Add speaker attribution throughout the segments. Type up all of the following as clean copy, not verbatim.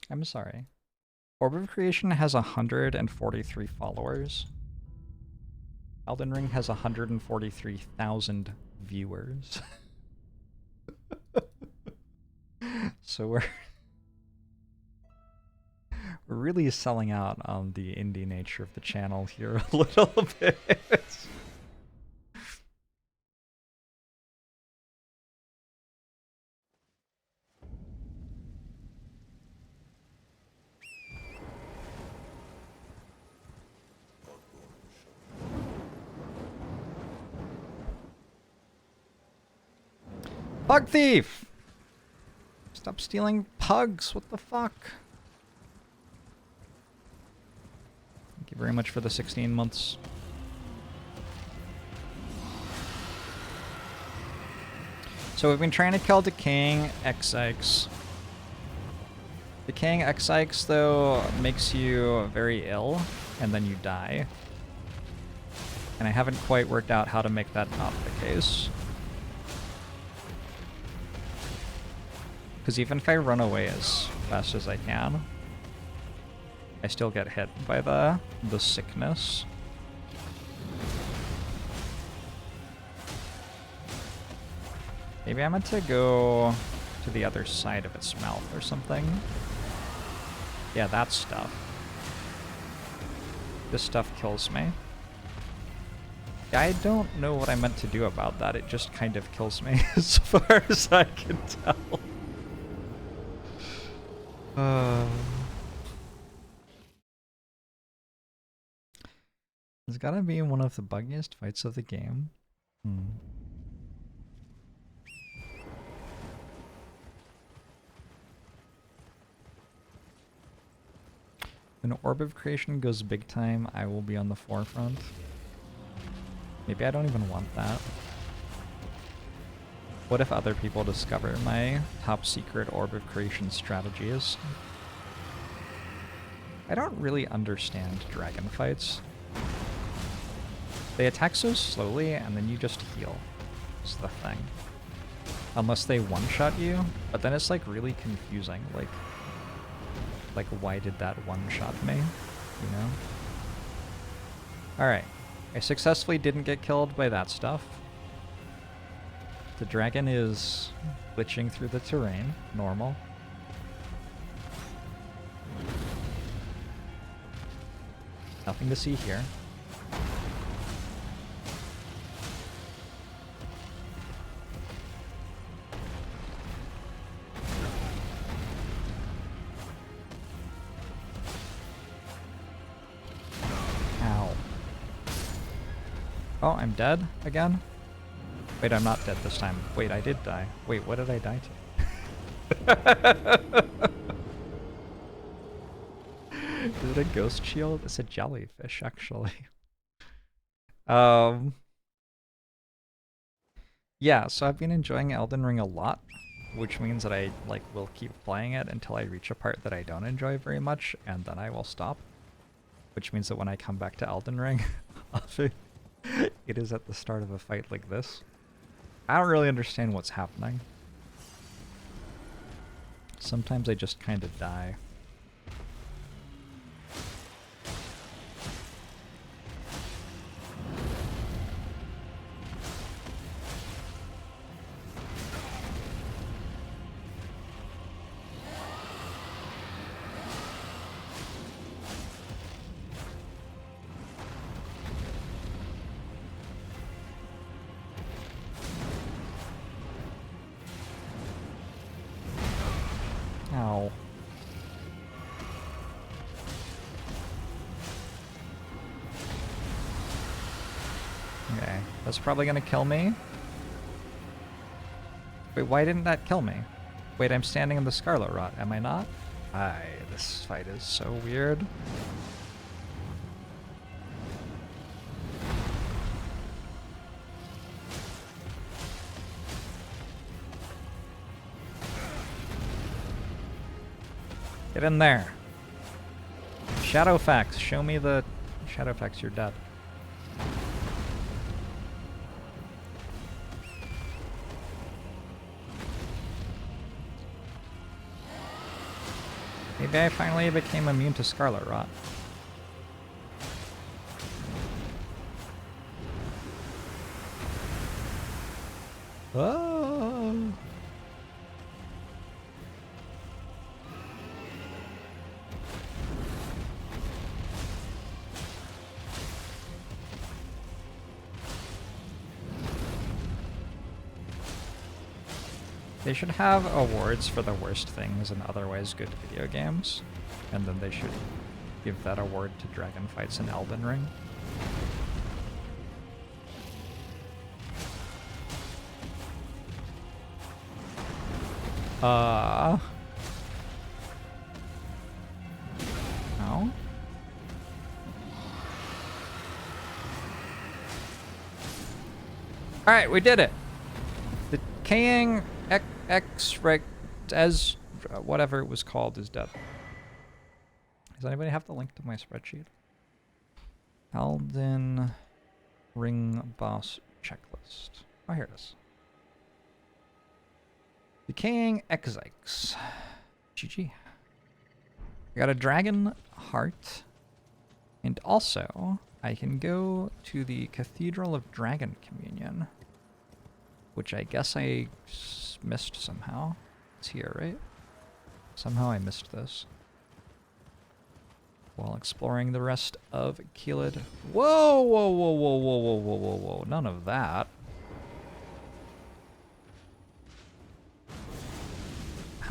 Speaker 1: I'm sorry. Orb of Creation has 143 followers. Elden Ring has 143,000 viewers. So we're really selling out on the indie nature of the channel here a little bit. Pug thief! Stop stealing pugs, what the fuck? Thank you very much for the 16 months. So we've been trying to kill Decaying X-Ikes. Decaying X-Ikes, though, makes you very ill, and then you die. And I haven't quite worked out how to make that not the case. Because even if I run away as fast as I can, I still get hit by the sickness. Maybe I meant to go to the other side of its mouth or something. Yeah, that stuff. This stuff kills me. I don't know what I meant to do about that. It just kind of kills me as far as I can tell. It's gotta be one of the buggiest fights of the game. When Orb of Creation goes big time, I will be on the forefront. Maybe I don't even want that. What if other people discover my top secret Orb of Creation strategies? I don't really understand dragon fights. They attack so slowly and then you just heal. Is the thing. Unless they one-shot you, but then it's like really confusing. Like why did that one-shot me? You know? Alright. I successfully didn't get killed by that stuff. The dragon is glitching through the terrain. Normal. Nothing to see here. Ow. Oh, I'm dead again? Wait, I'm not dead this time. Wait, I did die. Wait, what did I die to? Is it a ghost shield? It's a jellyfish, actually. Yeah, so I've been enjoying Elden Ring a lot, which means that I will keep playing it until I reach a part that I don't enjoy very much, and then I will stop. Which means that when I come back to Elden Ring, it is at the start of a fight like this. I don't really understand what's happening. Sometimes I just kind of die. Ow. Okay, that's probably gonna kill me. Wait, why didn't that kill me? Wait, I'm standing in the Scarlet Rot, am I not? This fight is so weird. Get in there. Shadowfax, show me the... Shadowfax, you're dead. Maybe Okay, finally I became immune to Scarlet Rot. Oh. They should have awards for the worst things in otherwise good video games, and then they should give that award to dragon fights in Elden Ring. No? Alright, we did it! The Decaying X-Rect as whatever it was called is dead. Does anybody have the link to my spreadsheet? Elden Ring boss checklist. Oh, here it is. Decaying X. GG. I got a dragon heart. And also, I can go to the Cathedral of Dragon Communion. Which I guess I missed somehow. It's here, right? Somehow I missed this. While exploring the rest of Caelid. Whoa, whoa, whoa, whoa, whoa, whoa, whoa, whoa, whoa. None of that.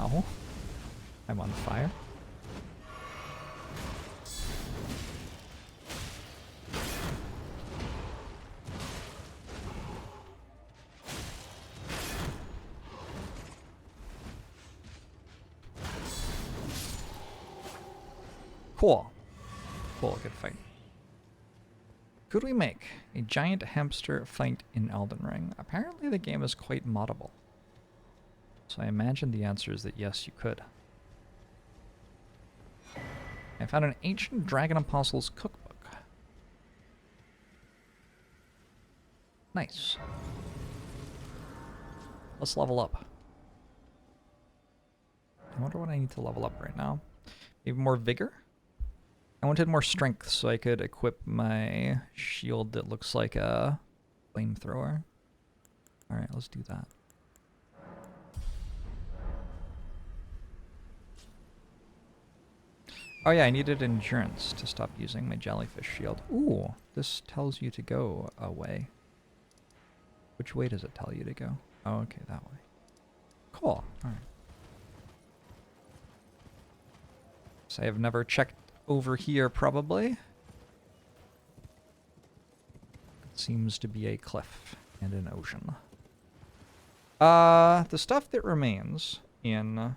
Speaker 1: Ow. I'm on fire. Cool. Cool, good fight. Could we make a giant hamster fight in Elden Ring? Apparently the game is quite moddable. So I imagine the answer is that yes, you could. I found an ancient Dragon Apostles cookbook. Nice. Let's level up. I wonder what I need to level up right now. Maybe more vigor? I wanted more strength so I could equip my shield that looks like a flamethrower. Alright, let's do that. Oh yeah, I needed endurance to stop using my jellyfish shield. Ooh, this tells you to go away. Which way does it tell you to go? Oh, okay, that way. Cool, alright. So I have never checked over here, probably. It seems to be a cliff and an ocean. The stuff that remains in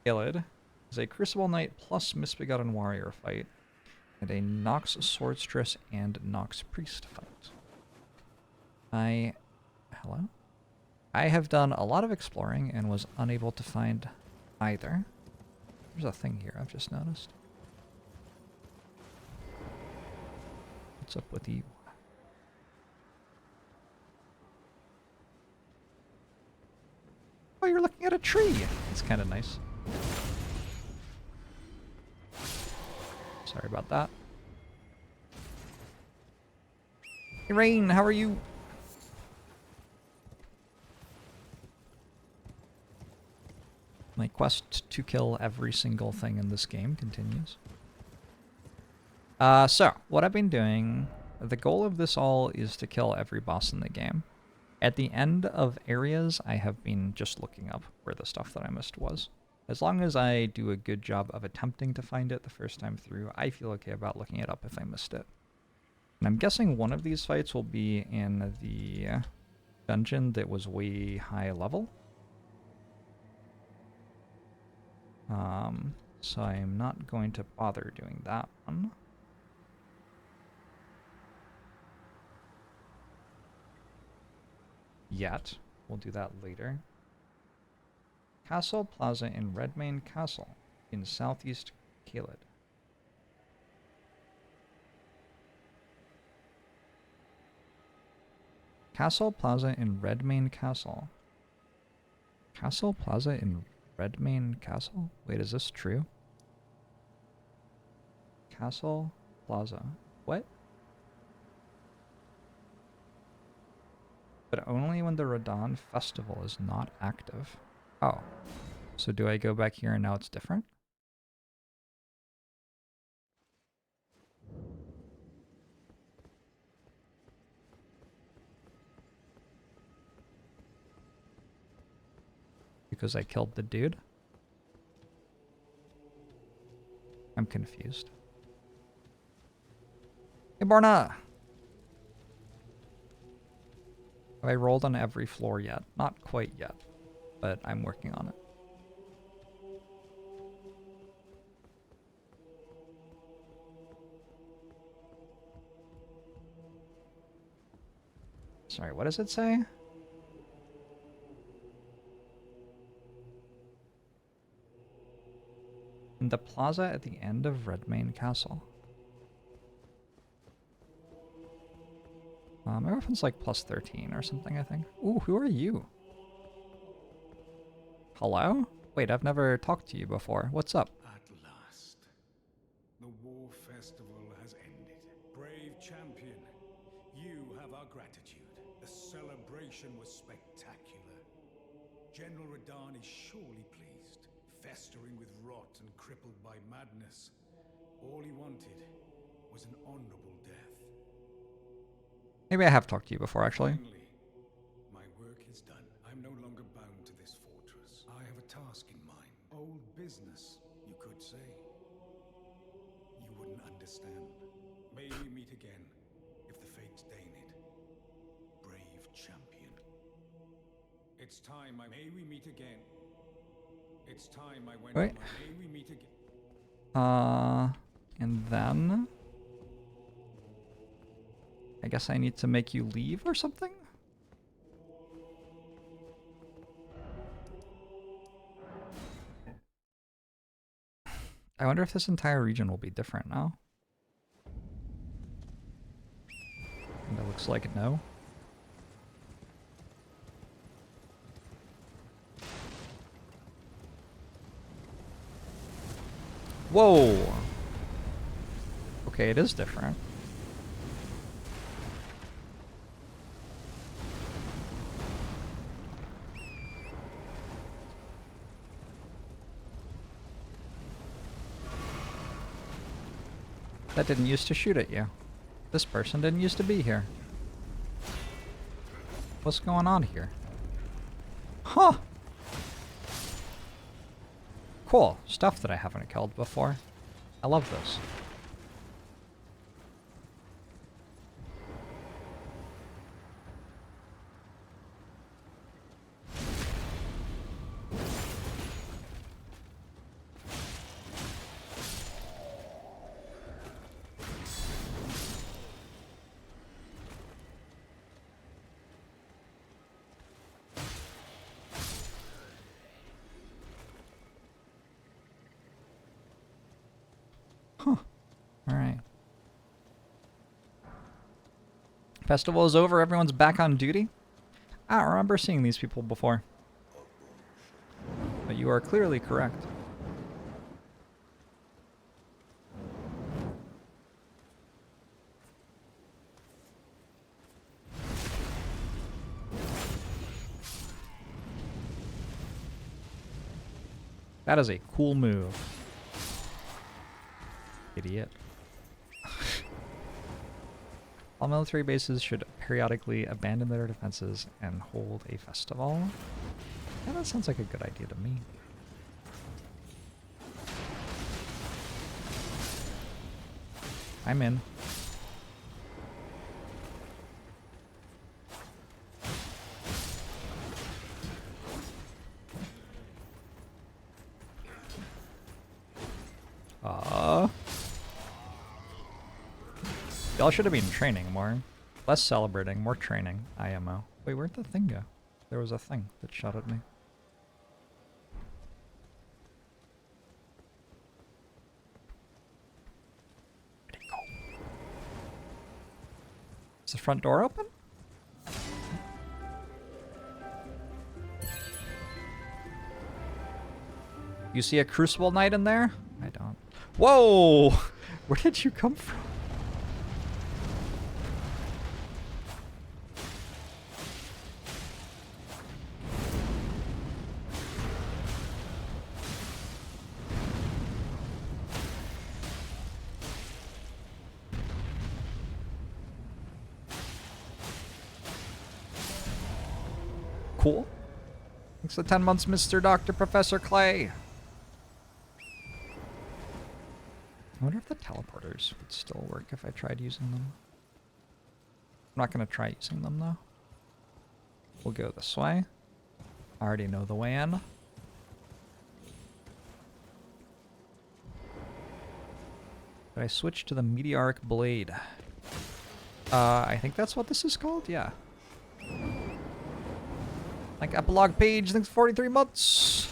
Speaker 1: Caelid is a Crucible Knight plus Misbegotten Warrior fight, and a Nox Swordstress and Nox Priest fight. Hello? I have done a lot of exploring and was unable to find either. There's a thing here I've just noticed. What's up with you? Oh, you're looking at a tree! It's kind of nice. Sorry about that. Hey, Rain, how are you? My quest to kill every single thing in this game continues. So, what I've been doing, the goal of this all is to kill every boss in the game. At the end of areas, I have been just looking up where the stuff that I missed was. As long as I do a good job of attempting to find it the first time through, I feel okay about looking it up if I missed it. And I'm guessing one of these fights will be in the dungeon that was way high level. So I'm not going to bother doing that one. Yet. We'll do that later. Castle Plaza in Redmane Castle in southeast Caelid. Castle Plaza in Redmane Castle. Castle Plaza in Redmane Castle? Wait, is this true? Castle Plaza. What? But only when the Radon Festival is not active. Oh. So do I go back here and now it's different? Because I killed the dude? I'm confused. Hey, Barna! Have I rolled on every floor yet? Not quite yet, but I'm working on it. Sorry, what does it say? In the plaza at the end of Redmane Castle. My weapon's like plus 13 or something, I think. Ooh, who are you? Hello? Wait, I've never talked to you before. What's up?
Speaker 2: At last, the war festival has ended. Brave champion, you have our gratitude. The celebration was spectacular. General Radon is surely pleased, festering with rot and crippled by madness. All he wanted was an honorable death.
Speaker 1: Maybe I have talked to you before, actually.
Speaker 2: Finally, my work is done. I'm no longer bound to this fortress. I have a task in mind. Old business, you could say. You wouldn't understand. May we meet again, if the fates deign it. Brave champion. It's time may we meet again. It's time I went
Speaker 1: Wait.
Speaker 2: on my may we meet again.
Speaker 1: And then I guess I need to make you leave or something? I wonder if this entire region will be different now. And it looks like no. Whoa! Okay, it is different. That didn't used to shoot at you. This person didn't used to be here. What's going on here? Huh! Cool. Stuff that I haven't killed before. I love this. Alright. Festival is over, everyone's back on duty? I don't remember seeing these people before. But you are clearly correct. That is a cool move. Idiot. All military bases should periodically abandon their defenses and hold a festival. Yeah, that sounds like a good idea to me. I'm in. Y'all should have been training more. Less celebrating, more training. IMO. Wait, where'd the thing go? There was a thing that shot at me. Where'd it go? Is the front door open? You see a Crucible Knight in there? I don't. Whoa! Where did you come from? Cool. Thanks for 10 months, Mr. Dr. Professor Clay. I wonder if the teleporters would still work if I tried using them. I'm not going to try using them, though. We'll go this way. I already know the way in. Did I switch to the Meteoric Blade? I think that's what this is called, yeah. Like epilogue page, thanks 43 months.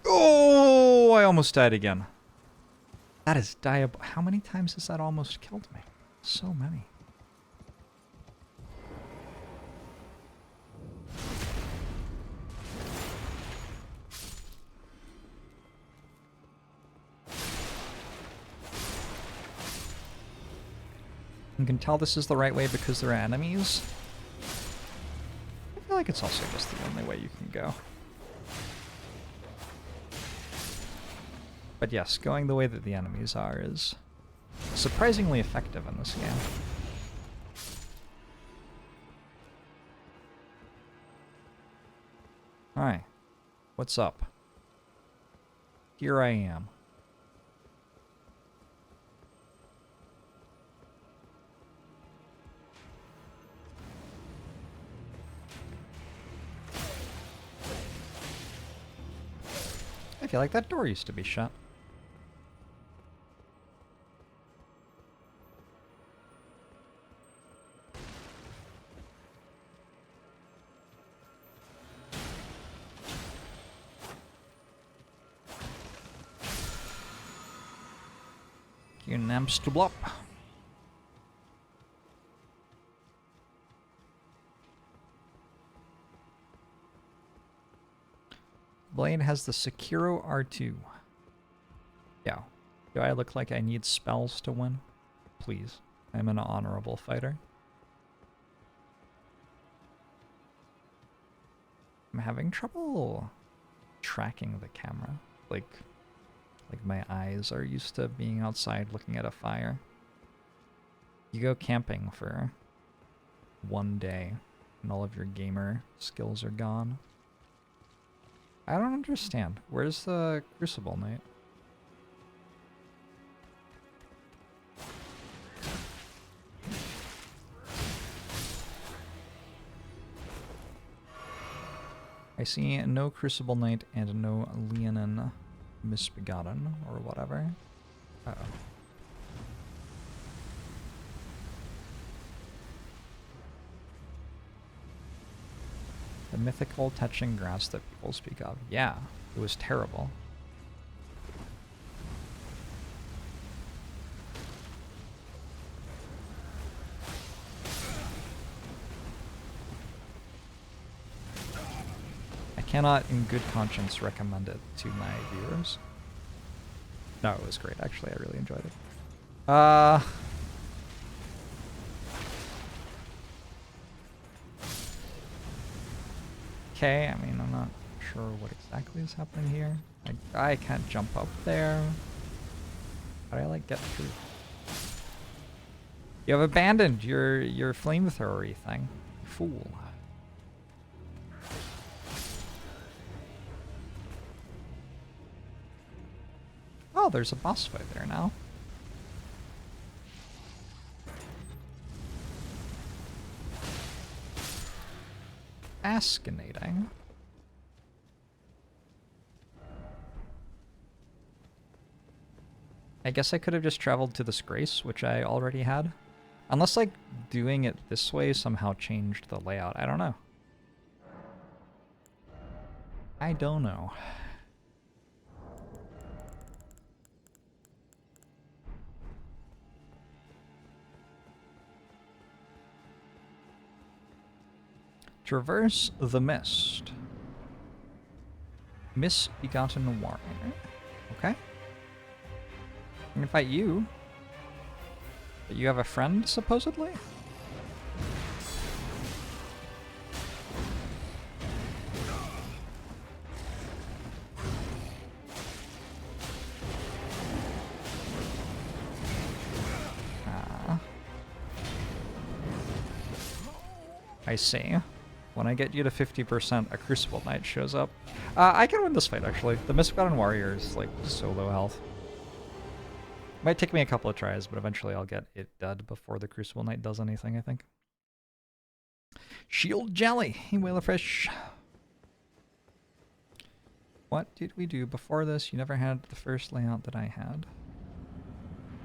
Speaker 1: Oh, I almost died again. That is diabolical. How many times has that almost killed me? So many. You can tell this is the right way because there are enemies. I feel like it's also just the only way you can go. But yes, going the way that the enemies are is surprisingly effective in this game. Alright, what's up? Here I am. I feel like that door used to be shut. You namps to blop. Blade has the Sekiro R2. Yeah. Do I look like I need spells to win? Please. I'm an honorable fighter. I'm having trouble tracking the camera. Like my eyes are used to being outside looking at a fire. You go camping for one day and all of your gamer skills are gone. I don't understand. Where's the Crucible Knight? I see no Crucible Knight and no Leonin Misbegotten or whatever. Uh-oh. The mythical touching grass that people speak of. Yeah, it was terrible. I cannot in good conscience recommend it to my viewers. No, it was great. Actually, I really enjoyed it. Okay, I mean, I'm not sure what exactly is happening here. I can't jump up there. How do I, like, get through? You have abandoned your flamethrower-y thing. Fool. Oh, there's a boss fight there now. Fascinating. I guess I could have just traveled to this Grace, which I already had. Unless, like, doing it this way somehow changed the layout. I don't know. I don't know. Traverse the mist. Misbegotten warrior. Okay. I can fight you. But you have a friend, supposedly? I see. When I get you to 50%, a Crucible Knight shows up. I can win this fight, actually. The Misbegotten Warrior is, like, so low health. Might take me a couple of tries, but eventually I'll get it dead before the Crucible Knight does anything, I think. Shield Jelly! Hey, Whalerfish! What did we do before this? You never had the first layout that I had.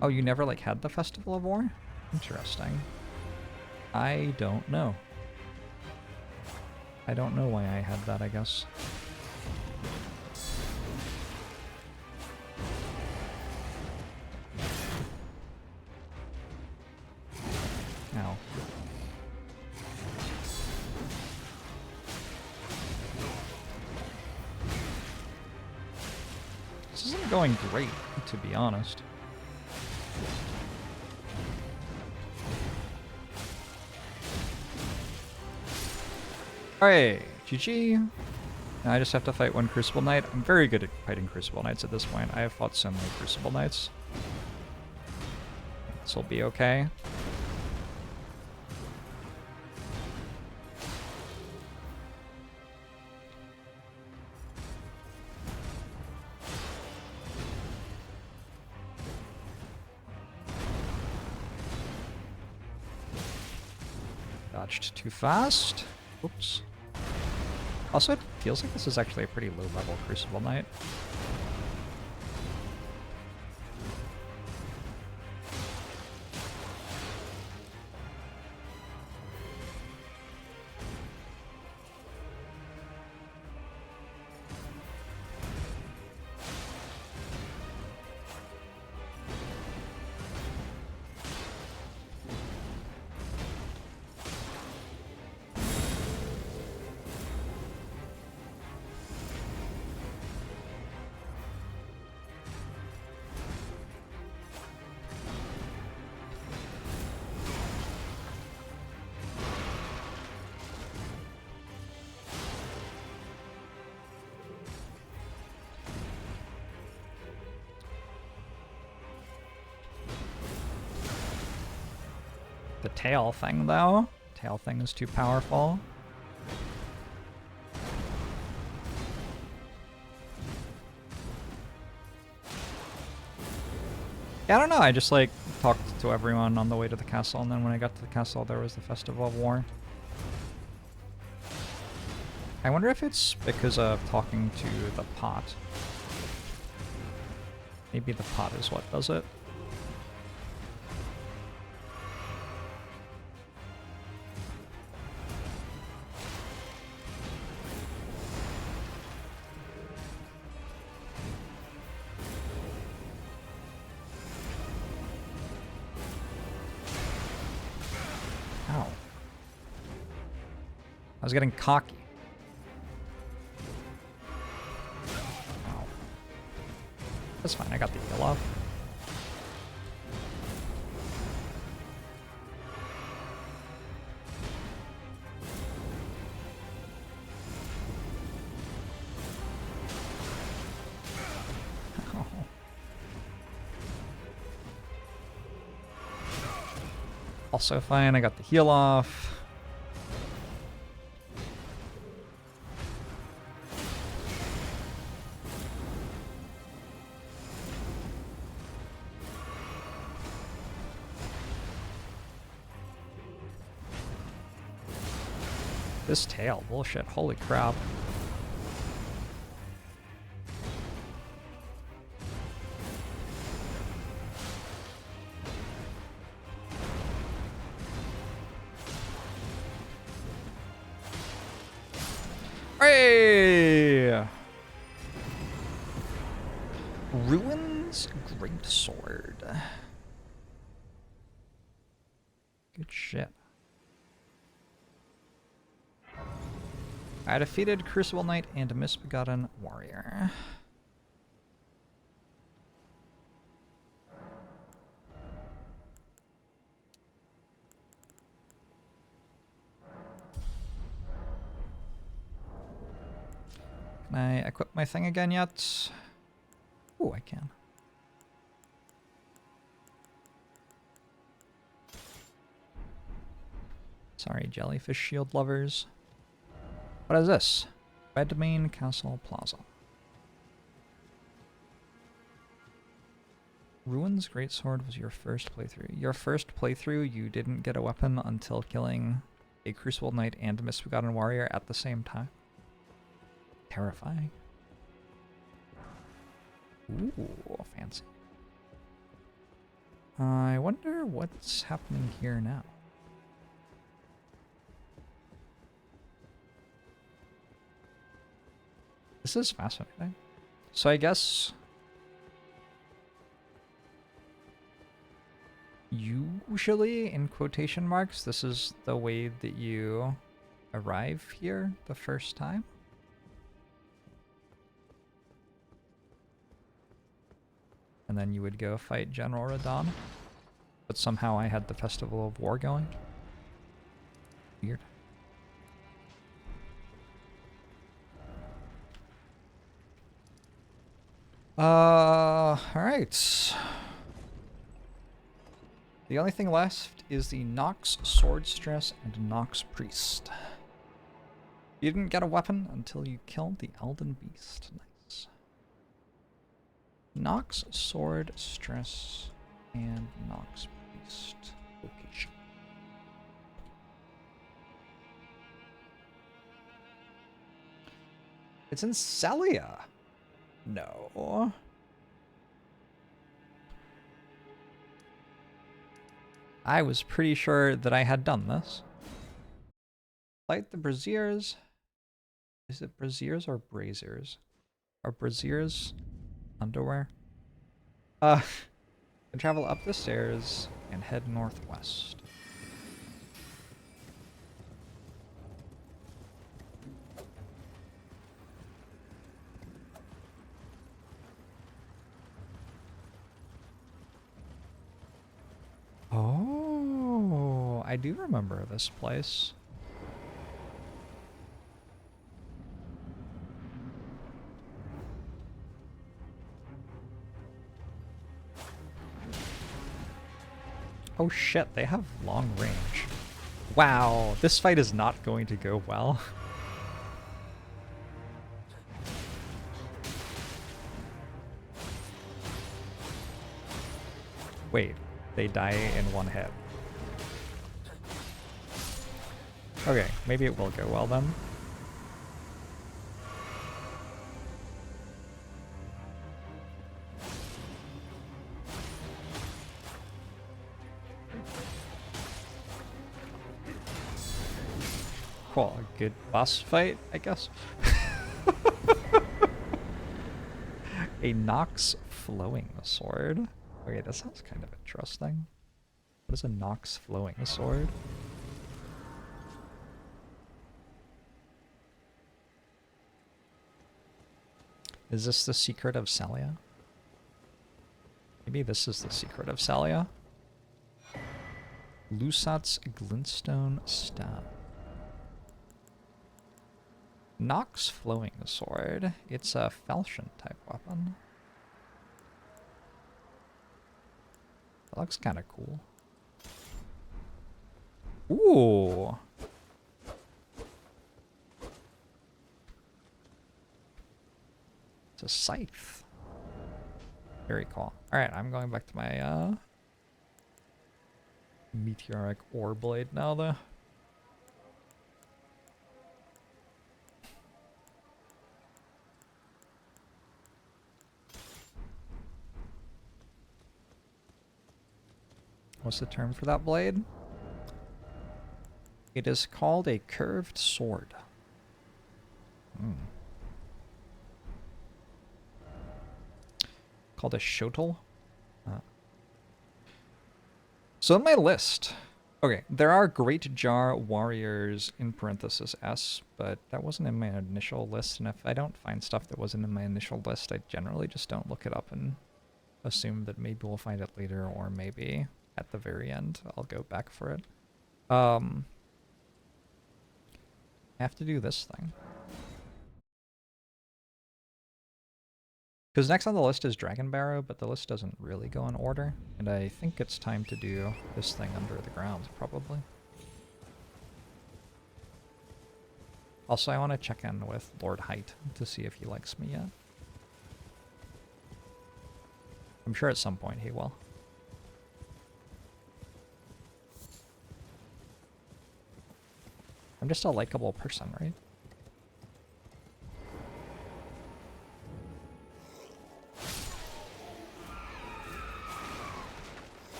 Speaker 1: Oh, you never, like, had the Festival of War? Interesting. I don't know. I don't know why I had that, I guess. Ow. This isn't going great, to be honest. Alright, GG. Now I just have to fight one Crucible Knight. I'm very good at fighting Crucible Knights at this point. I have fought so many Crucible Knights. This will be okay. Dodged too fast. Oops. Also, it feels like this is actually a pretty low-level Crucible Knight. The tail thing, though. Tail thing is too powerful. Yeah, I don't know. I just, like, talked to everyone on the way to the castle, and then when I got to the castle, there was the Festival of War. I wonder if it's because of talking to the pot. Maybe the pot is what does it. I was getting cocky. Ow. That's fine, I got the heal off. Oh. Also fine, I got the heal off. This tail, bullshit, holy crap. Hey! Ruins Greatsword. Good shit. I defeated Crucible Knight and Misbegotten Warrior. Can I equip my thing again yet? Oh, I can. Sorry, jellyfish shield lovers. What is this? Redmane Castle Plaza. Ruins Greatsword was your first playthrough. Your first playthrough, you didn't get a weapon until killing a Crucible Knight and a Misbegotten Warrior at the same time. Terrifying. Ooh, fancy. I wonder what's happening here now. This is fascinating. So I guess usually, in quotation marks, this is the way that you arrive here the first time. And then you would go fight General Radahn. But somehow I had the Festival of War going. Weird. Alright. The only thing left is the Nox Swordstress and Nox Priest. You didn't get a weapon until you killed the Elden Beast. Nice. Nox Swordstress and Nox Priest location. It's in Celia. No. I was pretty sure that I had done this. Light the braziers. Is it braziers or braziers? Are braziers underwear? And travel up the stairs and head northwest. Oh, I do remember this place. Oh shit, they have long range. Wow, this fight is not going to go well. Wait, they die in one hit. Okay, maybe it will go well then. Cool, a good boss fight, I guess. A Nox Flowing Sword. Okay, that sounds kind of interesting. What is a Nox Flowing Sword? Is this the secret of Celia? Maybe this is the secret of Celia. Lusat's Glintstone Staff. Nox Flowing Sword. It's a falchion type weapon. That looks kind of cool. Ooh. It's a scythe. Very cool. Alright, I'm going back to my meteoric ore blade now though. What's the term for that blade? It is called a curved sword. Called a shotel. So in my list, Okay, there are Great Jar Warriors in parenthesis S, but that wasn't in my initial list, and if I don't find stuff that wasn't in my initial list, I generally just don't look it up and assume that maybe we'll find it later, or maybe at the very end I'll go back for it. I have to do this thing. Because next on the list is Dragon Barrow, but the list doesn't really go in order, and I think it's time to do this thing under the ground, probably. Also, I want to check in with Lord Height to see if he likes me yet. I'm sure at some point he will. I'm just a likable person, right?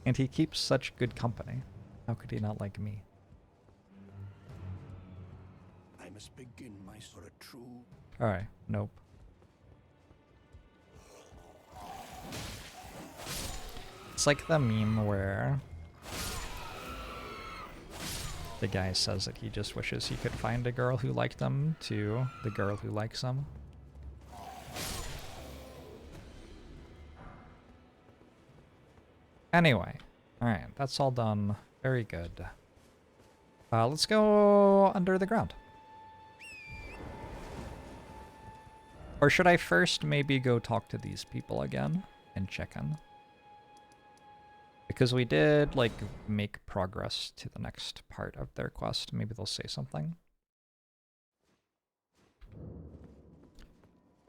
Speaker 1: And he keeps such good company. How could he not like me?
Speaker 3: I must begin my sort of true.
Speaker 1: Alright, nope. It's like the meme where the guy says that he just wishes he could find a girl who liked him to the girl who likes him. Anyway, alright, that's all done. Very good. Let's go under the ground. Or should I first maybe go talk to these people again and check in? Because we did, like, make progress to the next part of their quest. Maybe they'll say something.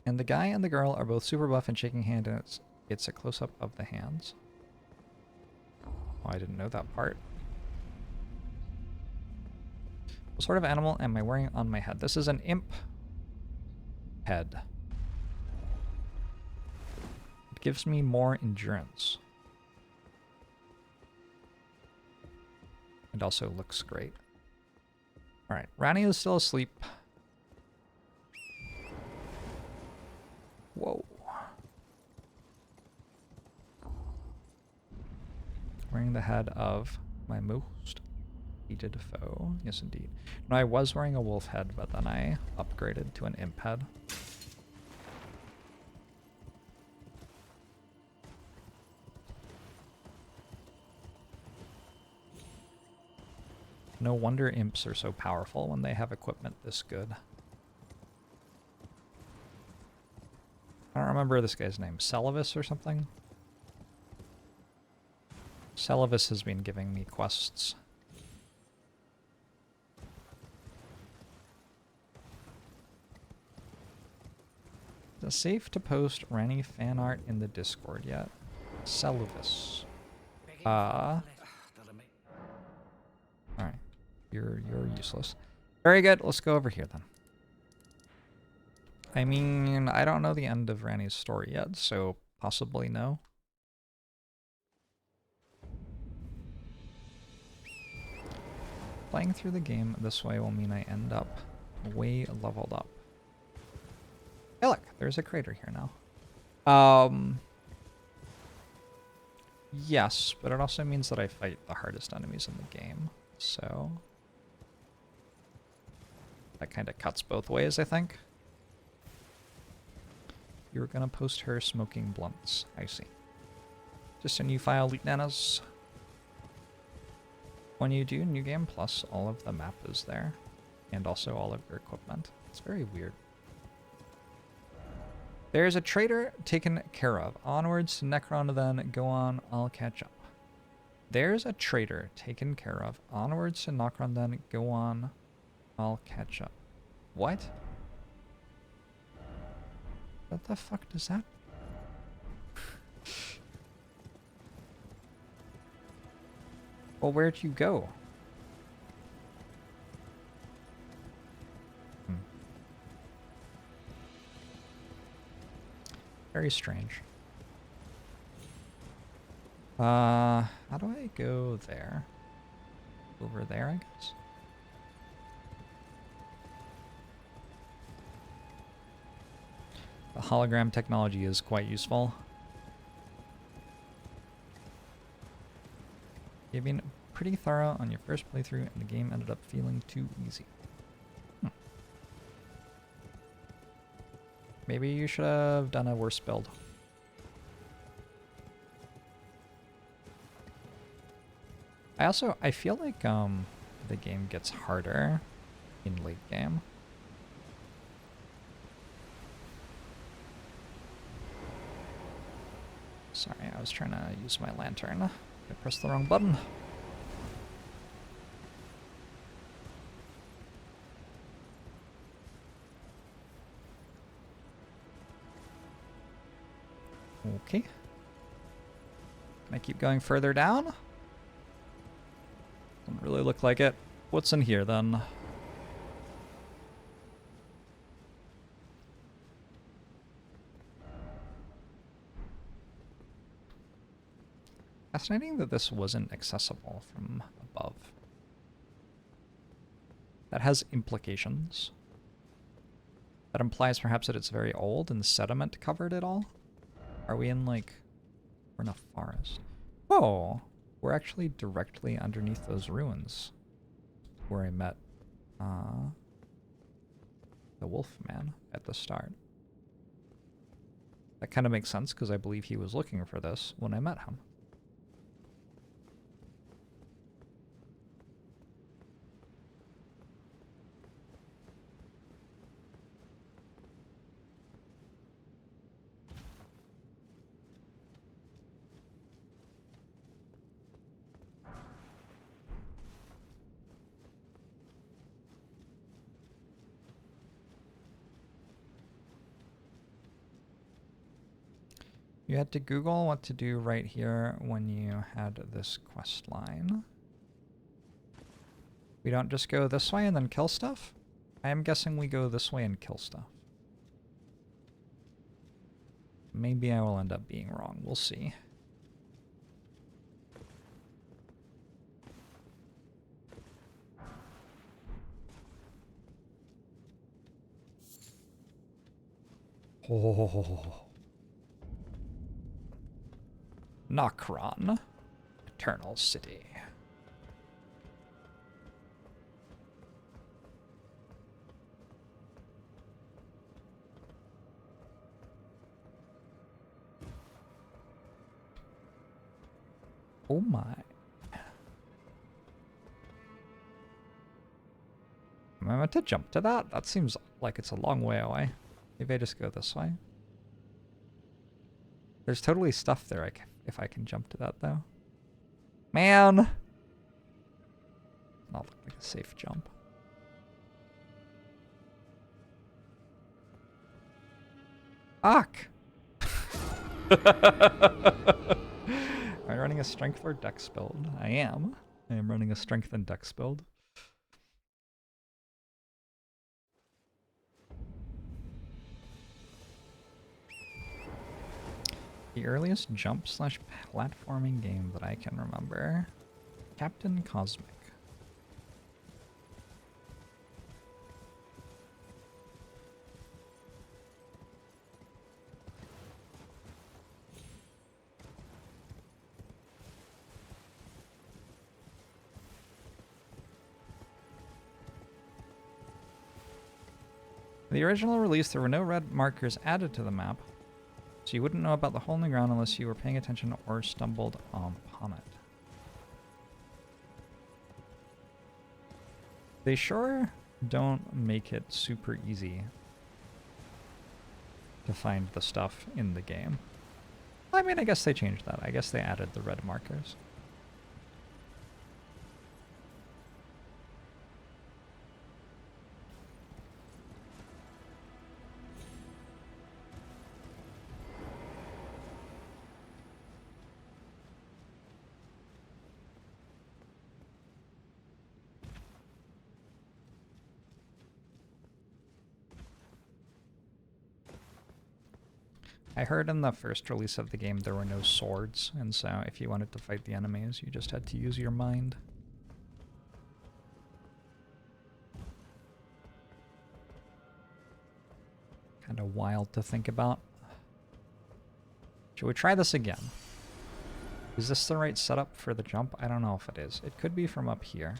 Speaker 1: And the guy and the girl are both super buff and shaking hands, and it's a close-up of the hands. Oh, I didn't know that part. What sort of animal am I wearing on my head? This is an imp head. It gives me more endurance. It also looks great. Alright, Rani is still asleep. Whoa. Wearing the head of my most hated foe. Yes, indeed. No, I was wearing a wolf head, but then I upgraded to an imp head. No wonder imps are so powerful when they have equipment this good. I don't remember this guy's name. Celavis or something? Celavis has been giving me quests. Is it safe to post Rani fan art in the Discord yet? Celavis. Alright. You're useless. Very good. Let's go over here then. I mean, I don't know the end of Rani's story yet, so possibly no. Playing through the game this way will mean I end up way leveled up. Hey look, there's a crater here now. Yes, but it also means that I fight the hardest enemies in the game, so that kind of cuts both ways, I think. You were gonna post her smoking blunts. I see. Just a new file, Elite Nanas. When you do New Game Plus, all of the map is there. And also all of your equipment. It's very weird. There's a traitor taken care of. Onwards to Necron, then go on, I'll catch up. There's a traitor taken care of. Onwards to Necron, then go on, I'll catch up. What? What the fuck does that? Well, where'd you go? Very strange. How do I go there? Over there, I guess. The hologram technology is quite useful. You've been pretty thorough on your first playthrough, and the game ended up feeling too easy. Maybe you should have done a worse build. I feel like the game gets harder in late game. Sorry, I was trying to use my lantern. I pressed the wrong button. Okay. Can I keep going further down? Doesn't really look like it. What's in here then? Fascinating that this wasn't accessible from above. That has implications. That implies perhaps that it's very old and sediment covered it all. Are we in like... We're in a forest. Whoa! We're actually directly underneath those ruins where I met the Wolfman at the start. That kind of makes sense because I believe he was looking for this when I met him. You had to Google what to do right here when you had this quest line. We don't just go this way and then kill stuff? I am guessing we go this way and kill stuff. Maybe I will end up being wrong. We'll see. Oh. Nokron, Eternal City. Oh my. Am I meant to jump to that? That seems like it's a long way away. Maybe I just go this way. There's totally stuff there if I can jump to that, though. Man! Not look like a safe jump. Fuck! Am I running a strength or dex build? I am. I am running a strength and dex build. The earliest jump/platforming game that I can remember. Captain Cosmic. The original release, there were no red markers added to the map, so you wouldn't know about the hole in the ground unless you were paying attention or stumbled upon it. They sure don't make it super easy to find the stuff in the game. I mean, I guess they changed that. I guess they added the red markers. I heard in the first release of the game there were no swords, and so if you wanted to fight the enemies, you just had to use your mind. Kind Kind of wild to think about. Should we try this again? Is this the right setup for the jump? I don't know if it is. It could be from up here.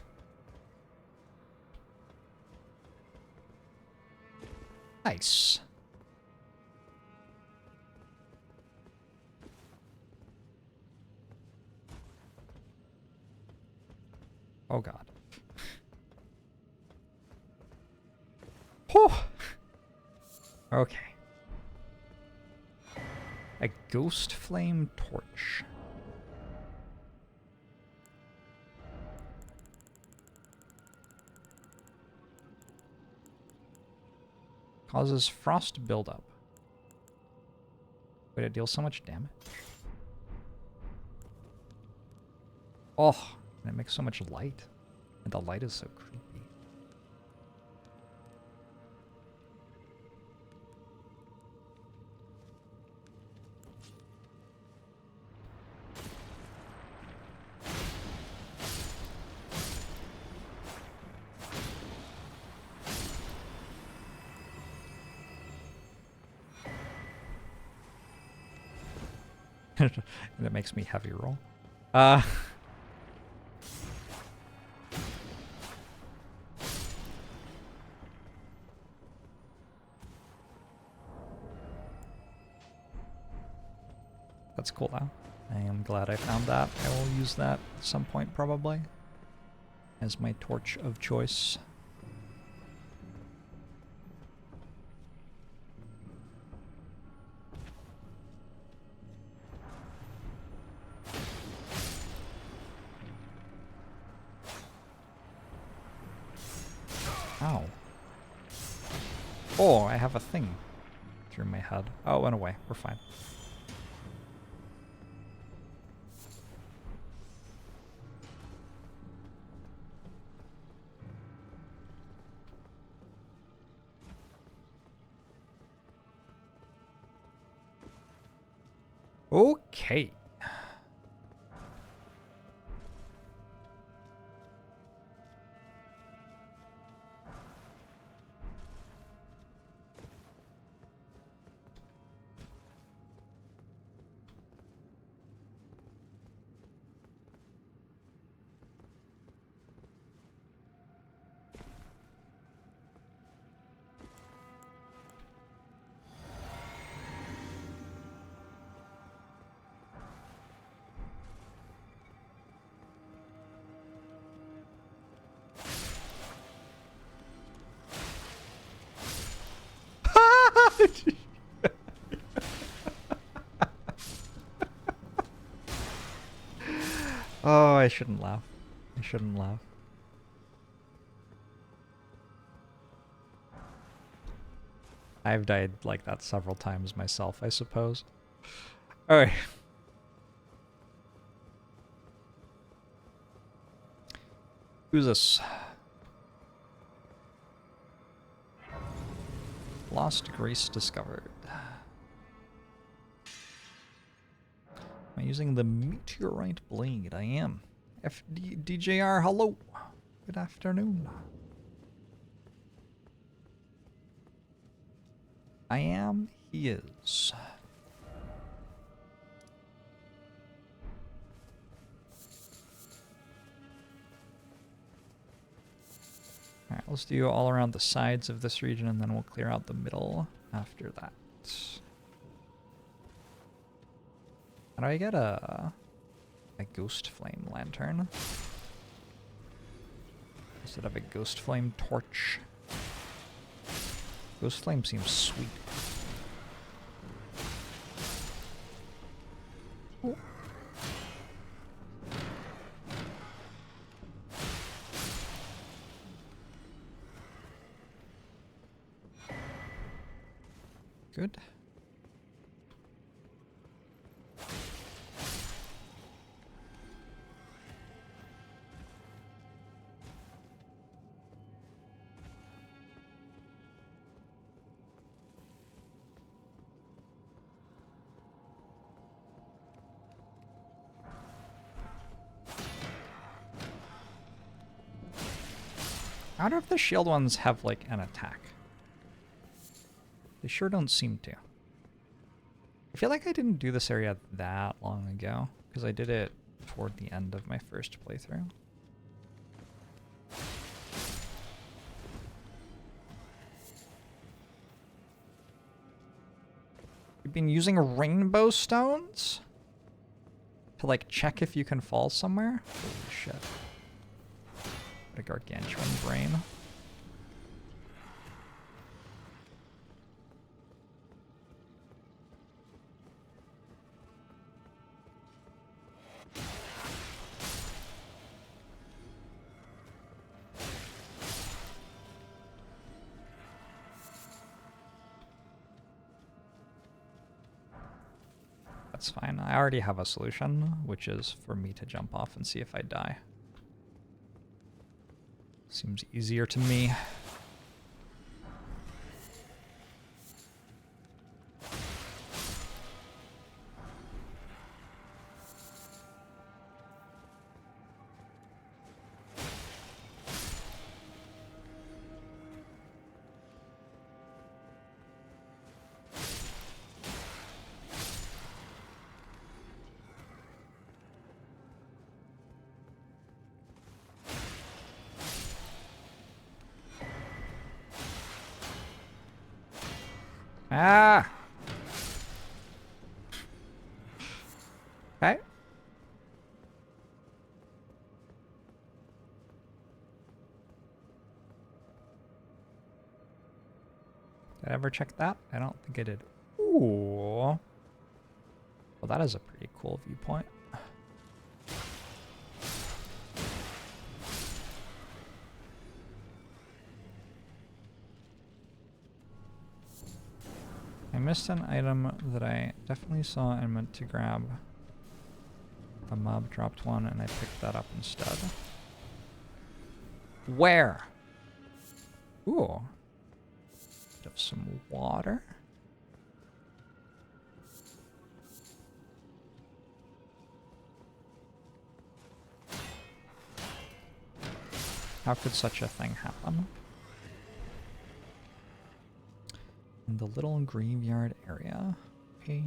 Speaker 1: Nice. Oh god. Whew. Okay. A ghost flame torch. Causes frost buildup. But it deals so much damage. Oh, and it makes so much light. And the light is so creepy. And it makes me heavy roll. That's cool though. I am glad I found that. I will use that at some point probably as my torch of choice. Ow. Oh, I have a thing through my head. Oh, it went away. We're fine. Okay. Oh, I shouldn't laugh. I shouldn't laugh. I've died like that several times myself, I suppose. Alright. Who's this? Lost Grace discovered. Am I using the meteorite blade? I am. DJR, hello. Good afternoon. I am. He is. Alright, let's do all around the sides of this region and then we'll clear out the middle after that. How do I get a ghost flame lantern instead of a ghost flame torch? Ghost flame seems sweet. Oh. Good. I wonder if the shield ones have like an attack. The They sure don't seem to. I feel like I didn't do this area that long ago, because I did it toward the end of my first playthrough. You've been using rainbow stones? To like check if you can fall somewhere? Holy shit. What a gargantuan brain. That's fine. I already have a solution, which is for me to jump off and see if I die. Seems easier to me. Ah! Okay. Did I ever check that? I don't think I did. Ooh. Well, that is a pretty cool viewpoint. I missed an item that I definitely saw and meant to grab. A mob dropped one and I picked that up instead. Where? Ooh. Bit of some water. How could such a thing happen? In the little graveyard area. Okay.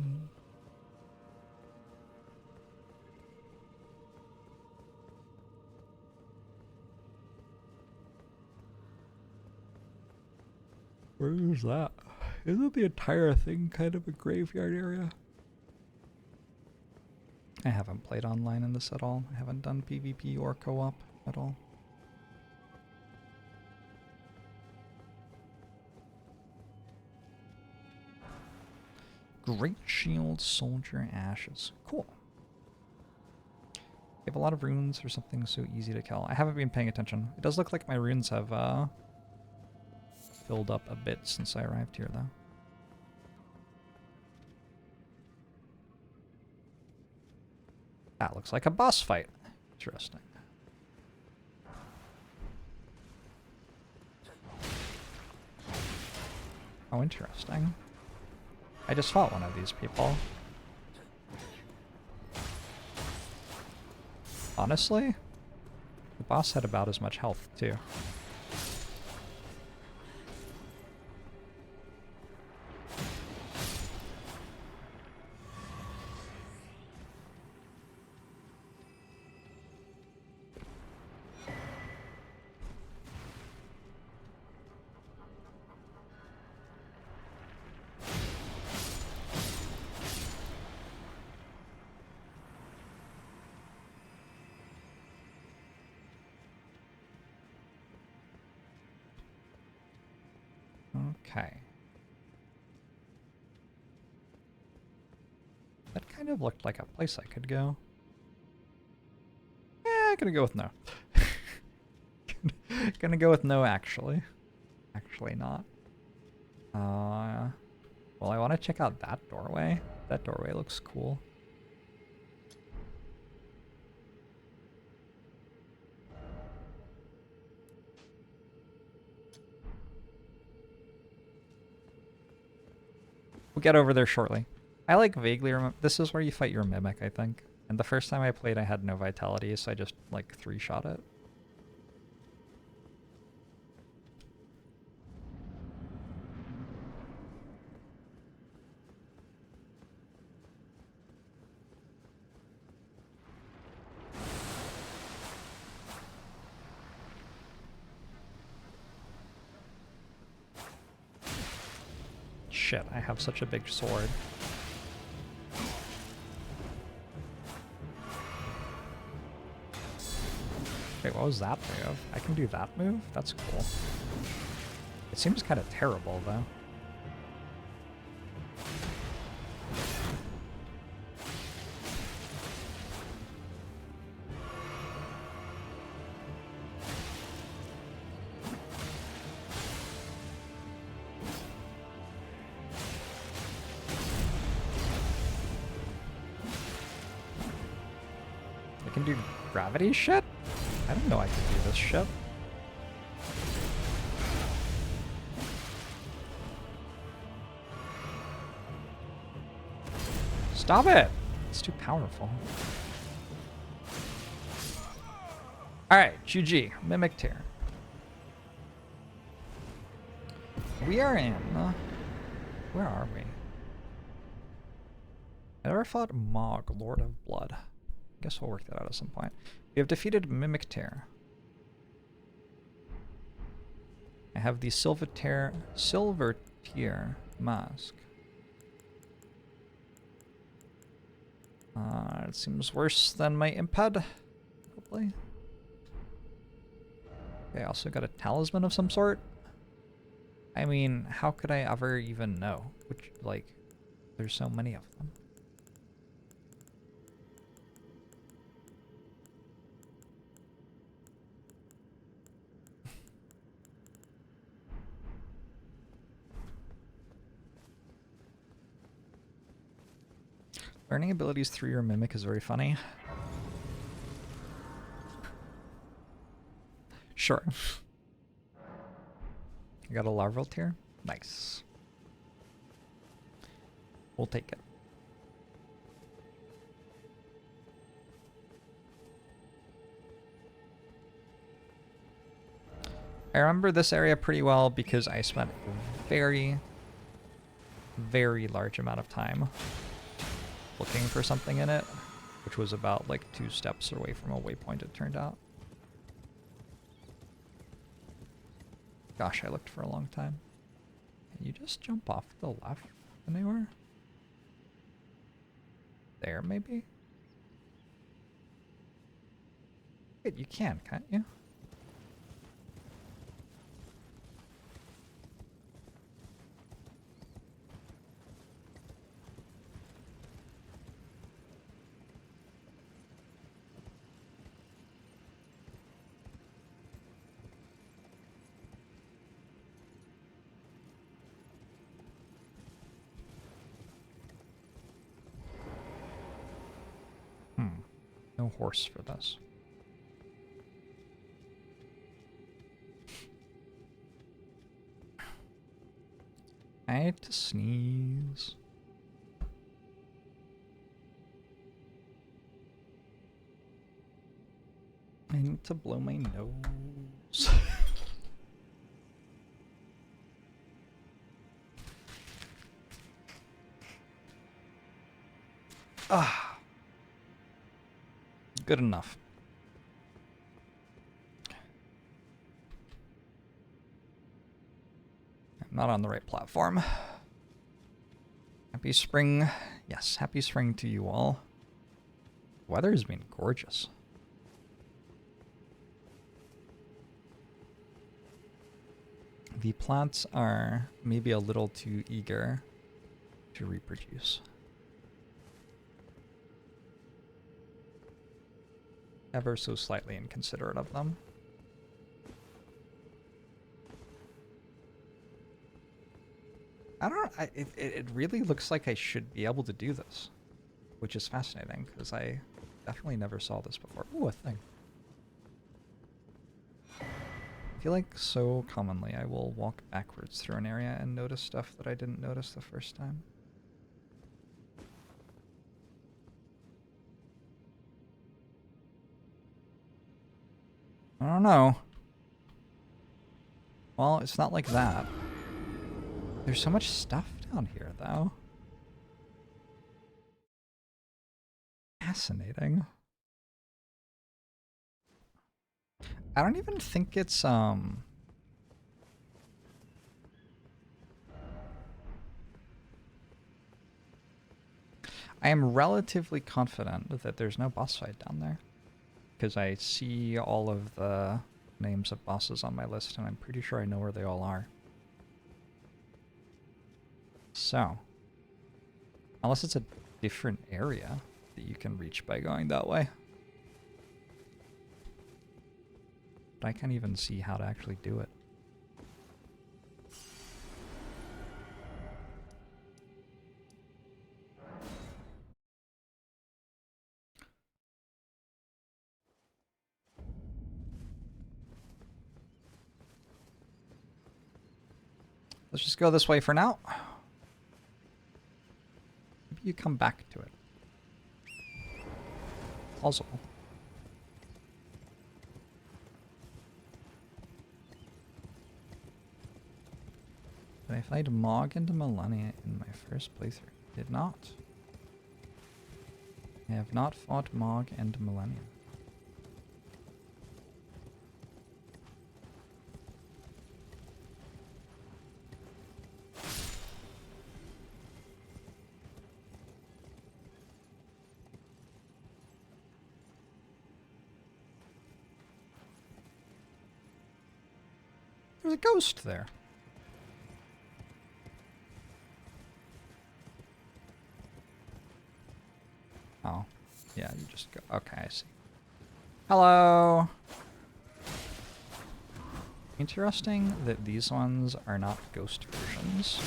Speaker 1: Where is that? Isn't the entire thing kind of a graveyard area? I haven't played online in this at all. I haven't done PvP or co-op at all. Great Shield Soldier Ashes. Cool. You have a lot of runes or something so easy to kill. I haven't been paying attention. It does look like my runes have filled up a bit since I arrived here, though. That looks like a boss fight. Interesting. Oh, interesting. I just fought one of these people. Honestly, the boss had about as much health, too. Okay. That kind of looked like a place I could go. Yeah, gonna go with no. Gonna go with no, actually. Actually not. Well, I want to check out that doorway. That doorway looks cool. We'll get over there shortly. I like vaguely remember. This is where you fight your mimic, I think. And the first time I played, I had no vitality, so I just, like, 3-shot it. shit, I have such a big sword. Wait, what was that move? I can do that move? That's cool. It seems kind of terrible, though. I can do gravity shit? I didn't know I could do this shit. Stop it! It's too powerful. Alright, GG. Mimic Tear. We are in... where are we? I never fought Mog, Lord of Blood. I guess we'll work that out at some point. We have defeated Mimic Tear. I have the Silver Tear mask. It seems worse than my Imped, probably. Okay, I also got a talisman of some sort. I mean, how could I ever even know? Which, like, there's so many of them. Learning abilities through your mimic is very funny. Sure. I got a larval tier? Nice. We'll take it. I remember this area pretty well because I spent a very, very large amount of time looking for something in it, which was about like 2 steps away from a waypoint, it turned out. Gosh, I looked for a long time. Can you just jump off to the left anywhere? There, maybe? Wait, you can, can't you? No horse for this. I had to sneeze. I need to blow my nose. Ah. Good enough. I'm not on the right platform. Happy spring. Yes, happy spring to you all. The weather has been gorgeous. The plants are maybe a little too eager to reproduce. Ever so slightly inconsiderate of them. I don't know, it really looks like I should be able to do this, which is fascinating, because I definitely never saw this before. Ooh, a thing. I feel like so commonly I will walk backwards through an area and notice stuff that I didn't notice the first time. I don't know. Well, it's not like that. There's so much stuff down here, though. Fascinating. I don't even think it's, I am relatively confident that there's no boss fight down there, because I see all of the names of bosses on my list, and I'm pretty sure I know where they all are. So, unless it's a different area that you can reach by going that way. But I can't even see how to actually do it. Let's just go this way for now. Maybe you come back to it. Also. Did I fight Mog into Millennia in my first playthrough? Did not. I have not fought Mog into Millennia. There's a ghost there. Oh, yeah, you just go. Okay, I see. Hello! Interesting that these ones are not ghost versions.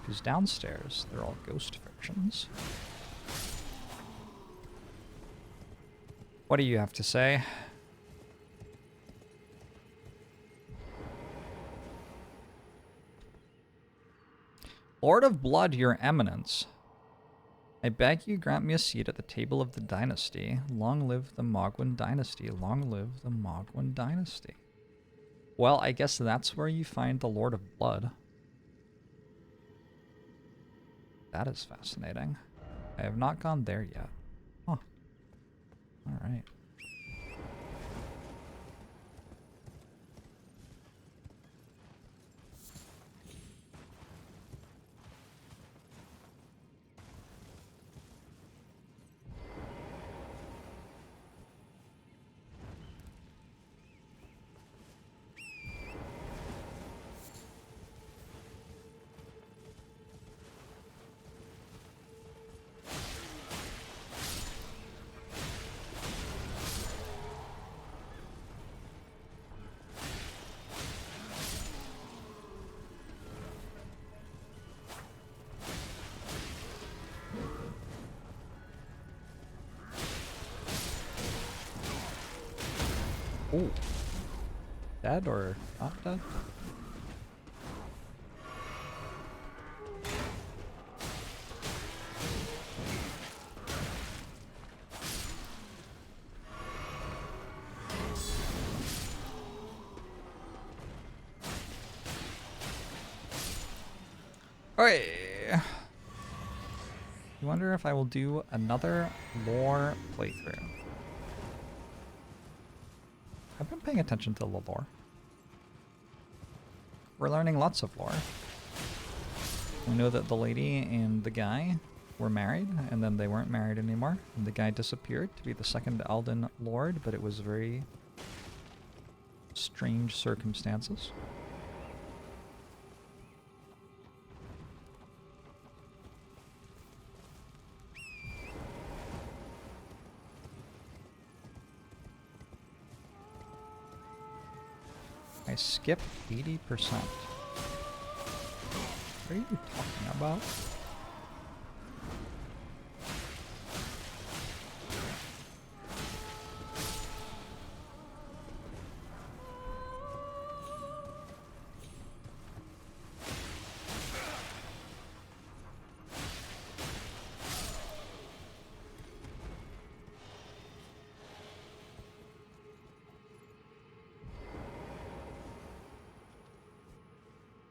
Speaker 1: Because downstairs, they're all ghost versions. What do you have to say? Lord of Blood, your eminence. I beg you grant me a seat at the table of the dynasty. Long live the Mogwin dynasty. Long live the Mogwin dynasty. Well, I guess that's where you find the Lord of Blood. That is fascinating. I have not gone there yet. Huh. Alright. Ooh. Dead or not dead? Alright. I wonder if I will do another lore playthrough. I've been paying attention to the lore. We're learning lots of lore. We know that the lady and the guy were married, and then they weren't married anymore. And the guy disappeared to be the second Elden Lord, but it was very strange circumstances. I skipped 80%. What are you talking about?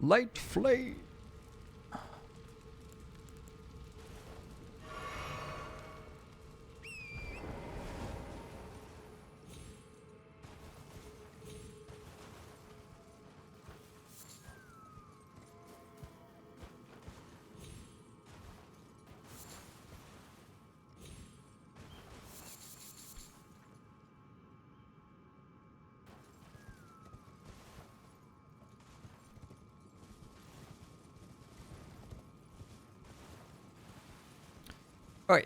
Speaker 1: Light flame. Oi.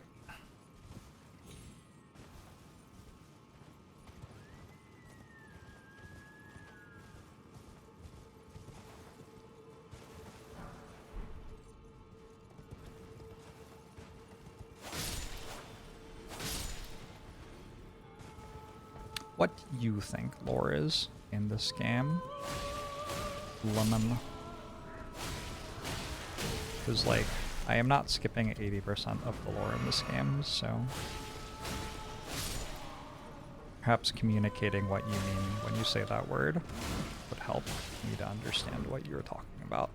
Speaker 1: What do you think lore is in this game? Lemon. Because, like, I am not skipping 80% of the lore in this game, so... Perhaps communicating what you mean when you say that word would help me to understand what you're talking about.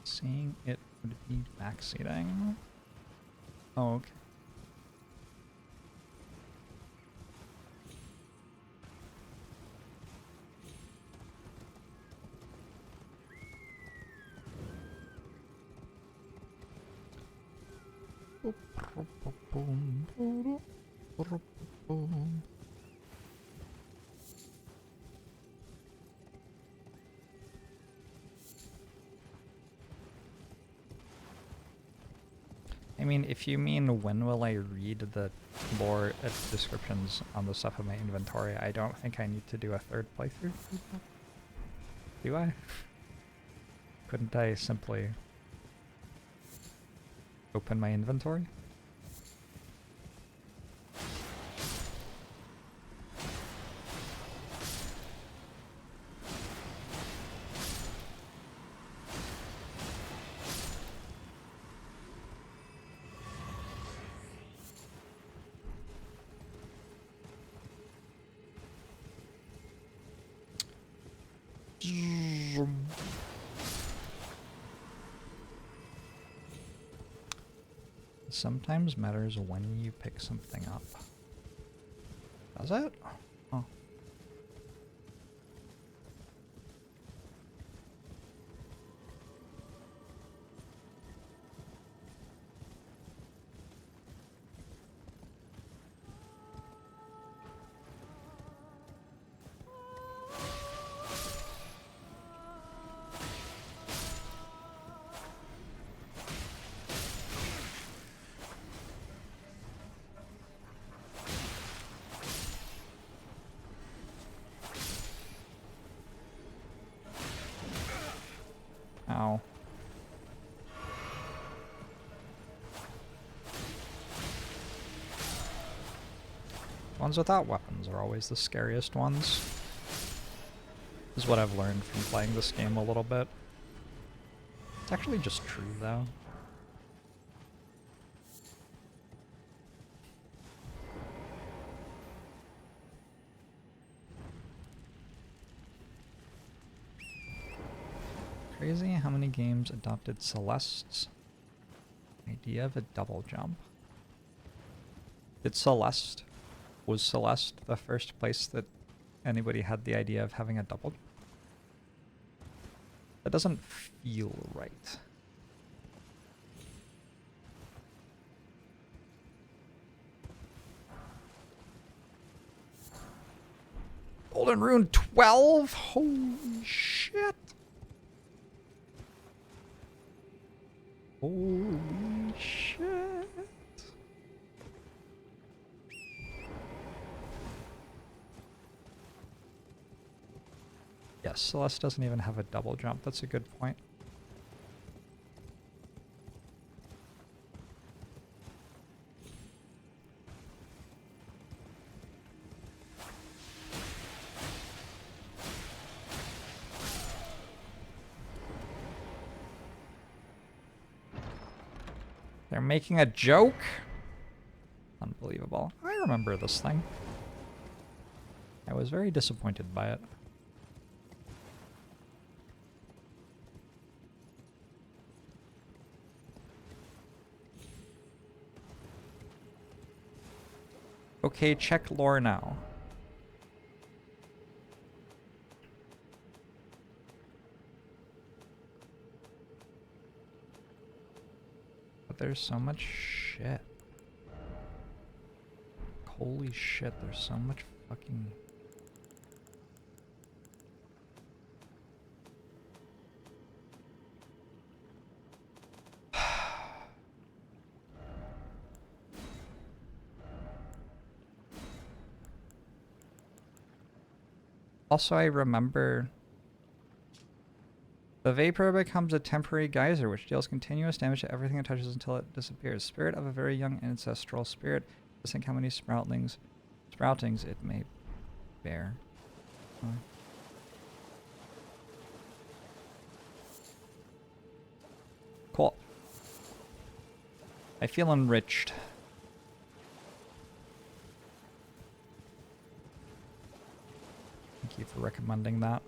Speaker 1: Seeing it would be backseating. Oh, okay. I mean, if you mean when will I read the lore descriptions on the stuff in my inventory, I don't think I need to do a third playthrough. Do I? Couldn't I simply open my inventory? Sometimes matters when you pick something up. Does it? Oh. Ow. Ones without weapons are always the scariest ones. This is what I've learned from playing this game a little bit. It's actually just true, though. Crazy how many games adopted Celeste's idea of a double jump. Was Celeste the first place that anybody had the idea of having a double jump? That doesn't feel right. Golden Rune 12? Holy shit. Holy shit. Yes, Celeste doesn't even have a double jump. That's a good point. They're making a joke? Unbelievable. I remember this thing. I was very disappointed by it. Okay, check lore now. But there's so much shit. Holy shit, there's so much fucking... Also, I remember the vapor becomes a temporary geyser, which deals continuous damage to everything it touches until it disappears. Spirit of a very young ancestral spirit. Just think how many sproutings it may bear. Cool. I feel enriched. Thank you for recommending that.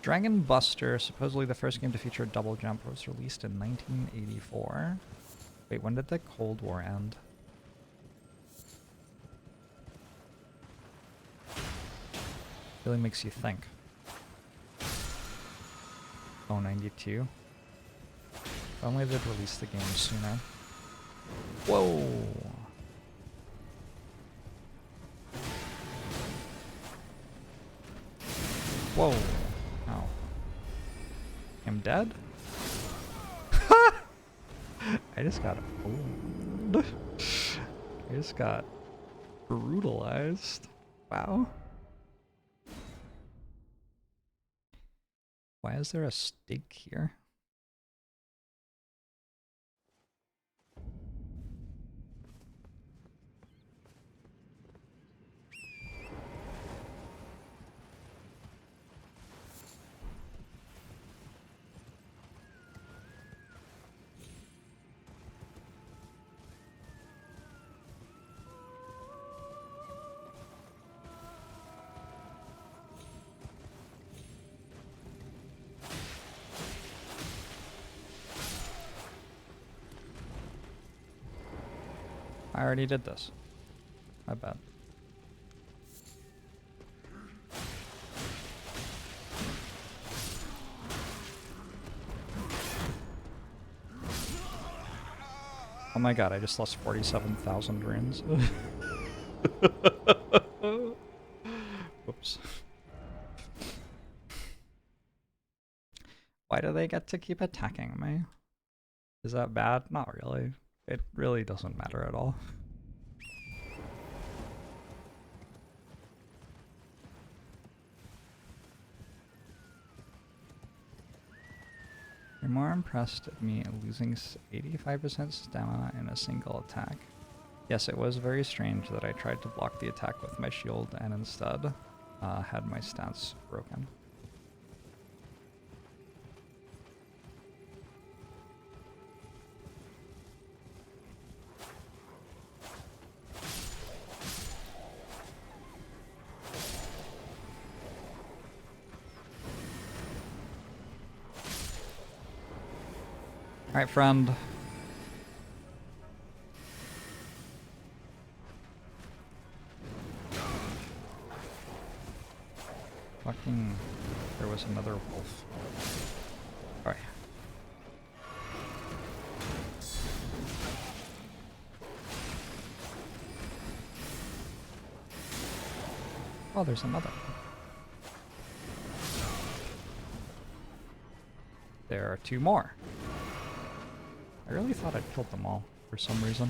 Speaker 1: Dragon Buster, supposedly the first game to feature a double jump, was released in 1984. Wait, when did the Cold War end? Really makes you think. Oh, 92? If only they'd release the game sooner. Whoa! Whoa! Ow. I'm dead? I just got owned. I just got brutalized. Wow. Why is there a stake here? I already did this. My bad. Oh my god, I just lost 47,000 runes. Whoops. Why do they get to keep attacking me? Is that bad? Not really. It really doesn't matter at all. You're more impressed at me losing 85% stamina in a single attack. Yes, it was very strange that I tried to block the attack with my shield and instead had my stance broken. Alright, friend. Fucking... There was another wolf. Alright. Oh, there's another. There are two more. I really thought I'd killed them all for some reason.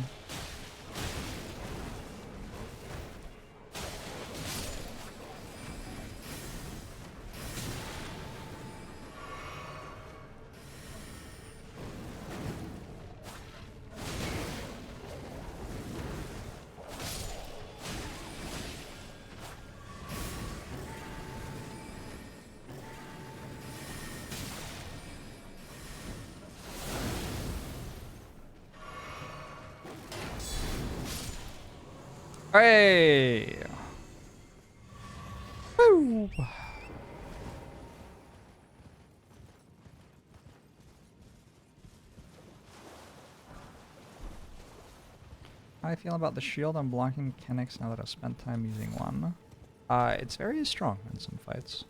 Speaker 1: Hey! Woo! How I feel about the shield and blocking mechanics now that I've spent time using one. It's very strong in some fights,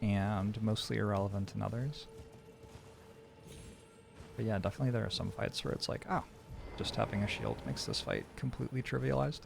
Speaker 1: and mostly irrelevant in others. But yeah, definitely there are some fights where it's like, oh, just having a shield makes this fight completely trivialized.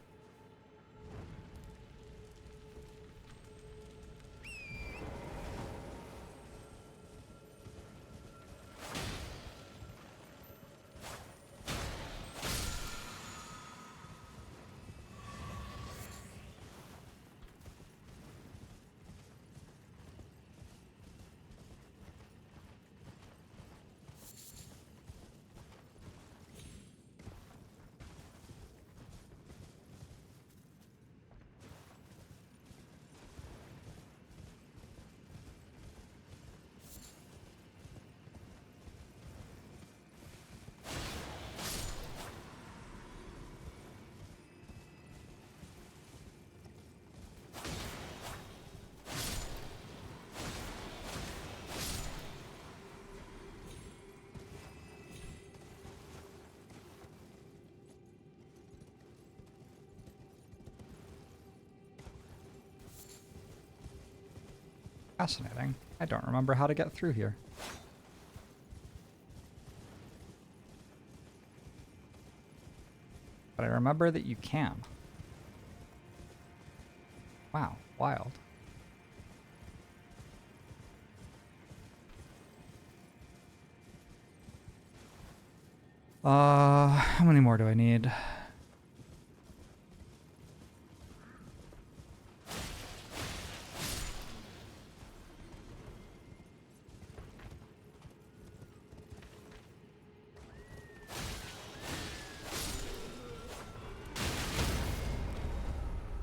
Speaker 1: Fascinating. I don't remember how to get through here. But I remember that you can. Wow, wild. How many more do I need?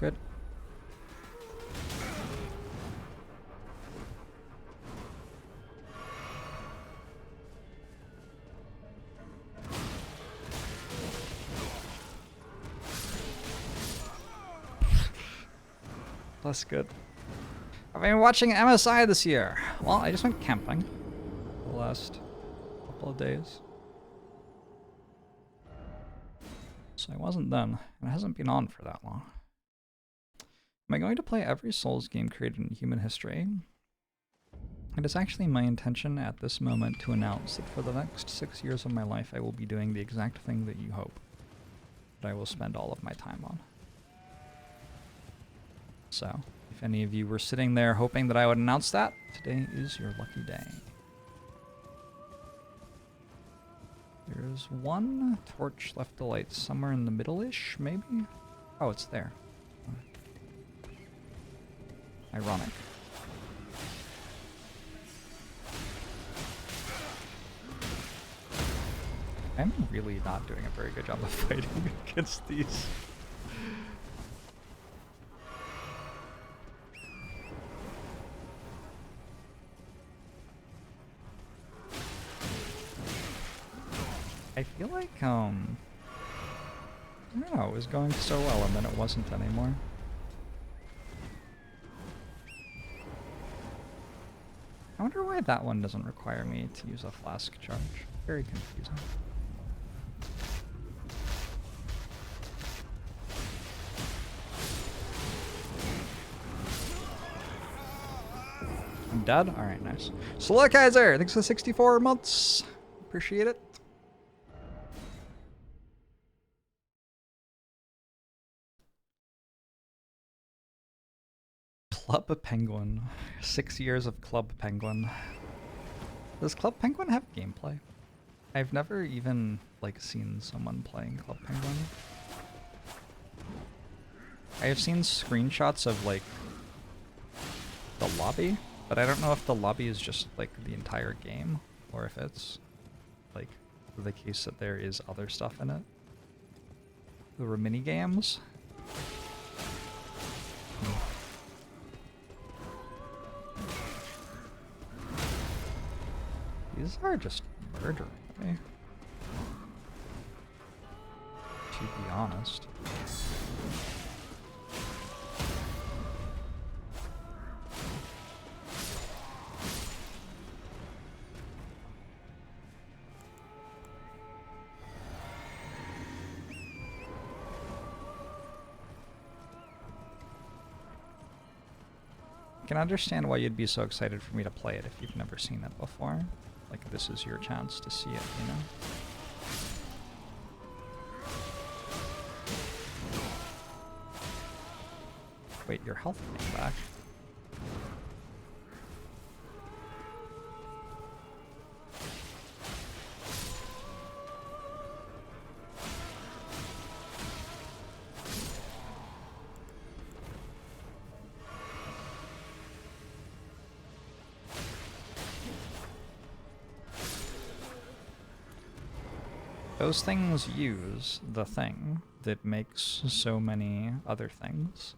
Speaker 1: Good. That's good. I've been watching MSI this year. Well, I just went camping the last couple of days. So I wasn't then, and it hasn't been on for that long. Am I going to play every Souls game created in human history? It is actually my intention at this moment to announce that for the next 6 years of my life I will be doing the exact thing that you hope that I will spend all of my time on. So, if any of you were sitting there hoping that I would announce that, today is your lucky day. There's one torch left to light somewhere in the middle-ish, maybe? Oh, it's there. Ironic. I'm really not doing a very good job of fighting against these. I feel like, I don't know, it was going so well and then it wasn't anymore. I wonder why that one doesn't require me to use a flask charge. Very confusing. I'm dead? Alright, nice. Slow Kaiser! Thanks for the 64 months! Appreciate it. Club Penguin. 6 years of Club Penguin. Does Club Penguin have gameplay? I've never even, like, seen someone playing Club Penguin. I have seen screenshots of, like, the lobby, but I don't know if the lobby is just, like, the entire game, or if it's, like, the case that there is other stuff in it. There were mini-games. These are just murdering me, to be honest. I can understand why you'd be so excited for me to play it if you've never seen it before. Like, this is your chance to see it, you know? Wait, your health came back. Those things use the thing that makes so many other things.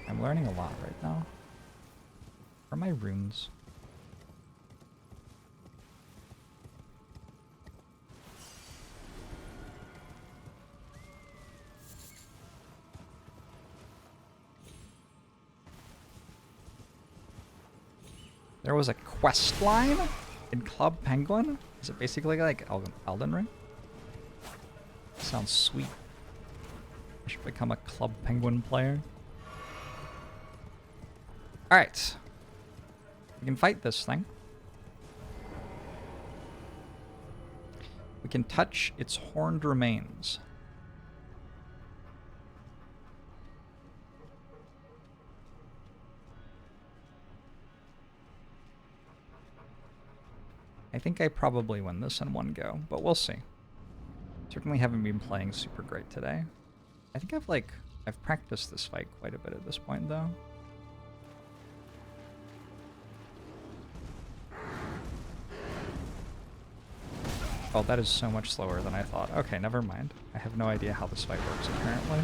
Speaker 1: I'm learning a lot right now. Where are my runes? There was a quest line in Club Penguin? Is it basically like Elden Ring? Sounds sweet. I should become a Club Penguin player. Alright. We can fight this thing. We can touch its horned remains. I think I probably win this in one go, but we'll see. Certainly haven't been playing super great today. I think I've practiced this fight quite a bit at this point though. Oh, that is so much slower than I thought. Okay, never mind. I have no idea how this fight works apparently.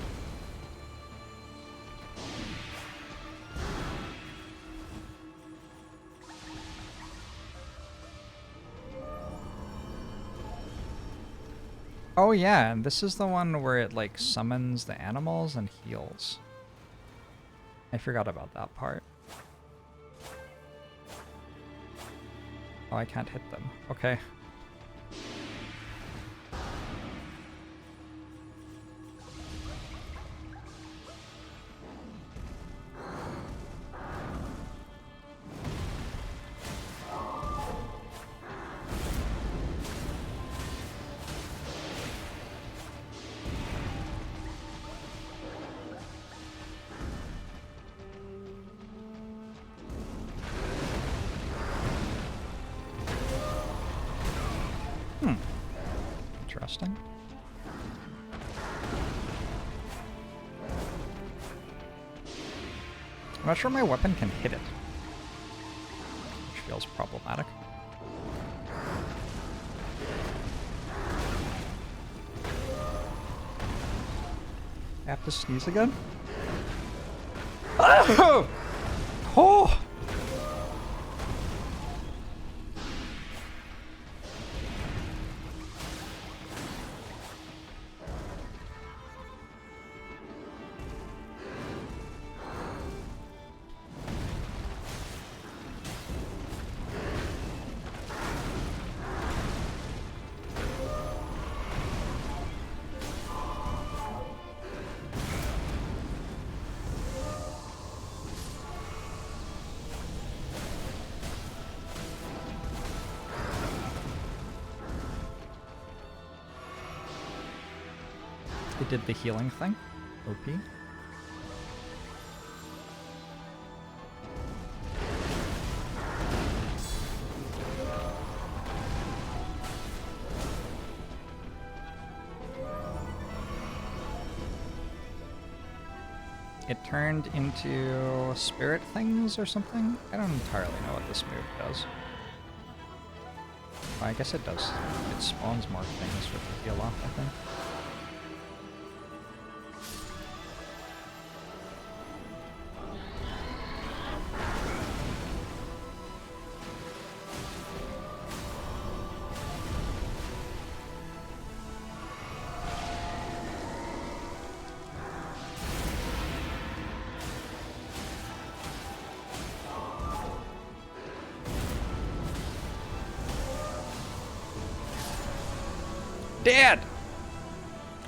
Speaker 1: Oh yeah, and this is the one where it like summons the animals and heals. I forgot about that part. Oh, I can't hit them. Okay. Interesting. I'm not sure my weapon can hit it, which feels problematic. I have to sneeze again? Oh! Oh! It did the healing thing. OP. It turned into spirit things or something? I don't entirely know what this move does. Well, I guess it does. It spawns more things with the heal off, I think. Dead!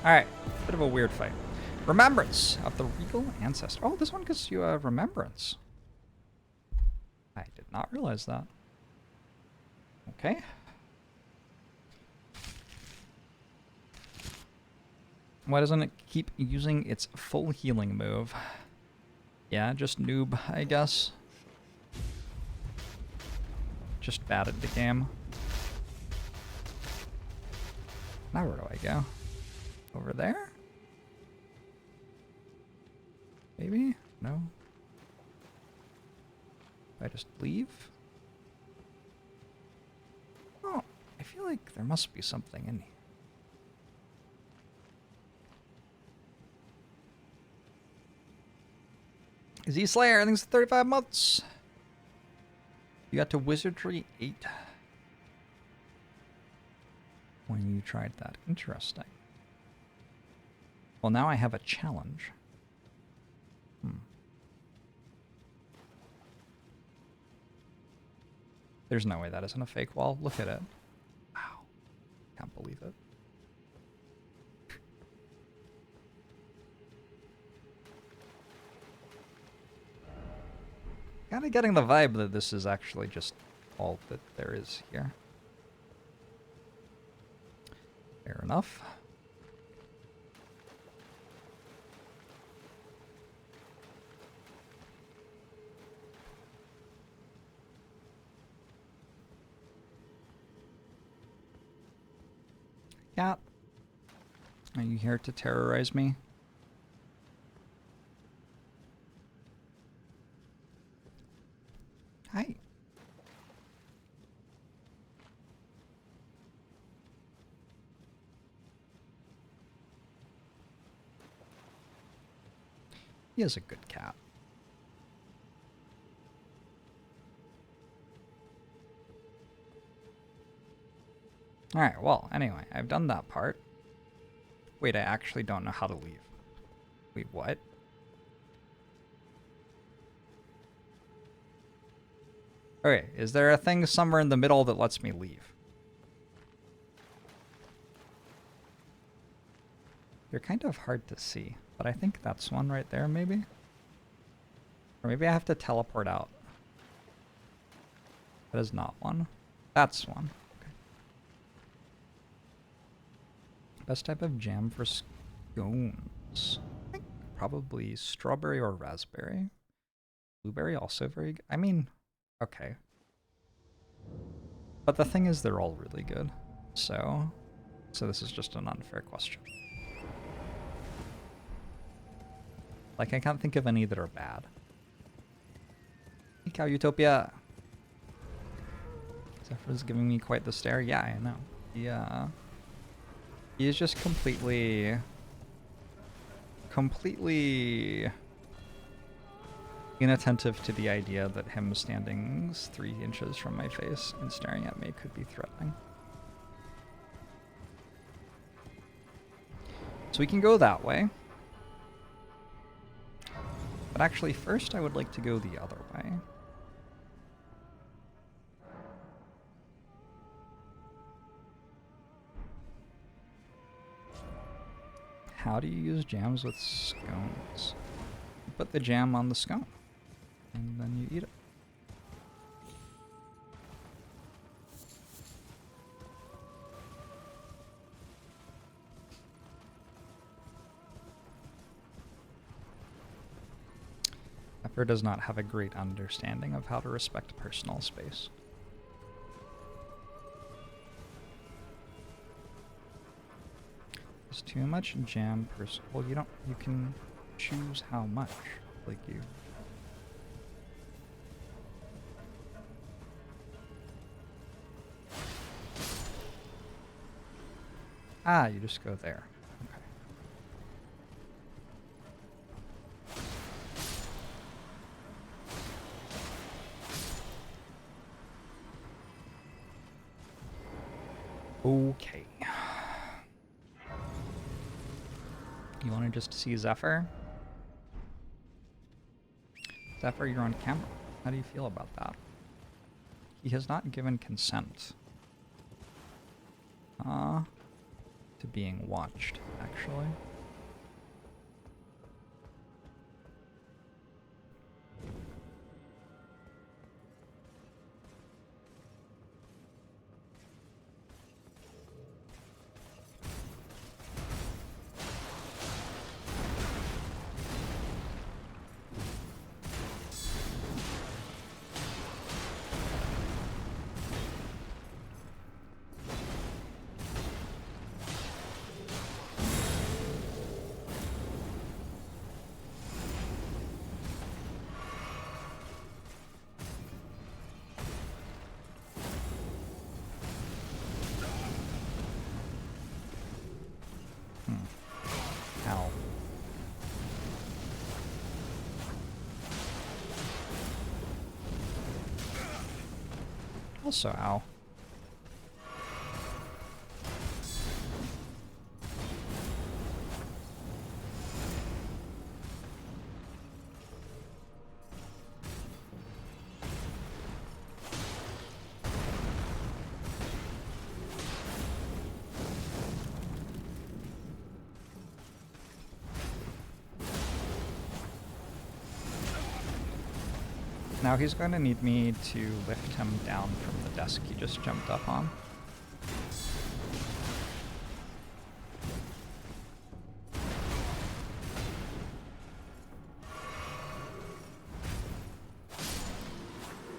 Speaker 1: Alright, bit of a weird fight. Remembrance of the regal ancestor. Oh, this one gives you a remembrance. I did not realize that. Okay. Why doesn't it keep using its full healing move? Yeah, just noob, I guess. Just bad at the game. Now where do I go? Over there? Maybe? No? I just leave? Oh, I feel like there must be something in here. Z Slayer, I think it's 35 months. You got to Wizardry 8 when you tried that. Interesting. Well, now I have a challenge. There's no way that isn't a fake wall. Look at it. Wow. Can't believe it. Kind of getting the vibe that this is actually just all that there is here. Fair enough. Cat, are you here to terrorize me? Hi. He is a good cat. Alright, well, anyway, I've done that part. Wait, I actually don't know how to leave. Wait, what? Okay, is there a thing somewhere in the middle that lets me leave? They're kind of hard to see, but I think that's one right there, maybe? Or maybe I have to teleport out. That is not one. That's one. Okay. Best type of jam for scones? I think probably strawberry or raspberry. Blueberry also very good. I mean, okay. But the thing is, they're all really good. So this is just an unfair question. Like, I can't think of any that are bad. Hey, Cow Utopia! Zephyr's giving me quite the stare. Yeah, I know. Yeah. He is just completely inattentive to the idea that him standing 3 inches from my face and staring at me could be threatening. So we can go that way. But actually, first I would like to go the other way. How do you use jams with scones? You put the jam on the scone, and then you eat it. Pepper does not have a great understanding of how to respect personal space. There's too much jam per... Well, you can choose how much. Like you... Ah, you just go there. Okay. You want to just see Zephyr? Zephyr, you're on camera. How do you feel about that? He has not given consent. To being watched, actually. Also, ow. Now he's going to need me to lift him down from the desk he just jumped up on.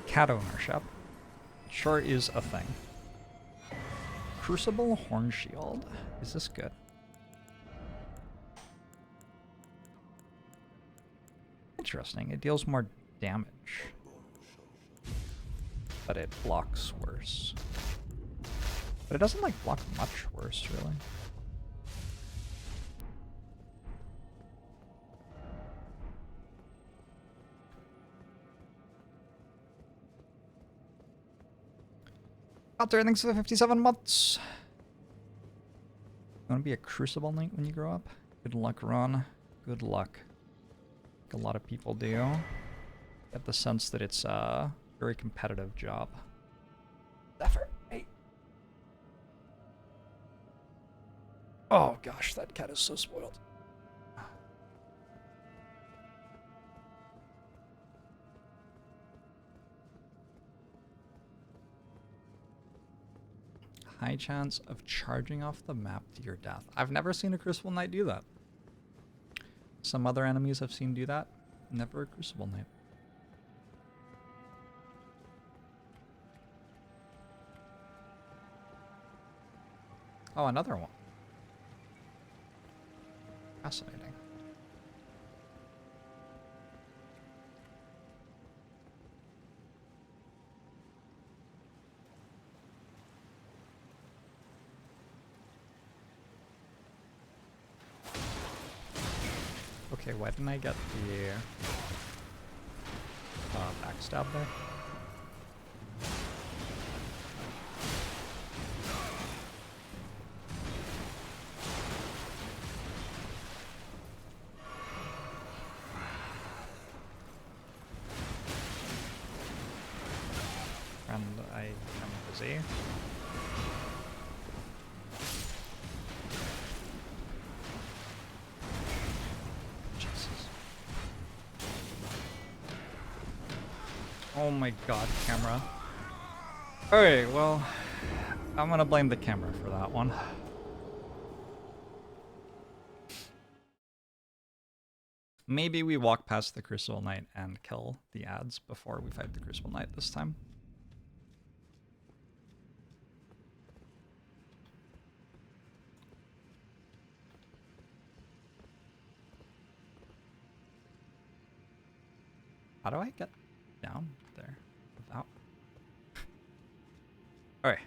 Speaker 1: Cat ownership sure is a thing. Crucible Horn Shield. Is this good? Interesting. It deals more damage, but it blocks worse. But it doesn't like block much worse, really. Out there, thanks for the 57 months. You want to be a Crucible Knight when you grow up? Good luck, Ron. Good luck. Like a lot of people do. Get the sense that it's a very competitive job. Effort. Hey. Oh gosh, that cat is so spoiled. High chance of charging off the map to your death. I've never seen a Crucible Knight do that. Some other enemies I've seen do that. Never a Crucible Knight. Oh, another one. Fascinating. Okay, why didn't I get the backstab there? And I am busy. Oh my god, camera. Alright, well, I'm gonna blame the camera for that one. Maybe we walk past the Crucible Knight and kill the ads before we fight the Crucible Knight this time. How do I get down there without? Alright.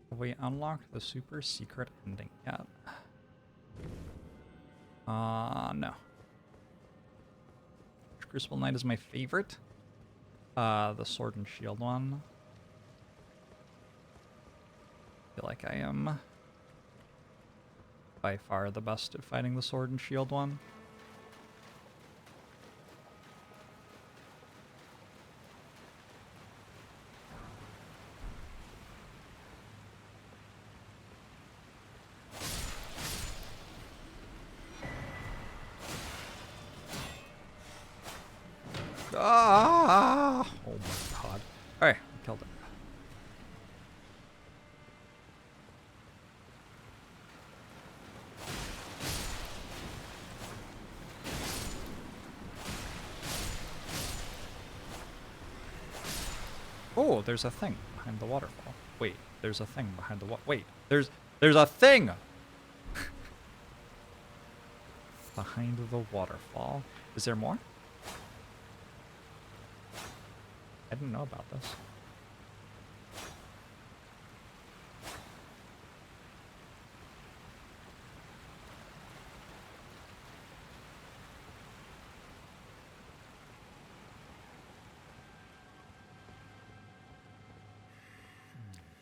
Speaker 1: Have we unlocked the super secret ending yet? No. Crucible Knight is my favorite. The Sword and Shield one. I feel like I am by far the best at fighting the Sword and Shield one. Ah! Oh my god. Alright, we killed it. Oh, there's a thing behind the waterfall. Wait, there's a thing behind the wait, there's a thing behind the waterfall. Is there more? I didn't know about this.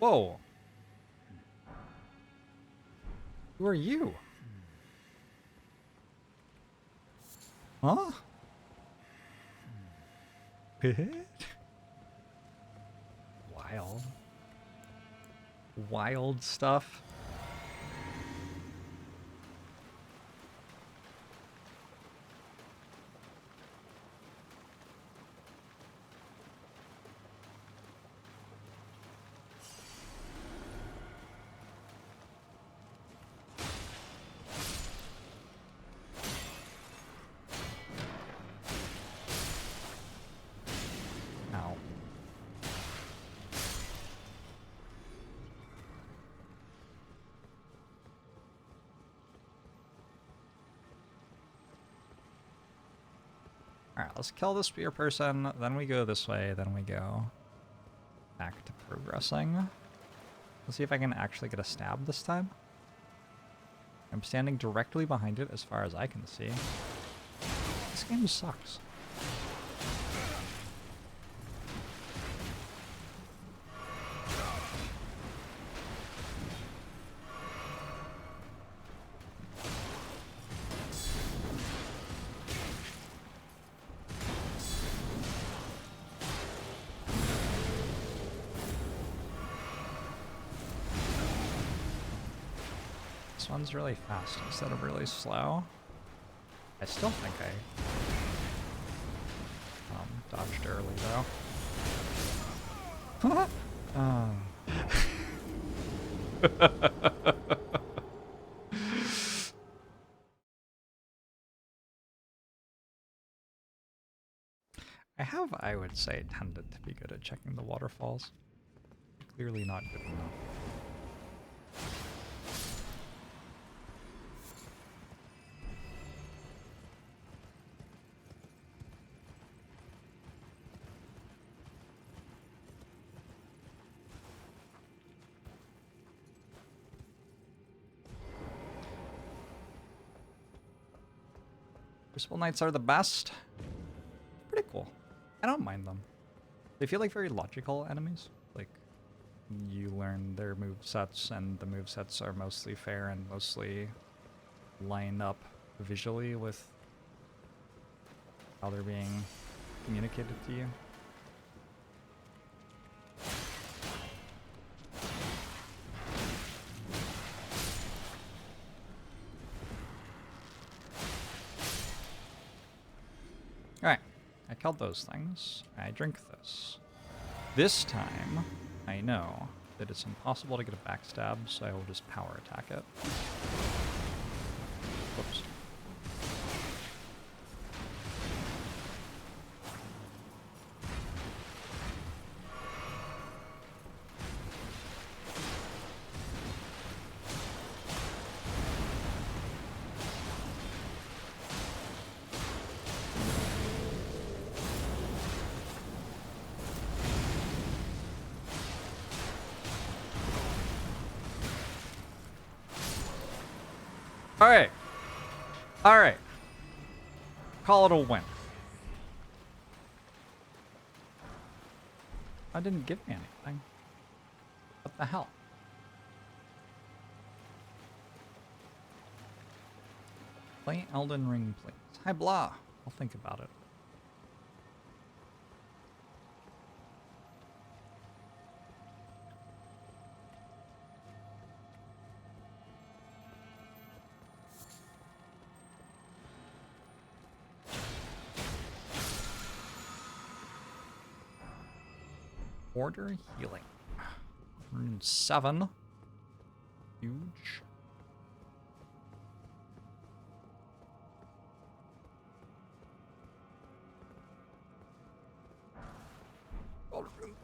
Speaker 1: Whoa. Who are you? Huh? Wild. Wild stuff. Ow. Alright, let's kill the spear person, then we go this way, then we go back to progressing. Let's see if I can actually get a stab this time. I'm standing directly behind it as far as I can see. This game sucks. This one's really fast instead of really slow. I still think I dodged early though. I have, I would say, tended to be good at checking the waterfalls. Clearly not good enough. Crucible Knights are the best. Pretty cool. I don't mind them. They feel like very logical enemies. Like, you learn their movesets, and the movesets are mostly fair and mostly line up visually with how they're being communicated to you. Alright, I killed those things. I drink this. This time, I know that it's impossible to get a backstab, so I will just power attack it. Whoops. Alright. Alright. Call it a win. I didn't give me anything. What the hell? Play Elden Ring, please. Hi, blah. I'll think about it. Order healing. 107. Huge.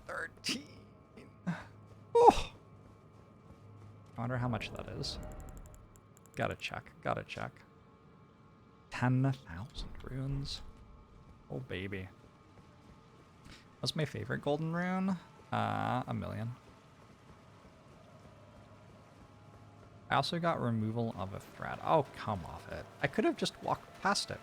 Speaker 1: $13. Oh. I wonder how much that is. Gotta check. Gotta check. 10,000 runes. Oh baby. What's my favorite golden rune? 1,000,000. I also got removal of a thread. Oh, come off it. I could have just walked past it.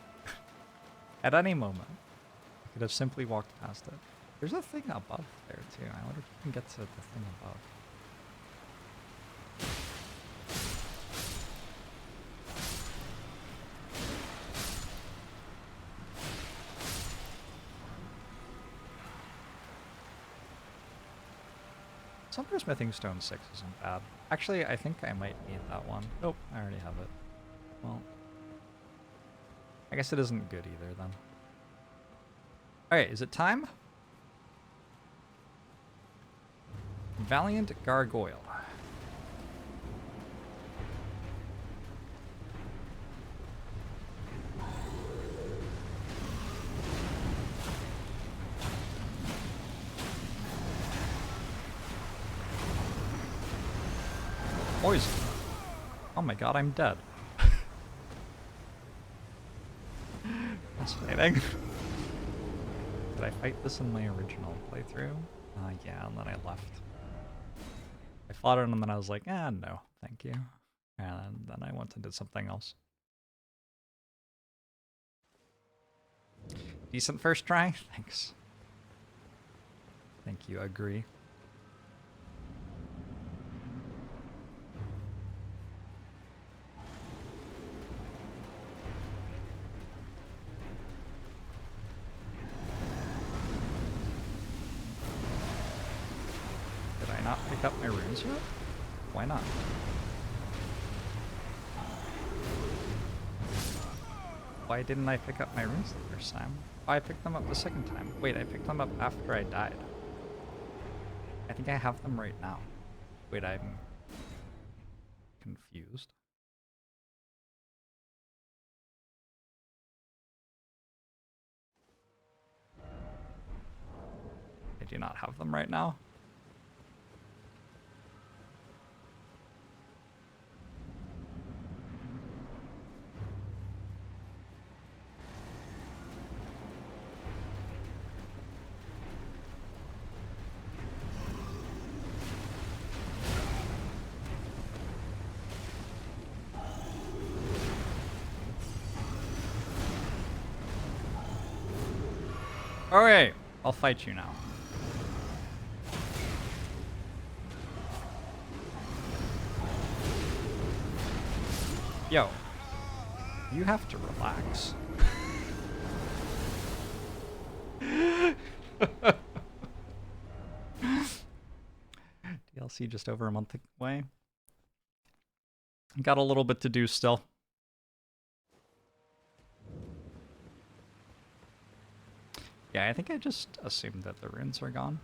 Speaker 1: At any moment. I could have simply walked past it. There's a thing above there, too. I wonder if you can get to the thing above. Silversmithing Stone 6 isn't bad. Actually, I think I might need that one. Nope, I already have it. Well, I guess it isn't good either then. Alright, is it time? Valiant Gargoyle. Poison. Oh my god, I'm dead. Fascinating. Did I fight this in my original playthrough? Yeah, and then I left. I fought it and then I was like, no, thank you. And then I went and did something else. Decent first try? Thanks. Thank you, agree. Did I not pick up my runes yet? Why not? Why didn't I pick up my runes the first time? Oh, I picked them up the second time. Wait, I picked them up after I died. I think I have them right now. Wait, I'm confused. I do not have them right now. Okay, I'll fight you now. Yo, you have to relax. DLC just over a month away. Got a little bit to do still. Yeah, I think I just assumed that the runes were gone.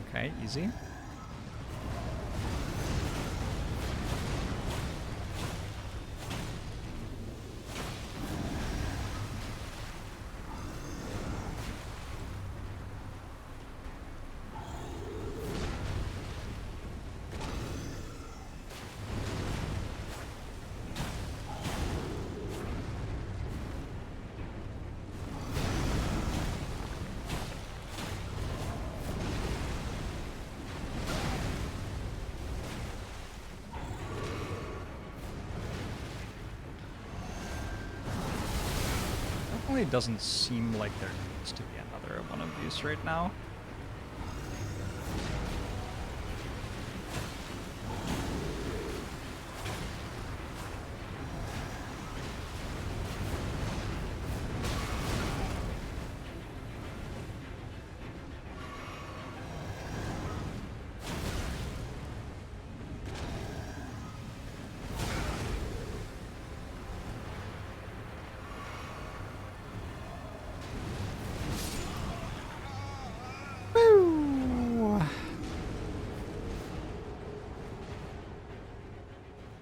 Speaker 1: Okay, easy. Definitely doesn't seem like there needs to be another one of these right now.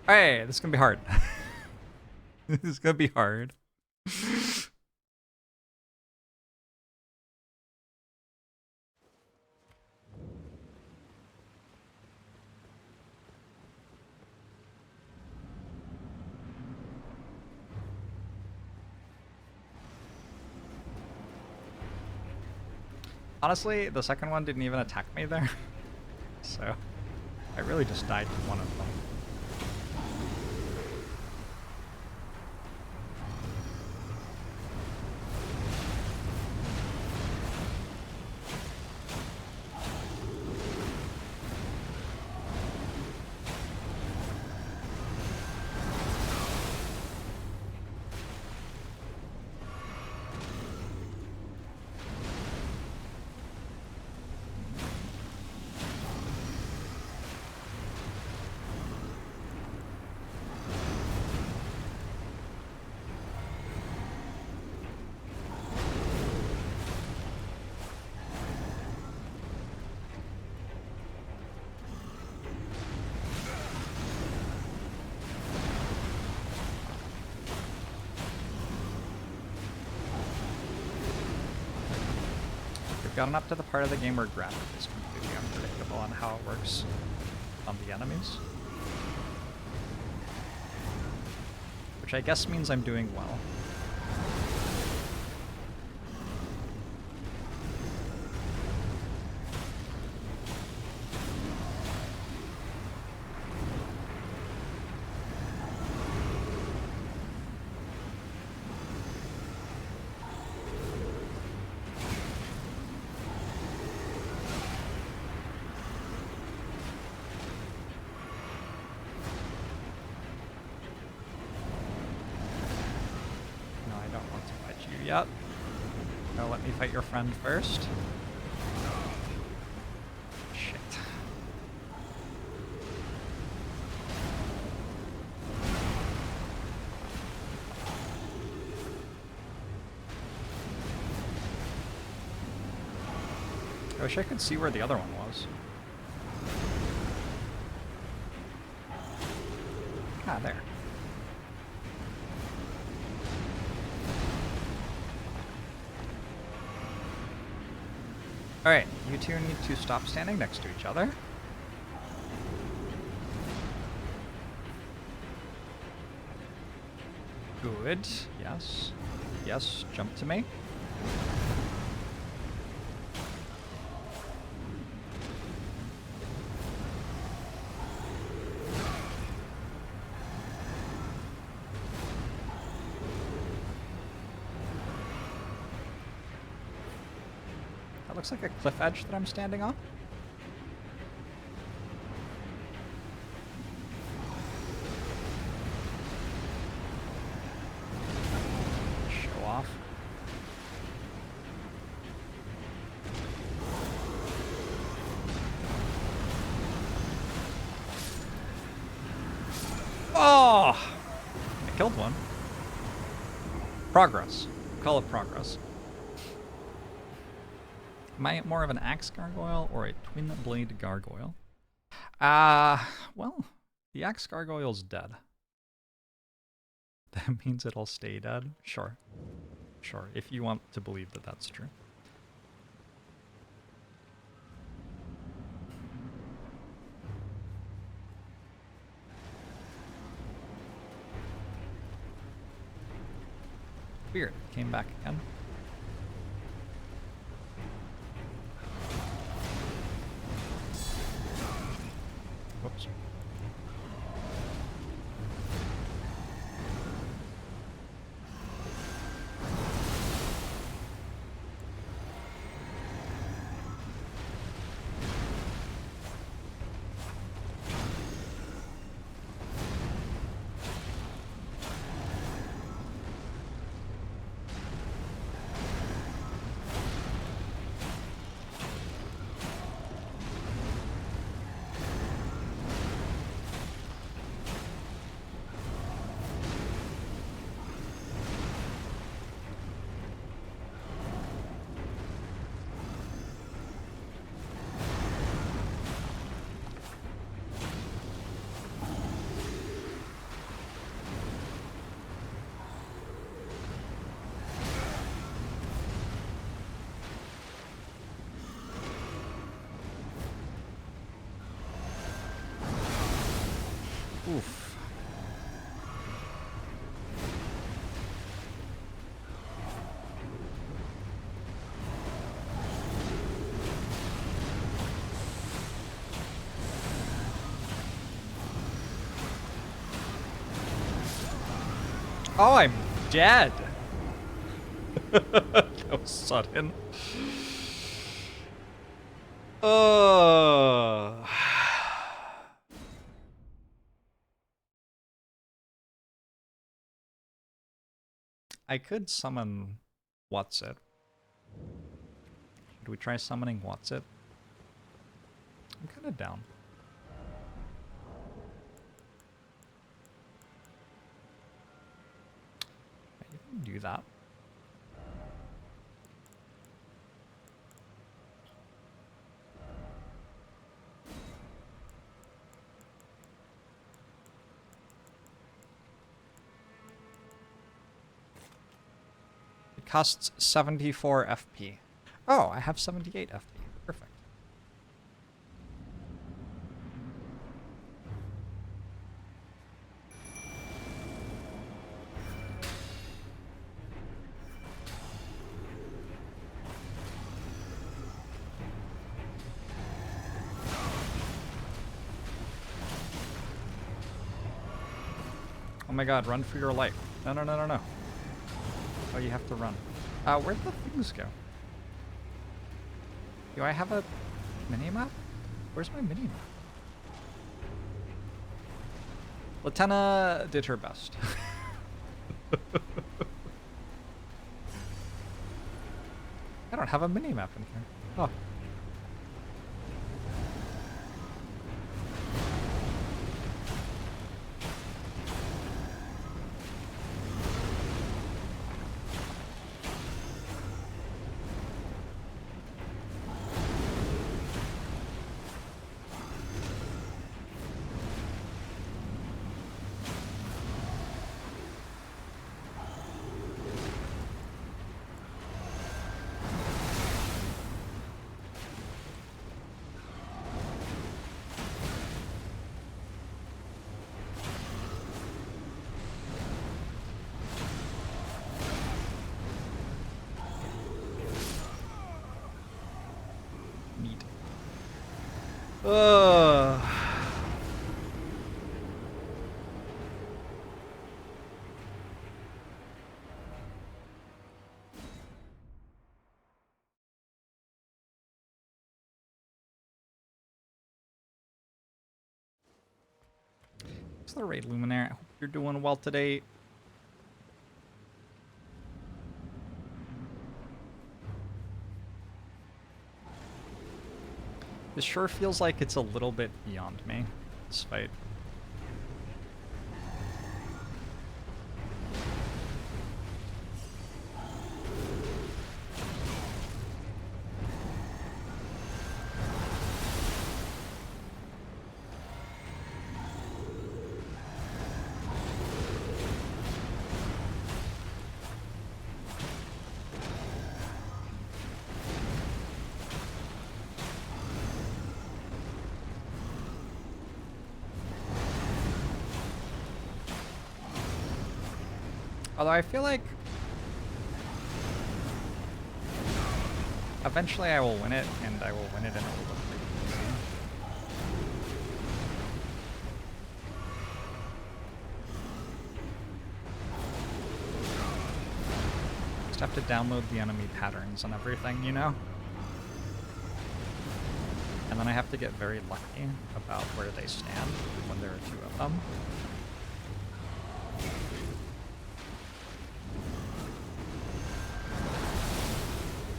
Speaker 1: Hey, this is gonna be hard. This is gonna be hard. Honestly, the second one didn't even attack me there. So, I really just died to one of them. gotten up to the part of the game where gravity is completely unpredictable on how it works on the enemies. Which I guess means I'm doing well. Yep. Now let me fight your friend first. Shit. I wish I could see where the other one was. Ah, there. Alright, you two need to stop standing next to each other. Good. Yes. Yes, jump to me. Looks like a cliff edge that I'm standing on. Show off. Oh! I killed one. Progress. Call it progress. Am I more of an axe gargoyle or a twin blade gargoyle? Well, the axe gargoyle's dead. That means it'll stay dead? Sure. Sure, if you want to believe that that's true. Weird, it came back again. Whoops. Oof. Oh, I'm dead. That was sudden. I could summon What's It. Should we try summoning What's It? I'm kind of down. You can do that. Costs 74 FP. Oh, I have 78 FP. Perfect. Oh my god, run for your life. No, no, no, no, no. Oh, you have to run. Where'd the things go? Do I have a mini-map? Where's my mini-map? Latenna did her best. I don't have a mini-map in here. Oh. Neat. Ugh. What's the raid, Luminaire? I hope you're doing well today. This sure feels like it's a little bit beyond me, this fight. Although I feel like eventually I will win it, and I will win it in a little bit easy. Just have to download the enemy patterns and everything, you know? And then I have to get very lucky about where they stand when there are two of them.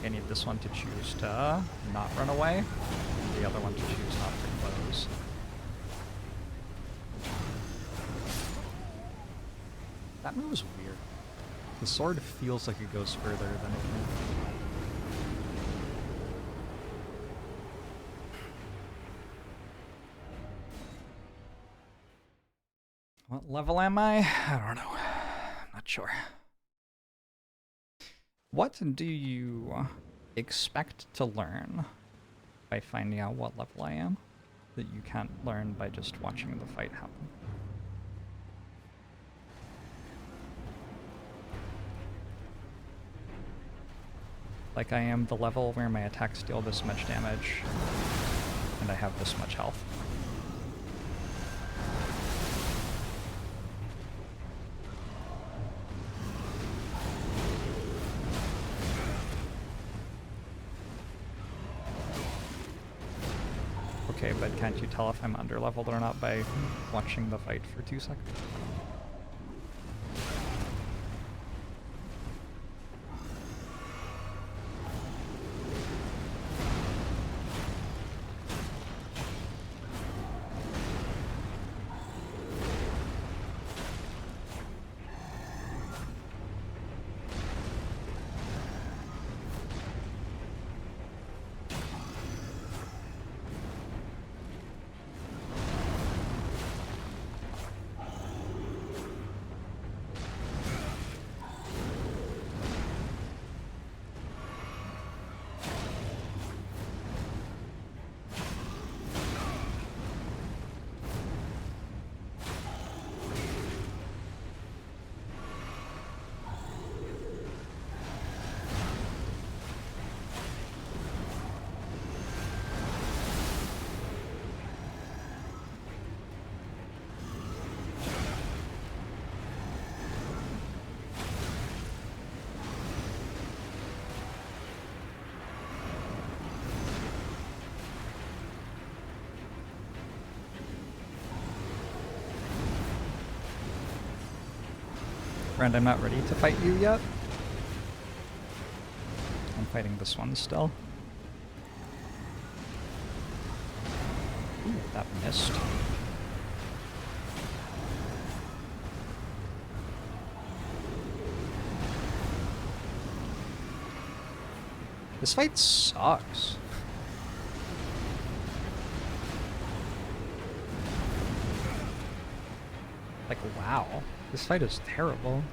Speaker 1: I need this one to choose to not run away, and the other one to choose not to close. That move is weird. The sword feels like it goes further than it can. What level am I? I don't know. I'm not sure. What do you expect to learn by finding out what level I am that you can't learn by just watching the fight happen? Like I am the level where my attacks deal this much damage and I have this much health. Okay, but can't you tell if I'm underleveled or not by watching the fight for 2 seconds? Friend, I'm not ready to fight you yet. I'm fighting this one still. Ooh, that missed. This fight sucks. Like, wow. This fight is terrible.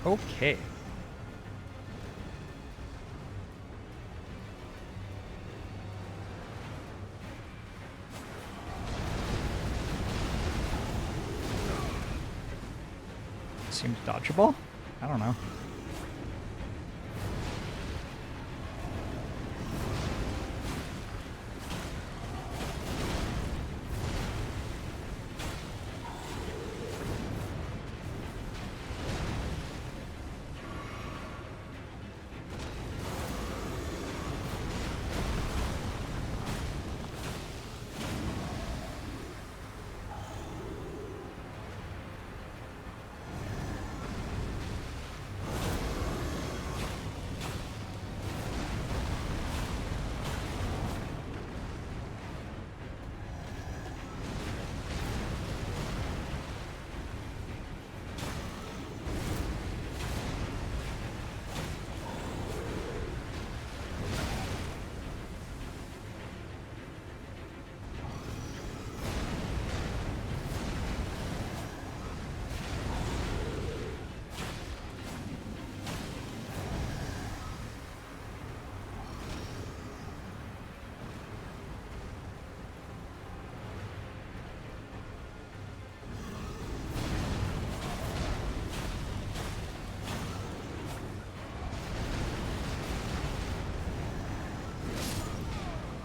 Speaker 1: Okay. Seemed dodgeable? I don't know.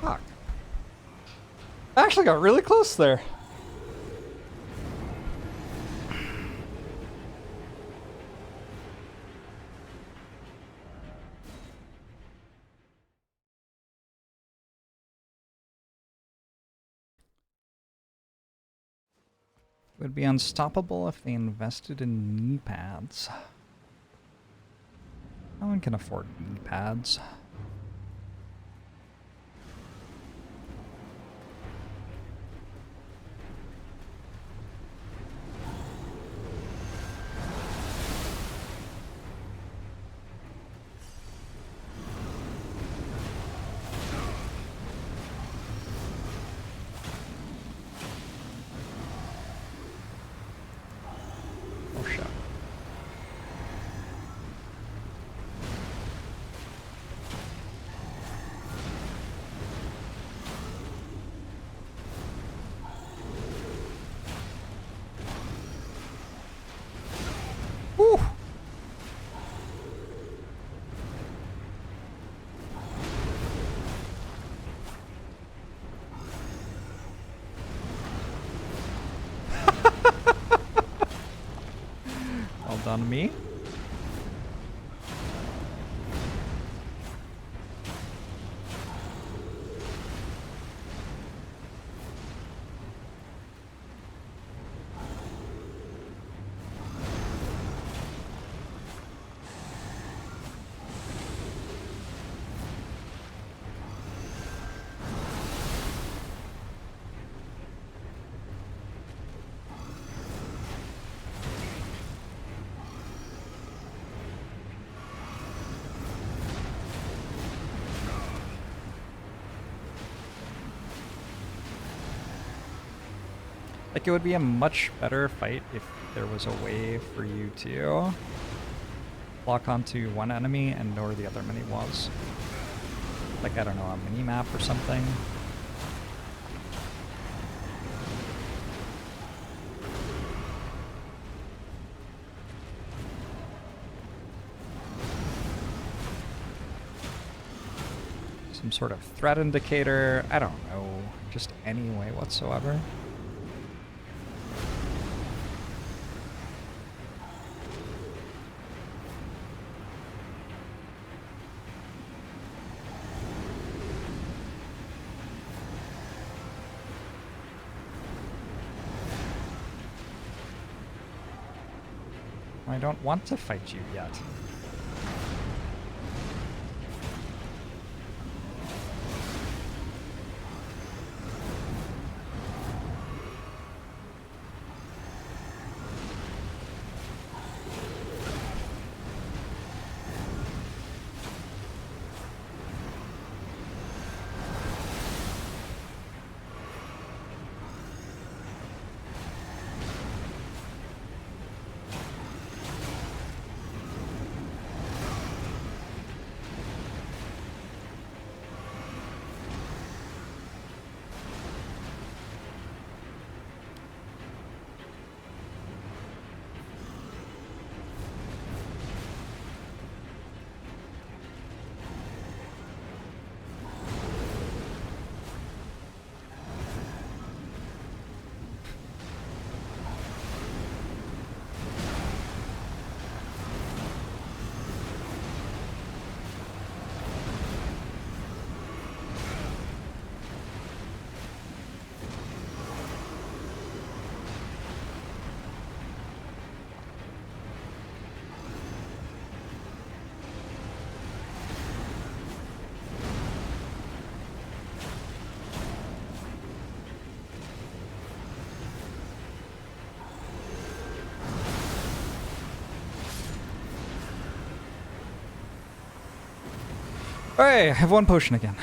Speaker 1: Fuck. I actually got really close there. Would be unstoppable if they invested in knee pads. No one can afford knee pads. Oh shit. Whew. Well done, me. Like, it would be a much better fight if there was a way for you to lock onto one enemy and know where the other enemy was. Like, I don't know, a mini-map or something. Some sort of threat indicator, I don't know, just any way whatsoever. I don't want to fight you yet. Hey, I have one potion again.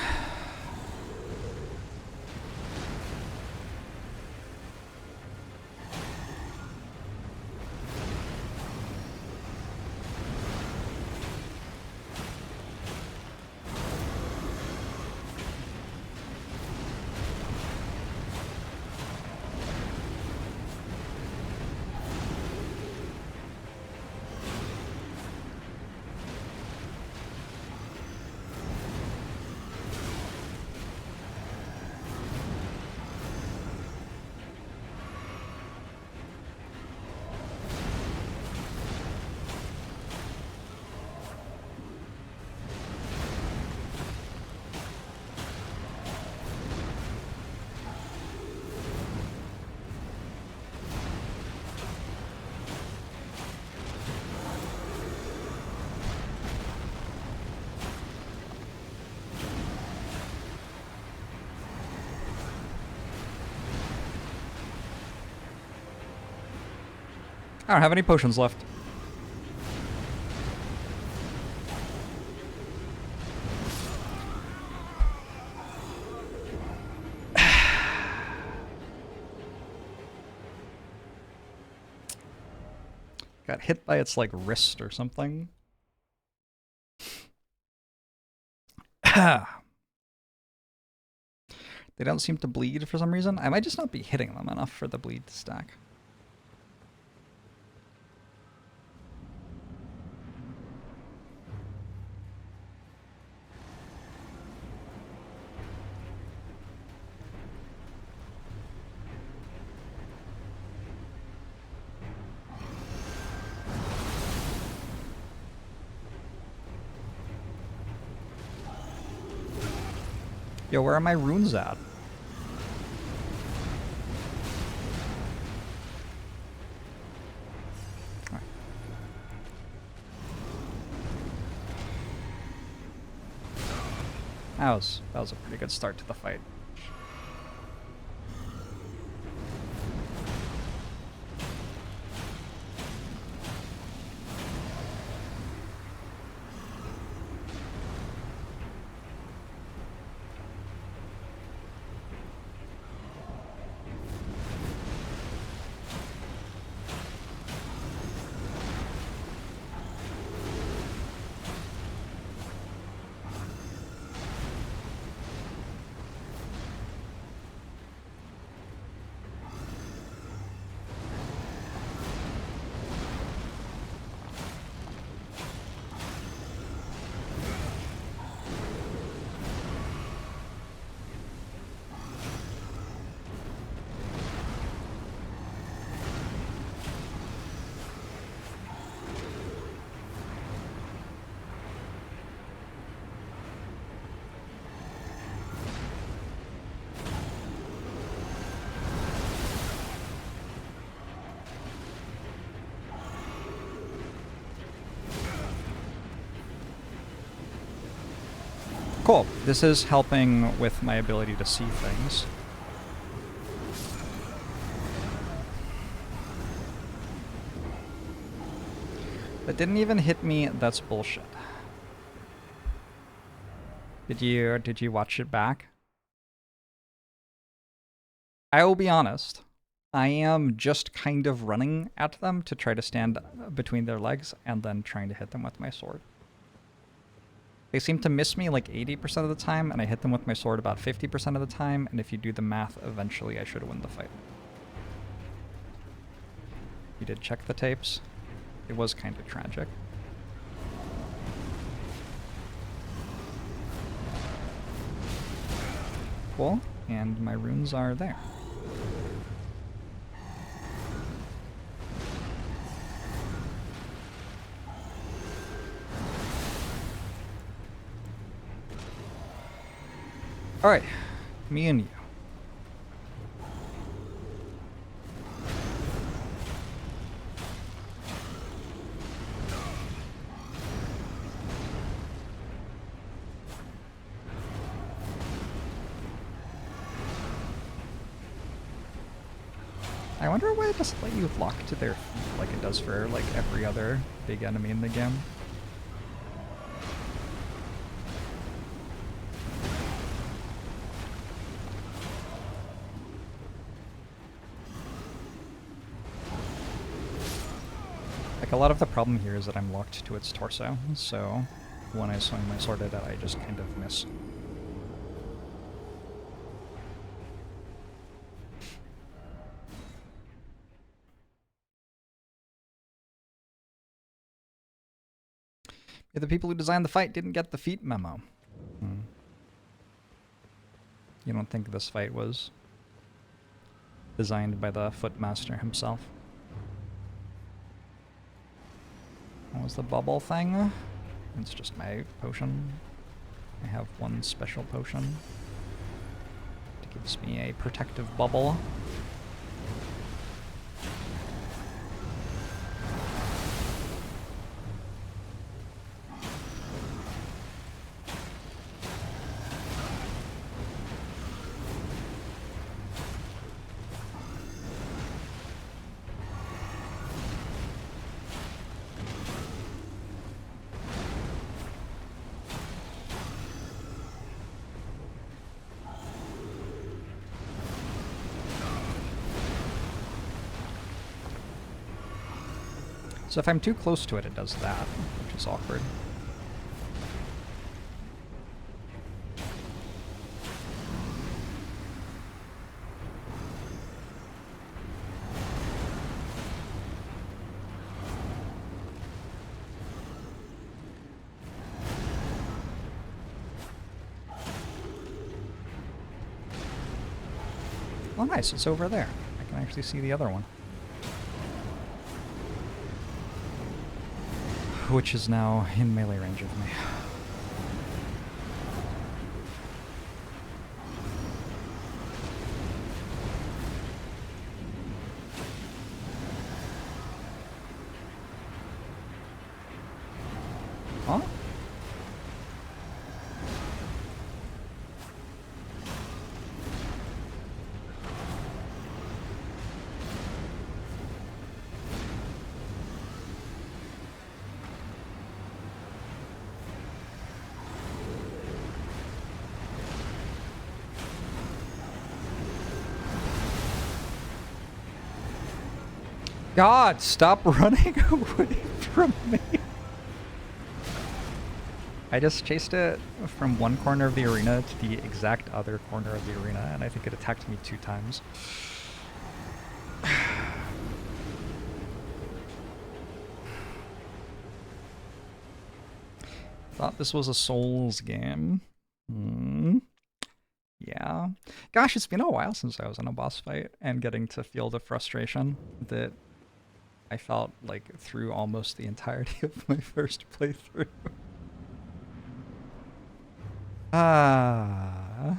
Speaker 1: I don't have any potions left. Got hit by its, like, wrist or something. They don't seem to bleed for some reason. I might just not be hitting them enough for the bleed to stack. Yo, where are my runes at? Alright. That was a pretty good start to the fight. Cool. This is helping with my ability to see things. That didn't even hit me. That's bullshit. Did you watch it back? I will be honest. I am just kind of running at them to try to stand between their legs and then trying to hit them with my sword. They seem to miss me like 80% of the time, and I hit them with my sword about 50% of the time, and if you do the math, eventually I should win the fight. You did check the tapes. It was kind of tragic. Cool, and my runes are there. Alright, me and you. I wonder why it doesn't let you lock to their feet like it does for like every other big enemy in the game. Like a lot of the problem here is that I'm locked to its torso, so when I swing my sword at it, I just kind of miss. The people who designed the fight didn't get the feet memo. You don't think this fight was designed by the Footmaster himself? What was the bubble thing? It's just my potion. I have one special potion. It gives me a protective bubble. So if I'm too close to it, it does that, which is awkward. Oh nice, it's over there. I can actually see the other one. Which is now in melee range of me. Huh? God, stop running away from me. I just chased it from one corner of the arena to the exact other corner of the arena, and I think it attacked me 2 times. Thought this was a Souls game. Yeah. Gosh, it's been a while since I was in a boss fight, and getting to feel the frustration that I felt like through almost the entirety of my first playthrough. Ah.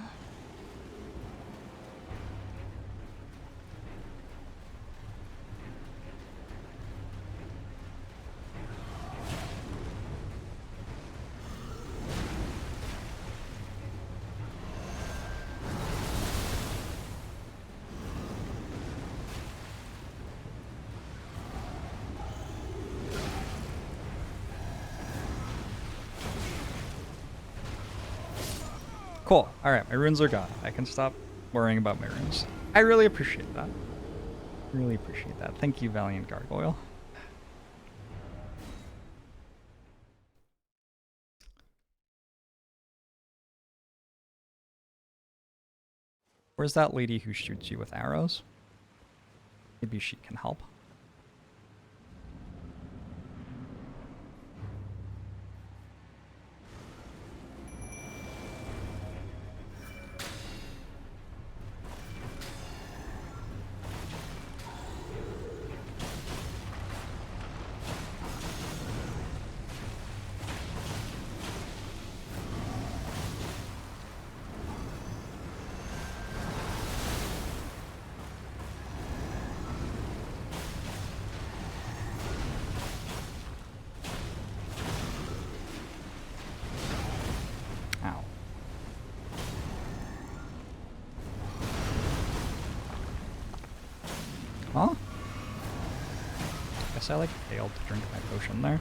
Speaker 1: Cool. Alright, my runes are gone. I can stop worrying about my runes. I really appreciate that. Really appreciate that. Thank you, Valiant Gargoyle. Where's that lady who shoots you with arrows? Maybe she can help. Huh? Guess I failed to drink my potion there.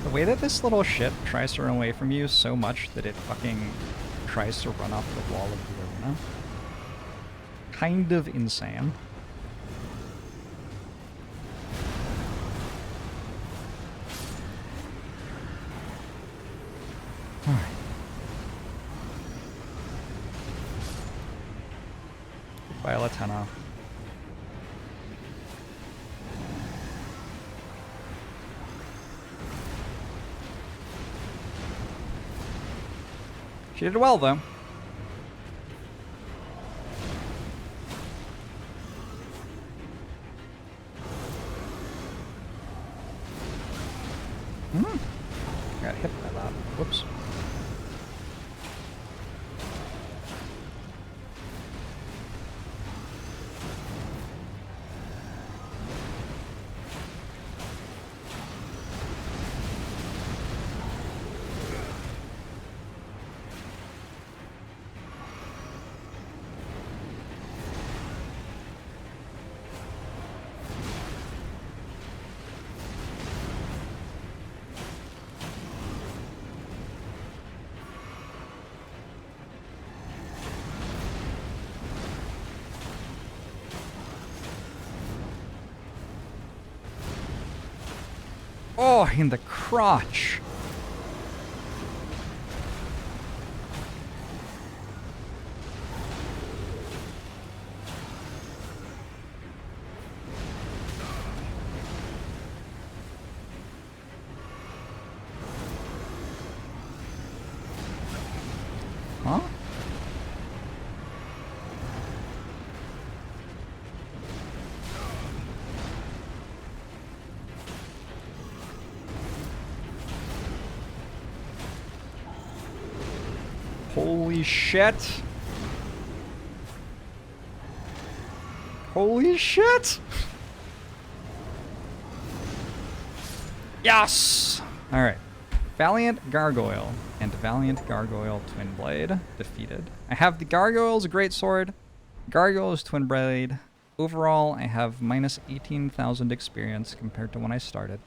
Speaker 1: The way that this little shit tries to run away from you so much that it fucking tries to run off the wall of the arena. Kind of insane. Alright. Goodbye, Latena. She did well, though. Got hit by that. Whoops. Oh, in the crotch. Huh? Holy shit. Holy shit. Yes! Alright. Valiant Gargoyle and Valiant Gargoyle Twin Blade defeated. I have the Gargoyle's Greatsword, Gargoyle's Twin Blade. Overall, I have minus 18,000 experience compared to when I started.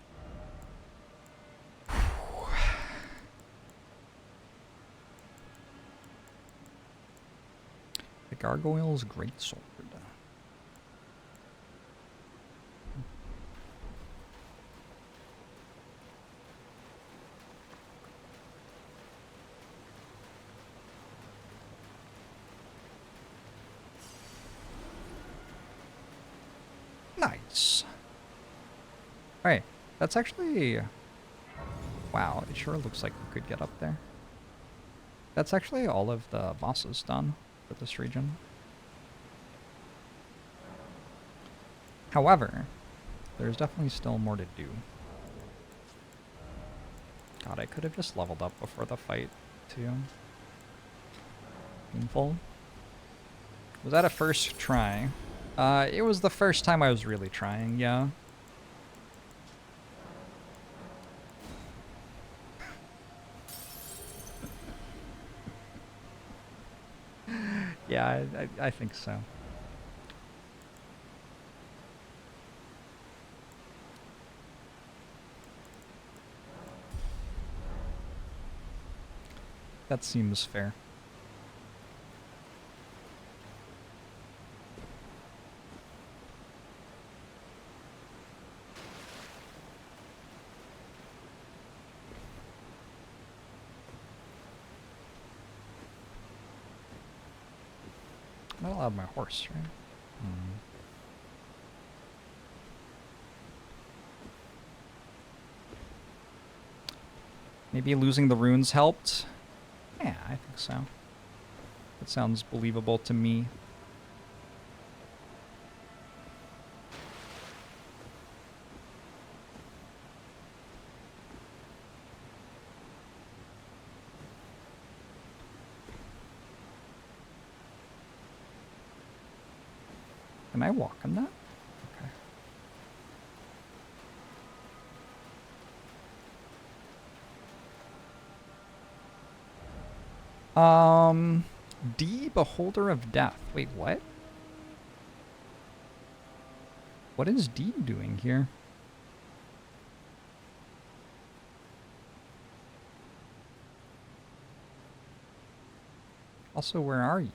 Speaker 1: The Gargoyle's Greatsword. Nice. Alright, that's actually... Wow, it sure looks like we could get up there. That's actually all of the bosses done. for this region. However, there's definitely still more to do. God, I could have just leveled up before the fight, too. Painful. Was that a first try? It was the first time I was really trying, yeah. Yeah, I think so. That seems fair. I'm not allowed my horse, right? Maybe losing the runes helped? Yeah, I think so. That sounds believable to me. Can I walk on that? Okay. D, Beholder of Death. Wait, what? What is D doing here? Also, where are you?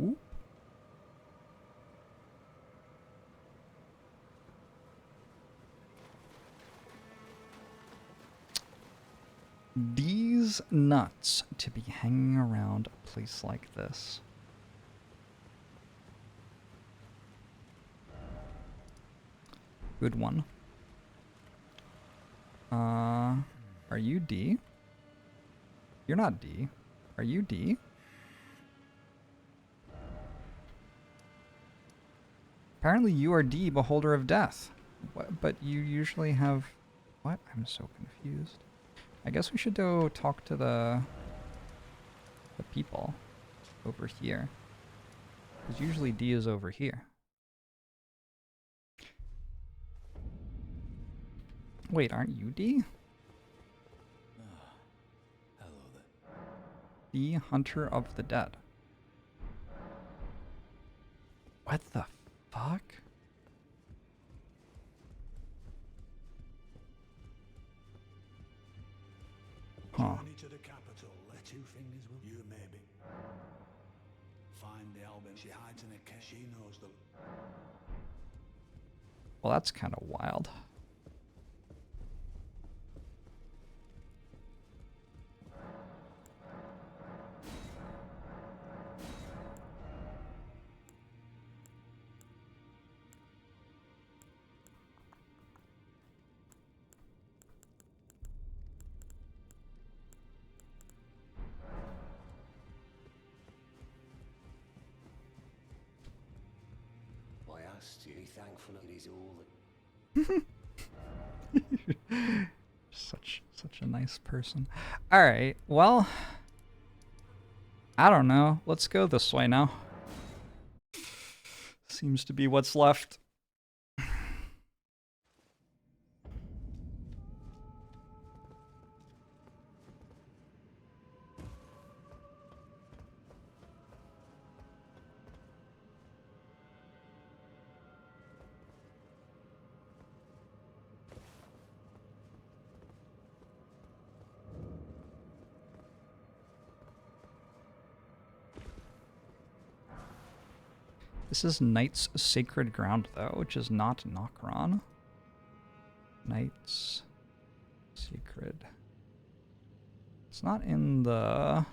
Speaker 1: Ooh. These nuts to be hanging around a place like this. Good one. Are you D? You're not D. Are you D? Apparently you are D, Beholder of Death. What, but you usually have... What? I'm so confused. I guess we should go talk to the people over here. Because usually D is over here. Wait, aren't you D?
Speaker 3: Hello there.
Speaker 1: D, Hunter of the Dead. What the fuck? Huh.
Speaker 3: Journey to the capital. Let two fingers will you maybe. Find the Albin. She hides in a cave. She knows the.
Speaker 1: Well, that's kind of wild.
Speaker 4: Be thankful it is all that
Speaker 1: such a nice person. All right, well, I don't know. Let's go this way now. Seems to be what's left. This is Knight's Sacred Ground, though, which is not Nokron. Knight's Sacred. It's not in the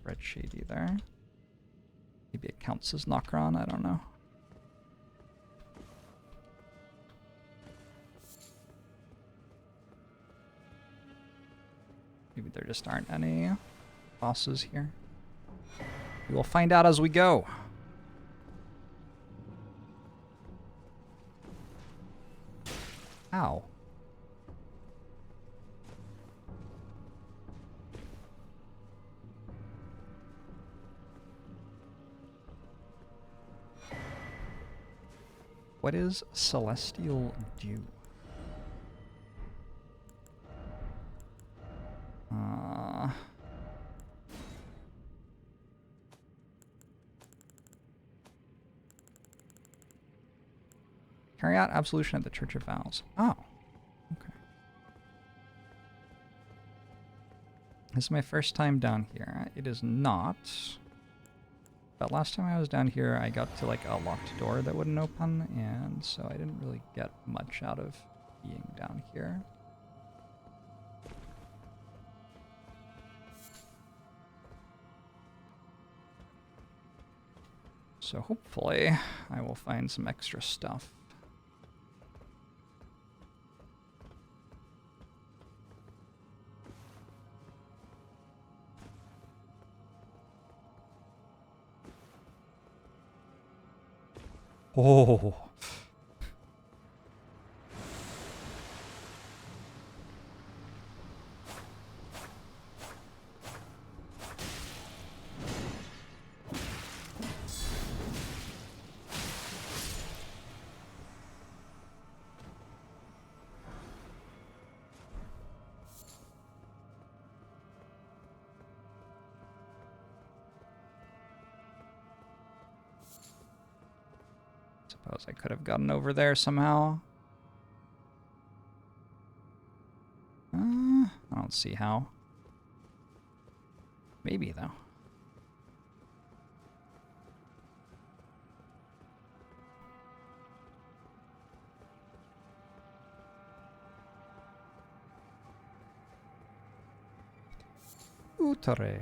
Speaker 1: spreadsheet either. Maybe it counts as Nokron, I don't know. Maybe there just aren't any bosses here. We will find out as we go. Ow. What is Celestial Dew? Carry out absolution at the Church of Vows. Oh, okay. This is my first time down here. It is not. But last time I was down here, I got to like a locked door that wouldn't open, and so I didn't really get much out of being down here. So hopefully I will find some extra stuff. Oh. Suppose I could have gotten over there somehow. I don't see how. Maybe, though. Utare.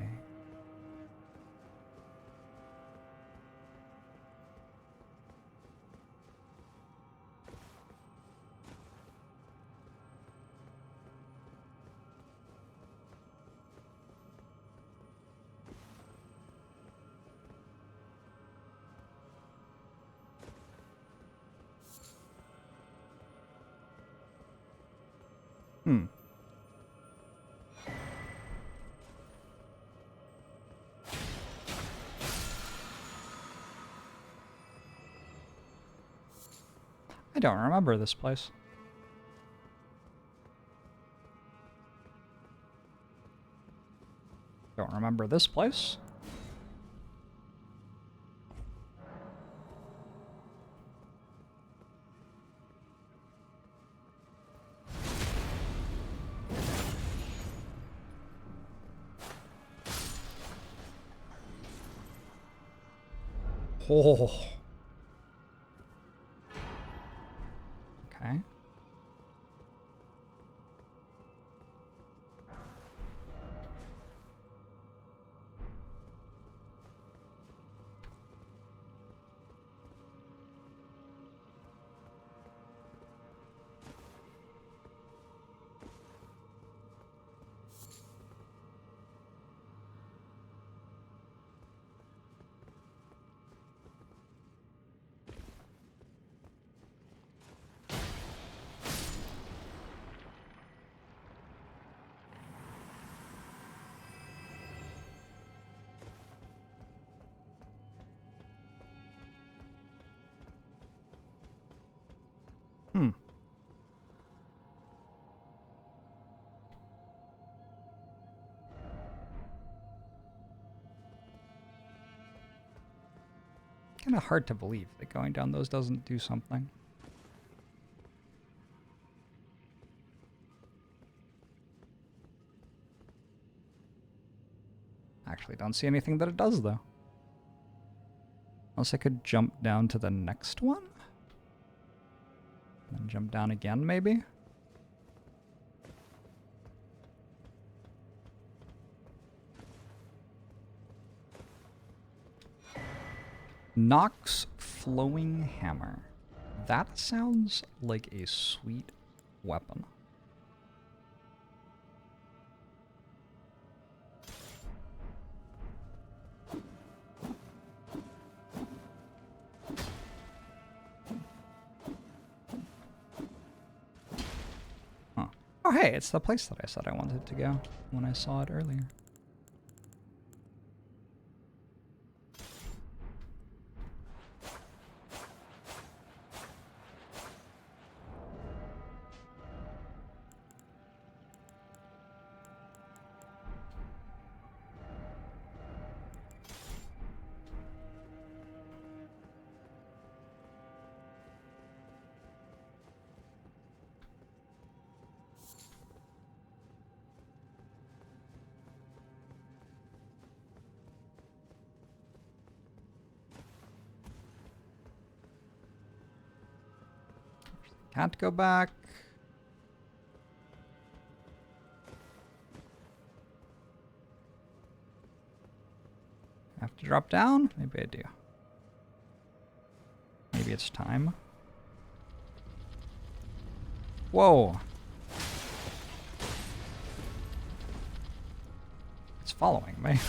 Speaker 1: I don't remember this place. Don't remember this place. Oh. Okay. Kind of hard to believe that going down those doesn't do something. Actually, don't see anything that it does, though. Unless I could jump down to the next one? And then jump down again, maybe? Nox Flowing Hammer. That sounds like a sweet weapon. Huh. Oh hey, it's the place that I said I wanted to go when I saw it earlier. Can't go back. Have to drop down? Maybe I do. Maybe it's time. Whoa. It's following me.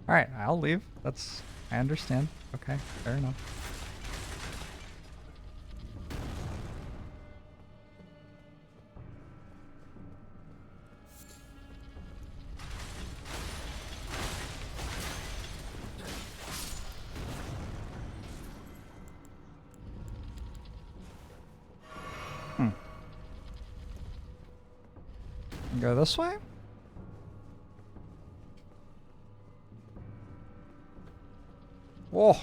Speaker 1: Alright, I'll leave. I understand. Okay, fair enough. Go this way? Whoa.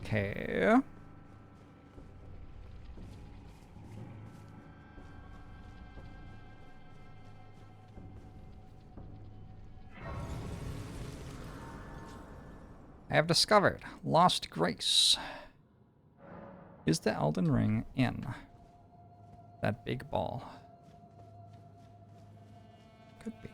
Speaker 1: Okay. I have discovered Lost Grace. Is the Elden Ring in that big ball? Could be.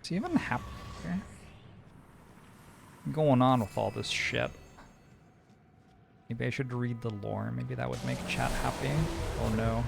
Speaker 1: What's even happening here? What's going on with all this shit? Maybe I should read the lore. Maybe that would make chat happy. Oh no.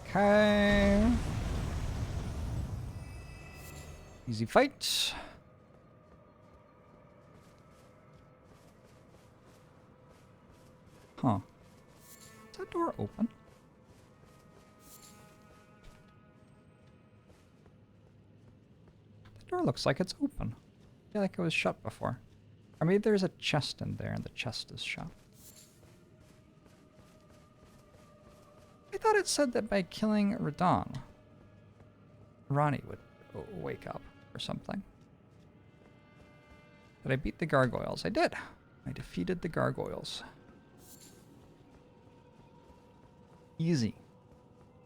Speaker 1: Okay. Easy fight. Huh. Is that door open? The door looks like it's open. I feel like it was shut before. Or maybe there's a chest in there and the chest is shut. I thought it said that by killing Radon, Ronnie would wake up or something. Did I beat the gargoyles? I did. I defeated the gargoyles. Easy.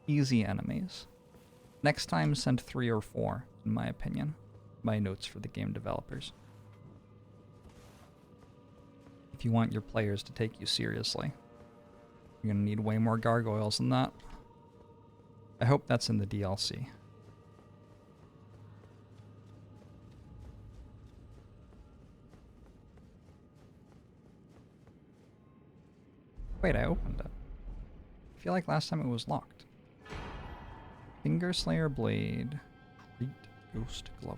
Speaker 1: Easy enemies. Next time, send 3 or 4, in my opinion. My notes for the game developers. If you want your players to take you seriously, you're gonna need way more gargoyles than that. I hope that's in the DLC. Wait, I opened it. I feel like last time it was locked. Finger Slayer Blade. Great Ghost Glove.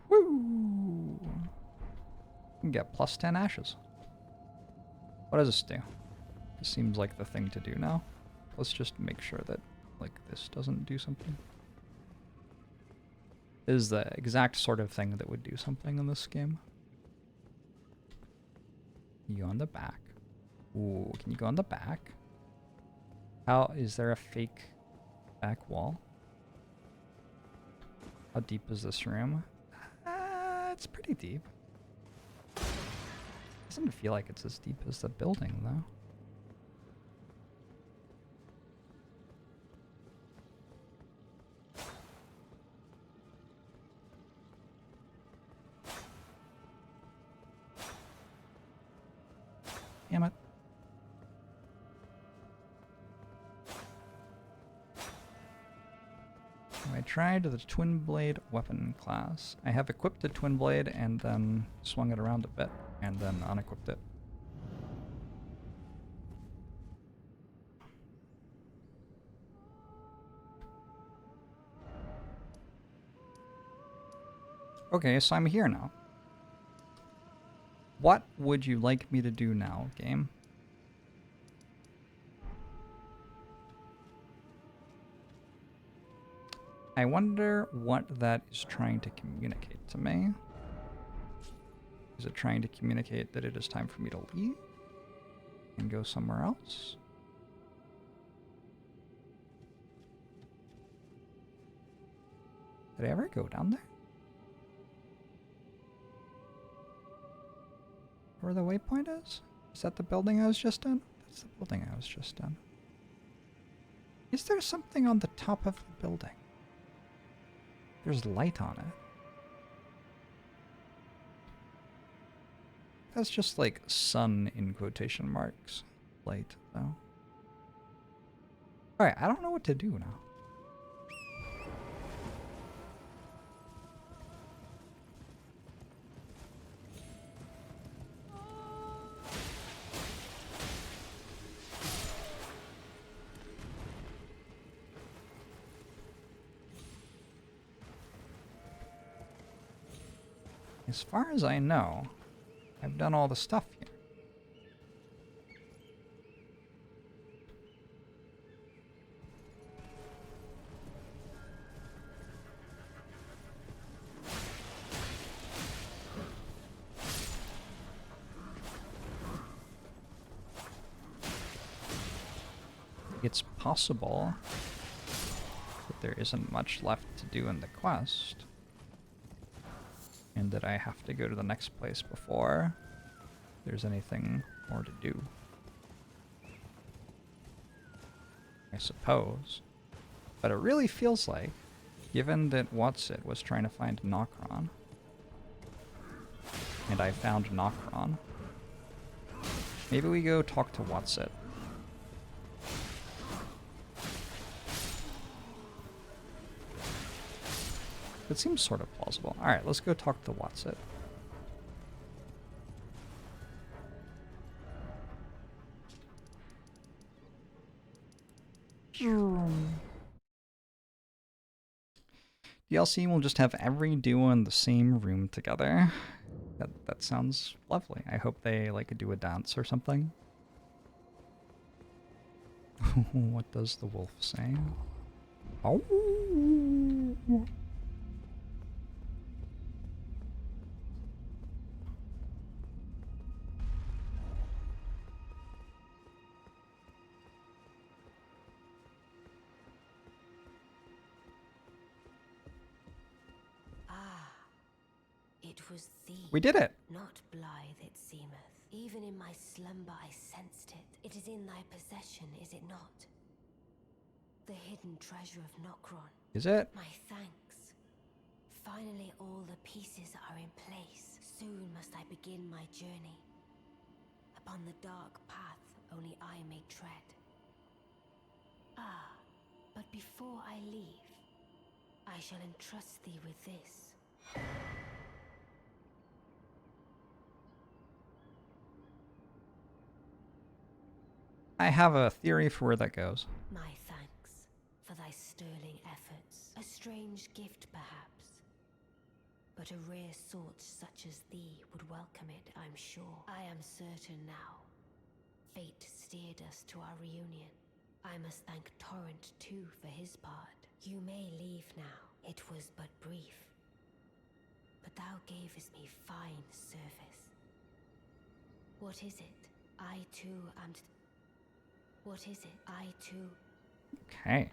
Speaker 1: Woo! You can get plus 10 ashes. What does this do? This seems like the thing to do now. Let's just make sure that, like, this doesn't do something. This is the exact sort of thing that would do something in this game. Can you go on the back? Ooh, can you go on the back? How is there a fake back wall? How deep is this room? It's pretty deep. Doesn't feel like it's as deep as the building, though. Damn it. I tried the twin blade weapon class. I have equipped the twin blade and then swung it around a bit and then unequipped it. Okay, so I'm here now. What would you like me to do now, game? I wonder what that is trying to communicate to me. Is it trying to communicate that it is time for me to leave and go somewhere else? Did I ever go down there? Where the waypoint is? Is that the building I was just in? That's the building I was just in. Is there something on the top of the building? There's light on it. That's just like sun in quotation marks. Light, though. Alright, I don't know what to do now. As far as I know, I've done all the stuff here. It's possible that there isn't much left to do in the quest. And that I have to go to the next place before there's anything more to do. I suppose. But it really feels like, given that Whatsit was trying to find Nokron, and I found Nokron, maybe we go talk to Whatsit. It seems sort of plausible. Alright, let's go talk to Whatsit. DLC will just have every duo in the same room together. That sounds lovely. I hope they like do a dance or something. What does the wolf say? Oh.
Speaker 5: It was thee.
Speaker 1: We did it!
Speaker 5: Not blithe it seemeth. Even in my slumber I sensed it. It is in thy possession, is it not? The hidden treasure of Nokron.
Speaker 1: Is it?
Speaker 5: My thanks. Finally all the pieces are in place. Soon must I begin my journey. Upon the dark path only I may tread. Ah, but before I leave, I shall entrust thee with this.
Speaker 1: I have a theory for where that goes.
Speaker 5: My thanks for thy sterling efforts. A strange gift, perhaps. But a rare sort such as thee would welcome it, I'm sure. I am certain now. Fate steered us to our reunion. I must thank Torrent, too, for his part. You may leave now. It was but brief. But thou gavest me fine service. What is it? I, too, am... What is it? I, too...
Speaker 1: Okay.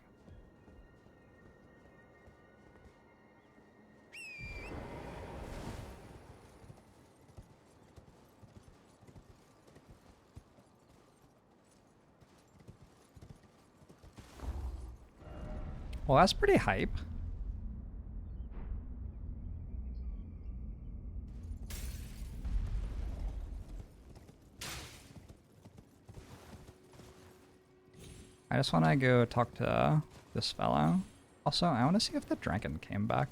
Speaker 1: Well, that's pretty hype. I just want to go talk to this fellow. Also, I want to see if the dragon came back.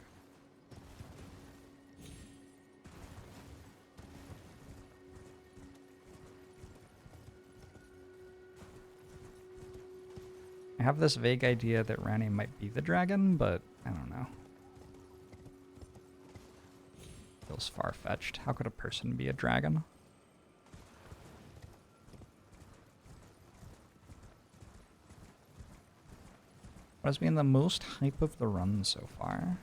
Speaker 1: I have this vague idea that Rani might be the dragon, but I don't know. Feels far-fetched. How could a person be a dragon? What has been the most hype of the run so far?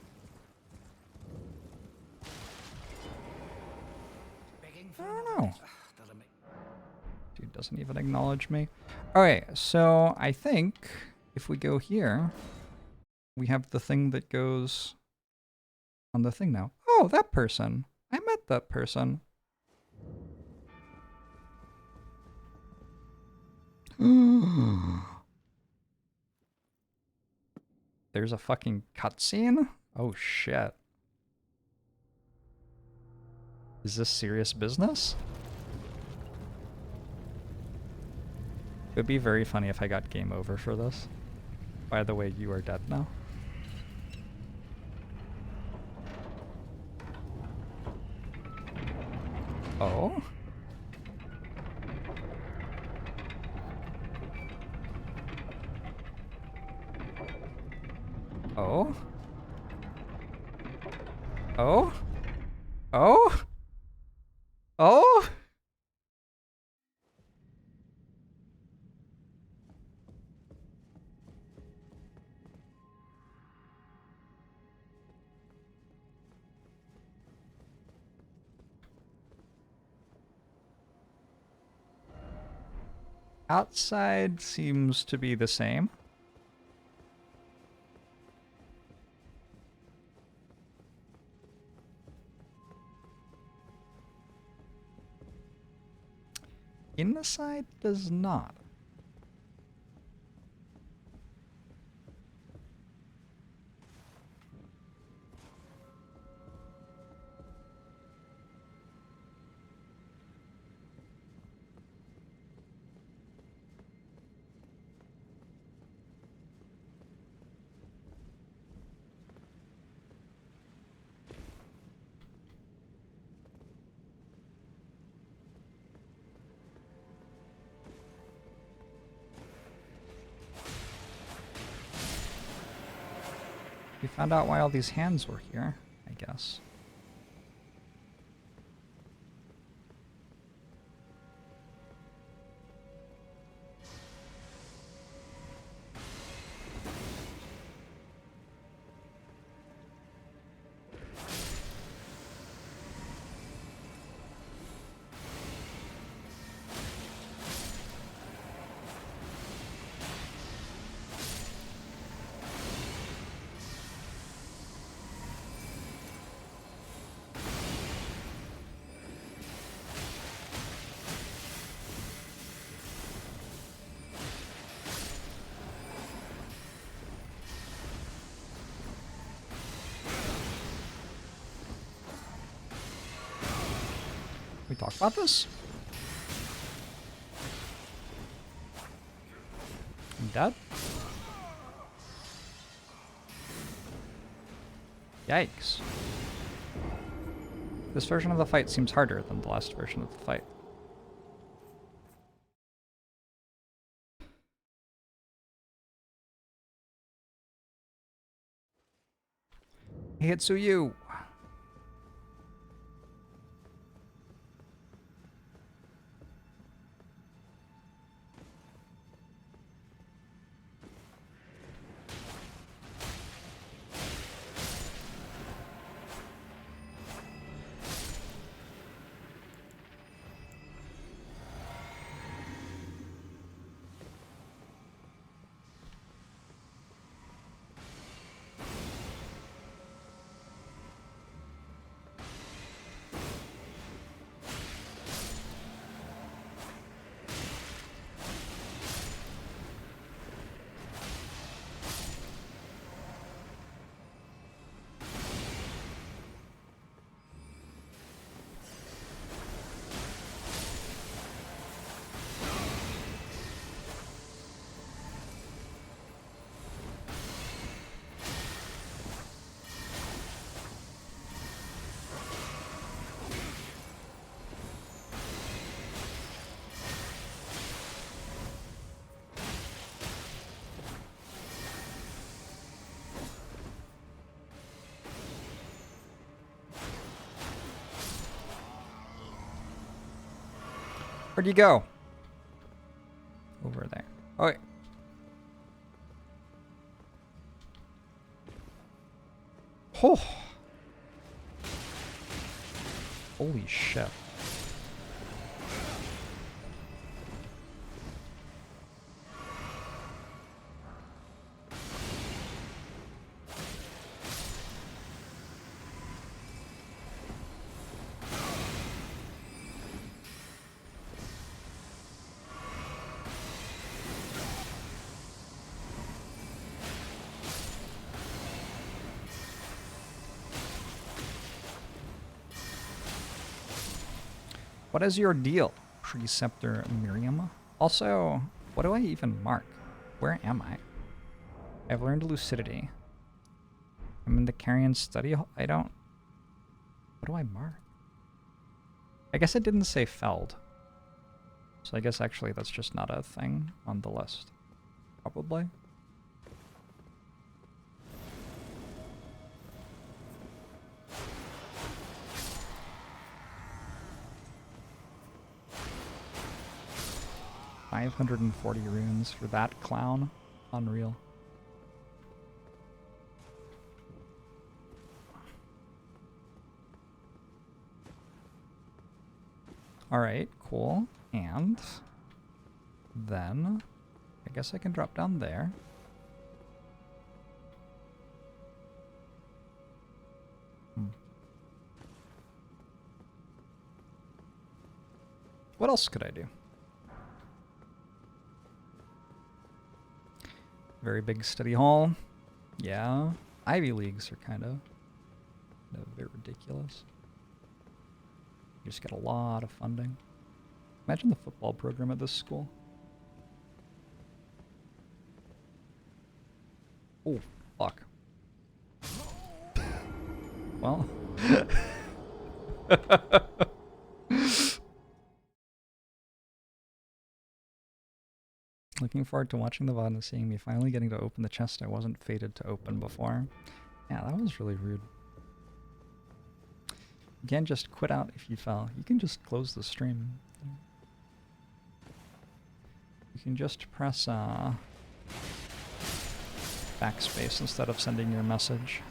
Speaker 1: I don't know. Dude doesn't even acknowledge me. Alright, so I think if we go here, we have the thing that goes on the thing now. Oh, that person. I met that person. There's a fucking cutscene? Oh shit. Is this serious business? It would be very funny if I got game over for this. By the way, you are dead now. Oh? Oh? Oh? Oh? Oh? Outside seems to be the same. Inside does not. We found out why all these hands were here, I guess. We talk about this? I'm dead? Yikes. This version of the fight seems harder than the last version of the fight. Hitsuyu! Where'd you go? Over there. Oh, wait. Oh. Holy shit. What is your deal, Preceptor Miriam? Also, what do I even mark? Where am I? I've learned lucidity. I'm in the Carrion study hall. I don't... What do I mark? I guess it didn't say Feld. So I guess actually that's just not a thing on the list. Probably. $540 runes for that clown. Unreal. Alright, cool. And then I guess I can drop down there. What else could I do? Very big study hall. Yeah. Ivy Leagues are kind of a bit ridiculous. You just get a lot of funding. Imagine the football program at this school. Oh, fuck. Well. Looking forward to watching the VOD and seeing me finally getting to open the chest I wasn't fated to open before. Yeah, that was really rude. You can't just quit out if you fell. You can just close the stream. You can just press backspace instead of sending your message.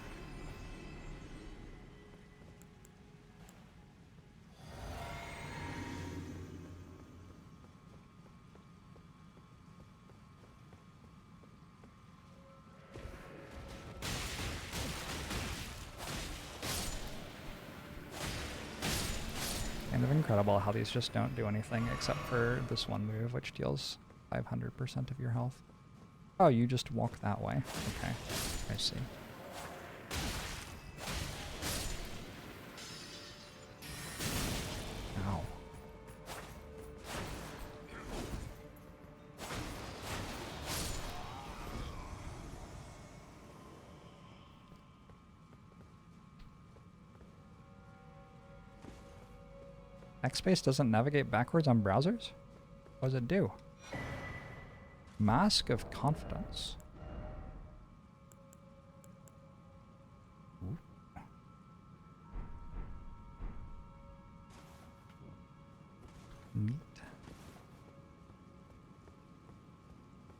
Speaker 1: Kind of incredible how these just don't do anything except for this one move, which deals 500% of your health. Oh, you just walk that way. Okay, I see. Ow. Backspace doesn't navigate backwards on browsers? What does it do? Mask of Confidence. Ooh. Neat.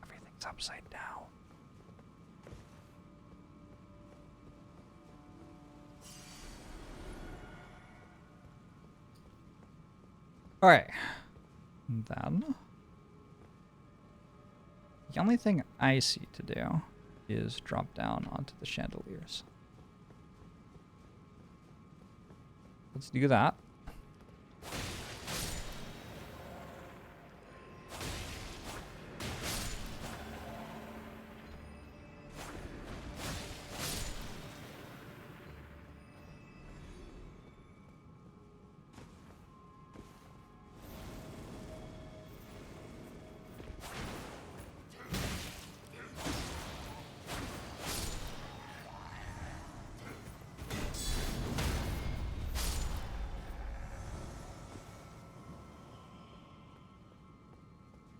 Speaker 1: Everything's upside down. Alright. Then the only thing I see to do is drop down onto the chandeliers. Let's do that.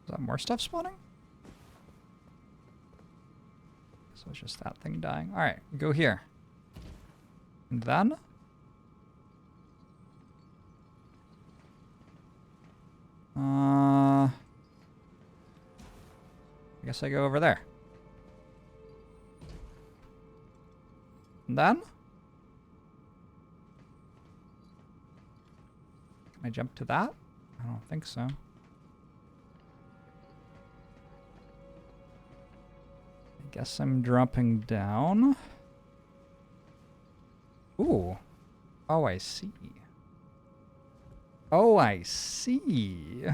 Speaker 1: Is that more stuff spawning? So it's just that thing dying. Alright, go here. And then? I guess I go over there. And then? Can I jump to that? I don't think so. Guess I'm dropping down. Ooh. Oh, I see. Oh, I see.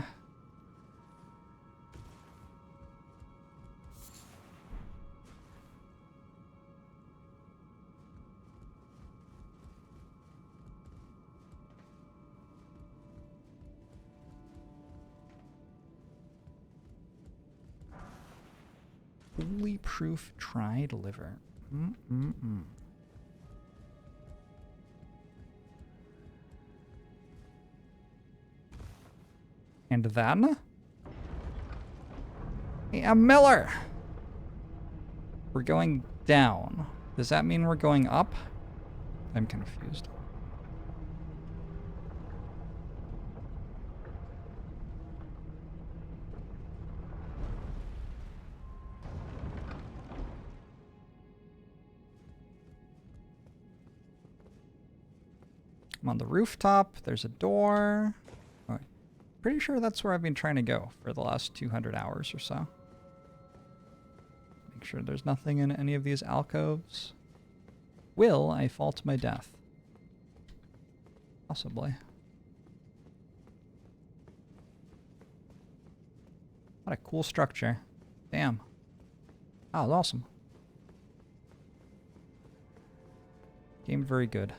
Speaker 1: Fully proof tried liver. And then? Hey, I'm Miller! We're going down. Does that mean we're going up? I'm confused. I'm on the rooftop. There's a door. Oh, pretty sure that's where I've been trying to go for the last 200 hours or so. Make sure there's nothing in any of these alcoves. Will I fall to my death? Possibly. What a cool structure. Damn. Oh, that's awesome. Game very good.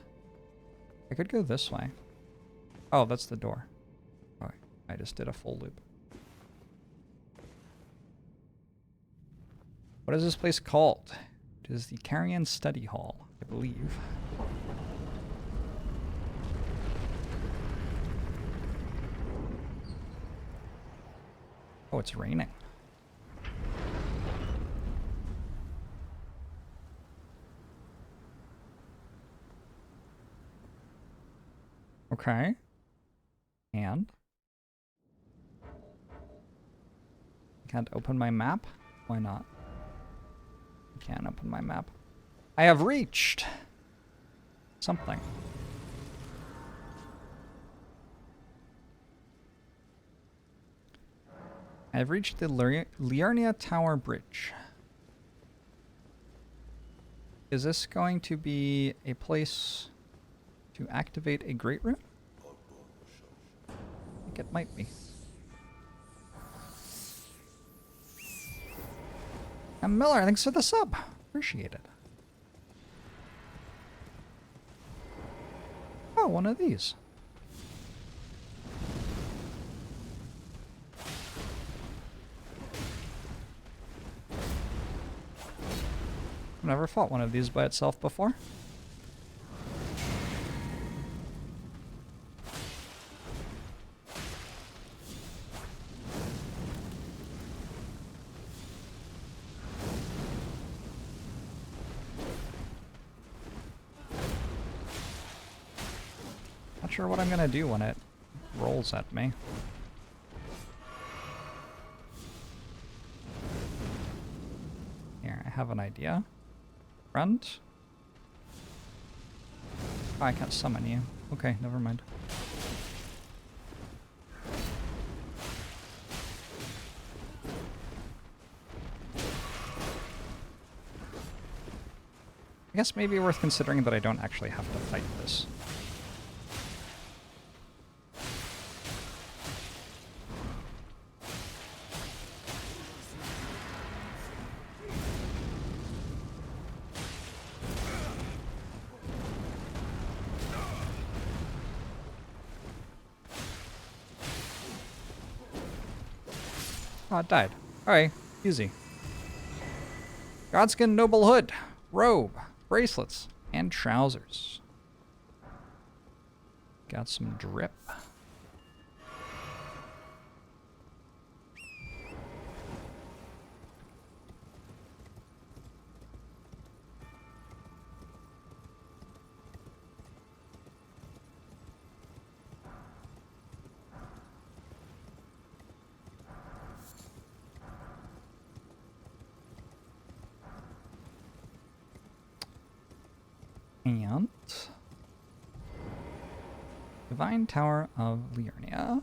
Speaker 1: I could go this way. Oh, that's the door. Oh, I just did a full loop. What is this place called? It is the Carrion Study Hall, I believe. Oh, it's raining. Okay. And? I can't open my map? Why not? I can't open my map. I have reached something. I have reached the Liurnia Tower Bridge. Is this going to be a place to activate a Great Rune? I think it might be. And Miller, thanks for the sub. Appreciate it. Oh, one of these. I've never fought one of these by itself before. Not sure what I'm gonna do when it rolls at me. Here, I have an idea. Friend? Oh, I can't summon you. Okay, never mind. I guess maybe worth considering that I don't actually have to fight this. Oh, it died. Alright, easy. Godskin noble hood, robe, bracelets, and trousers. Got some drip. And Divine Tower of Liurnia.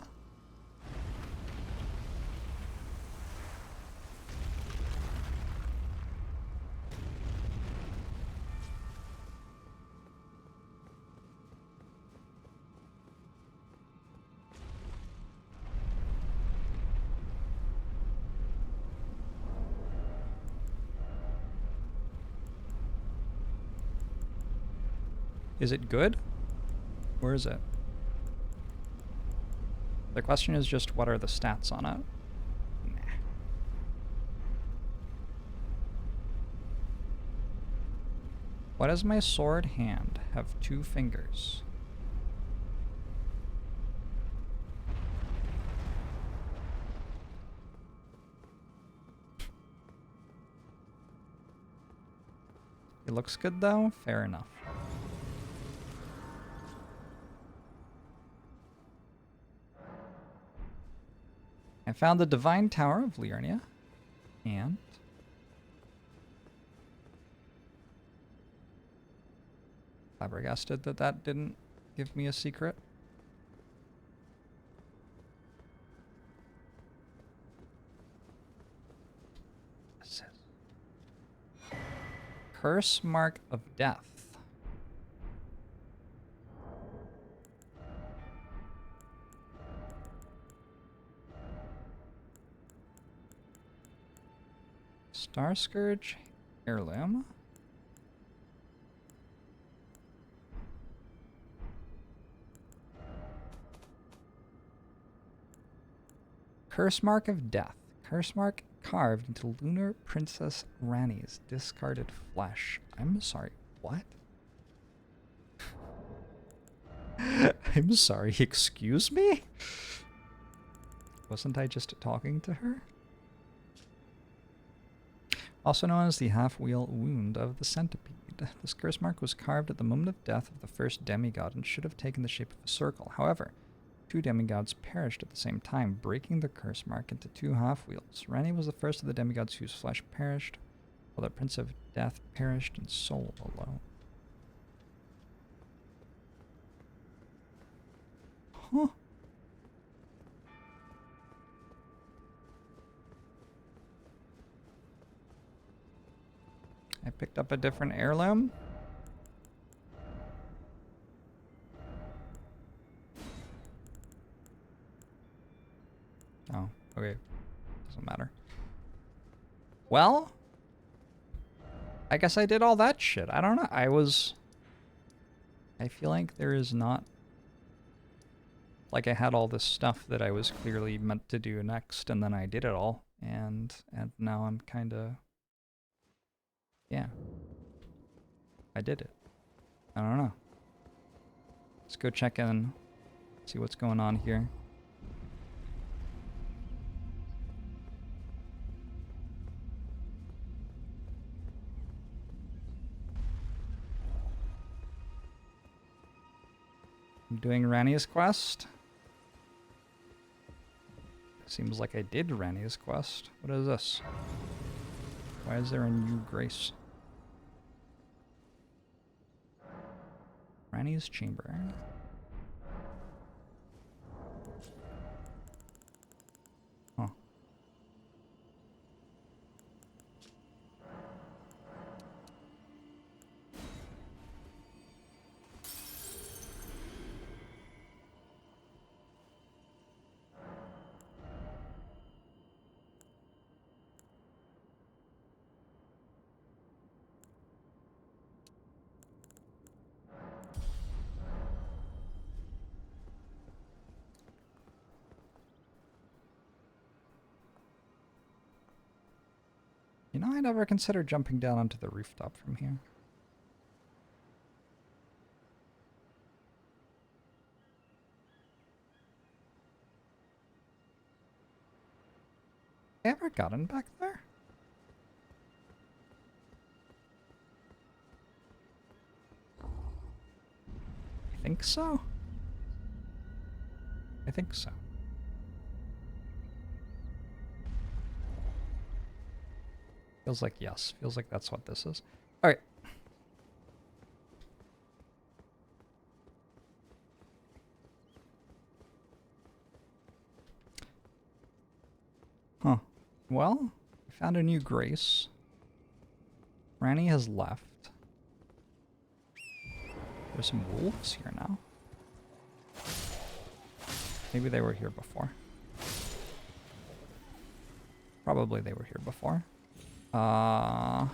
Speaker 1: Is it good? Where is it? The question is just, what are the stats on it? Nah. Why does my sword hand have 2 fingers? It looks good though? Fair enough. I found the Divine Tower of Liurnia, and flabbergasted that that didn't give me a secret. What's this? Curse Mark of Death. Star Scourge Heirloom. Curse Mark of Death. Curse Mark carved into Lunar Princess Rani's discarded flesh. I'm sorry, what? I'm sorry, excuse me? Wasn't I just talking to her? Also known as the half-wheel wound of the centipede. This curse mark was carved at the moment of death of the first demigod and should have taken the shape of a circle. However, 2 demigods perished at the same time, breaking the curse mark into 2 half-wheels. Rani was the first of the demigods whose flesh perished, while the Prince of Death perished in soul alone. Huh. I picked up a different heirloom. Oh, okay. Doesn't matter. Well, I guess I did all that shit. I don't know. I feel like there is not... Like I had all this stuff that I was clearly meant to do next, and then I did it all. And now I'm kind of... Yeah. I did it. I don't know. Let's go check in, see what's going on here. I'm doing Rani's quest. Seems like I did Rani's quest. What is this? Why is there a new grace? Rani's chamber. Huh. You know, I never considered jumping down onto the rooftop from here. Have I ever gotten back there? I think so. I think so. Feels like yes. Feels like that's what this is. All right. Huh. Well, I found a new grace. Rani has left. There's some wolves here now. Maybe they were here before. Probably they were here before. Oh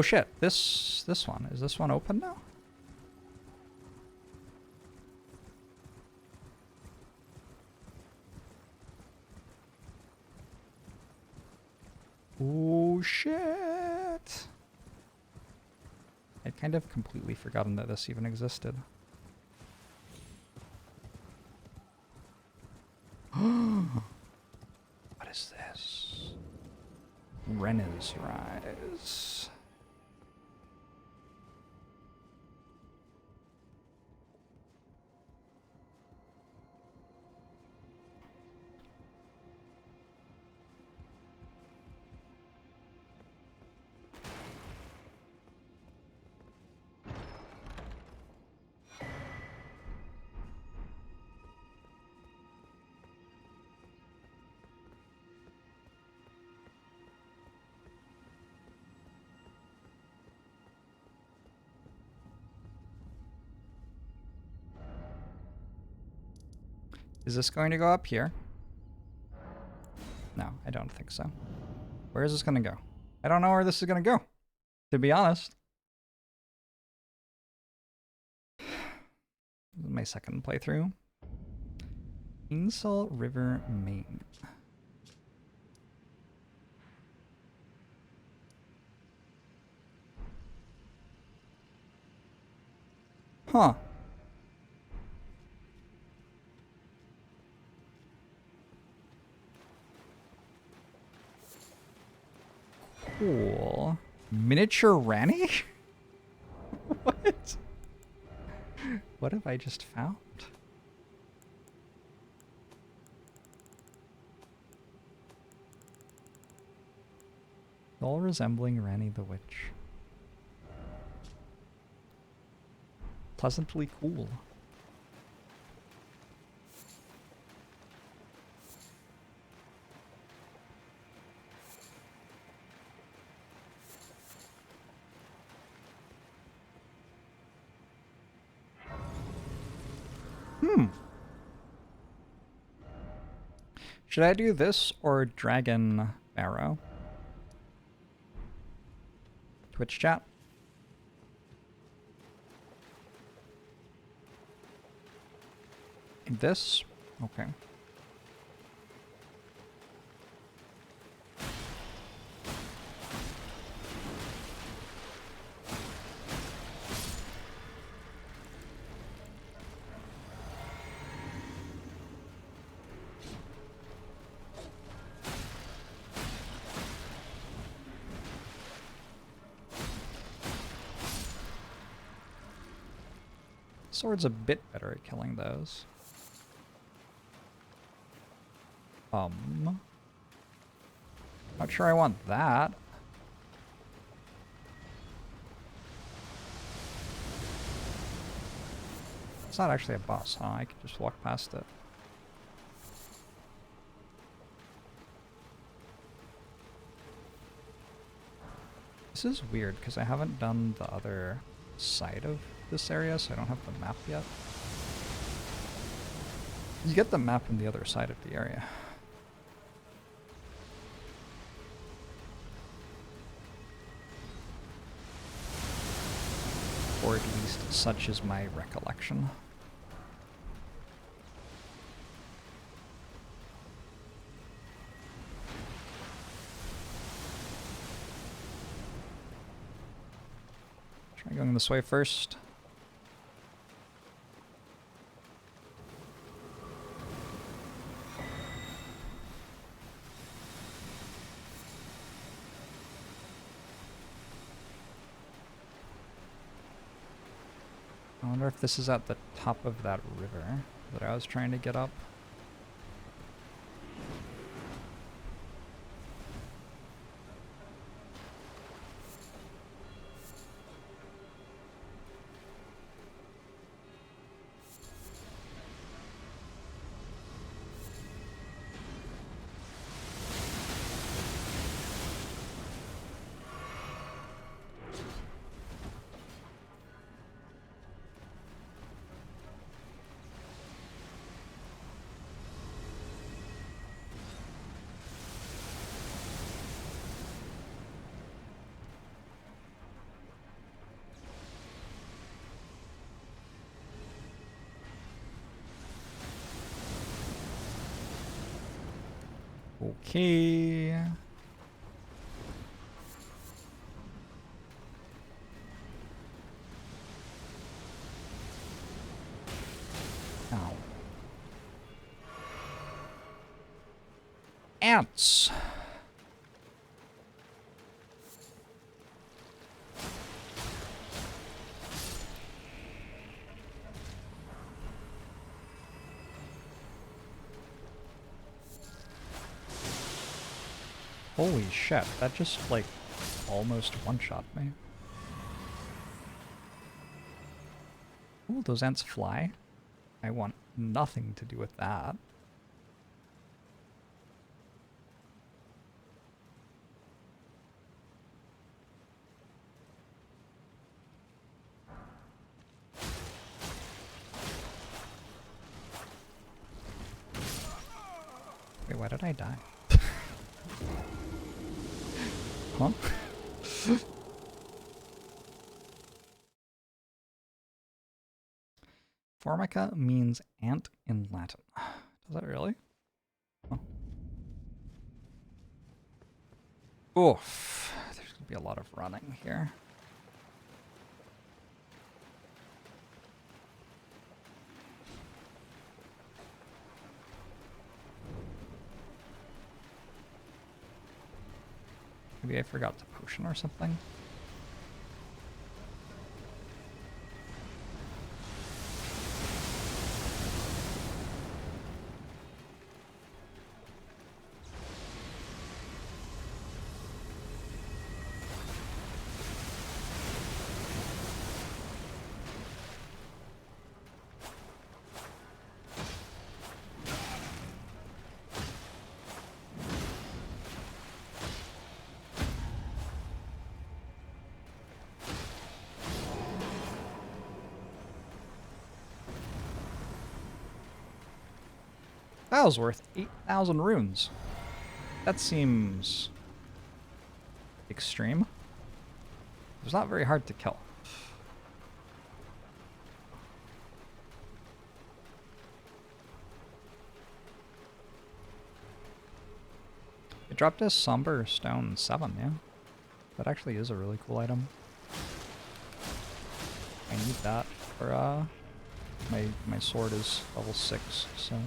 Speaker 1: shit, this one. Is this one open now? Oh shit. I'd kind of completely forgotten that this even existed. What is this? Renna's Rise. Is this going to go up here? No, I don't think so. Where is this going to go? I don't know where this is going to go, to be honest. This is my second playthrough. Insult River, Maine. Huh. Cool. Miniature Rani? What? What have I just found? All resembling Rani the Witch. Pleasantly cool. Should I do this or Dragon Barrow? Twitch chat? This? Okay. Sword's a bit better at killing those. Not sure I want that. It's not actually a boss, huh? I can just walk past it. This is weird, because I haven't done the other side of this area, so I don't have the map yet. You get the map on the other side of the area. Or at least such is my recollection. Try going this way first. I wonder if this is at the top of that river that I was trying to get up. Okay. Ow. Ants. Holy shit, that just, like, almost one-shot me. Ooh, those ants fly? I want nothing to do with that. Wait, why did I die? Huh? Formica means ant in Latin. Does that really? Oh. Oof. There's gonna be a lot of running here. Maybe I forgot the potion or something. That was worth 8,000 runes. That seems extreme. It was not very hard to kill. It dropped a Somber Stone 7, yeah. That actually is a really cool item. I need that for, my sword is level 6, so...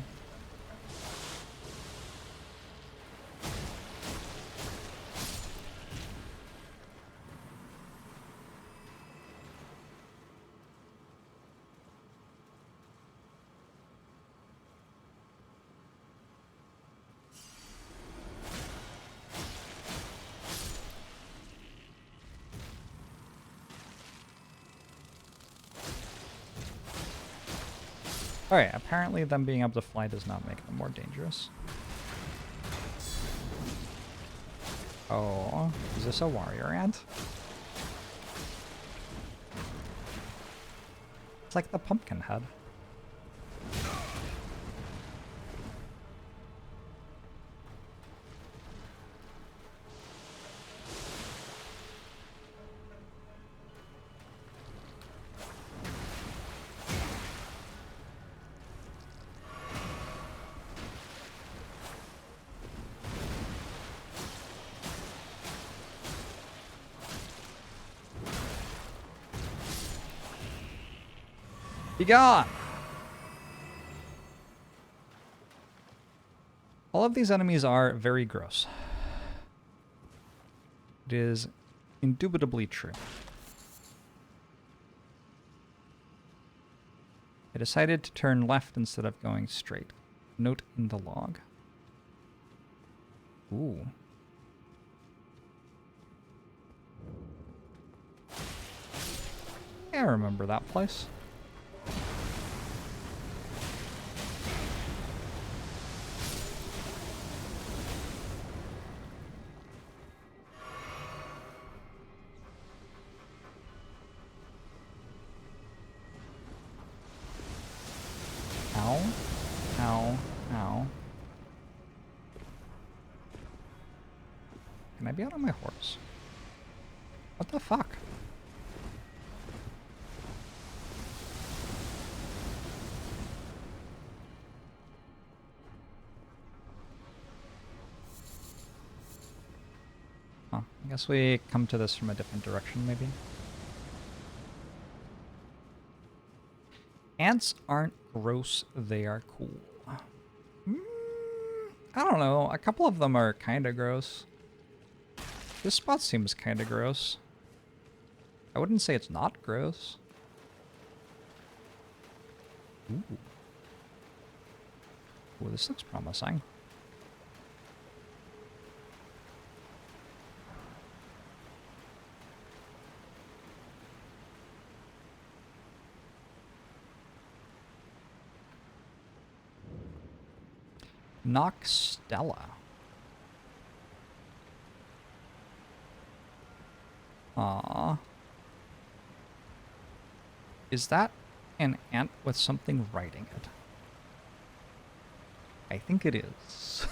Speaker 1: Alright, apparently them being able to fly does not make them more dangerous. Oh, is this a warrior ant? It's like the pumpkin head. Be gone! All of these enemies are very gross. It is indubitably true. I decided to turn left instead of going straight. Note in the log. Ooh. Yeah, I remember that place. Ow. Ow. Ow. Can I be out on my horse? What the fuck? Huh. I guess we come to this from a different direction, maybe? Ants aren't gross, they are cool. I don't know, a couple of them are kind of gross. This spot seems kind of gross. I wouldn't say it's not gross. Ooh. Ooh, this looks promising. Noxtella. Aww. Is that an ant with something writing it? I think it is.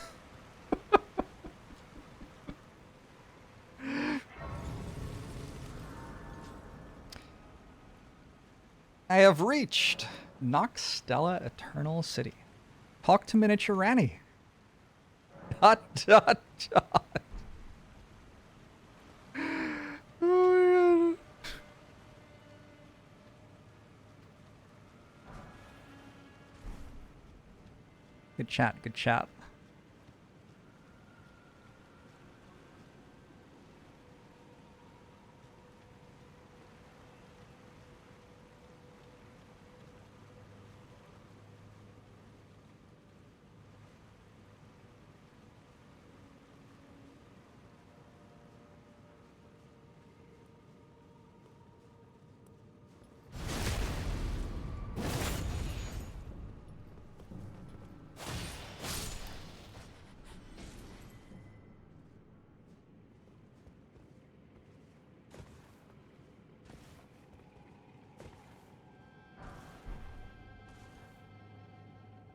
Speaker 1: I have reached Noxtella Eternal City. Talk to Miniature Ranny. ... Oh my god. Good chat, good chat.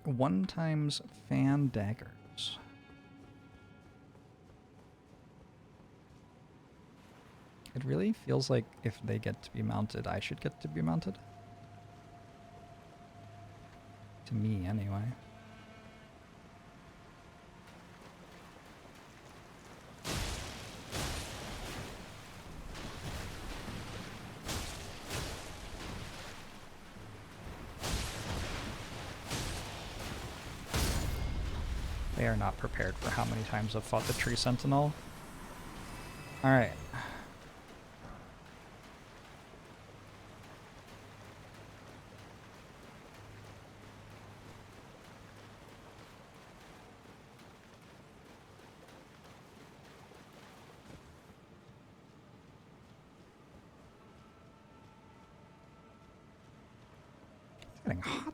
Speaker 1: One times fan daggers. It really feels like if they get to be mounted, I should get to be mounted. To me, anyway. They are not prepared for how many times I've fought the Tree Sentinel. Alright. It's getting hot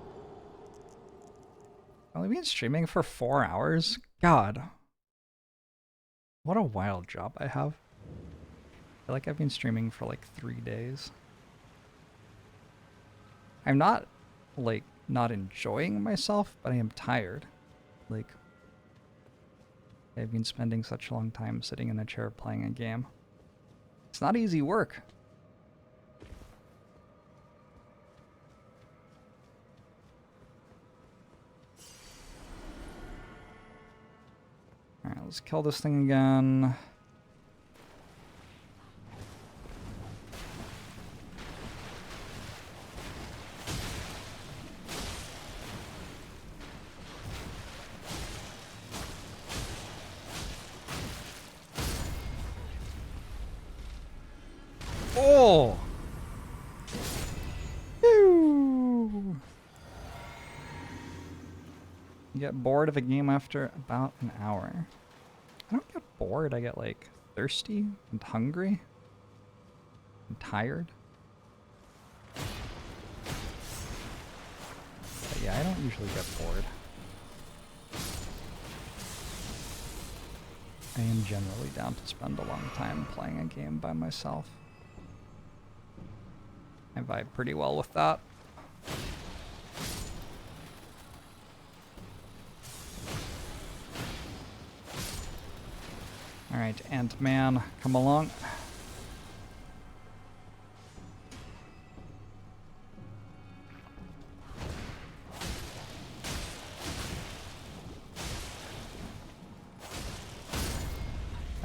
Speaker 1: been streaming for 4 hours? God. What a wild job I have. I feel like I've been streaming for like 3 days. I'm not, like, not enjoying myself, but I am tired. Like, I've been spending such a long time sitting in a chair playing a game. It's not easy work. Alright, let's kill this thing again. Oh! Ew. You get bored of a game after about an hour. I don't get bored, I get like thirsty and hungry and tired. But yeah, I don't usually get bored. I am generally down to spend a long time playing a game by myself. I vibe pretty well with that. Alright, Ant-Man, come along.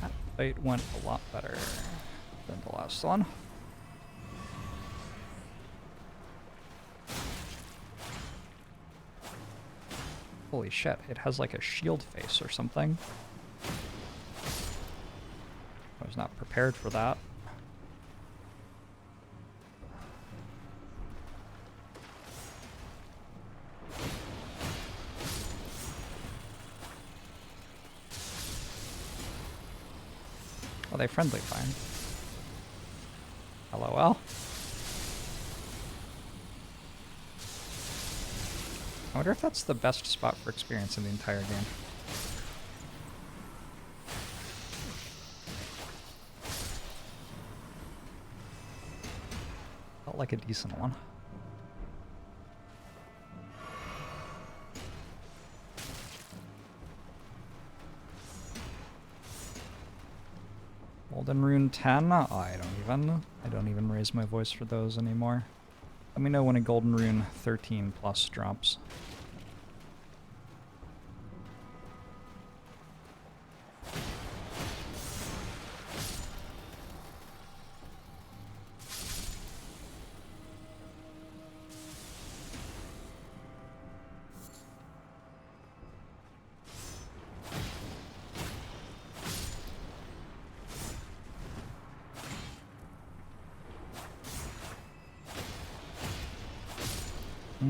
Speaker 1: That fight went a lot better than the last one. Holy shit, it has like a shield face or something. I was not prepared for that. Are they friendly fine? LOL. I wonder if that's the best spot for experience in the entire game. Felt like a decent one. Golden Rune 10? Oh, I don't even raise my voice for those anymore. Let me know when a Golden Rune 13 plus drops.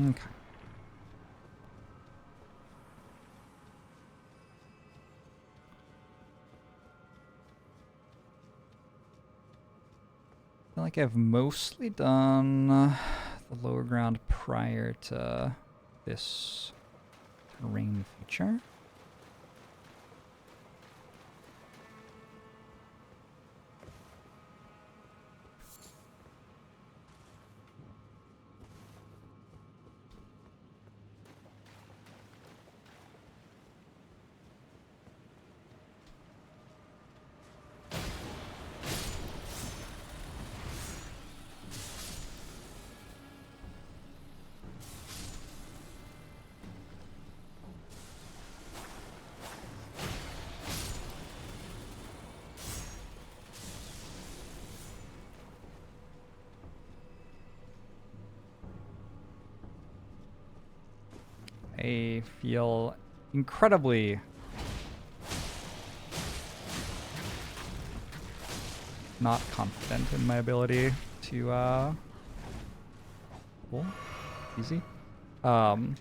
Speaker 1: Okay. I feel like I've mostly done the lower ground prior to this terrain feature. I feel incredibly not confident in my ability to cool, easy. To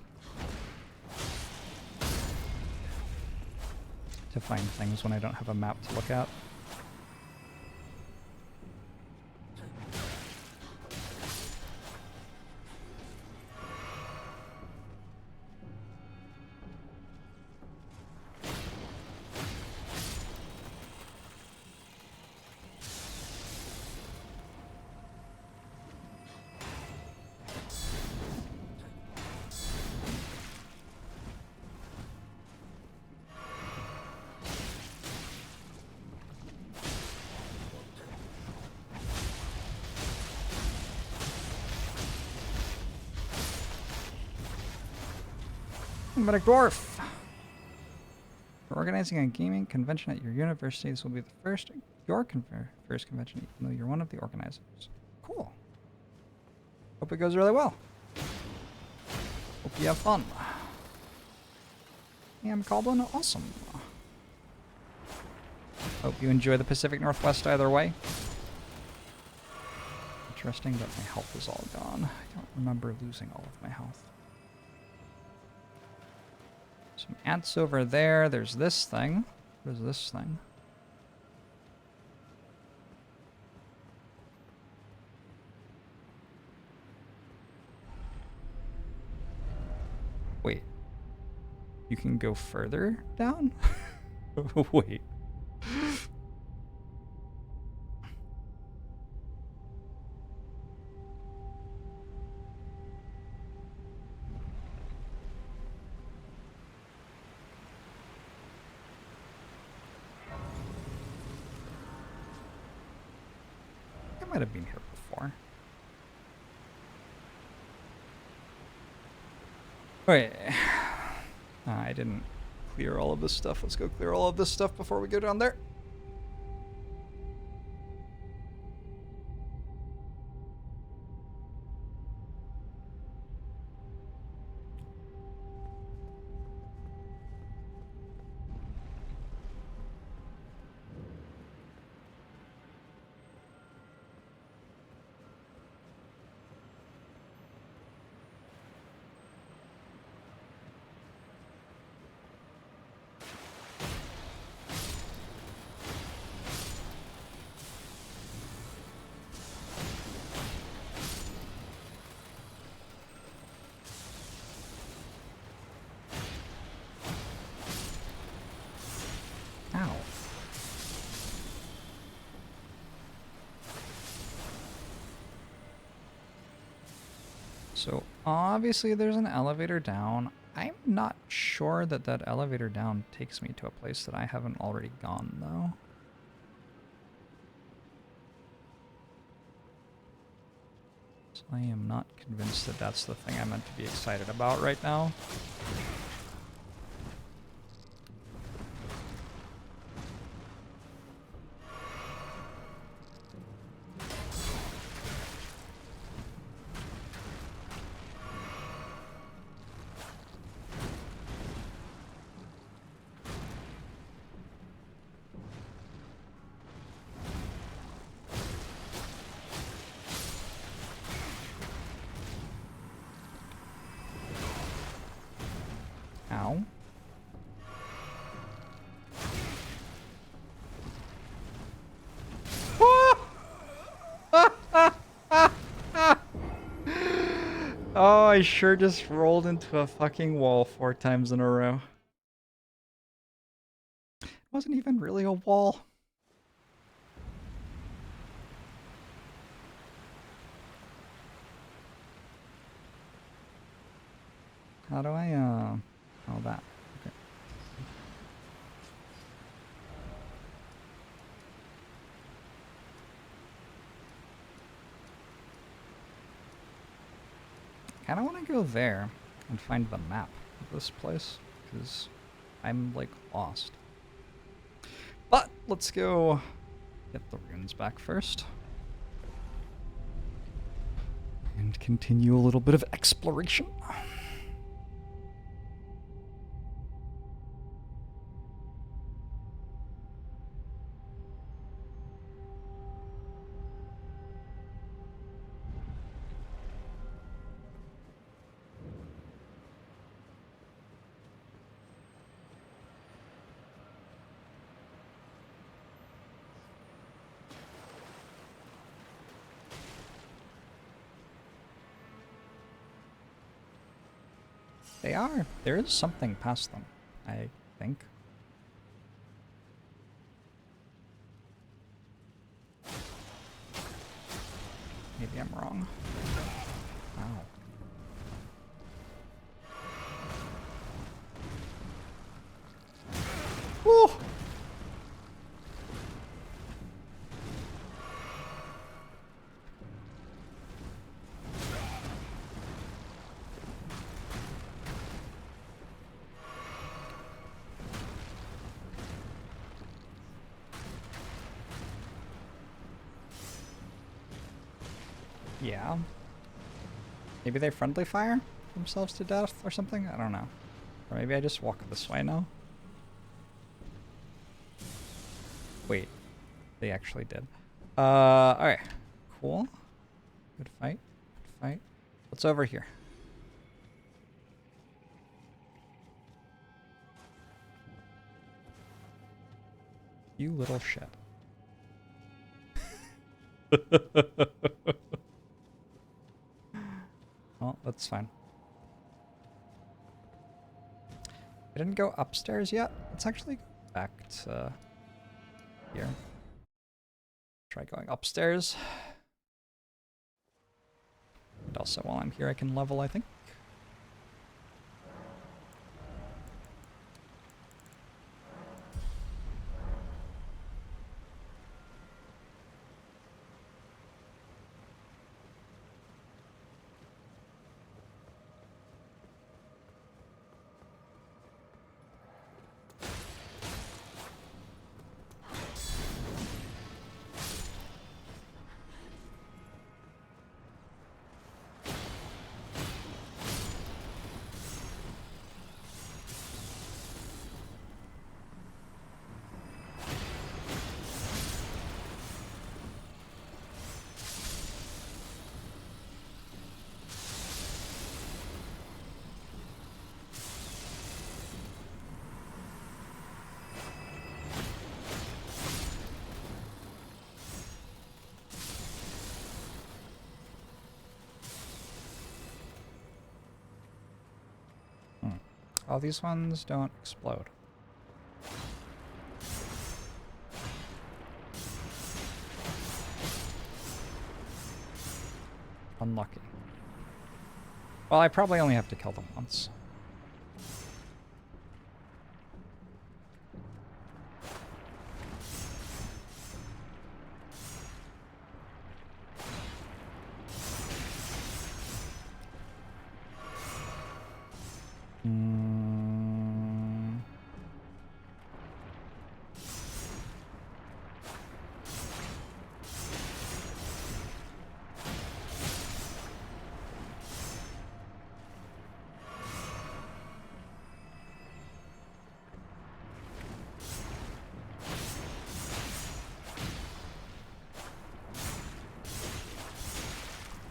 Speaker 1: find things when I don't have a map to look at. Medic Dwarf. We're organizing a gaming convention at your university. This will be the first first convention, even though you're one of the organizers. Cool. Hope it goes really well. Hope you have fun. Yeah, I'm Goblin. Awesome. Hope you enjoy the Pacific Northwest either way. Interesting that my health is all gone. I don't remember losing all of my health. Some ants over there. There's this thing. What is this thing? Wait. You can go further down? Wait. I might have been here before. Wait. I didn't clear all of this stuff. Let's go clear all of this stuff before we go down there. Ow. So obviously there's an elevator down. I'm not sure that that elevator down takes me to a place that I haven't already gone, though. So I am not convinced that that's the thing I'm meant to be excited about right now. Ow. Oh, I sure just rolled into a fucking wall 4 times in a row. It wasn't even really a wall. How do I, oh, that. Okay. I kinda wanna go there and find the map of this place, because I'm, like, lost. But, let's go get the runes back first. And continue a little bit of exploration. They are. There is something past them, I think. Maybe I'm wrong. Wow. Woo! Yeah. Maybe they friendly fire themselves to death or something? I don't know. Or maybe I just walk this way now. Wait. They actually did. Alright. Cool. Good fight. Good fight. What's over here? You little shit. Well, that's fine. I didn't go upstairs yet. Let's actually go back to here. Try going upstairs. And also, while I'm here, I can level, I think. Oh, these ones don't explode. Unlucky. Well, I probably only have to kill them once.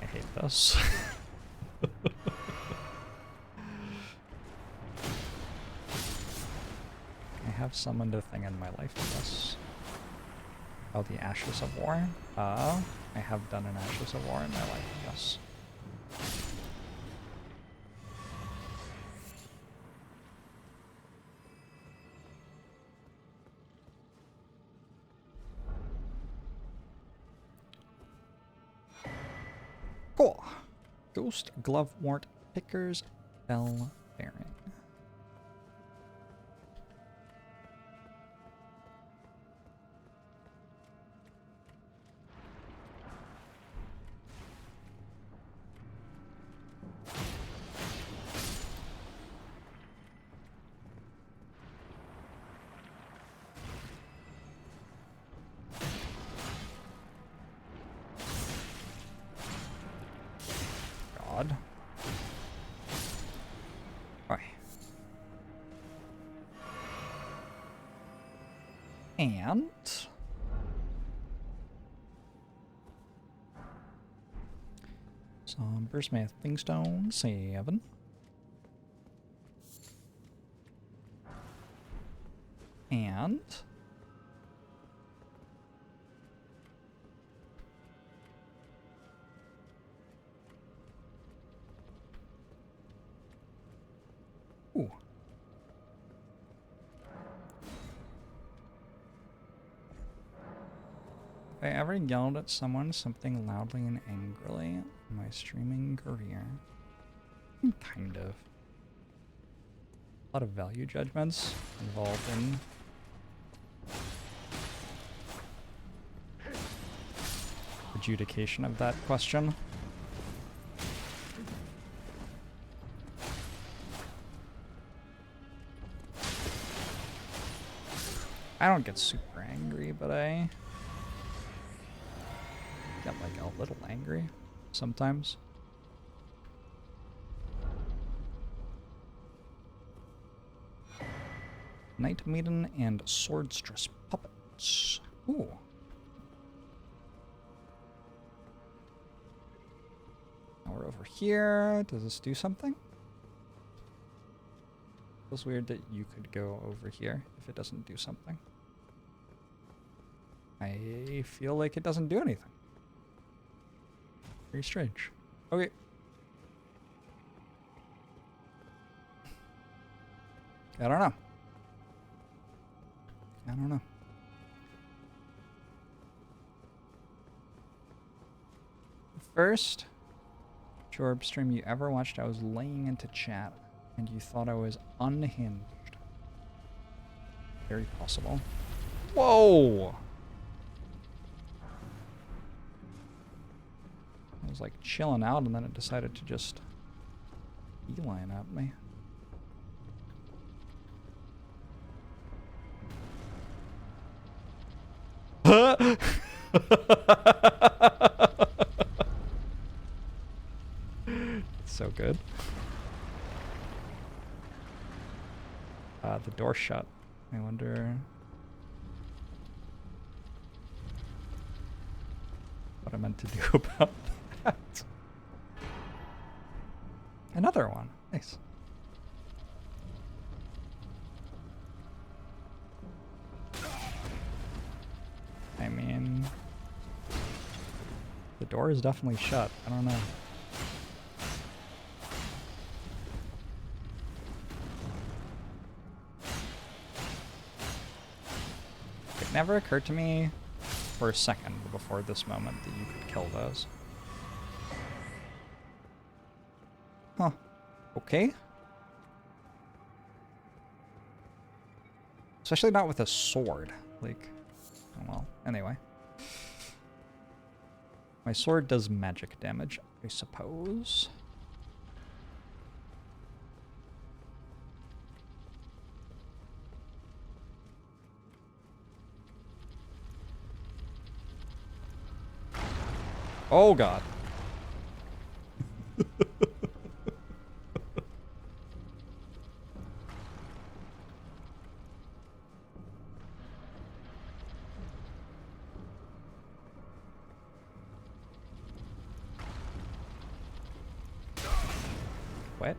Speaker 1: I hate this. I have summoned a thing in my life for this. Oh, the Ashes of War? I have done an Ashes of War in my life, yes. Cool. Ghost Glovewort Picker's Bell Bearing. God. Right. And Somber Smithing Stone 7. And ooh. If I ever yelled at someone something loudly and angrily in my streaming career, kind of. A lot of value judgments involved in adjudication of that question. I don't get super angry, but I get like a little angry sometimes. Night Maiden and Swordstress puppets. Ooh. Now we're over here. Does this do something? Feels weird that you could go over here if it doesn't do something. I feel like it doesn't do anything. Very strange. Okay. I don't know. I don't know. The first Jorb stream you ever watched, I was laying into chat and you thought I was unhinged. Very possible. Whoa! I was like chilling out and then it decided to just beeline at me. So good. The door shut. I wonder what I meant to do about that. Another one. Nice. I mean, the door is definitely shut. I don't know. It never occurred to me for a second before this moment that you could kill those. Huh. Okay. Especially not with a sword. Like, oh well, anyway. My sword does magic damage, I suppose. Oh god. What?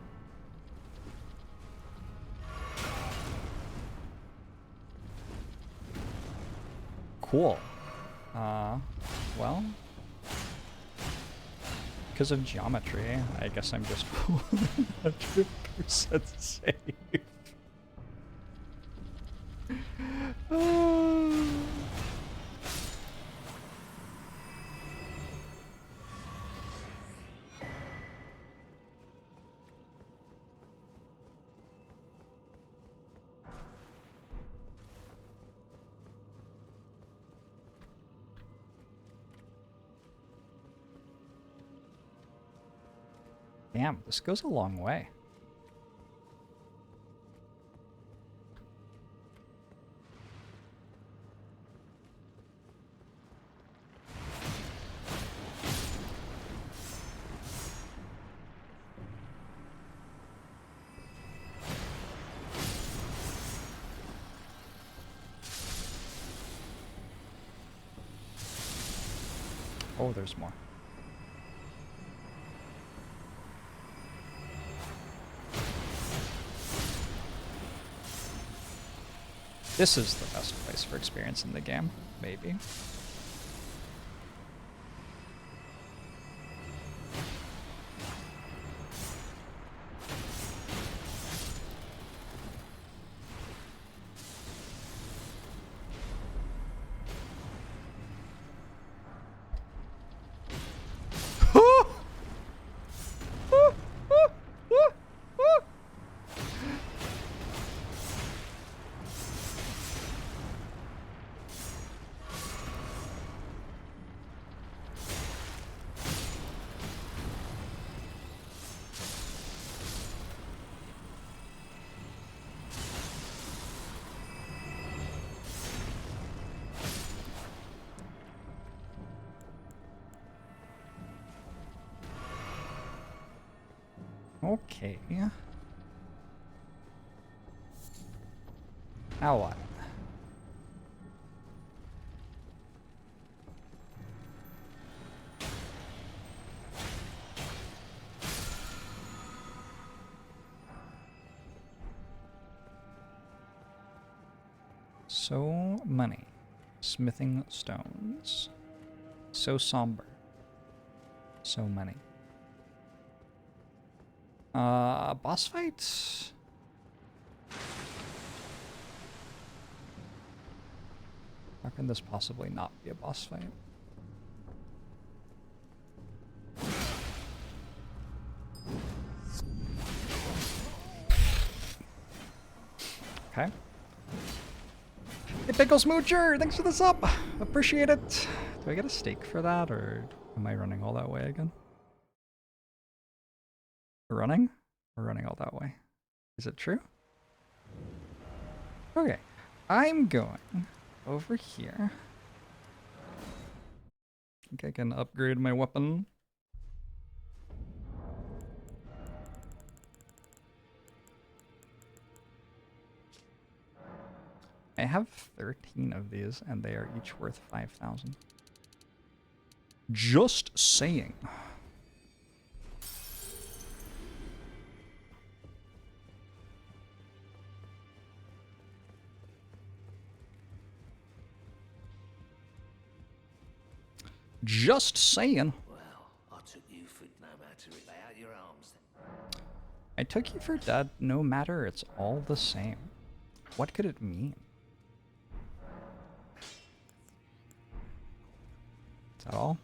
Speaker 1: Cool. Well, because of geometry, I guess I'm just 100% safe. Damn, this goes a long way. Oh, there's more. This is the best place for experience in the game, maybe. Okay. Now what? So many smithing stones. So somber. So many. Boss fight? How can this possibly not be a boss fight? Okay. Hey, Pickle Smoocher! Thanks for the sub! Appreciate it! Do I get a stake for that, or am I running all that way again? We're running? We're running all that way. Is it true? Okay. I'm going over here. I think I can upgrade my weapon. I have 13 of these, and they are each worth 5,000. Just saying. Just saying.
Speaker 4: Well, I took you for no matter. Lay out your arms then.
Speaker 1: I took you for dead, no matter, it's all the same. What could it mean? Is that all?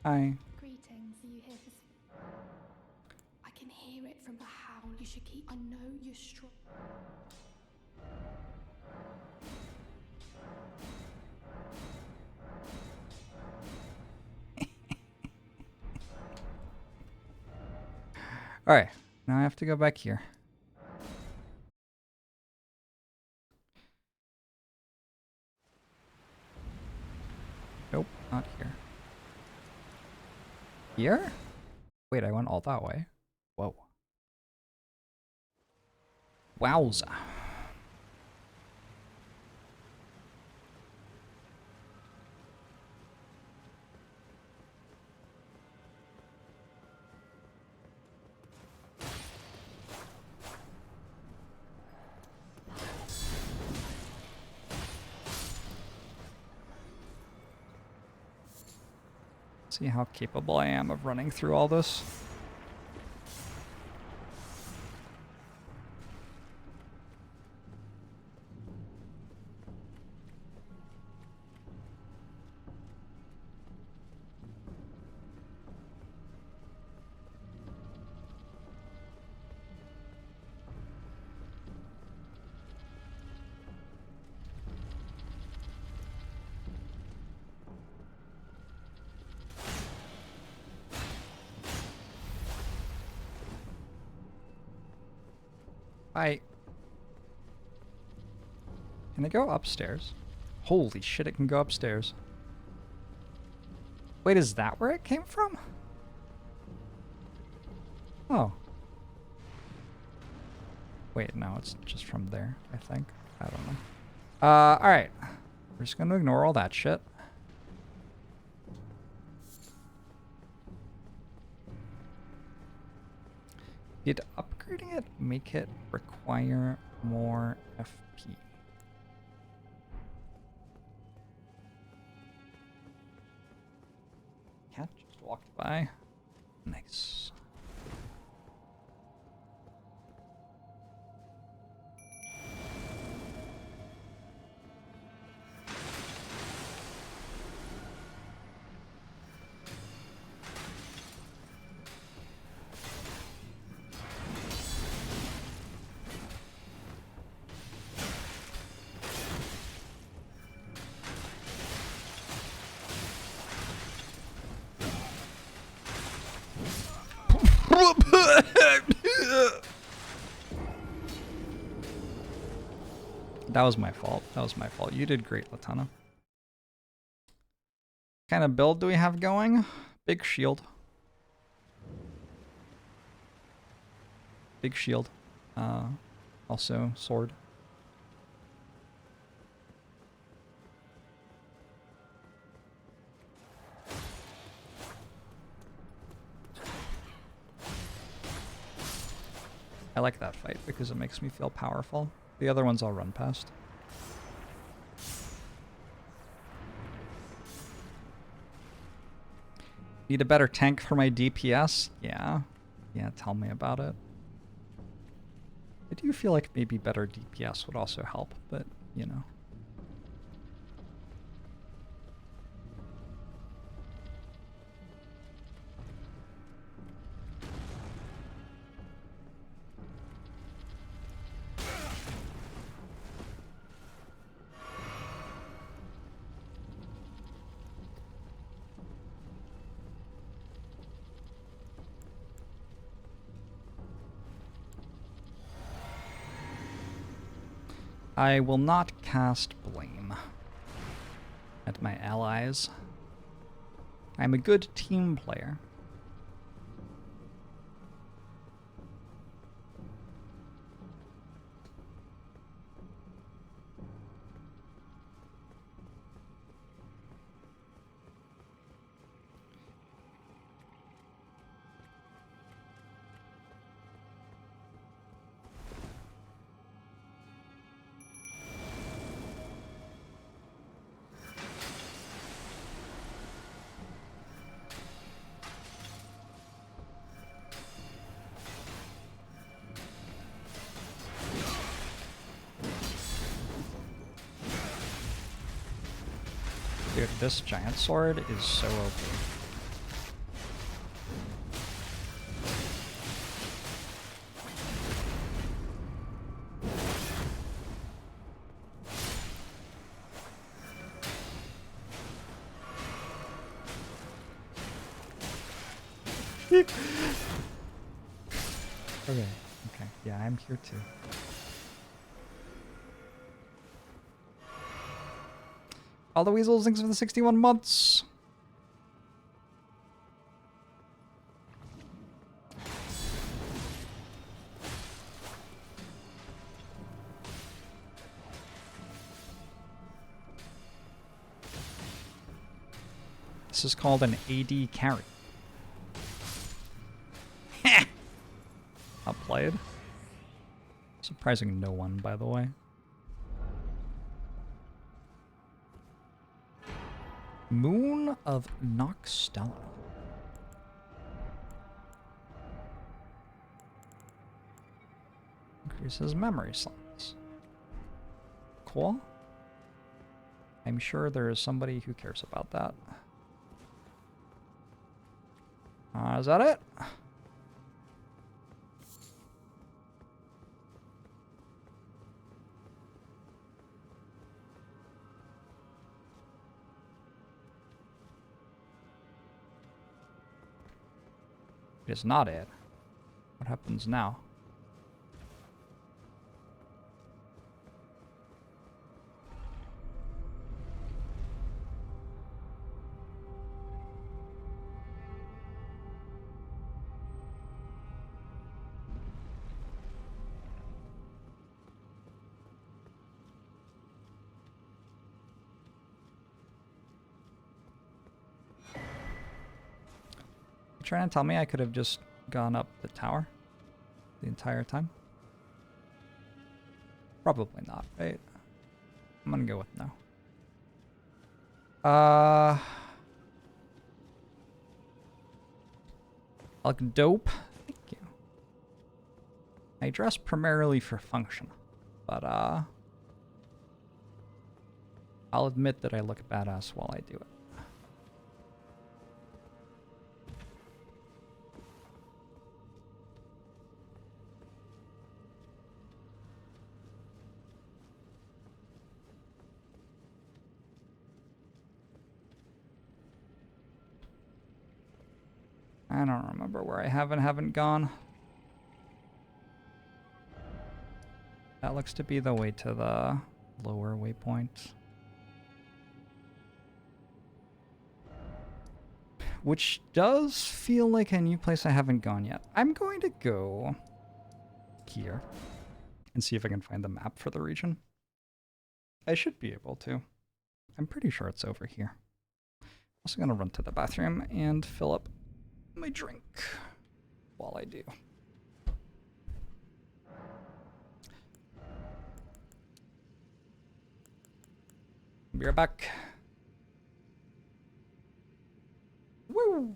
Speaker 1: Hi.
Speaker 6: Greetings, are you here for... I can hear it from the howl. You should keep... I know you're strong.
Speaker 1: Alright, now I have to go back here. Nope, not here. Here? Wait, I went all that way. Whoa. Wowza. See how capable I am of running through all this. Can I go upstairs? Holy shit, it can go upstairs. Wait, is that where it came from? Oh. Wait, no, it's just from there, I think. I don't know. Alright. We're just gonna ignore all that shit. Did upgrading it make it require more FP? Cat just walked by. Nice. That was my fault. That was my fault. You did great, Latana. What kind of build do we have going? Big shield. Big shield. Also sword. I like that fight because it makes me feel powerful. The other ones I'll run past. Need a better tank for my DPS? Yeah. Yeah, tell me about it. I do feel like maybe better DPS would also help, but, you know. I will not cast blame at my allies. I'm a good team player. Dude, this giant sword is so OP. Okay, yeah, I'm here too. All the weasels, thanks for the 61 months. This is called an AD carry. Outplayed. Surprising no one, by the way. Moon of Noxstella. Increases memory slots. Cool. I'm sure there is somebody who cares about that. Is that it? It is not it. What happens now? Trying to tell me I could have just gone up the tower the entire time? Probably not, right? I'm gonna go with no. Like dope. Thank you. I dress primarily for function, but I'll admit that I look badass while I do it. I don't remember where I have and haven't gone. That looks to be the way to the lower waypoint. Which does feel like a new place I haven't gone yet. I'm going to go here and see if I can find the map for the region. I should be able to. I'm pretty sure it's over here. Also gonna run to the bathroom and fill up my drink while I do. Be right back. Woo!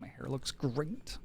Speaker 1: My hair looks great.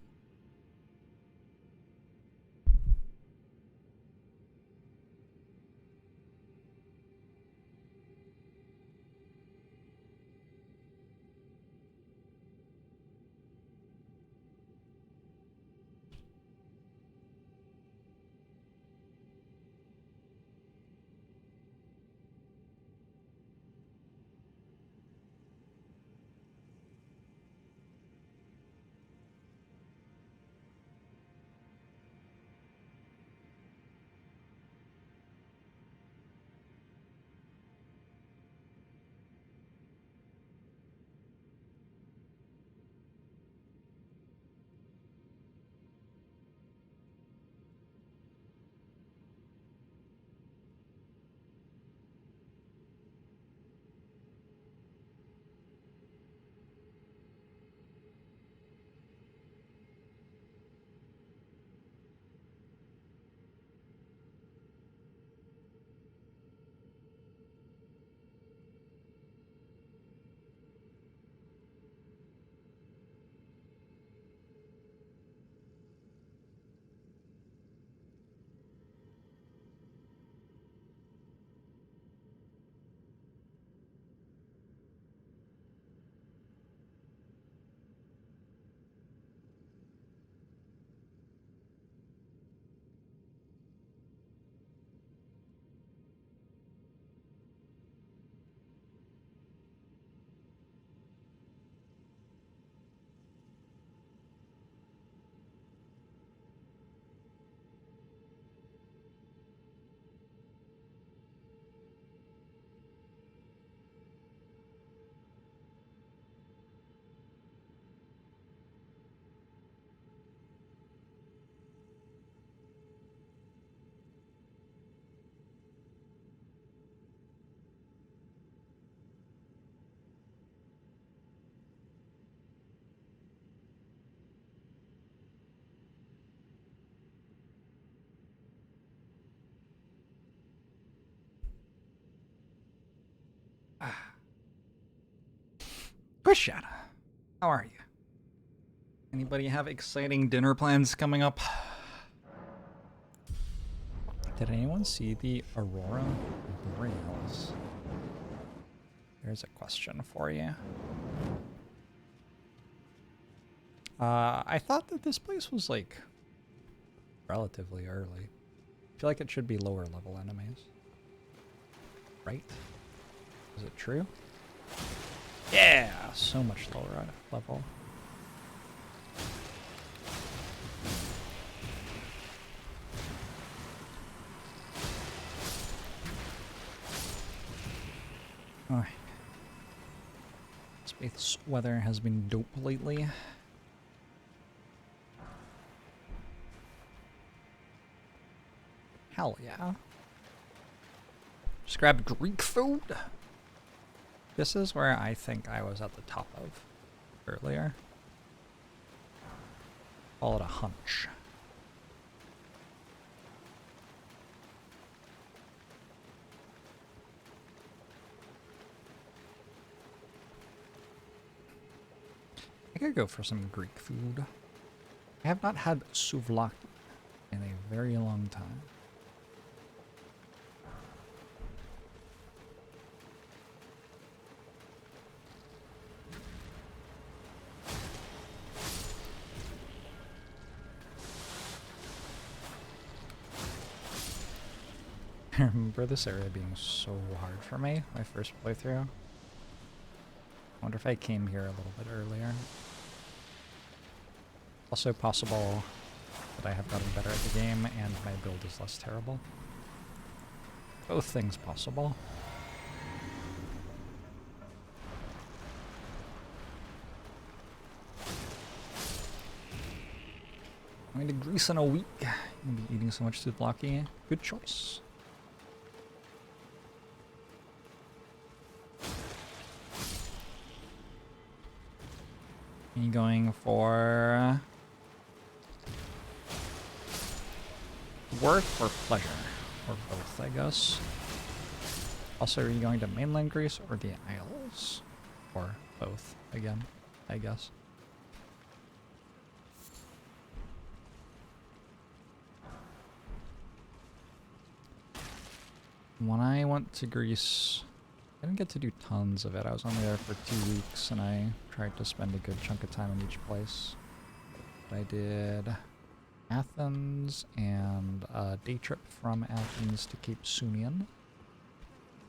Speaker 1: Christian, how are you? Anybody have exciting dinner plans coming up? Did anyone see the Aurora Borealis? There's a question for you. I thought that this place was like relatively early. I feel like it should be lower level enemies. Right? Is it true? Yeah, so much lower level. Alright. Space weather has been dope lately. Hell yeah. Just grab Greek food. This is where I think I was at the top of earlier. Call it a hunch. I could go for some Greek food. I have not had souvlaki in a very long time. I remember this area being so hard for me, my first playthrough. I wonder if I came here a little bit earlier. Also possible that I have gotten better at the game and my build is less terrible. Both things possible. Going to Greece in a week. Gonna be eating so much souvlaki. Good choice. Are you going for work or pleasure? Or both, I guess. Also, are you going to mainland Greece or the Isles? Or both, again, I guess. When I went to Greece, I didn't get to do tons of it. I was only there for 2 weeks, and I tried to spend a good chunk of time in each place. But I did Athens and a day trip from Athens to Cape Sunion.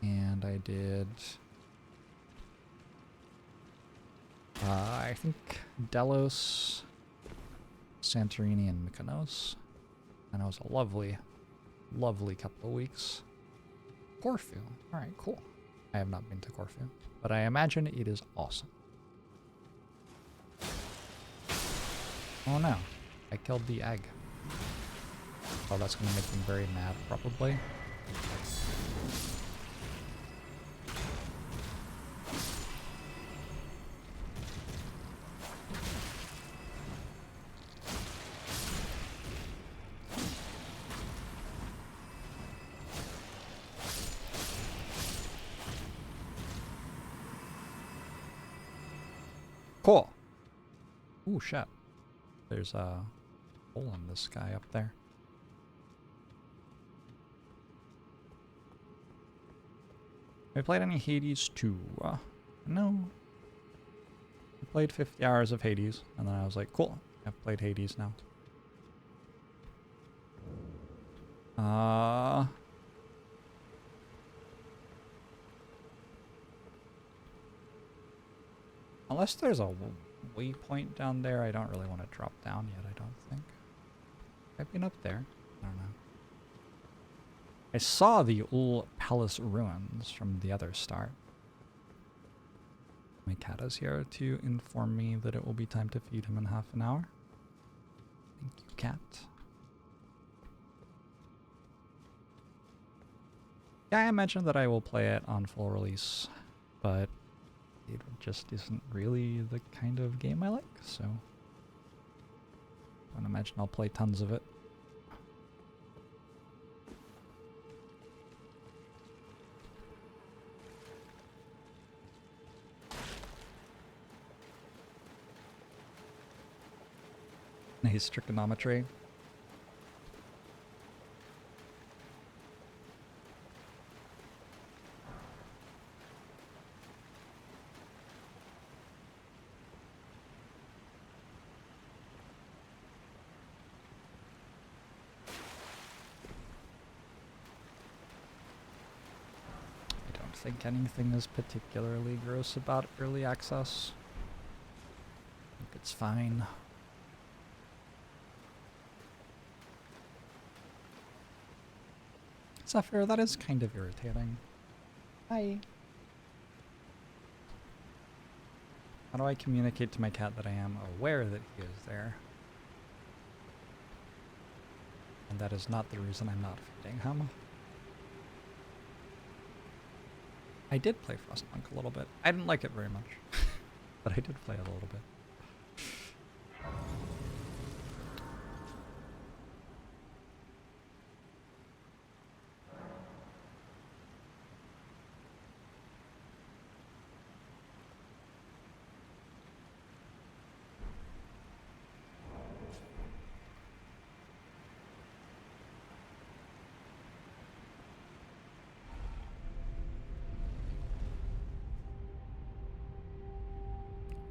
Speaker 1: And I did, I think, Delos, Santorini, and Mykonos. And it was a lovely, lovely couple of weeks. Corfu. Alright, cool. I have not been to Corfu, but I imagine it is awesome. Oh no, I killed the egg. Oh, that's going to make them very mad, probably. Cool. Ooh, shit. There's a hole in this guy up there. Have I played any Hades 2? No. I played 50 hours of Hades, and then I was like, cool, I've played Hades now. Unless there's a waypoint down there, I don't really want to drop down yet, I don't think. I've been up there. I don't know. I saw the Ul Palace ruins from the other start. My cat is here to inform me that it will be time to feed him in half an hour. Thank you, cat. Yeah, I imagine that I will play it on full release, but it just isn't really the kind of game I like, so I don't imagine I'll play tons of it. Nice trigonometry. I don't think anything is particularly gross about early access. I think it's fine. Zephyr, that is kind of irritating. Hi. How do I communicate to my cat that I am aware that he is there? And that is not the reason I'm not feeding him. I did play Frostpunk a little bit. I didn't like it very much, but I did play it a little bit.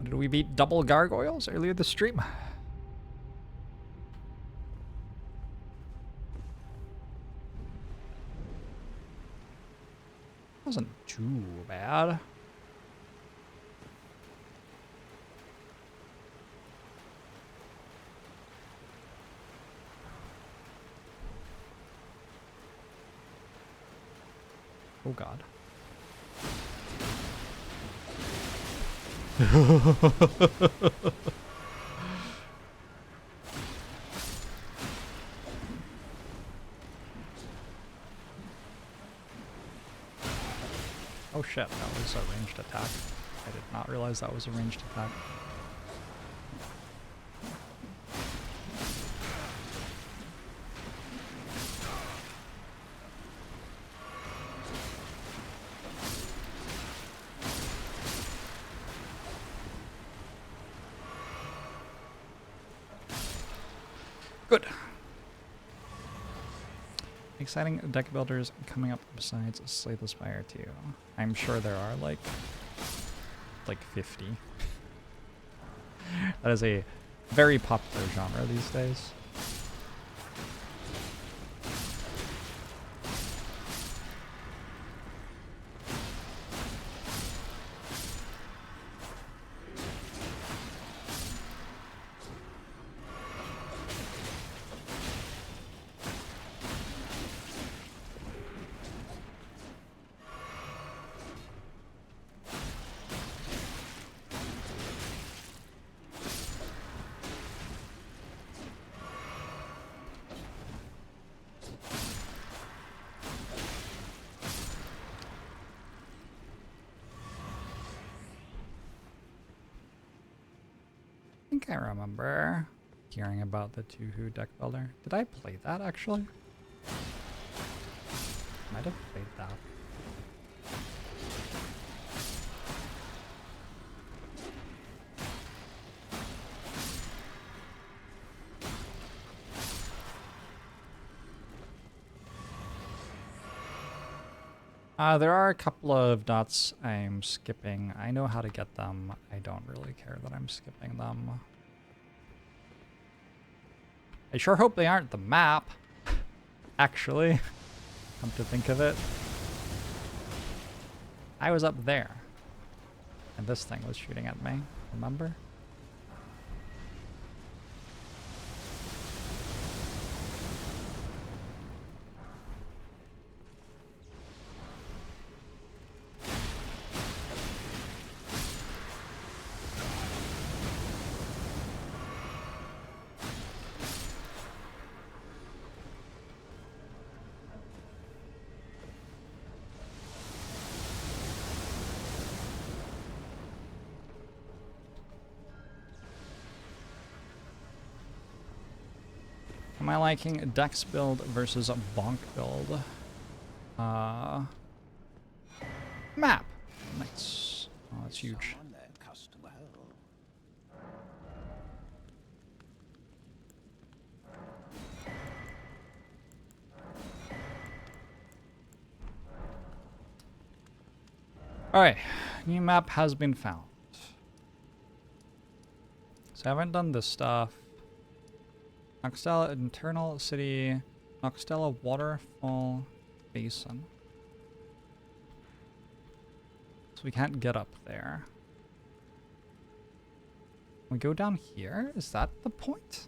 Speaker 1: Did we beat double gargoyles earlier this stream? Wasn't too bad. Oh god. shit, that was a ranged attack. I did not realize that was a ranged attack. Good. Exciting deck builders coming up besides Slay the Spire 2. I'm sure there are like 50. That is a very popular genre these days. I think I remember hearing about the Tuhu deck builder. Did I play that actually? Might have played that. There are a couple of dots I'm skipping. I know how to get them. I don't really care that I'm skipping them. I sure hope they aren't the map, actually, come to think of it. I was up there, and this thing was shooting at me, remember? Am I liking Dex build versus a Bonk build? Map. Nice. Oh, that's huge. Alright, new map has been found. So I haven't done this stuff. Noxtella Internal City, Noxtella Waterfall Basin. So we can't get up there. We go down here? Is that the point?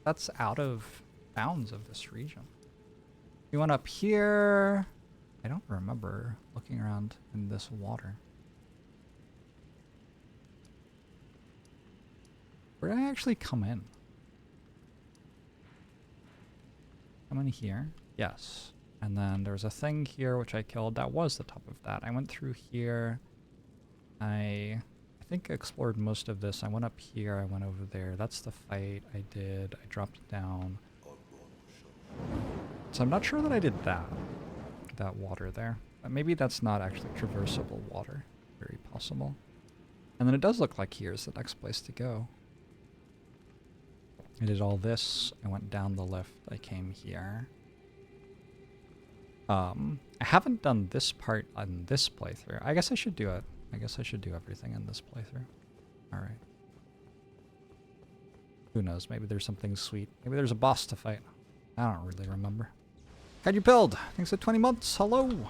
Speaker 1: That's out of bounds of this region. We went up here. I don't remember looking around in this water. Where did I actually come in? Come in here? Yes. And then there was a thing here which I killed. That was the top of that. I went through here. I think I explored most of this. I went up here. I went over there. That's the fight I did. I dropped down. So I'm not sure that I did that. That water there. Maybe that's not actually traversable water. Very possible. And then it does look like here's the next place to go. I did all this. I went down the lift. I came here. I haven't done this part on this playthrough. I guess I should do it. I guess I should do everything in this playthrough. Alright. Who knows? Maybe there's something sweet. Maybe there's a boss to fight. I don't really remember. How'd you build? Thanks for 20 months. Hello.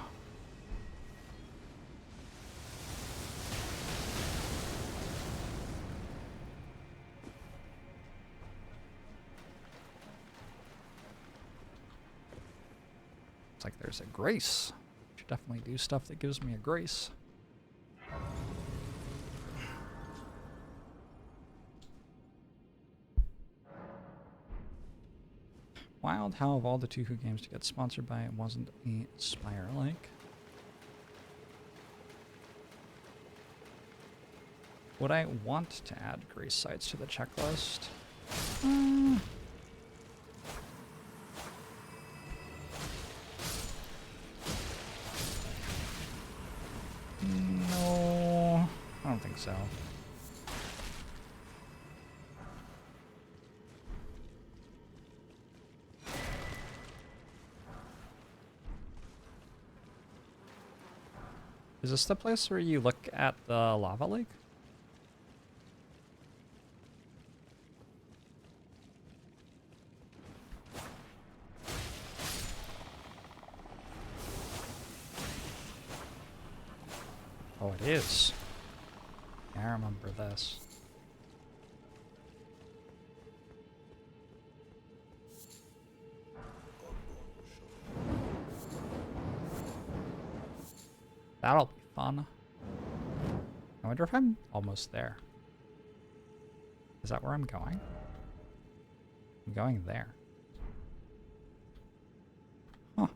Speaker 1: It's like there's a grace. Should definitely do stuff that gives me a grace. Wild how of all the Tuhu games to get sponsored by it wasn't a Spire like. Would I want to add grace sites to the checklist? No, I don't think so. Is this the place where you look at the lava lake? Oh, it is. Yeah, I remember this. That'll be fun. I wonder if I'm almost there. Is that where I'm going? I'm going there. Huh.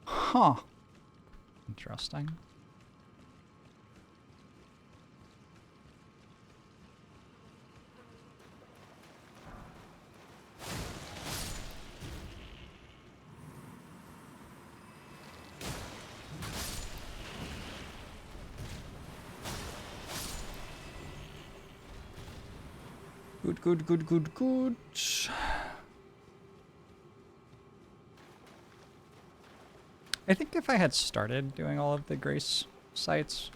Speaker 1: Huh. Interesting. Good. I think if I had started doing all of the grace sites,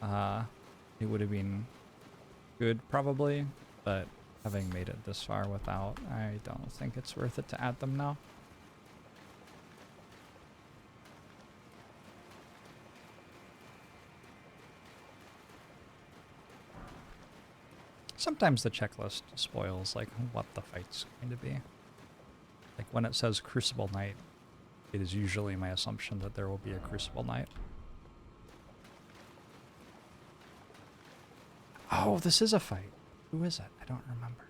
Speaker 1: it would have been good probably, but having made it this far without, I don't think it's worth it to add them now. Sometimes the checklist spoils like what the fight's going to be. Like when it says Crucible Knight, it is usually my assumption that there will be a Crucible Knight. Oh, this is a fight. Who is it? I don't remember.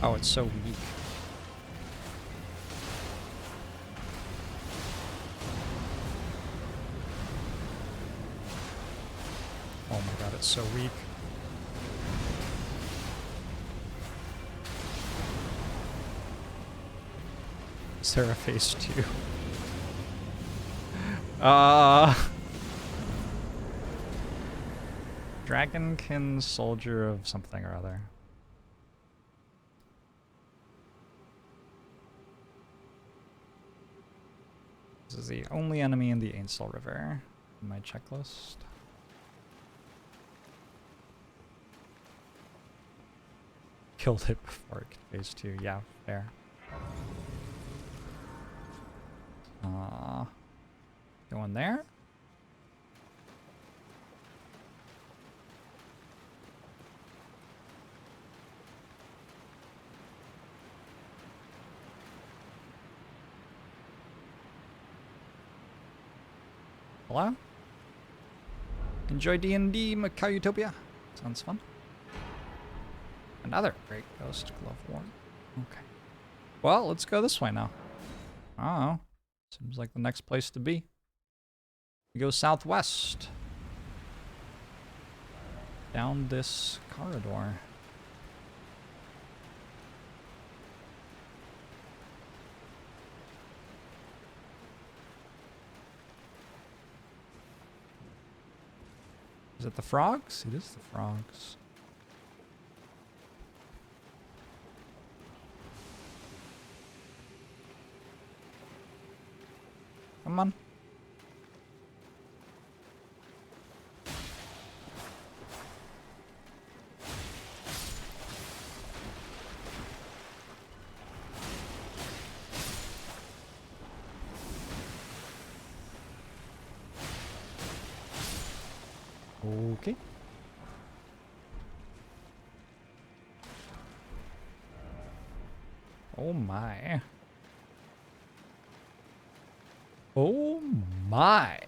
Speaker 1: Oh, it's so weak. Oh my god, it's so weak. Is there a phase 2? Dragonkin soldier of something or other. This is the only enemy in the Ainsel River in my checklist. Killed it before phase 2. Yeah, fair. Going there? Hello? Enjoy D&D, Macau Utopia. Sounds fun. Another Great Ghost Glove War. Okay. Well, let's go this way now. Oh, seems like the next place to be. We go southwest. Down this corridor. Is it the frogs? It is the frogs. Come on. Okay. Oh my. Oh my.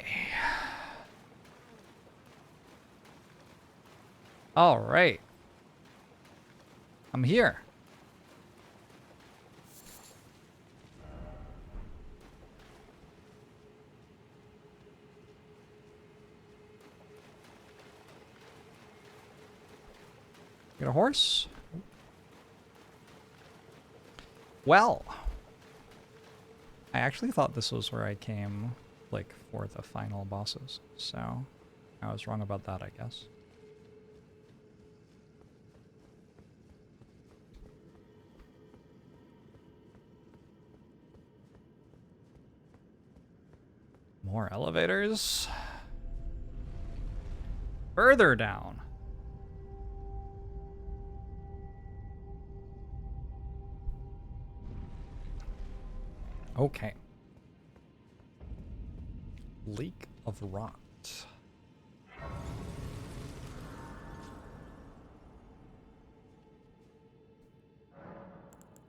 Speaker 1: All right. I'm here. Get a horse? Well, I actually thought this was where I came, like, for the final bosses, so I was wrong about that, I guess. More elevators. Further down. Okay. Leak of rot.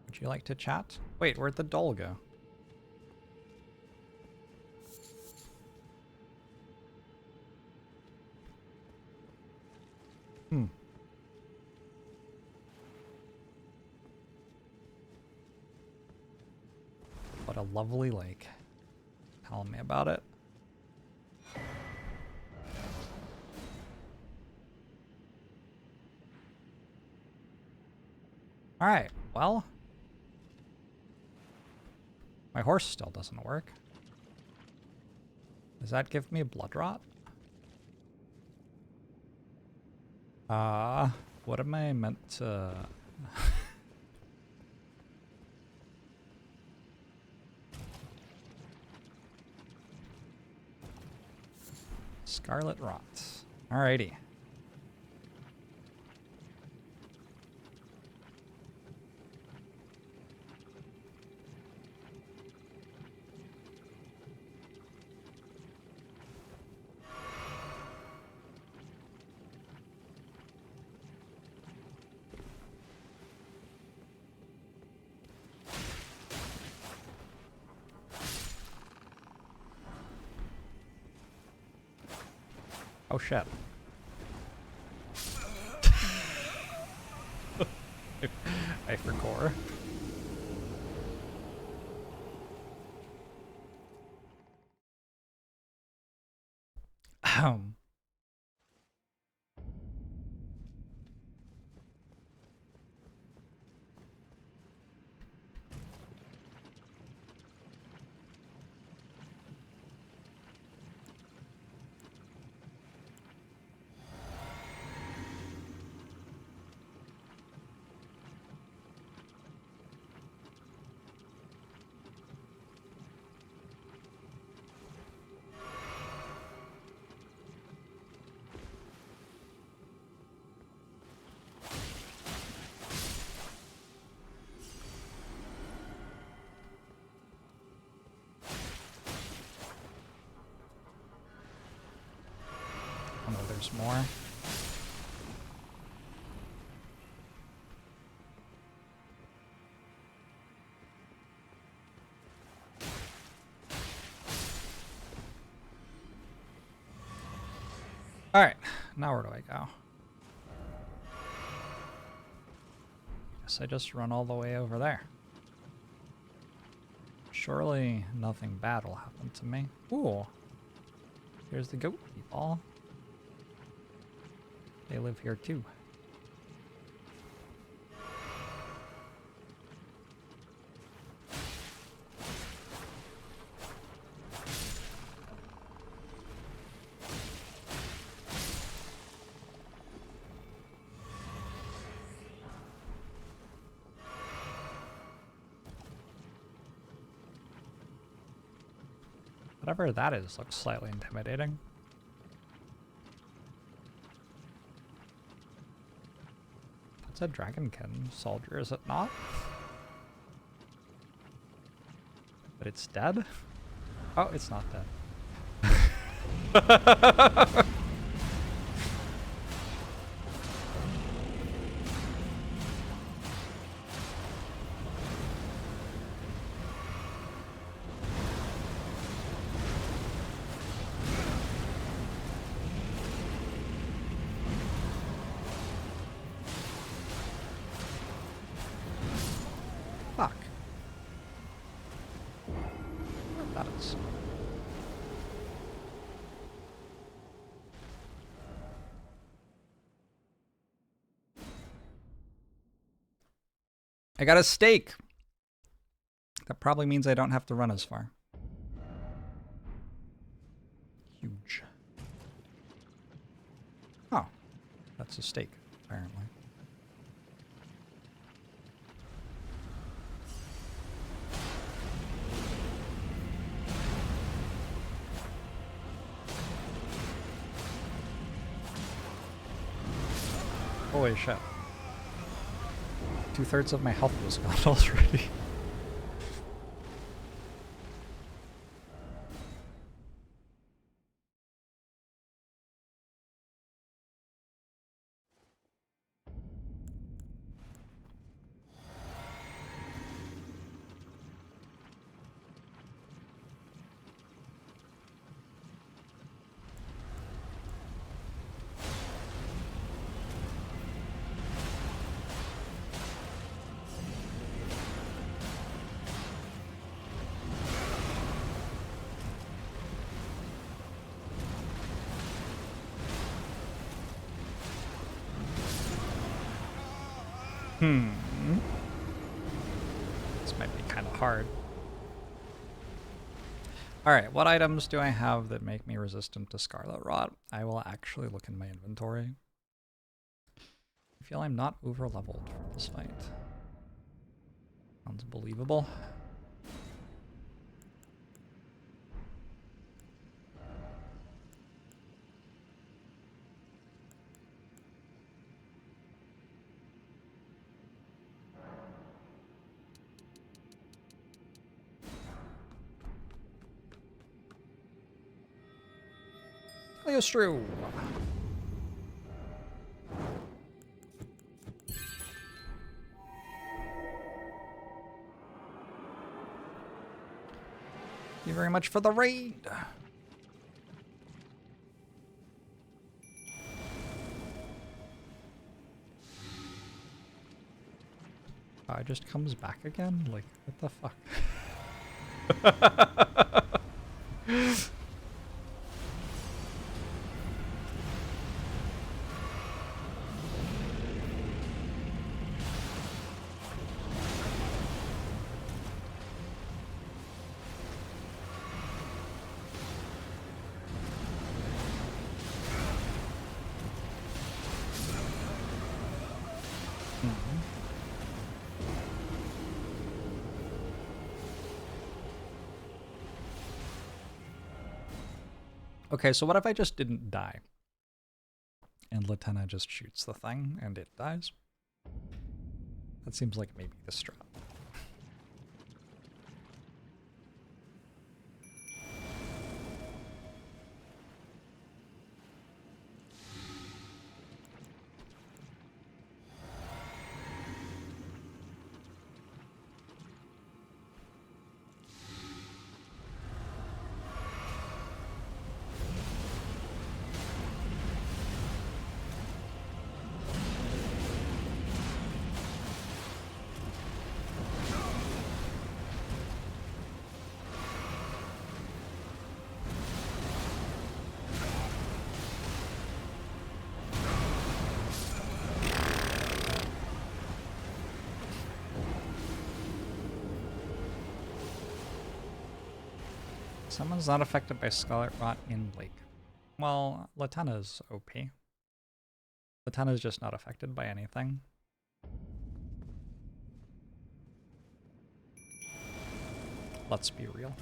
Speaker 1: Would you like to chat? Wait, where'd the doll go? Hmm. What a lovely lake. Tell me about it. Alright, well. My horse still doesn't work. Does that give me blood rot? What am I meant to... Scarlet rot. Alrighty. Oh shit. I forgot. Oh no, there's more. Alright, now where do I go? Guess I just run all the way over there. Surely nothing bad will happen to me. Ooh. Here's the goat people. They live here too. Whatever that is looks slightly intimidating. That's a dragonkin soldier, is it not? But it's dead? Oh, it's not dead. I got a steak! That probably means I don't have to run as far. Huge. Oh. That's a steak, apparently. Holy shit. 2/3 of my health was gone already. This might be kind of hard. Alright, what items do I have that make me resistant to Scarlet Rot? I will actually look in my inventory. I feel I'm not over-leveled for this fight. Sounds believable. It's true. Thank you very much for the raid. Oh, it just comes back again? Like, what the fuck? Okay, so what if I just didn't die? And Latenna just shoots the thing and it dies? That seems like maybe the strat. Someone's not affected by Scarlet Rot in Lake. Well, Latenna's OP. Latenna's just not affected by anything. Let's be real.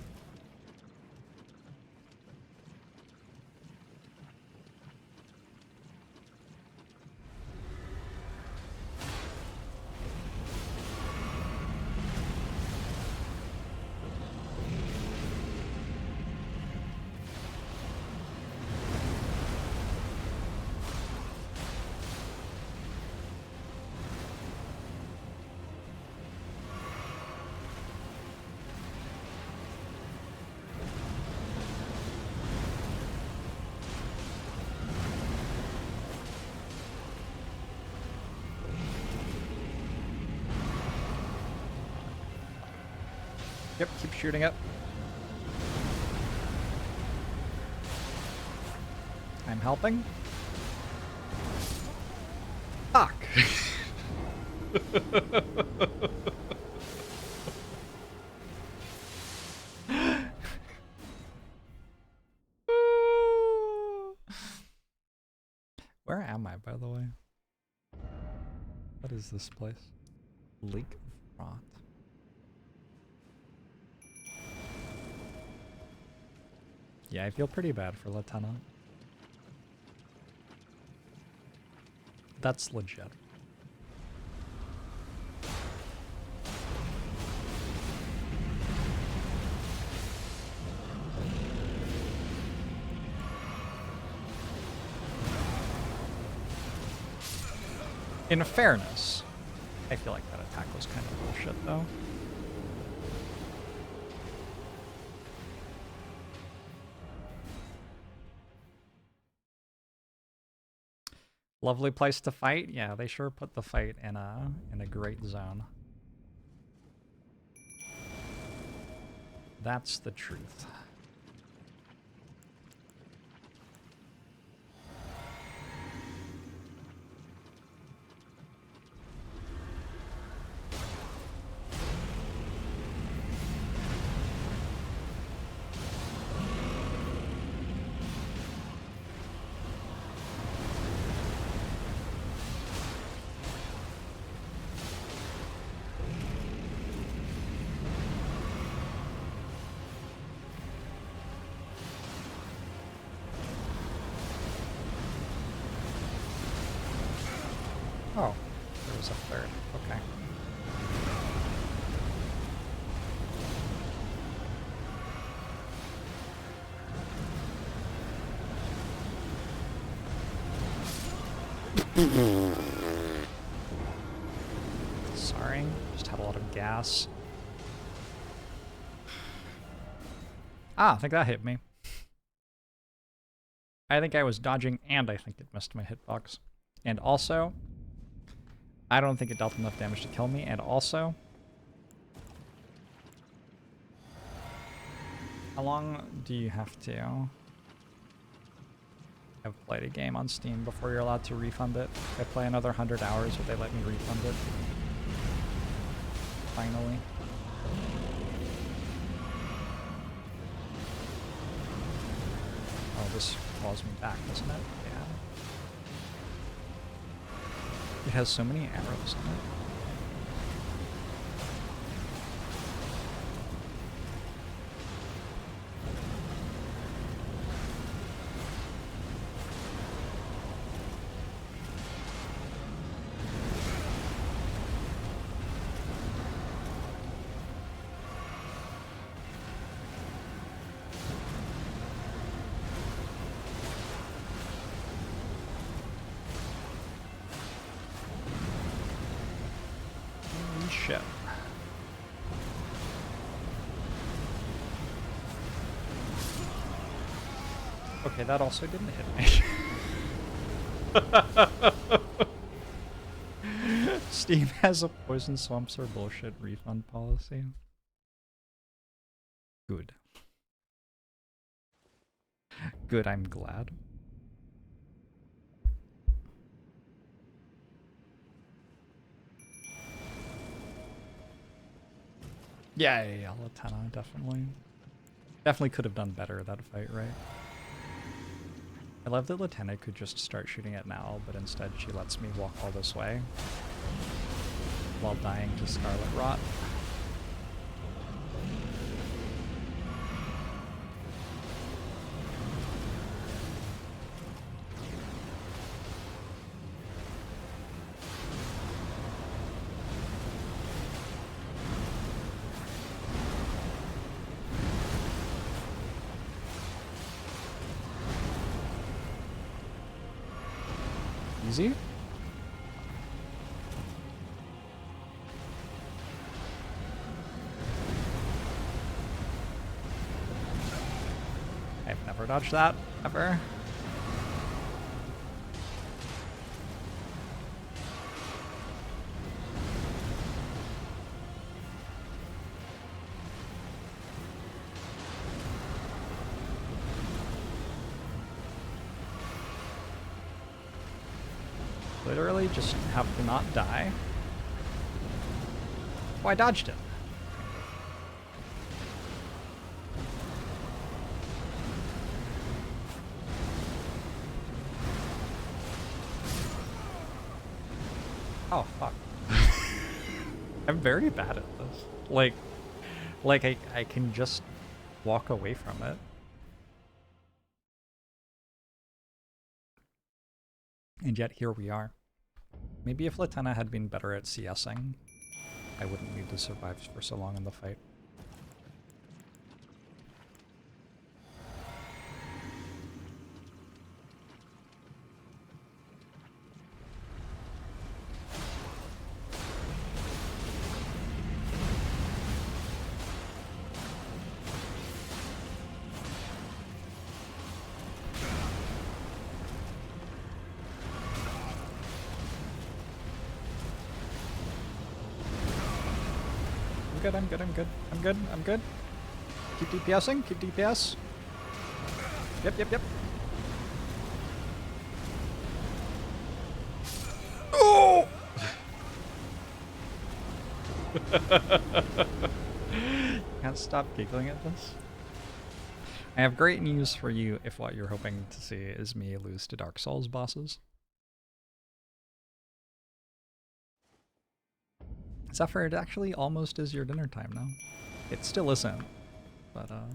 Speaker 1: Yep, keep shooting it. I'm helping. Fuck! Where am I, by the way? What is this place? Lake of Rot. Yeah, I feel pretty bad for Lieutenant. That's legit. In fairness, I feel like that attack was kind of bullshit, though. Lovely place to fight. Yeah, they sure put the fight in a great zone. That's the truth. Oh, there was a third. Okay. Sorry, just had a lot of gas. Ah, I think that hit me. I think I was dodging and I think it missed my hitbox. And also, I don't think it dealt enough damage to kill me, and also, how long do you have to have played a game on Steam before you're allowed to refund it? If I play another 100 hours, would they let me refund it? Finally. Oh, this calls me back, doesn't it? Yeah. It has so many arrows on it. Shit. Okay, that also didn't hit me. Steam has a poison swamps or bullshit refund policy. Good. Good, I'm glad. Yeah, Latana, definitely. Definitely could have done better that fight, right? I love that Latana could just start shooting it now, but instead she lets me walk all this way while dying to Scarlet Rot. Easy. I've never dodged that, ever. Literally just have to not die. Oh, I dodged it. Oh, fuck. I'm very bad at this. Like I can just walk away from it. And yet here we are. Maybe if Latenna had been better at CSing, I wouldn't need to survive for so long in the fight. I'm good. Keep DPSing, keep DPS. Yep. Oh! Can't stop giggling at this. I have great news for you if what you're hoping to see is me lose to Dark Souls bosses. Zephyr, it actually almost is your dinner time now. It still isn't, but ow.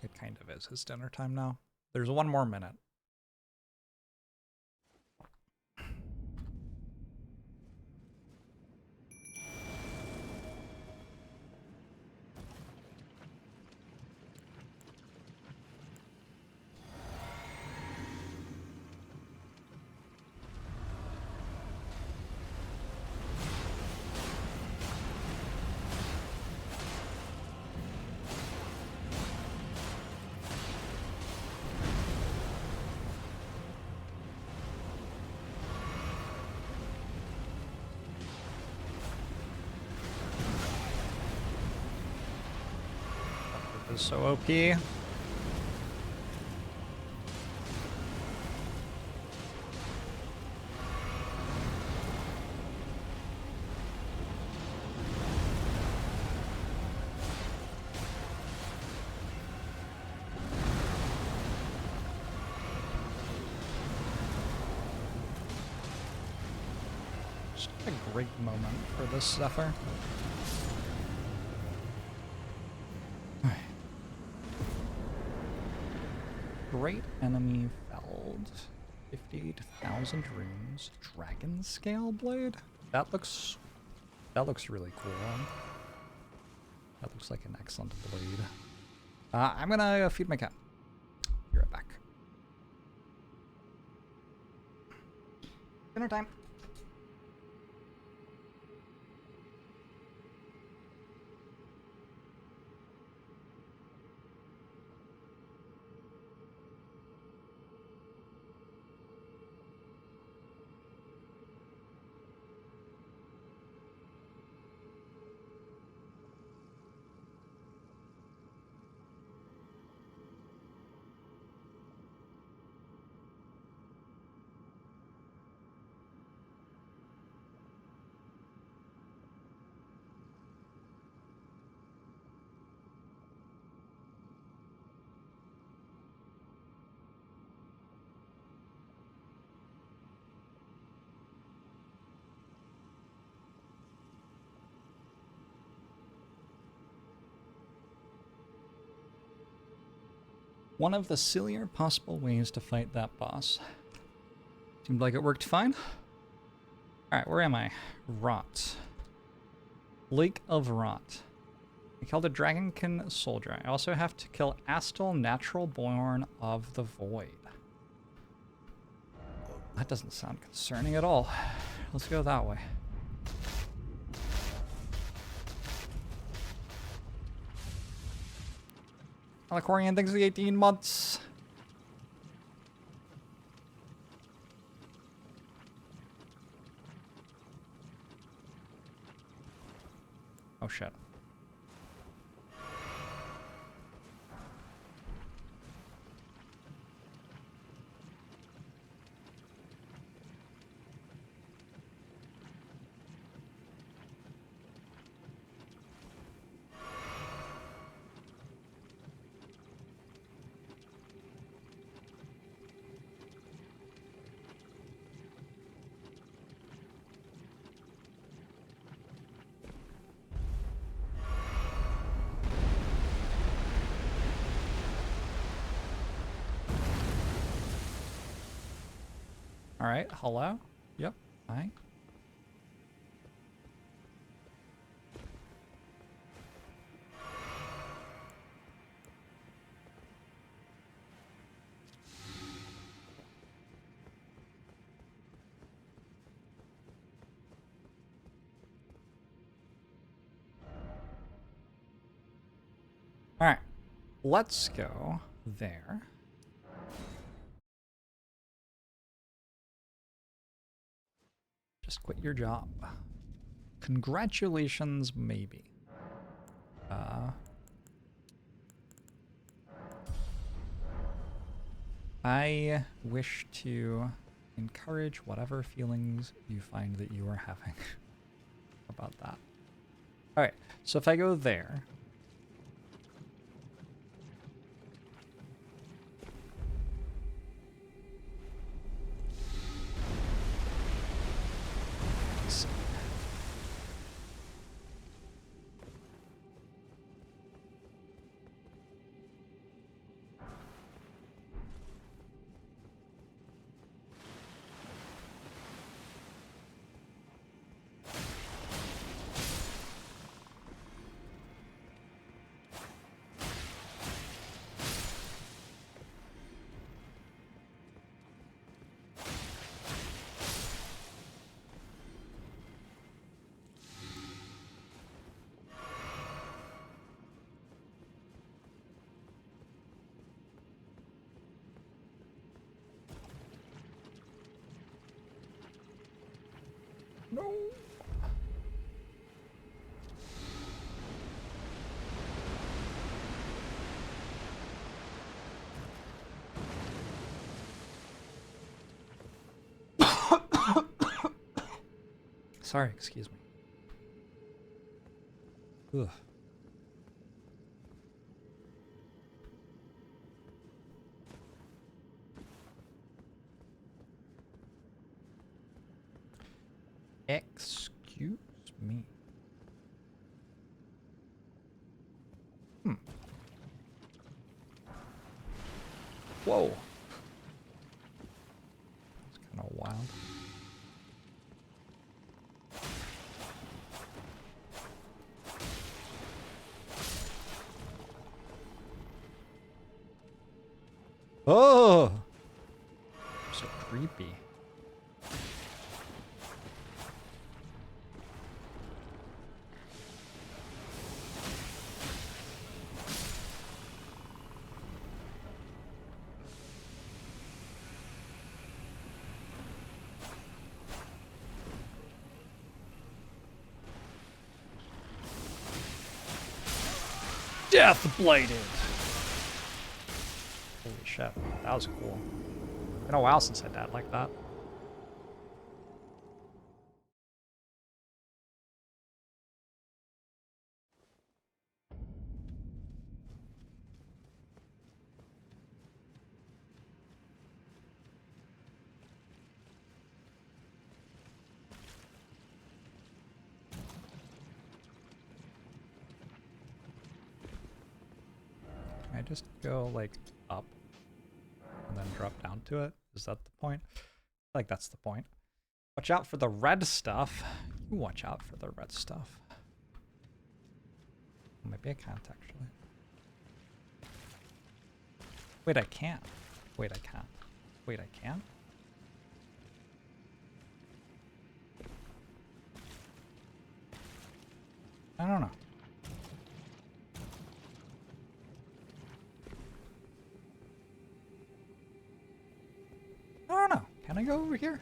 Speaker 1: It kind of is his dinner time now. There's 1 more minute. Is so OP. Just a great moment for this Zephyr. Great enemy felled. 58,000 runes. Dragon scale blade? That looks really cool. That looks like an excellent blade. I'm gonna feed my cat. Be right back. Dinner time. One of the sillier possible ways to fight that boss. Seemed like it worked fine. Alright, where am I? Rot. Lake of Rot. I killed a Dragonkin soldier. I also have to kill Astal, natural born of the void. That doesn't sound concerning at all. Let's go that way. Calicornian, thanks for the 18 months. Oh shit. All right, hello? Yep, hi. All right, let's go there. Just quit your job. Congratulations, maybe. I wish to encourage whatever feelings you find that you are having about that. All right, so if I go there, let's see. No. Sorry, excuse me. Ugh. Excuse me. Whoa. That's kind of wild. Oh! So creepy. Death bladed. Holy shit, that was cool. Been a while since I died like that. Can I just go like up and then drop down to it? Is that the point? I feel like that's the point. Watch out for the red stuff. You watch out for the red stuff. Maybe I can't actually. Wait, I can't. Wait, I can't. Wait, I can? I don't know. I go over here?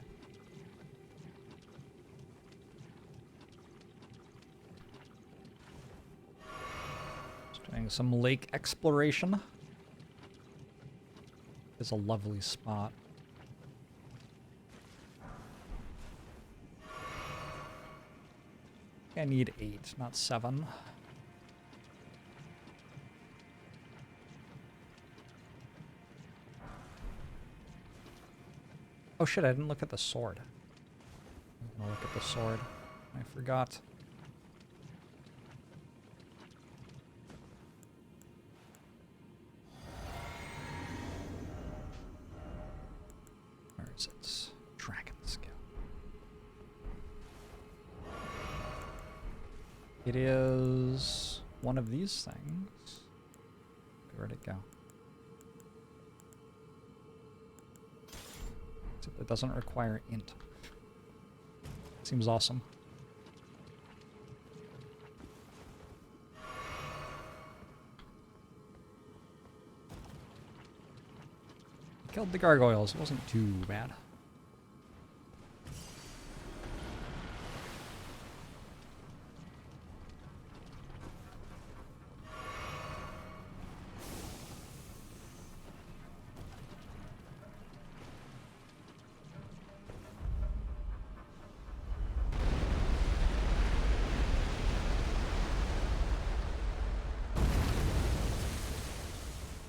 Speaker 1: Just doing some lake exploration. It's a lovely spot. I need 8, not 7. Oh shit, I didn't look at the sword. I'm gonna look at the sword. I forgot. Where is it? Dragon skill. It is one of these things. Where'd it go? Except it doesn't require int. Seems awesome. Killed the gargoyles. It wasn't too bad.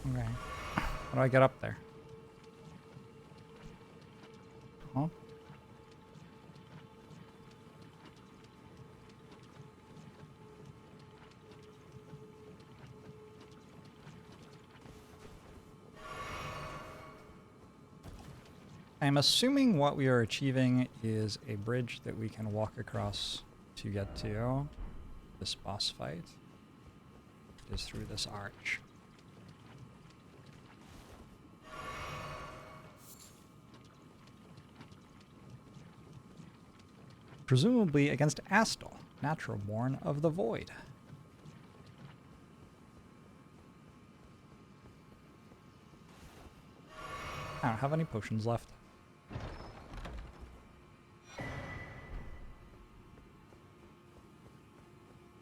Speaker 1: Okay. How do I get up there? Huh? I'm assuming what we are achieving is a bridge that we can walk across to get to this boss fight. It is through this arch. Presumably against Astal, natural born of the void. I don't have any potions left.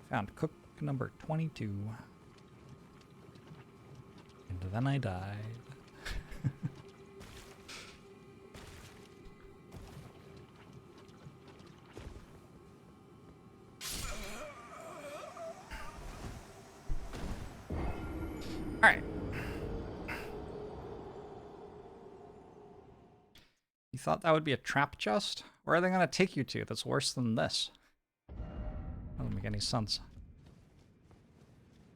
Speaker 1: Found cook number 22. And then I died. Alright. You thought that would be a trap chest? Where are they going to take you to that's worse than this? Doesn't make any sense.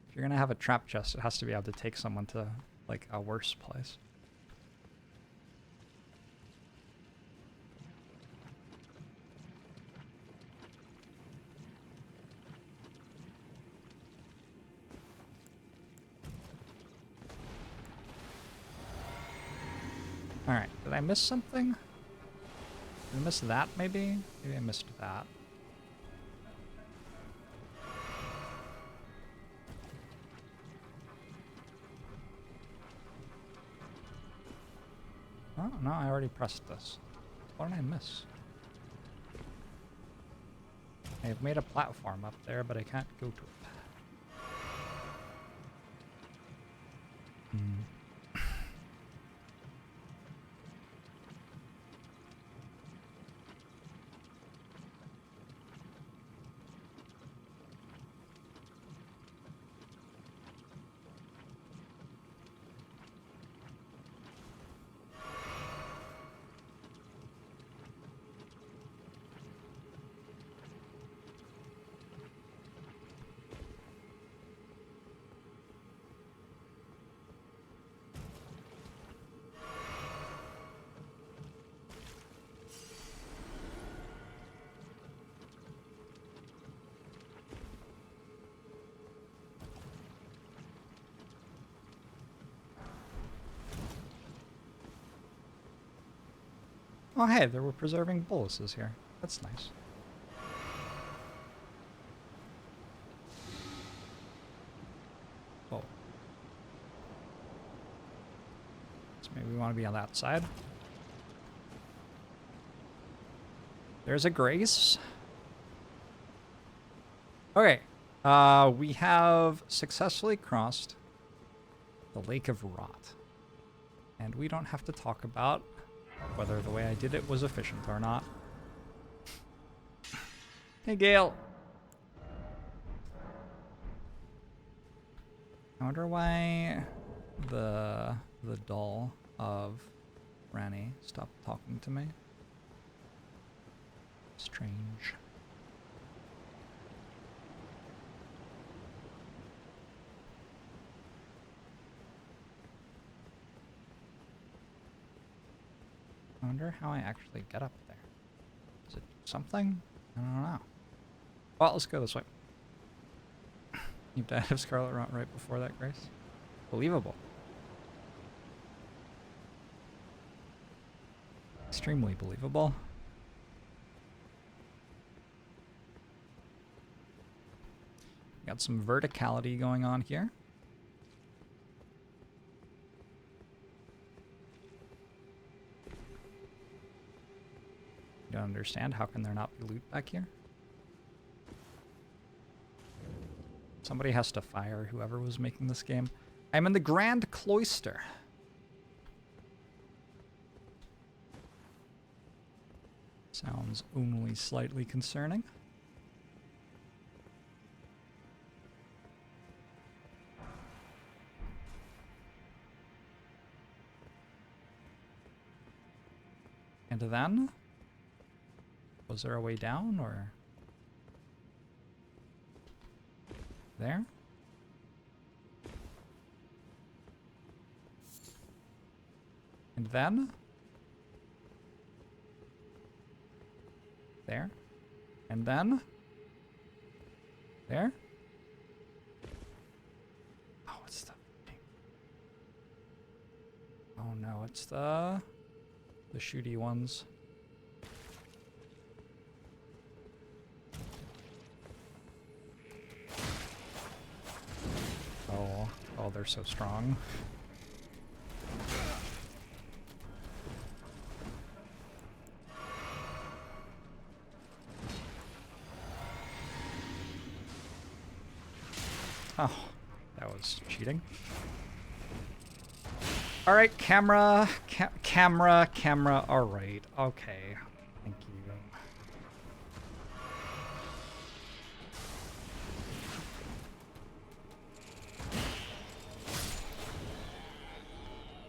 Speaker 1: If you're going to have a trap chest, it has to be able to take someone to, like, a worse place. Alright, did I miss something? Did I miss that, maybe? Maybe I missed that. Oh, no, I already pressed this. What did I miss? I've made a platform up there, but I can't go to it. Hmm. Oh hey, there were preserving boluses here. That's nice. Oh. So maybe we want to be on that side. There's a grace. Okay. We have successfully crossed the Lake of Rot. And we don't have to talk about whether the way I did it was efficient or not. Hey, Gale. I wonder why the doll of Rani stopped talking to me. Strange. I wonder how I actually get up there. Is it something? I don't know. Well, let's go this way. You died of Scarlet Rot right before that, Grace? Believable. Extremely believable. Got some verticality going on here. Don't understand. How can there not be loot back here? Somebody has to fire whoever was making this game. I'm in the Grand Cloister. Sounds only slightly concerning. And then, was there a way down, or there? And then there, and then there. Oh, it's the. Oh no, it's the shooty ones. Oh, they're so strong. Oh, that was cheating. All right, camera. All right, okay. Thank you.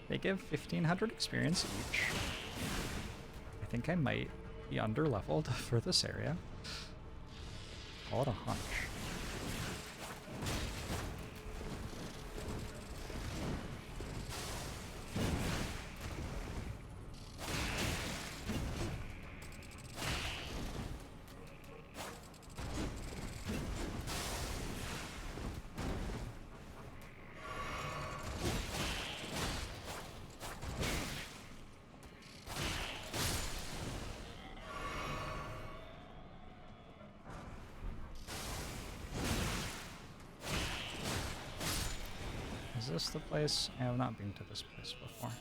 Speaker 1: They give 1,500 experience each. I think I might be under-leveled for this area. Call it a hunch. Is this the place? I have not been to this place before.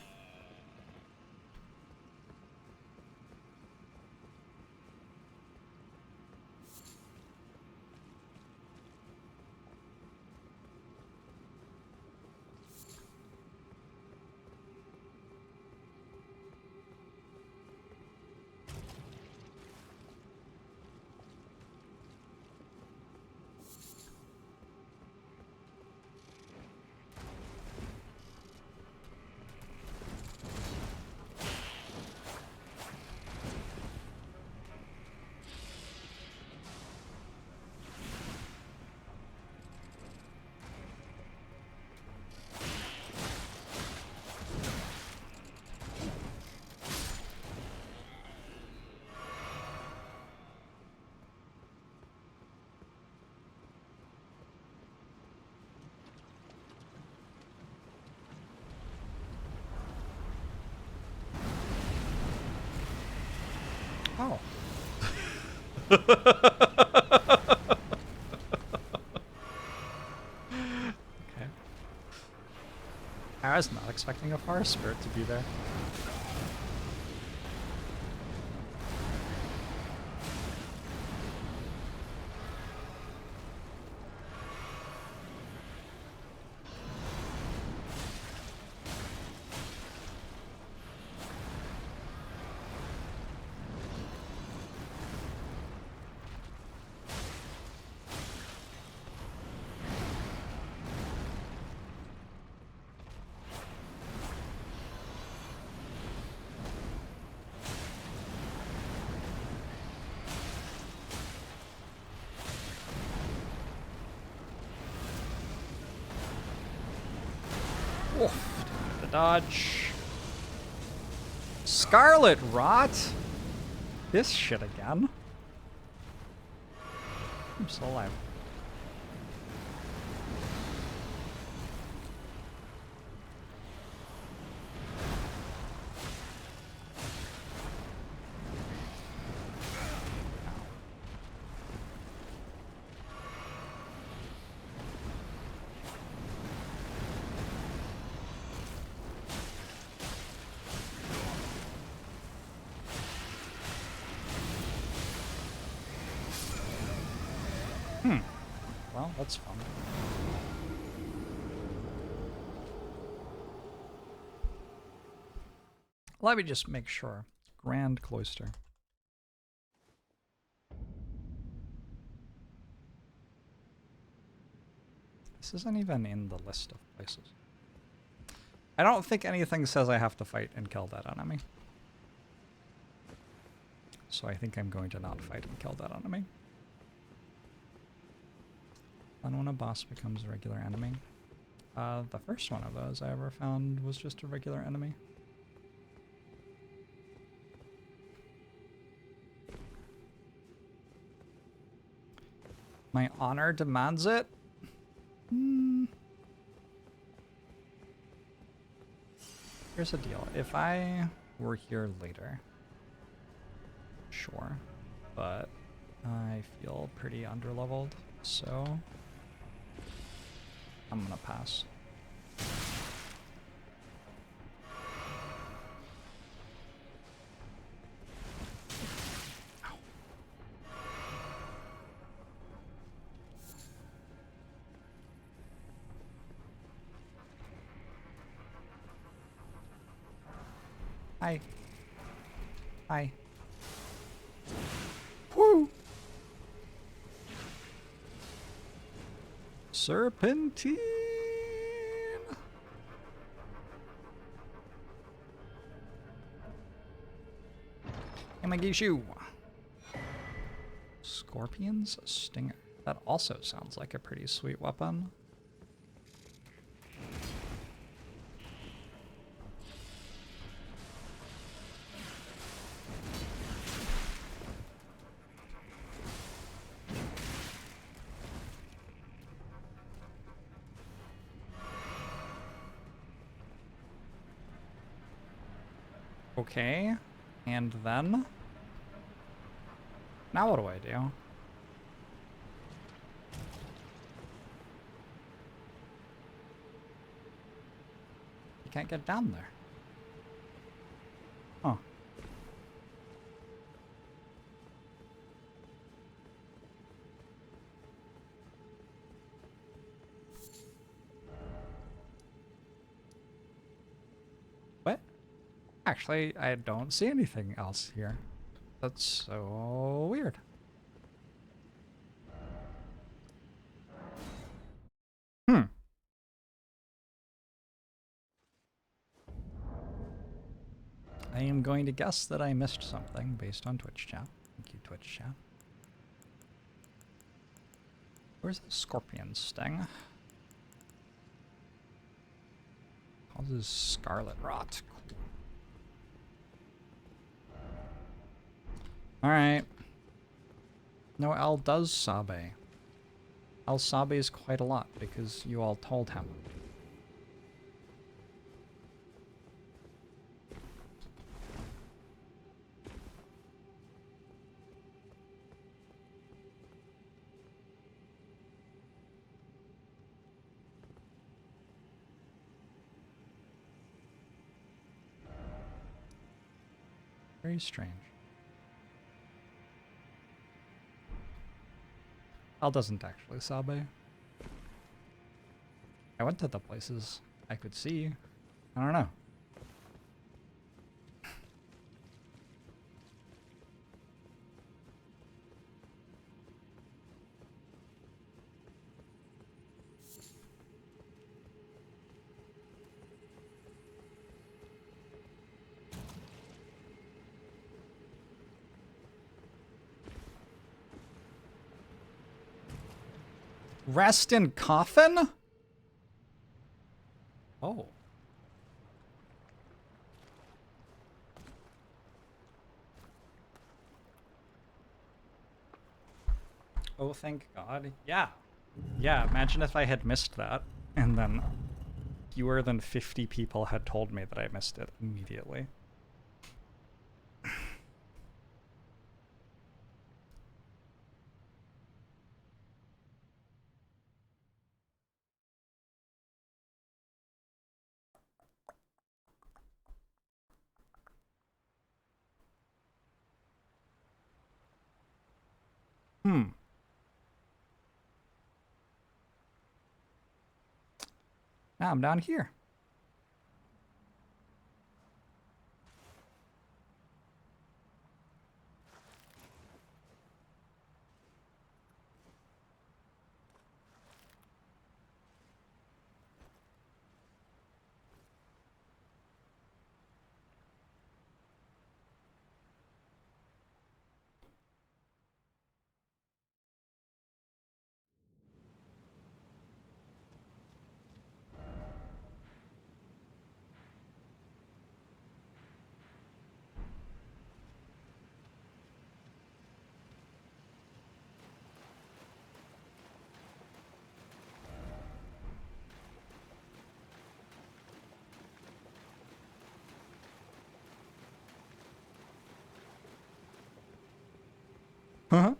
Speaker 1: Oh. Okay. I was not expecting a forest spirit to be there. Oof, the dodge. Scarlet Rot? This shit again. I'm still alive. Well, that's fun. Let me just make sure. Grand Cloister. This isn't even in the list of places. I don't think anything says I have to fight and kill that enemy. So I think I'm going to not fight and kill that enemy. And when a boss becomes a regular enemy. The first one of those I ever found was just a regular enemy. My honor demands it. Here's the deal. If I were here later, sure, but I feel pretty underleveled, so I'm gonna pass. Ow. Hi. Hi. Woo! Serpentine! Yamagishu! Scorpion's Stinger. That also sounds like a pretty sweet weapon. Okay, and then? Now what do I do? You can't get down there. Huh. What? Actually, I don't see anything else here. That's so weird. I am going to guess that I missed something based on Twitch chat. Thank you, Twitch chat. Where's the scorpion sting? Causes scarlet rot. Cool. Alright. No, Al does Sabe. Al Sabes quite a lot because you all told him. Very strange. Al doesn't actually Sabe. I went to the places I could see. I don't know. Rest in coffin? Oh. Oh, thank God. Yeah. Yeah, imagine if I had missed that, and then fewer than 50 people had told me that I missed it immediately. Hmm. Now I'm down here. Huh?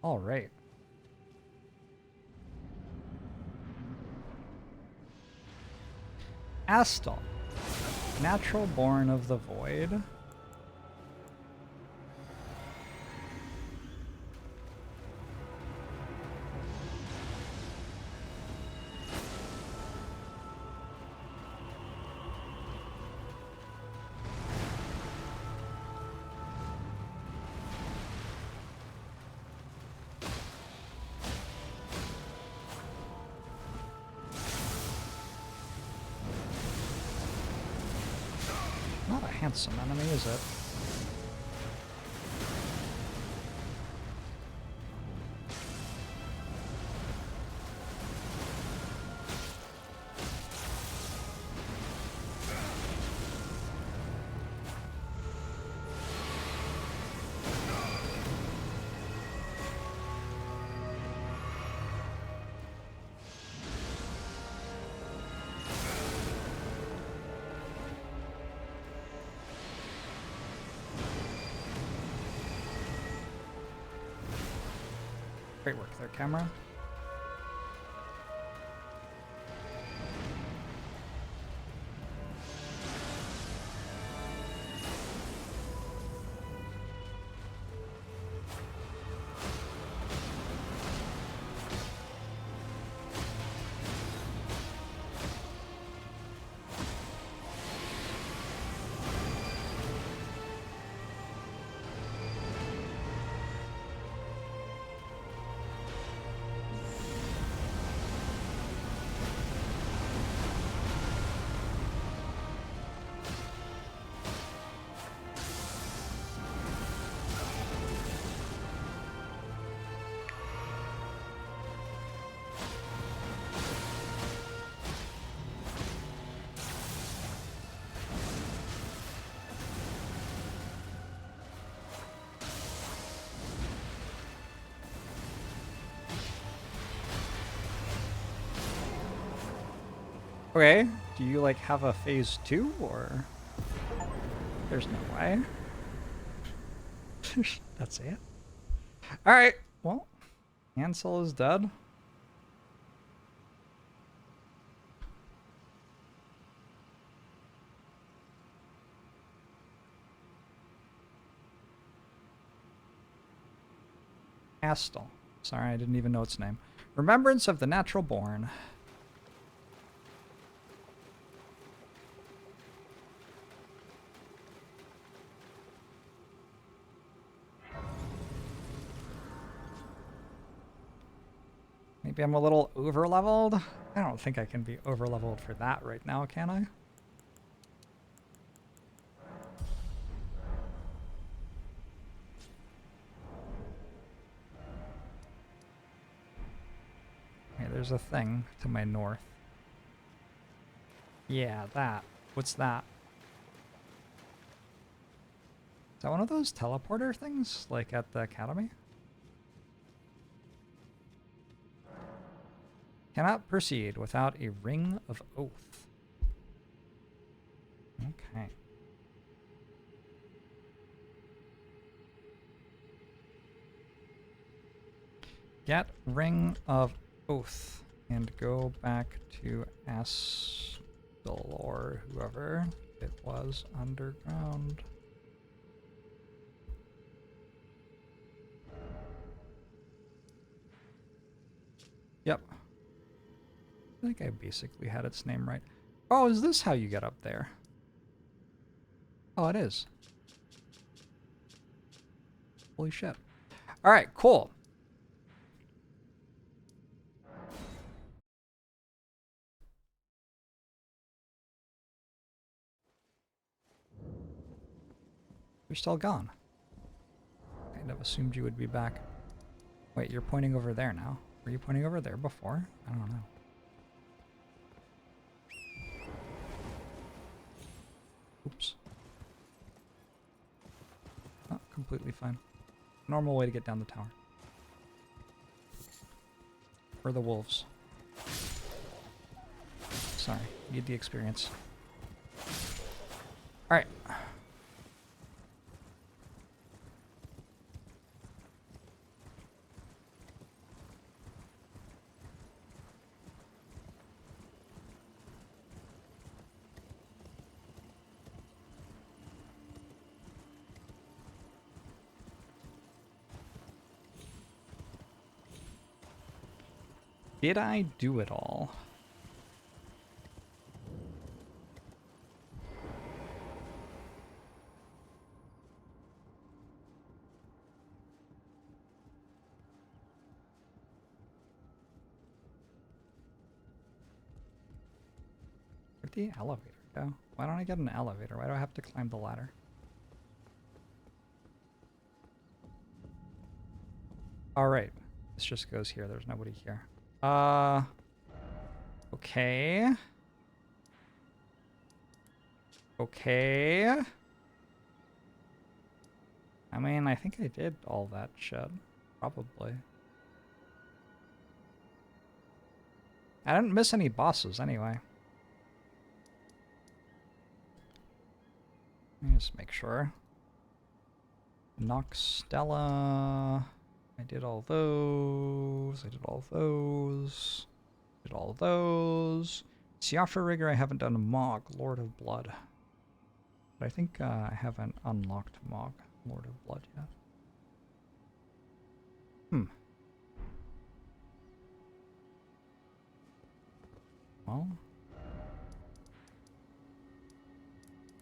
Speaker 1: All right. Astal, natural born of the void. Not a handsome enemy, is it? Great work there, camera. Okay, do you like have a phase 2 or there's no way? That's it. All right. Well, Ansel is dead. Astal. Sorry, I didn't even know its name. Remembrance of the Natural Born. Maybe I'm a little over-leveled? I don't think I can be over-leveled for that right now, can I? Okay, there's a thing to my north. Yeah, that. What's that? Is that one of those teleporter things, like at the academy? Cannot proceed without a ring of oath. Okay. Get ring of oath and go back to Astel or whoever it was underground. Yep. I think I basically had its name right. Oh, is this how you get up there? Oh, it is. Holy shit. Alright, cool. You're still gone. Kind of assumed you would be back. Wait, you're pointing over there now. Were you pointing over there before? I don't know. Oops. Oh, completely fine. Normal way to get down the tower. For the wolves. Sorry, need the experience. Alright. Did I do it all? Where'd the elevator go? Why don't I get an elevator? Why do I have to climb the ladder? Alright. This just goes here. There's nobody here. Okay. Okay. I mean, I think I did all that shit. Probably. I didn't miss any bosses anyway. Let me just make sure. Nox Stella. I did all those. I did all those. Did all those. Siafra Rigger, I haven't done Mog, Lord of Blood. But I think I haven't unlocked Mog, Lord of Blood yet. Well.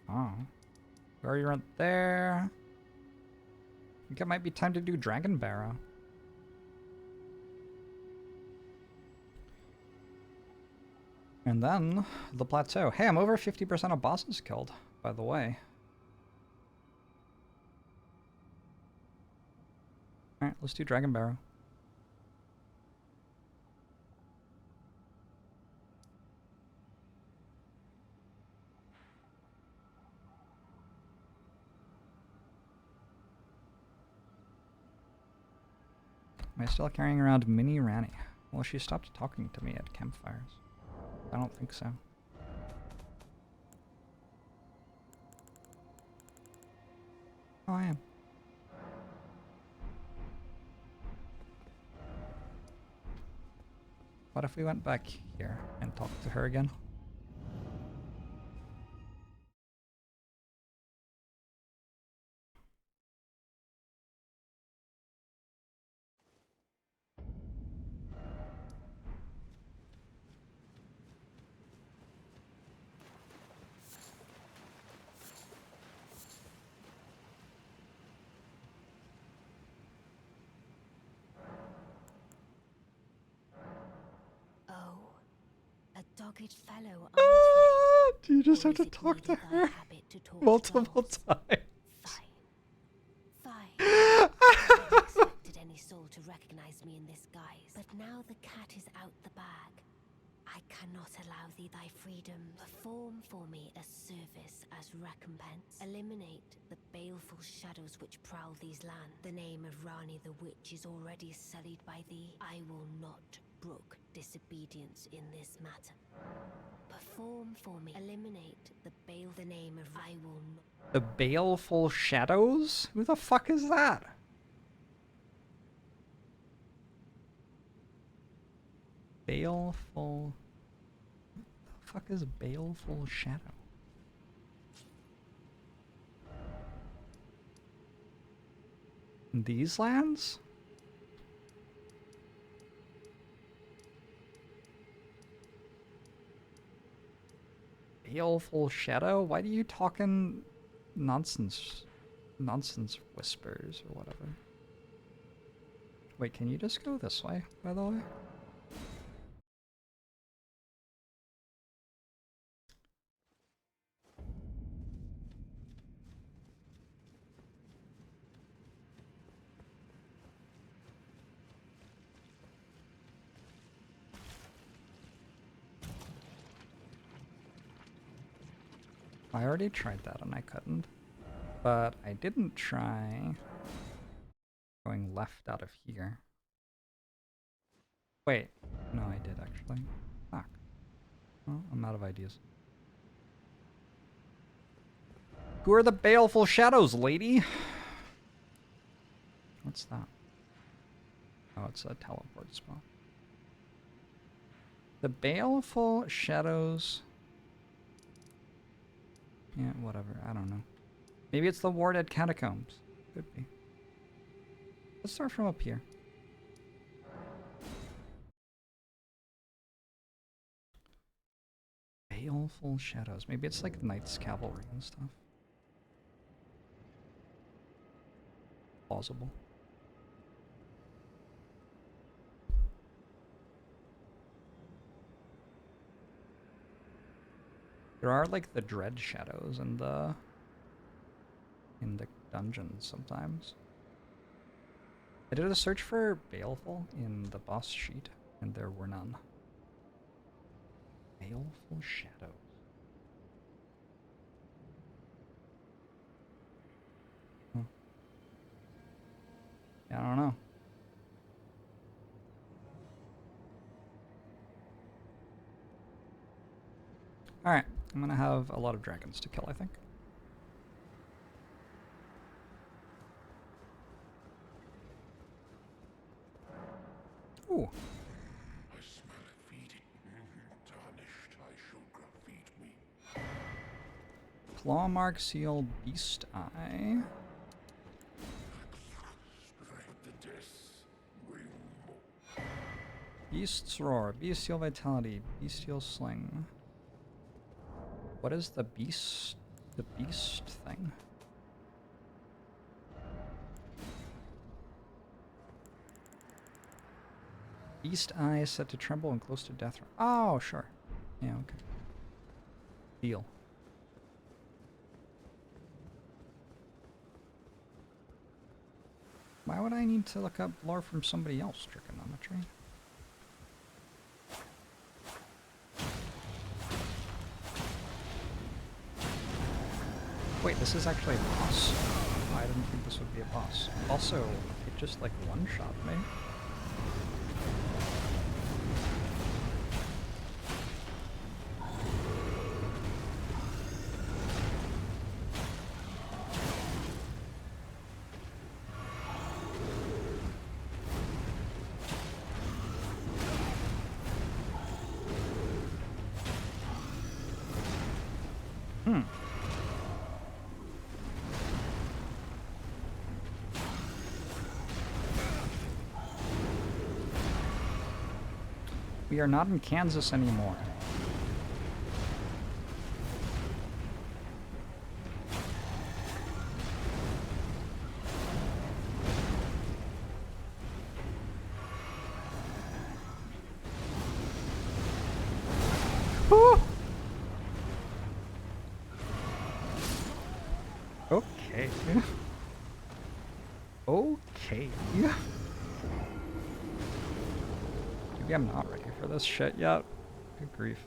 Speaker 1: Oh. We already went there. I think it might be time to do Dragon Barrow. And then the plateau. Hey, I'm over 50% of bosses killed, by the way. Alright, let's do Dragon Barrow. Am I still carrying around Mini Ranny? Well, she stopped talking to me at campfires. I don't think so. Oh, I am. What if we went back here and talked to her again?
Speaker 5: Oh, a dogged fellow, aren't we?
Speaker 1: Do you just
Speaker 5: Or
Speaker 1: have to
Speaker 5: is it
Speaker 1: talk to
Speaker 5: merely thy
Speaker 1: her
Speaker 5: habit to talk to
Speaker 1: multiple
Speaker 5: dolls?
Speaker 1: times?
Speaker 5: Fine. Fine. I never expected any soul to recognize me in this guise. But now the cat is out the bag. I cannot allow thee thy freedom. Perform for me a service as recompense. Eliminate the baleful shadows which prowl these lands. The name of Rani the Witch is already sullied by thee. I will not brook disobedience in this matter. Perform for me. Eliminate the name of I will not.
Speaker 1: The baleful shadows? Who the fuck is that? Baleful. What the fuck is baleful shadow? In these lands? Baleful shadow? Why do you talking nonsense whispers or whatever? Wait, can you just go this way, by the way? I already tried that and I couldn't. But I didn't try going left out of here. Wait, no I did actually. Fuck. Well, I'm out of ideas. Who are the baleful shadows, lady? What's that? Oh, it's a teleport spot. The baleful shadows... Yeah, whatever. I don't know. Maybe it's the warded catacombs. Could be. Let's start from up here. Baleful shadows. Maybe it's like Knights Cavalry and stuff. Plausible. There are like the dread shadows in the dungeons sometimes. I did a search for baleful in the boss sheet and there were none. Baleful shadows. Huh. Yeah, I don't know. Alright, I'm gonna have a lot of dragons to kill, I think. Ooh.
Speaker 7: I smell it feeding. Tarnished, I shall feed me.
Speaker 1: Claw mark, seal, beast eye.
Speaker 7: Strike the death. Bring more.
Speaker 1: Beast's roar, bestial vitality, bestial sling. What is the beast thing? Beast eye set to tremble and close to death. Oh, sure. Yeah, okay. Deal. Why would I need to look up lore from somebody else, trigonometry? Wait, this is actually a boss. I didn't think this would be a boss. Also, it just like one-shot me. We are not in Kansas anymore. Woo! Okay. Okay. Maybe I'm not ready for this shit yet. Good grief.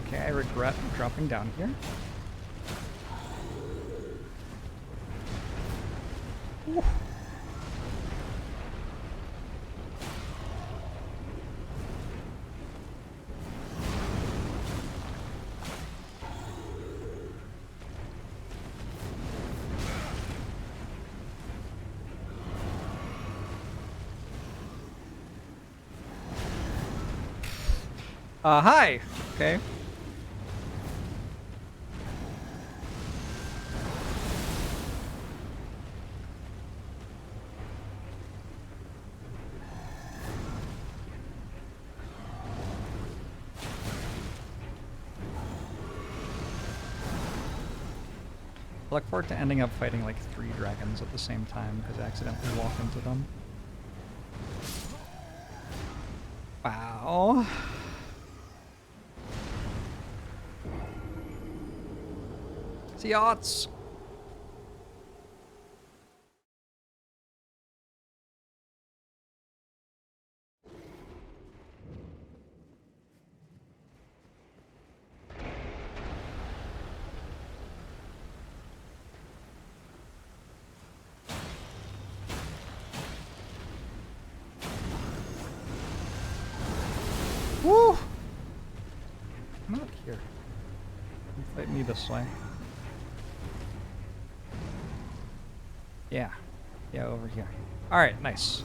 Speaker 1: Okay, I regret dropping down here. Ooh. Hi! Okay. I look forward to ending up fighting like 3 dragons at the same time because I accidentally walk into them. Wow. Yachts. Woo! I'm not here. You fight me this way. Yeah. Yeah, over here. Alright, nice.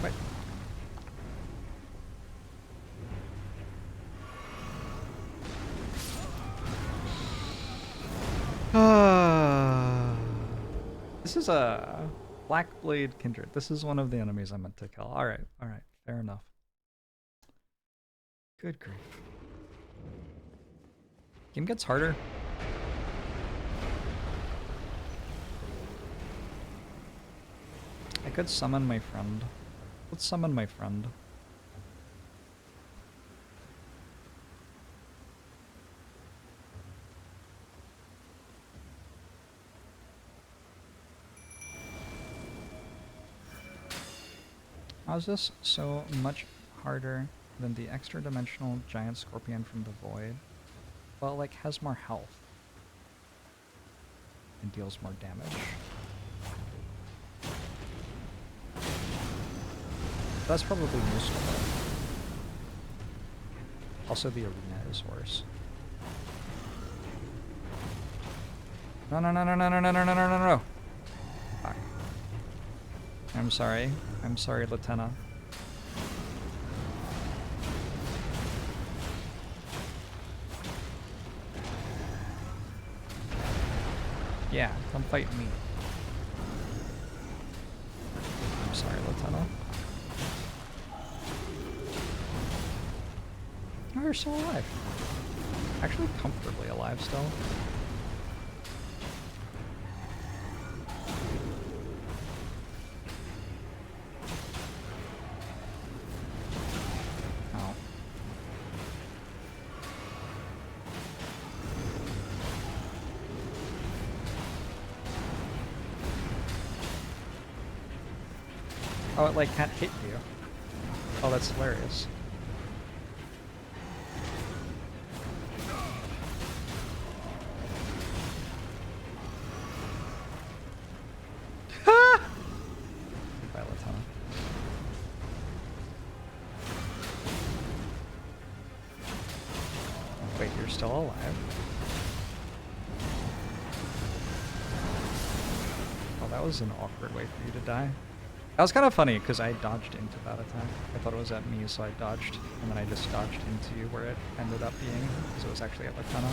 Speaker 1: Wait. This is a Blackblade Kindred. This is one of the enemies I meant to kill. Alright, fair enough. Good grief. Game gets harder. I could summon my friend. Let's summon my friend. How is this so much harder than the extra-dimensional giant scorpion from the void? Well, like, has more health. And deals more damage. That's probably useful though. Also, the arena is worse. No, no, no, no, no, no, no, no, no, no, no, no. Fuck. I'm sorry. I'm sorry, Lieutenant. Yeah, come fight me. I'm sorry, Lieutenant. Oh, you're still alive. Actually, comfortably alive still. Oh, it like can't hit you. Oh, that's hilarious. Goodbye, Latona. Wait, you're still alive? Oh, that was an awkward way for you to die. That was kind of funny, because I dodged into that attack. I thought it was at me, so I dodged, and then I just dodged into where it ended up being, because it was actually at Latona.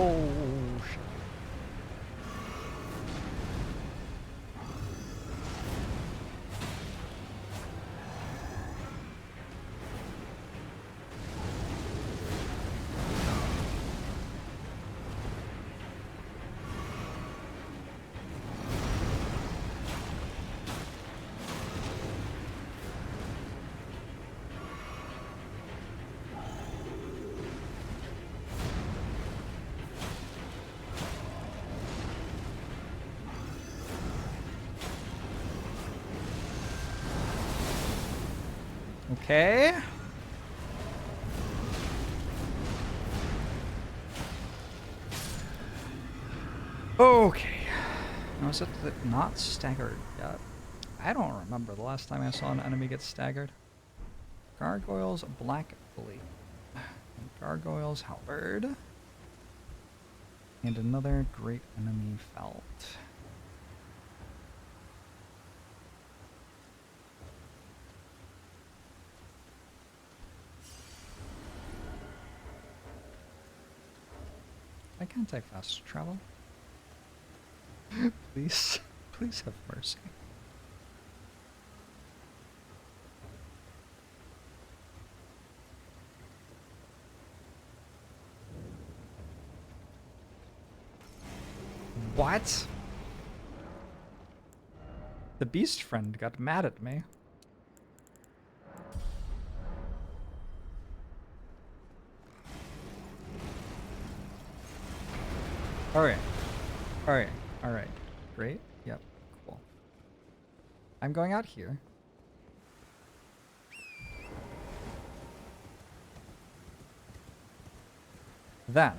Speaker 1: Oh, shit. Okay. Okay. Now is it not staggered yet? I don't remember the last time I saw an enemy get staggered. Gargoyles, Black Bleed. Gargoyles, Halberd. And another great enemy felt. I can't take fast travel. Please, please have mercy. What? The beast friend got mad at me. Alright. Alright. Alright. Great. Yep. Cool. I'm going out here. Then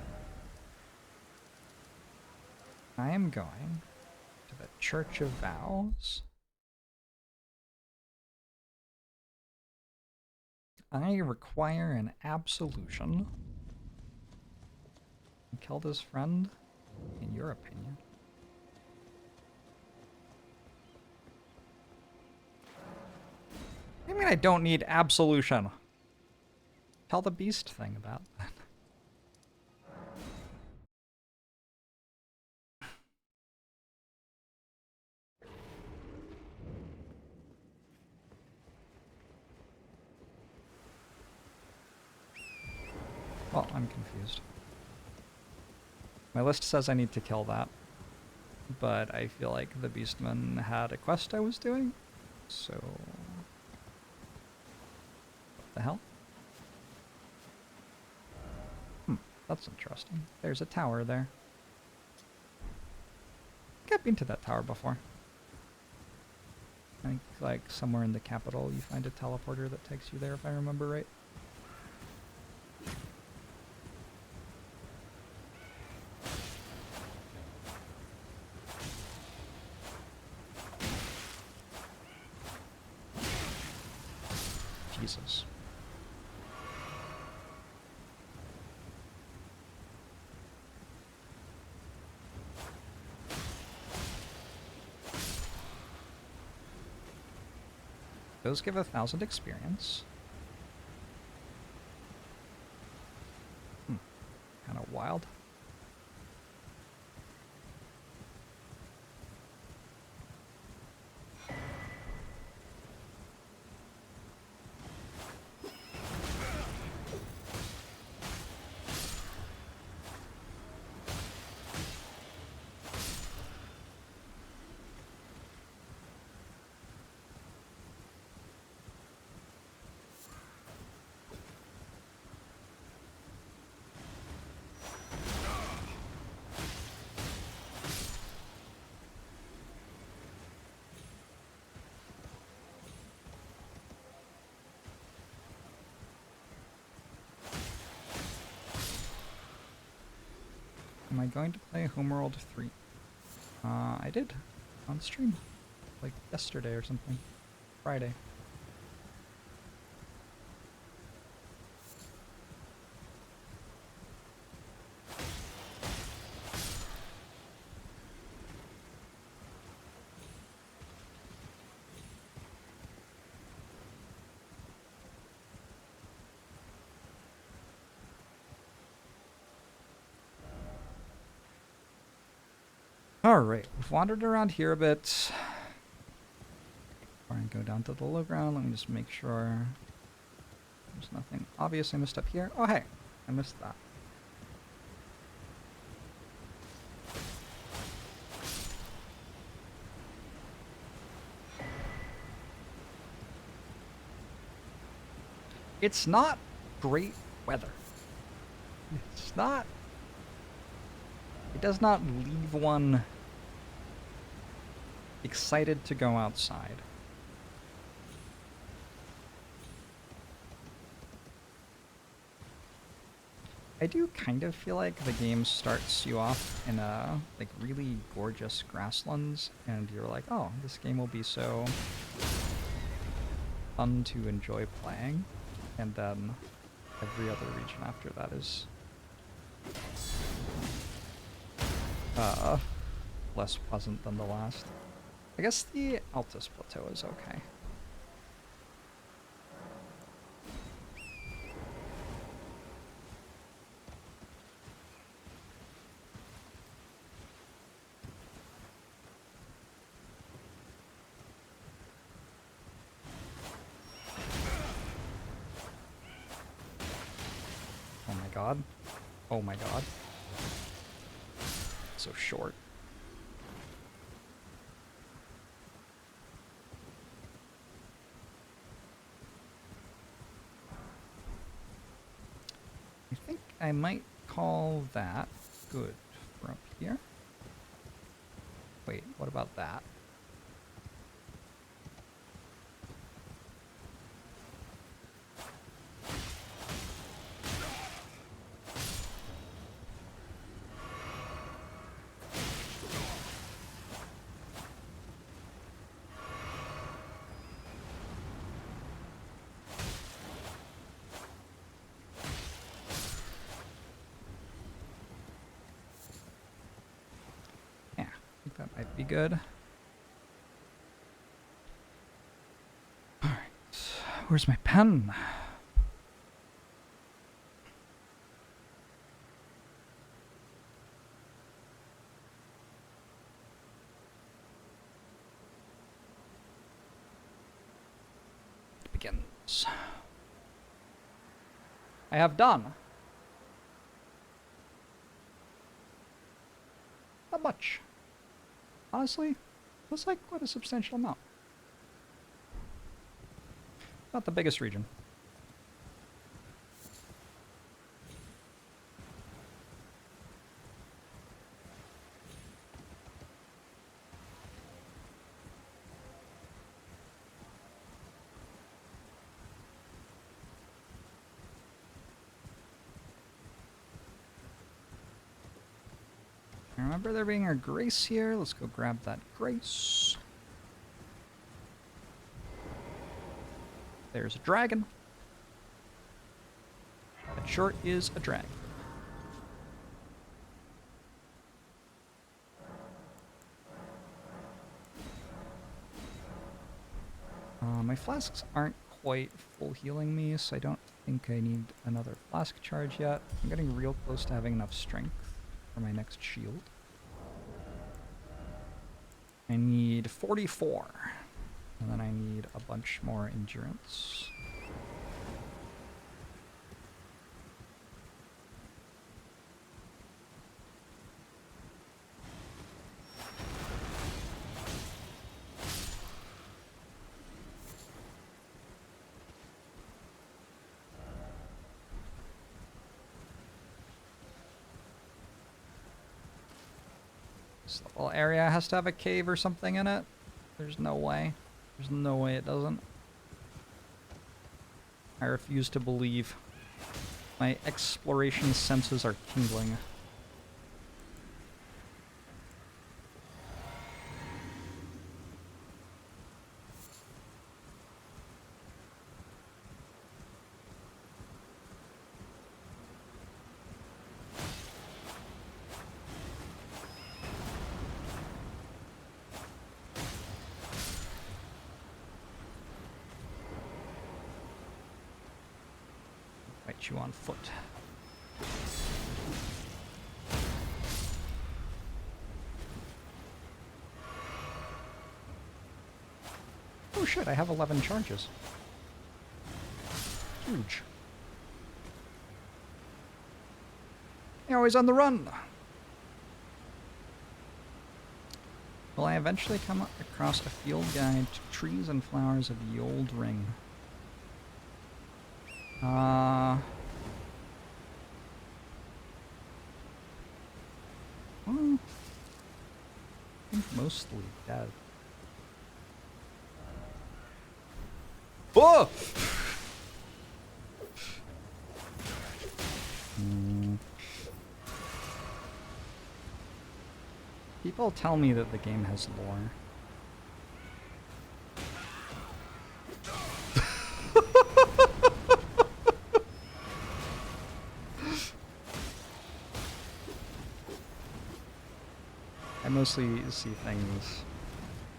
Speaker 1: I am going to the Church of Vows. I require an absolution. Killed his friend, in your opinion. I mean, I don't need absolution. Tell the beast thing about that. Well, I'm confused. My list says I need to kill that, but I feel like the Beastman had a quest I was doing, so... What the hell? That's interesting. There's a tower there. I think I've been to that tower before. I think, like, somewhere in the capital you find a teleporter that takes you there, if I remember right. Jesus. Those give 1,000 experience. Kind of wild. Am I going to play Homeworld 3? I did. On stream. Like yesterday or something. Friday. Alright, we've wandered around here a bit. Before I go down to the low ground, let me just make sure there's nothing obvious I missed up here. Oh hey, I missed that. It's not great weather. It's not... It does not leave one excited to go outside. I do kind of feel like the game starts you off in a like really gorgeous grasslands, and you're like, oh, this game will be so fun to enjoy playing, and then every other region after that is less pleasant than the last. I guess the Altus Plateau is okay. Oh my god. Oh my god. So short. I think I might call that good from here. Wait, what about that? That might be good. Alright, where's my pen? It begins. I have done. Not much. Honestly, that's like quite a substantial amount. Not the biggest region. I remember there being a grace here. Let's go grab that grace. There's a dragon. That sure is a dragon. My flasks aren't quite full healing me, so I don't think I need another flask charge yet. I'm getting real close to having enough strength for my next shield. I need 44, and then I need a bunch more endurance. This little area has to have a cave or something in it. There's no way. There's no way it doesn't. I refuse to believe. My exploration senses are tingling. Get you on foot. Oh shit, I have 11 charges. Huge. You're always on the run! Will I eventually come across a field guide to trees and flowers of the old ring? Well, I think mostly dead. Oh! People tell me that the game has lore. I mostly see things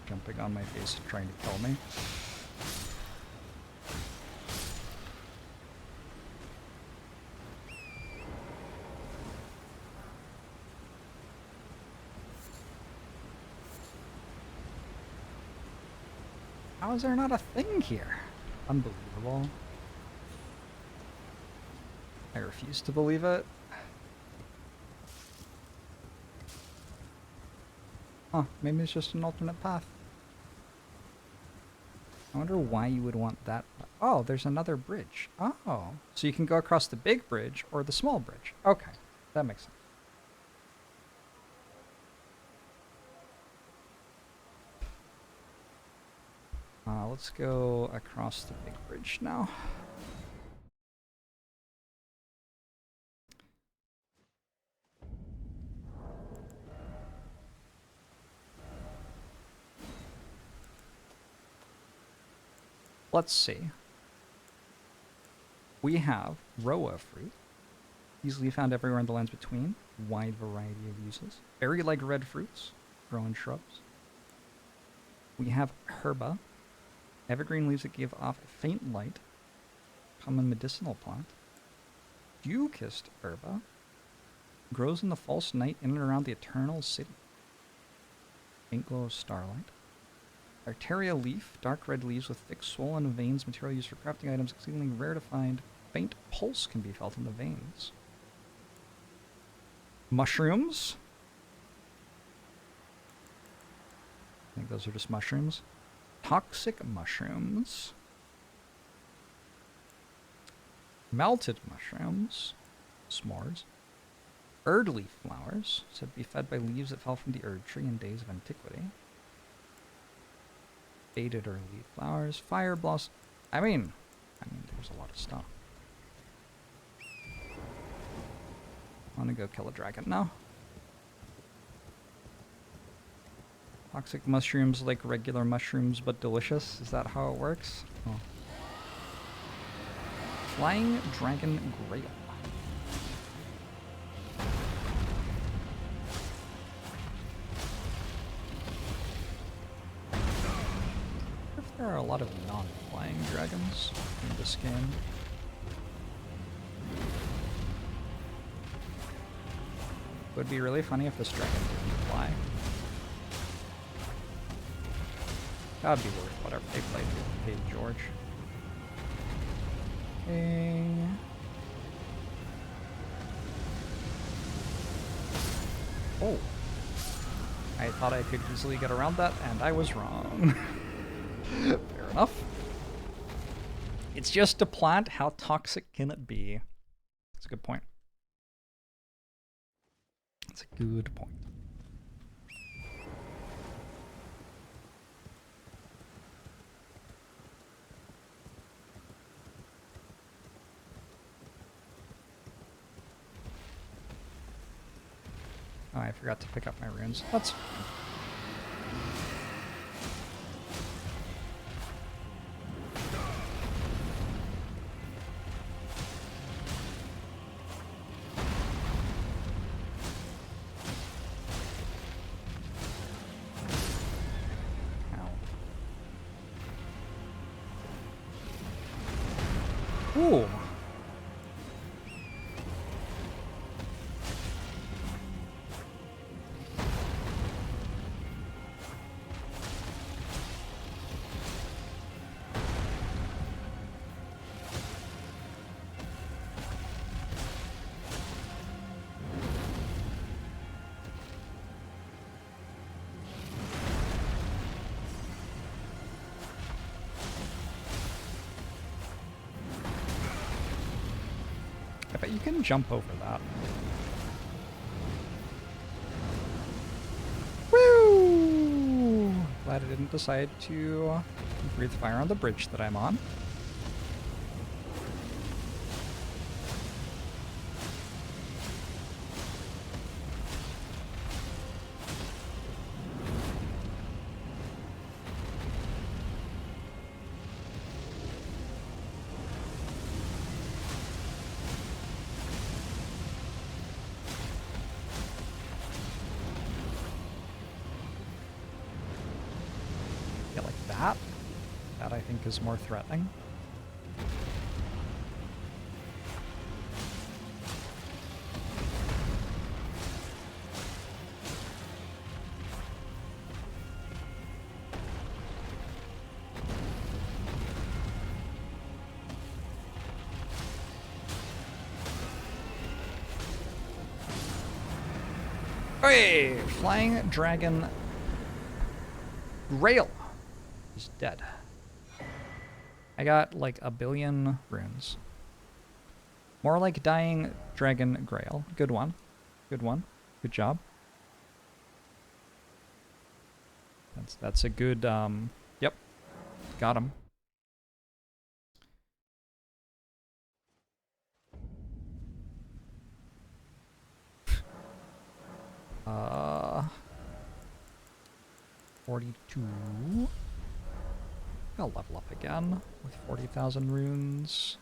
Speaker 1: jumping on my face trying to kill me. How is there not a thing here? Unbelievable. I refuse to believe it. Huh, maybe it's just an alternate path. I wonder why you would want that. Oh, there's another bridge. Oh, so you can go across the big bridge or the small bridge. Okay, that makes sense. Let's go across the big bridge now. Let's see. We have Roa fruit, easily found everywhere in the lands between, wide variety of uses. Berry-like red fruits, grow in shrubs. We have Herba, evergreen leaves that give off a faint light, common medicinal plant. Dew-kissed Herba, grows in the false night in and around the eternal city. Faint glow of starlight. Arteria leaf, dark red leaves with thick swollen veins, material used for crafting items, exceedingly rare to find. Faint pulse can be felt in the veins. Mushrooms. I think those are just mushrooms. Toxic mushrooms. Melted mushrooms. S'mores. Erd leaf flowers, said to be fed by leaves that fell from the Erd tree in days of antiquity. Faded early flowers, fire blossom. I mean, there's a lot of stuff. I want to go kill a dragon now. Toxic mushrooms like regular mushrooms, but delicious. Is that how it works? Oh. Flying dragon grail. There are a lot of non-flying dragons in this game. It would be really funny if this dragon didn't fly. That would be worth whatever they paid George. Okay. Oh. I thought I could easily get around that, and I was wrong. Fair enough. It's just a plant. How toxic can it be? That's a good point. That's a good point. Oh, I forgot to pick up my runes. That's fine. Ooh. bet you can jump over that. Woo! Glad I didn't decide to breathe fire on the bridge that I'm on. Yeah, like that. That I think is more threatening. Hey, flying dragon Grail is dead. I got like a billion runes. More like dying dragon Grail. Good one. Good one. Good job. That's a good yep. Got him. Uh 42. I'll level up again with 40,000 runes.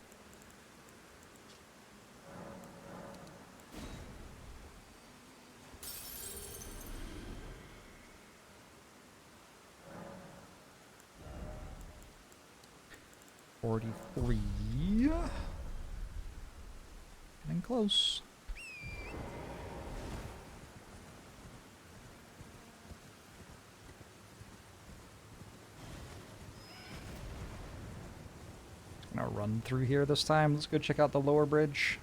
Speaker 1: $43. Getting close. Gonna run through here this time. Let's go check out the lower bridge.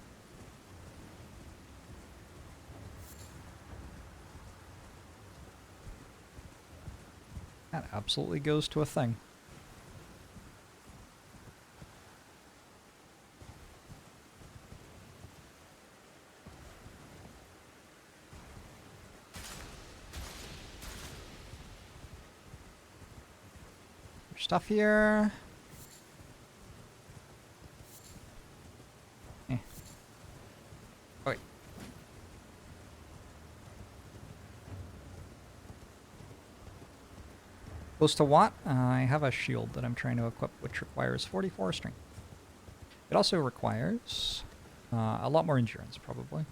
Speaker 1: That absolutely goes to a thing. There's stuff here. Close to what? I have a shield that I'm trying to equip, which requires 44 strength. It also requires a lot more endurance, probably.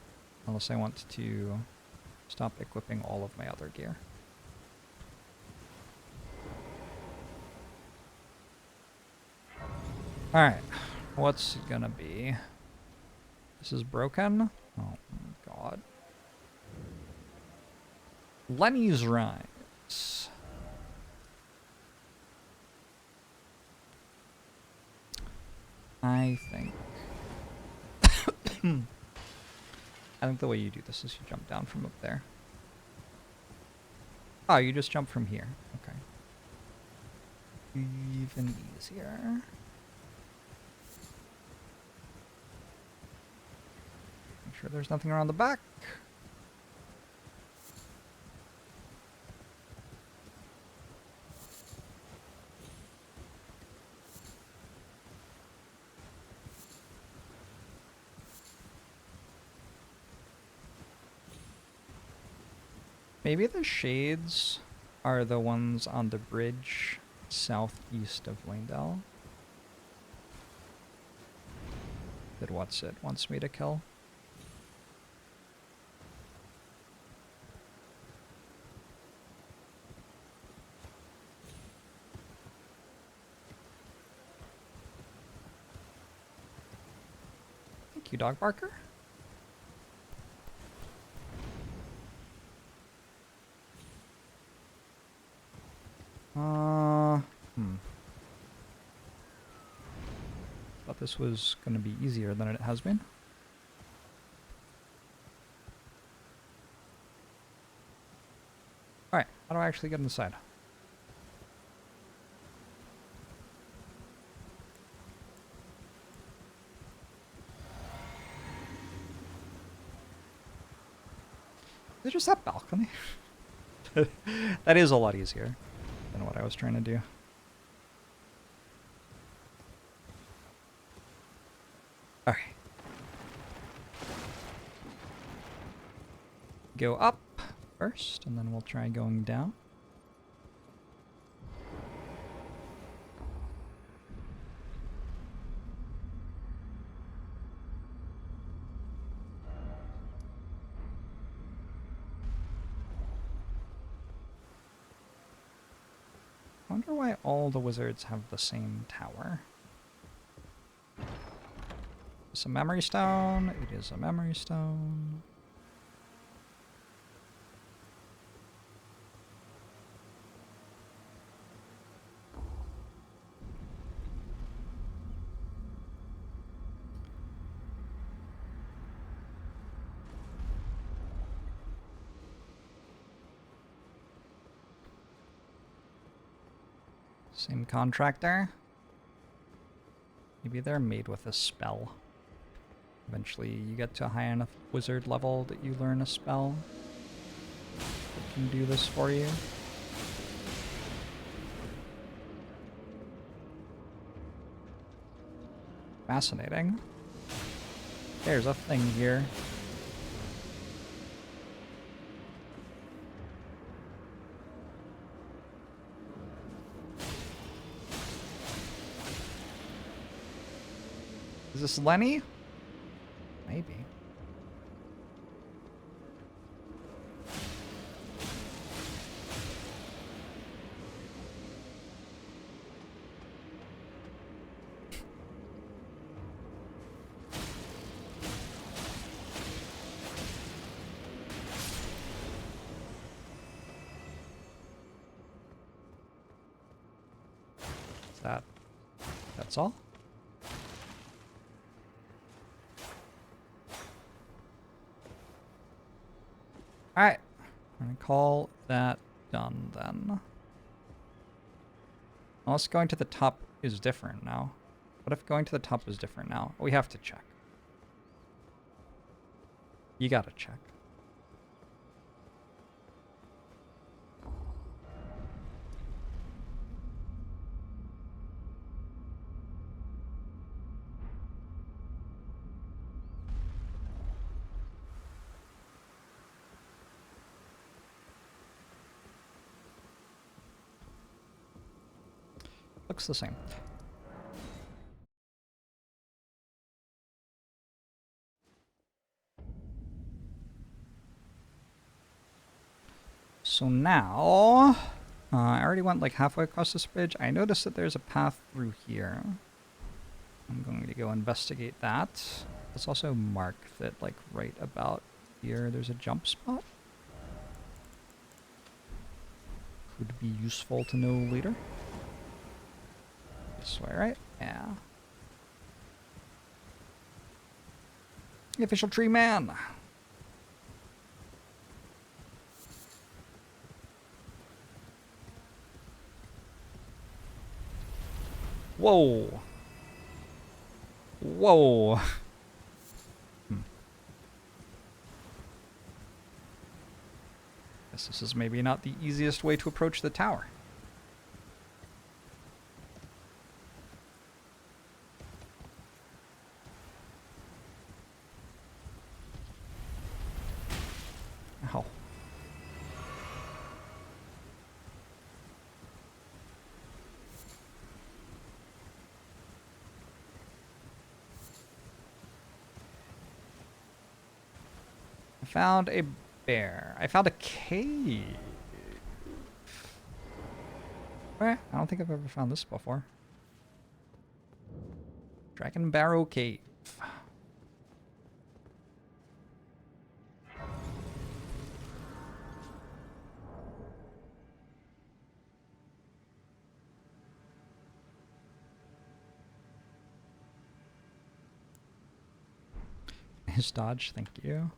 Speaker 1: Unless I want to stop equipping all of my other gear. Alright, what's it gonna be? This is broken? Oh my god. Lenny's Rise. I think I think the way you do this is you jump down from up there. Oh, you just jump from here. Okay. Even easier. Make sure there's nothing around the back. Maybe the shades are the ones on the bridge southeast of Wayndell. That what's it wants me to kill. Thank you, Dog Barker. Thought this was going to be easier than it has been. Alright, how do I actually get inside? just that balcony? That is a lot easier than what I was trying to do. Alright. Go up first, and then we'll try going down. I wonder why all the wizards have the same tower. It's a memory stone. It is a memory stone. Same contractor. Maybe they're made with a spell. Eventually you get to a high enough wizard level that you learn a spell that can do this for you. Fascinating. There's a thing here. Is this Lenny? Maybe. That's all? Alright, I'm gonna call that done then. Unless going to the top is different now. What if going to the top is different now? We have to check. You gotta check. Looks the same. So now, I already went like halfway across this bridge. I noticed that there's a path through here. I'm going to go investigate that. Let's also mark that like right about here there's a jump spot. Could be useful to know later. This way, right? Yeah. The official tree man. Whoa. Whoa. Guess this is maybe not the easiest way to approach the tower. Ow. I found a bear. I found a cave. Where? I don't think I've ever found this before. Dragon Barrow Cave. Nice dodge, thank you.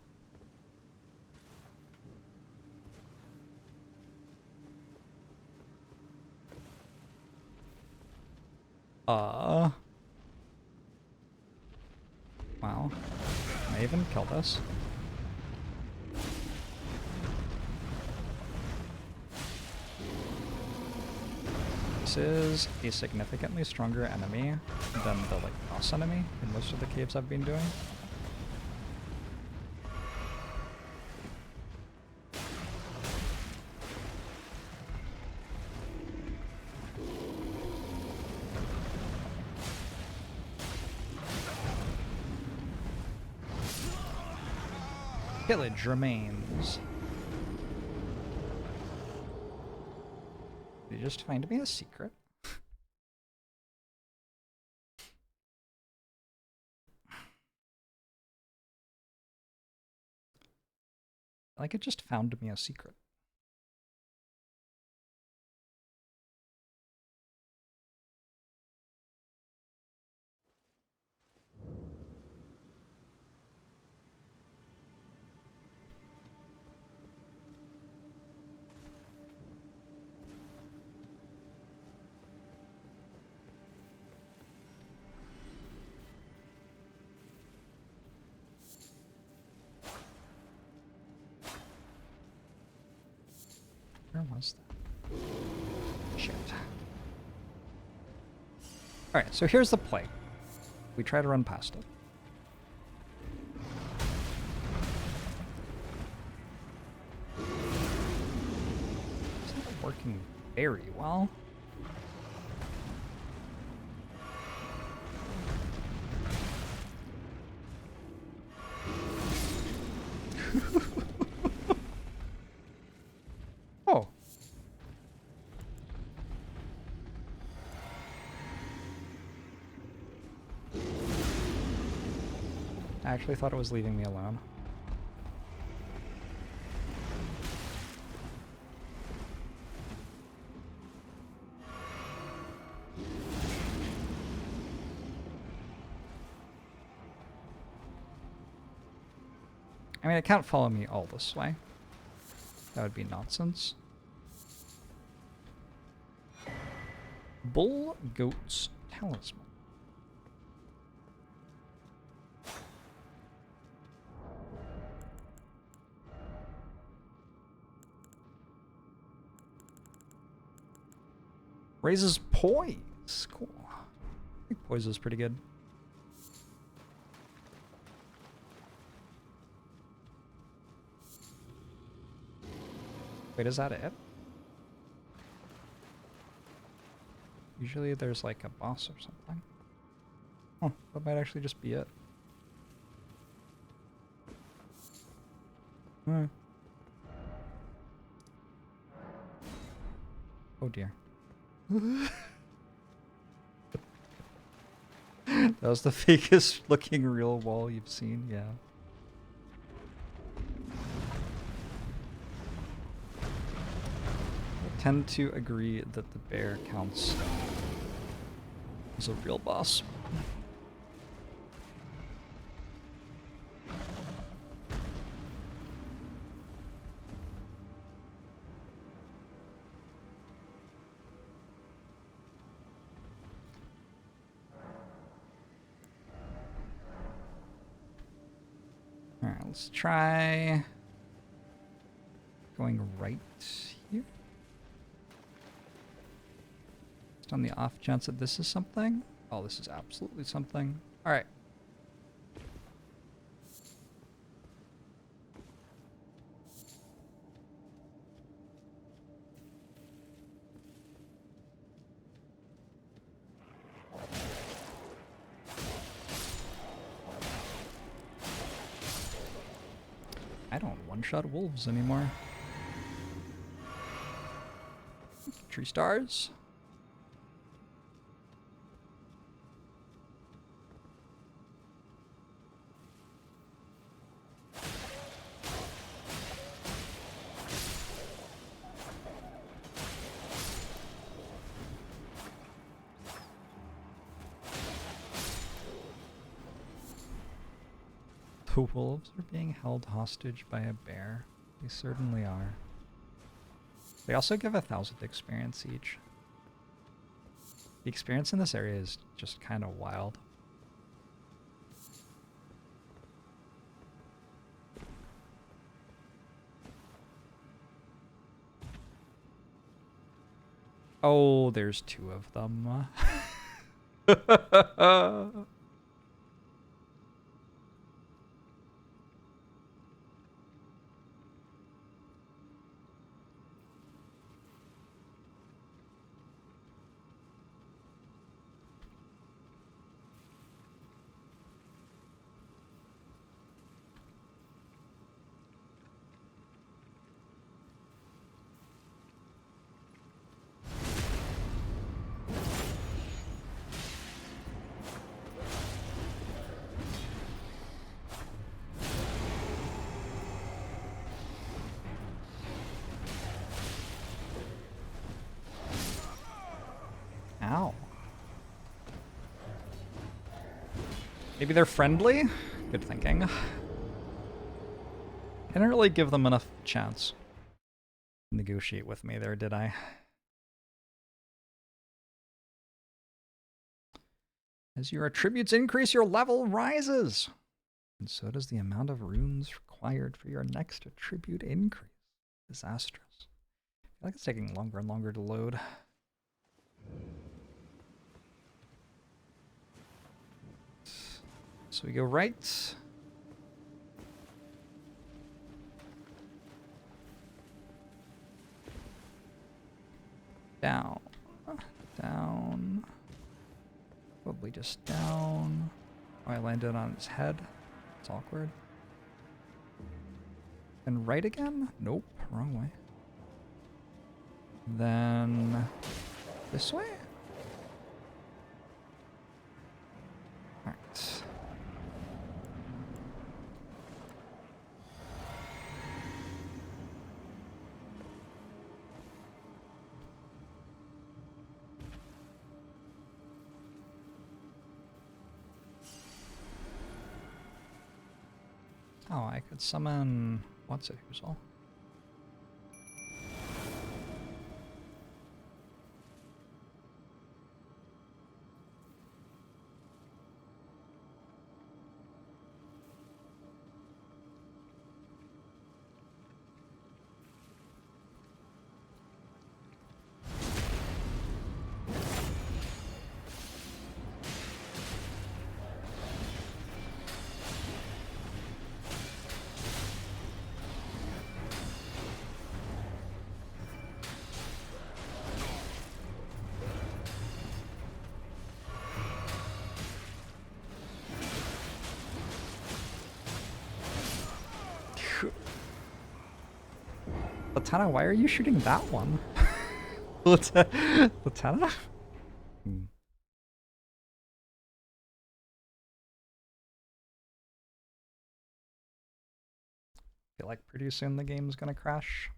Speaker 1: Wow. Maven killed us. This is a significantly stronger enemy than the like boss enemy in most of the caves I've been doing. Pillage remains. Did you just find me a secret? Like it just found me a secret. Where was that? Shit. Alright, so here's the play. We try to run past it. It's not working very well. Oh. I actually thought it was leaving me alone. I mean, it can't follow me all this way. That would be nonsense. Bull Goat's Talisman. Raises poise. Cool. I think poise is pretty good. Wait, is that it? Usually there's like a boss or something. Oh, that might actually just be it. Hmm. Oh dear. That was the fakest looking real wall you've seen, yeah. I tend to agree that the bear counts as a real boss. Alright, let's try going right here. Just on the off chance that this is something. Oh, this is absolutely something. Alright. I don't one-shot wolves anymore. Tree stars. The wolves are being held hostage by a bear. They certainly are. They also give 1,000 experience each. The experience in this area is just kind of wild. Oh, there's two of them. Ow. Maybe they're friendly? Good thinking. I didn't really give them enough chance to negotiate with me there, did I? As your attributes increase, your level rises. And so does the amount of runes required for your next attribute increase. Disastrous. I feel like it's taking longer and longer to load. So we go right. Down. Down. Probably just down. Oh, I landed on his head. It's awkward. And right again? Nope, wrong way. Then this way? Alright. Oh, I could summon... what's it? Who's all? Latana, why are you shooting that one? Latana? Feel like pretty soon the game's gonna crash.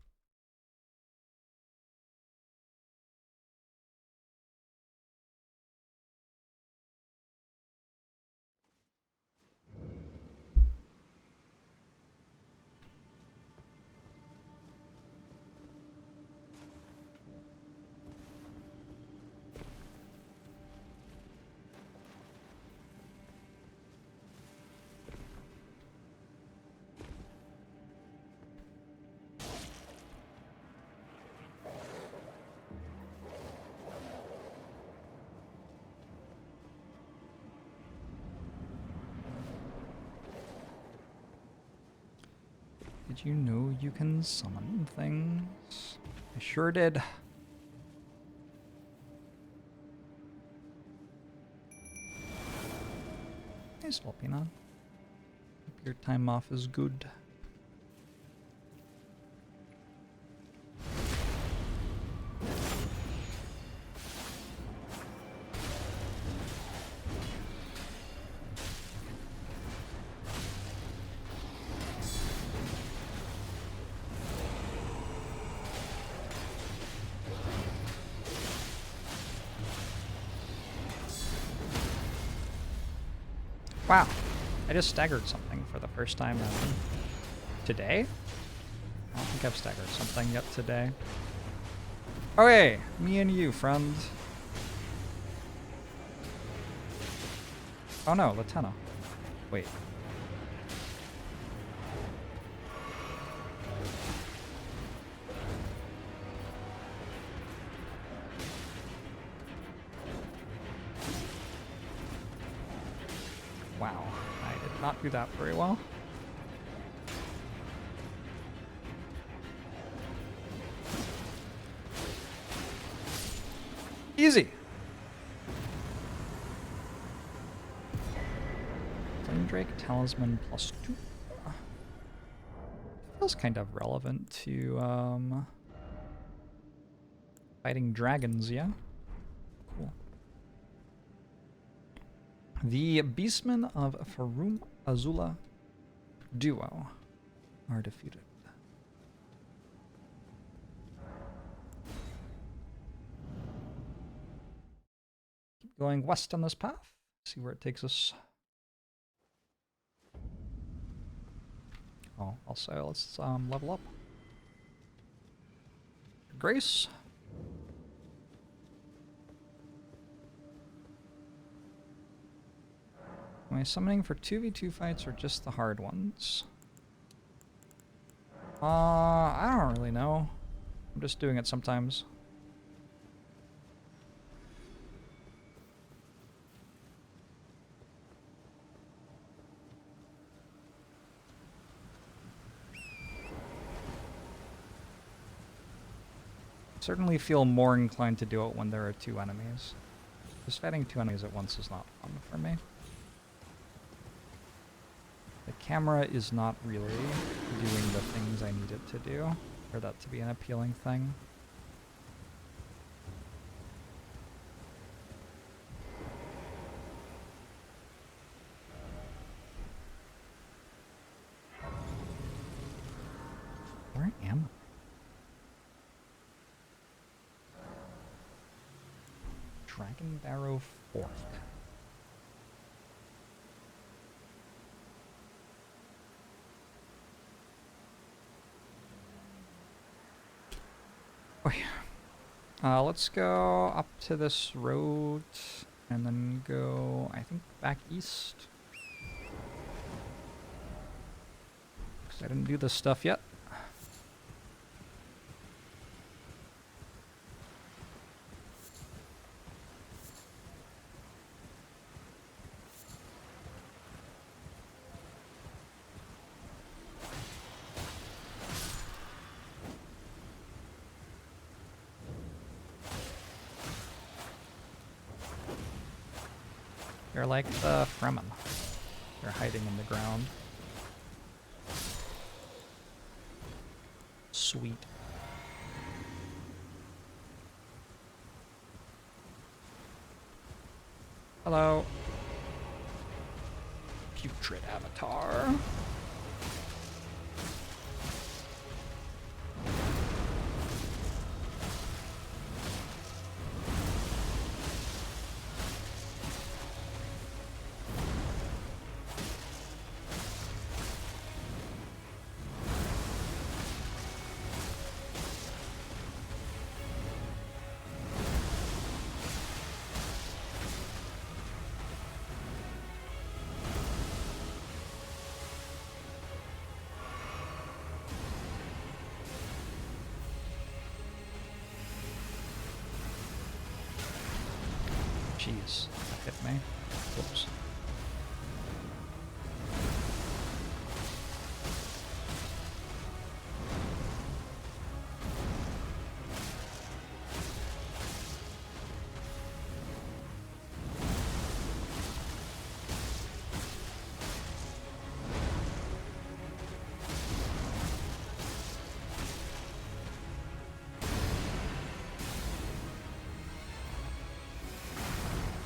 Speaker 1: Did you know you can summon things? I sure did. Hey, Swalpina. Hope your time off is good. Wow, I just staggered something for the first time today? I don't think I've staggered something yet today. Okay, me and you, friend. Oh no, Latena. Wait. not do that very well. Easy. Flame Drake Talisman +2. Feels kind of relevant to fighting dragons, yeah? Cool. The Beastmen of Farum Azula duo are defeated. Keep going west on this path. See where it takes us. Oh, also let's level up. Grace. Am I summoning for 2v2 fights or just the hard ones? I don't really know. I'm just doing it sometimes. Certainly feel more inclined to do it when there are 2 enemies. Just fighting 2 enemies at once is not fun for me. The camera is not really doing the things I need it to do, for that to be an appealing thing. Where am I? Dragon Barrow Fork. Let's go up to this road and then go, I think, back east. Because I didn't do this stuff yet. They're like the Fremen. They're hiding in the ground. Sweet. Hello. Putrid Avatar. Jeez, that hit me. Whoops.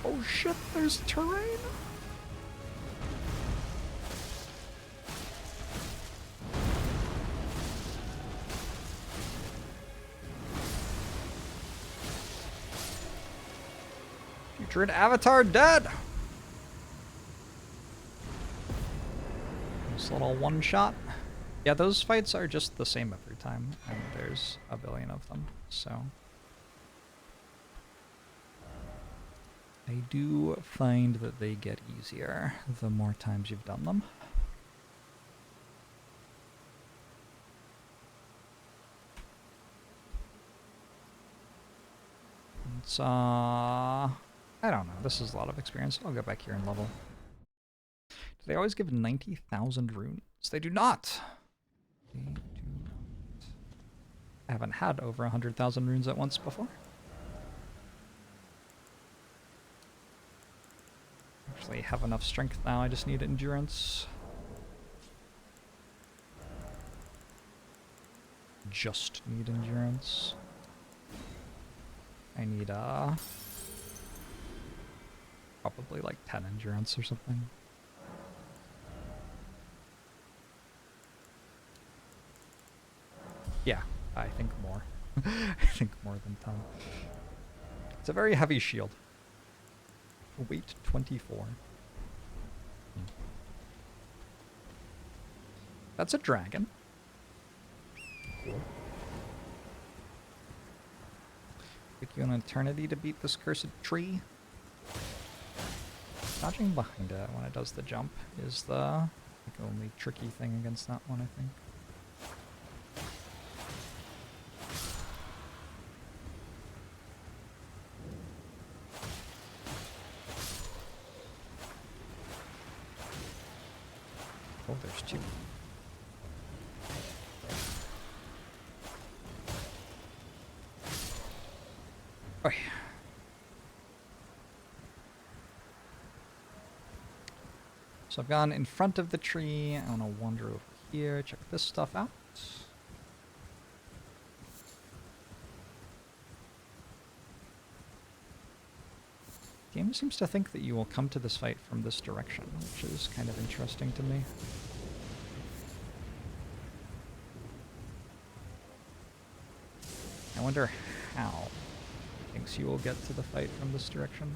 Speaker 1: Oh shit, there's terrain? Putrid Avatar dead! This little one shot. Yeah, those fights are just the same every time, and there's a billion of them, so... I do find that they get easier the more times you've done them. It's, I don't know, this is a lot of experience. I'll go back here and level. Do they always give 90,000 runes? They do not! They do not. I haven't had over 100,000 runes at once before. Actually have enough strength now, I just need endurance. Just need endurance. I need, probably like 10 endurance or something. Yeah, I think more. I think more than 10. It's a very heavy shield. Weight 24. That's a dragon. Cool. Take you an eternity to beat this cursed tree. Dodging behind it when it does the jump is the only tricky thing against that one, I think. Oh, there's two. Oh, yeah. So I've gone in front of the tree. I want to wander over here, check this stuff out. The game seems to think that you will come to this fight from this direction, which is kind of interesting to me. I wonder how it thinks you will get to the fight from this direction.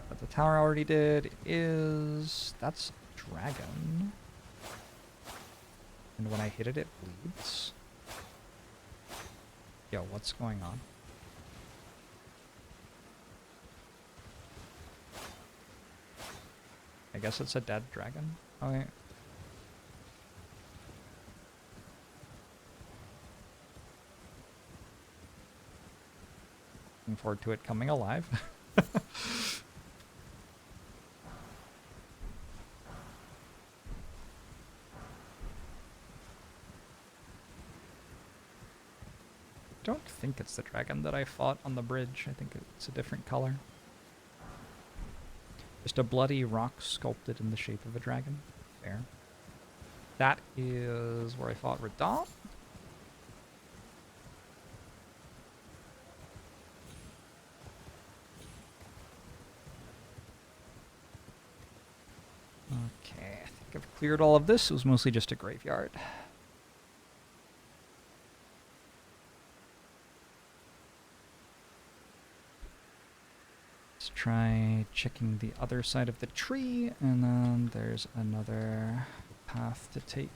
Speaker 1: But the tower already did is... that's a dragon. And when I hit it, it bleeds. Yo, what's going on? I guess it's a dead dragon. Okay. Looking forward to it coming alive. Don't think it's the dragon that I fought on the bridge. I think it's a different color. Just a bloody rock sculpted in the shape of a dragon. Fair. That is where I fought Radon. Okay, I think I've cleared all of this. It was mostly just a graveyard. Let's try checking the other side of the tree, and then there's another path to take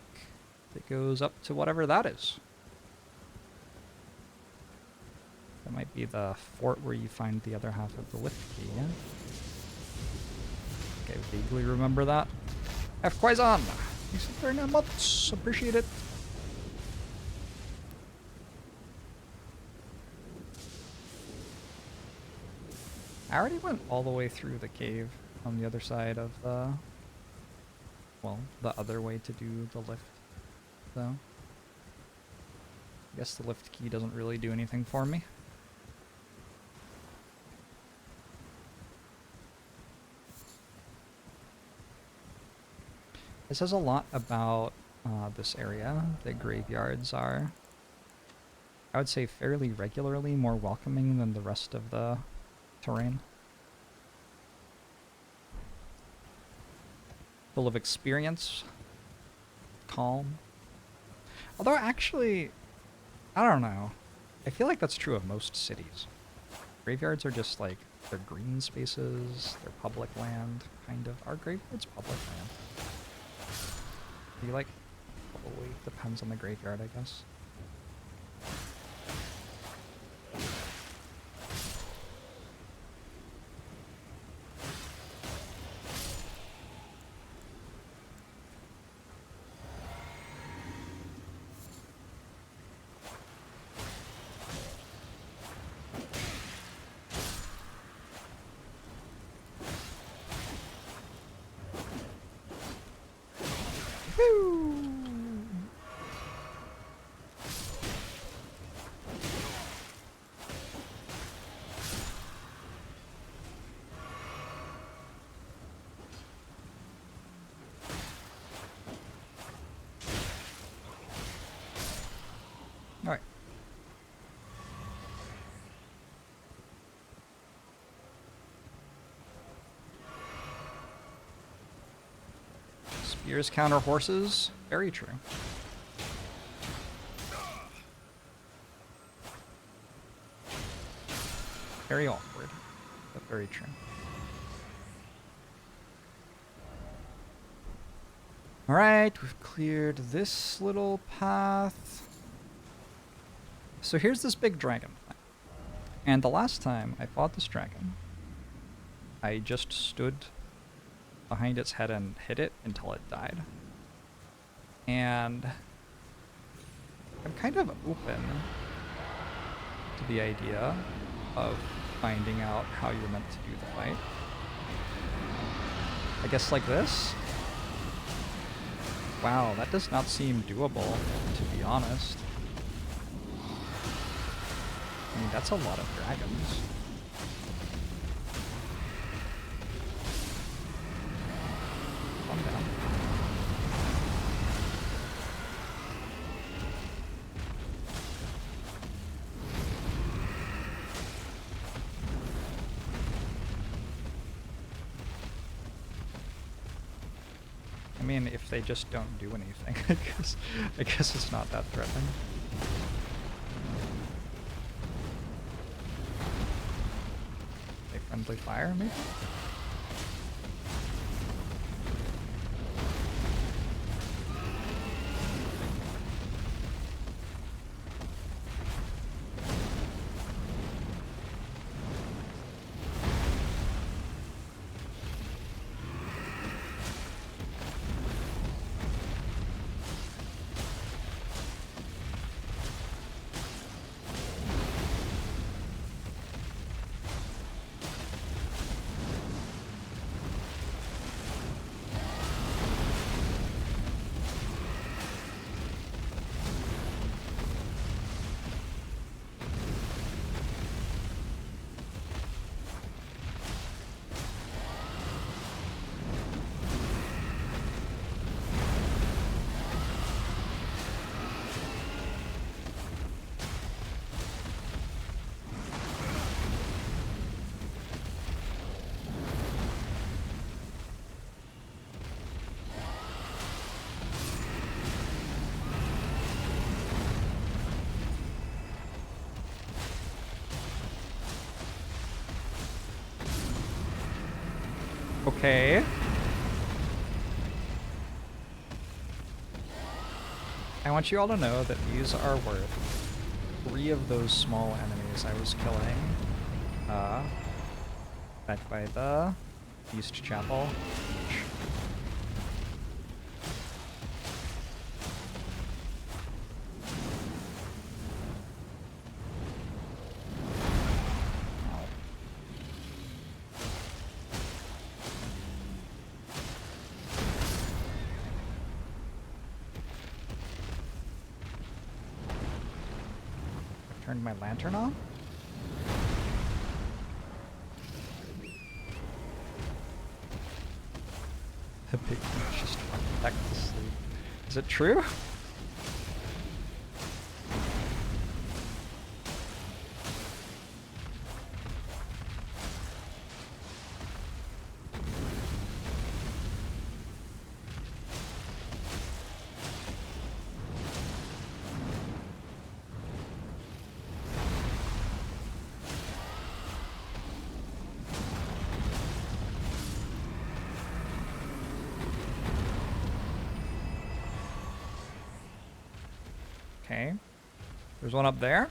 Speaker 1: that goes up to whatever that is. That might be the fort where you find the other half of the lift key, yeah? Okay, vaguely remember that. F. Quaison! Thanks for 39 months. Appreciate it. I already went all the way through the cave on the other side of the... well, the other way to do the lift, though. I guess the lift key doesn't really do anything for me. This says a lot about this area. The graveyards are, I would say, fairly regularly more welcoming than the rest of the terrain. Full of experience. Calm. Although actually, I don't know. I feel like that's true of most cities. Graveyards are just like, they're green spaces, they're public land, kind of. Are graveyards public land? You like, probably depends on the graveyard, I guess. Woo! All right. Spears counter horses. Very true. Very awkward, but very true. All right, we've cleared this little path. So here's this big dragon. And the last time I fought this dragon, I just stood behind its head and hit it until it died. And I'm kind of open to the idea of finding out how you're meant to do the fight. I guess like this? Wow, that does not seem doable, to be honest. I mean, that's a lot of dragons. Calm down. I mean, if they just don't do anything, I guess it's not that threatening. Friendly fire, maybe? Okay. I want you all to know that these are worth 3 of those small enemies I was killing. Back by the East Chapel. Turned my lantern on? The big just went back to sleep. Is it true? Okay. There's one up there.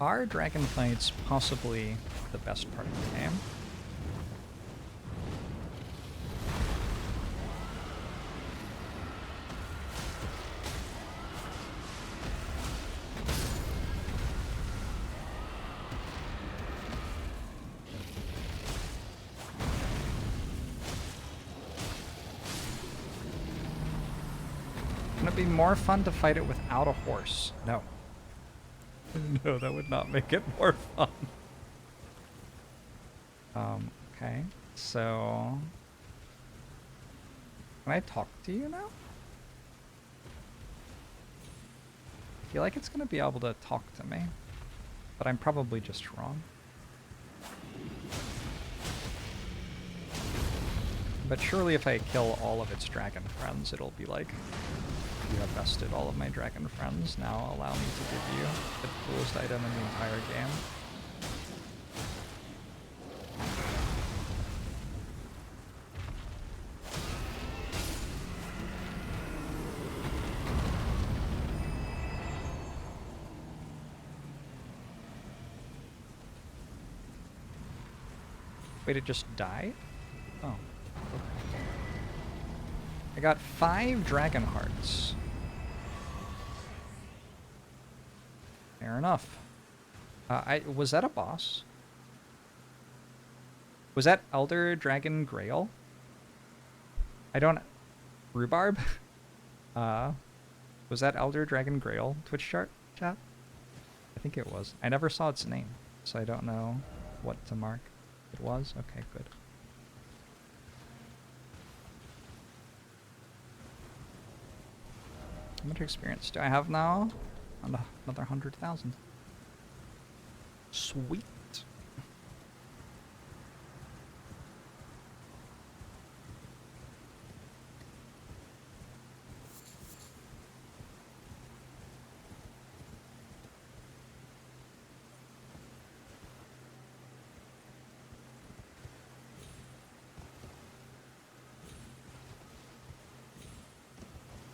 Speaker 1: Are dragon fights possibly the best part of the game? it be more fun to fight it without a horse? No. No, that would not make it more fun. Okay. So... Can I talk to you now? I feel like it's going to be able to talk to me. But I'm probably just wrong. But surely if I kill all of its dragon friends, it'll be like, you have bested all of my dragon friends, now allow me to give you the coolest item in the entire game. Wait, it just died? Oh. Okay. I got 5 dragon hearts. Fair enough. Was that a boss? Was that Elder Dragon Grail? I don't... Rhubarb? Was that Elder Dragon Grail Twitch chart chat? I think it was. I never saw its name, so I don't know what to mark. It was? Okay, good. How much experience do I have now? Another 100,000. Sweet.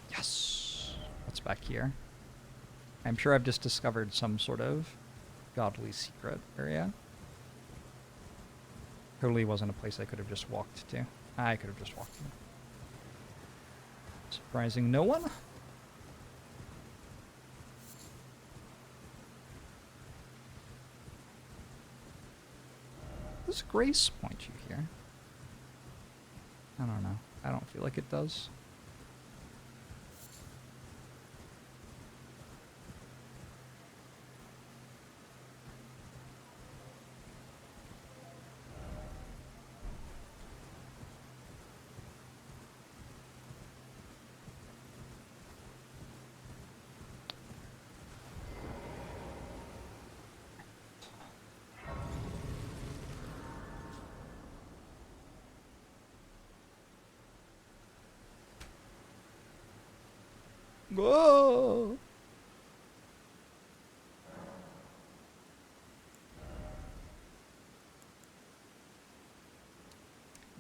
Speaker 1: Yes. What's back here? I'm sure I've just discovered some sort of godly secret area. Totally wasn't a place I could have just walked to. I could have just walked to. Surprising no one? Does Grace point you here? I don't know. I don't feel like it does. Whoa!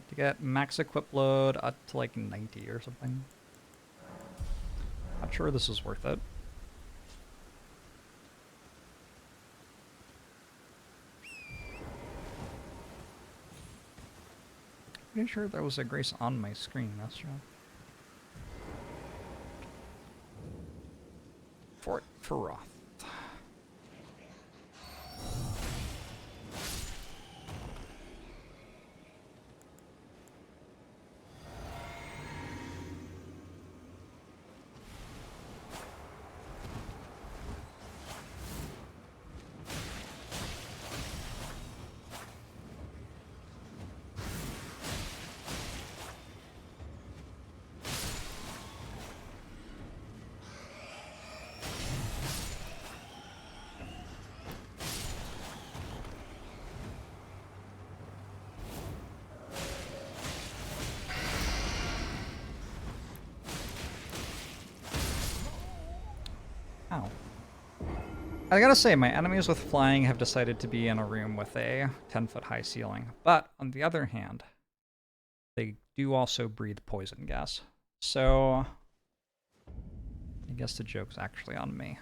Speaker 1: To get max equip load up to like 90 or something. Not sure this is worth it. Pretty sure there was a Grace on my screen, that's true. Fort Feroth. Ow. I gotta say, my enemies with flying have decided to be in a room with a 10-foot high ceiling. But, on the other hand, they do also breathe poison gas. So, I guess the joke's actually on me.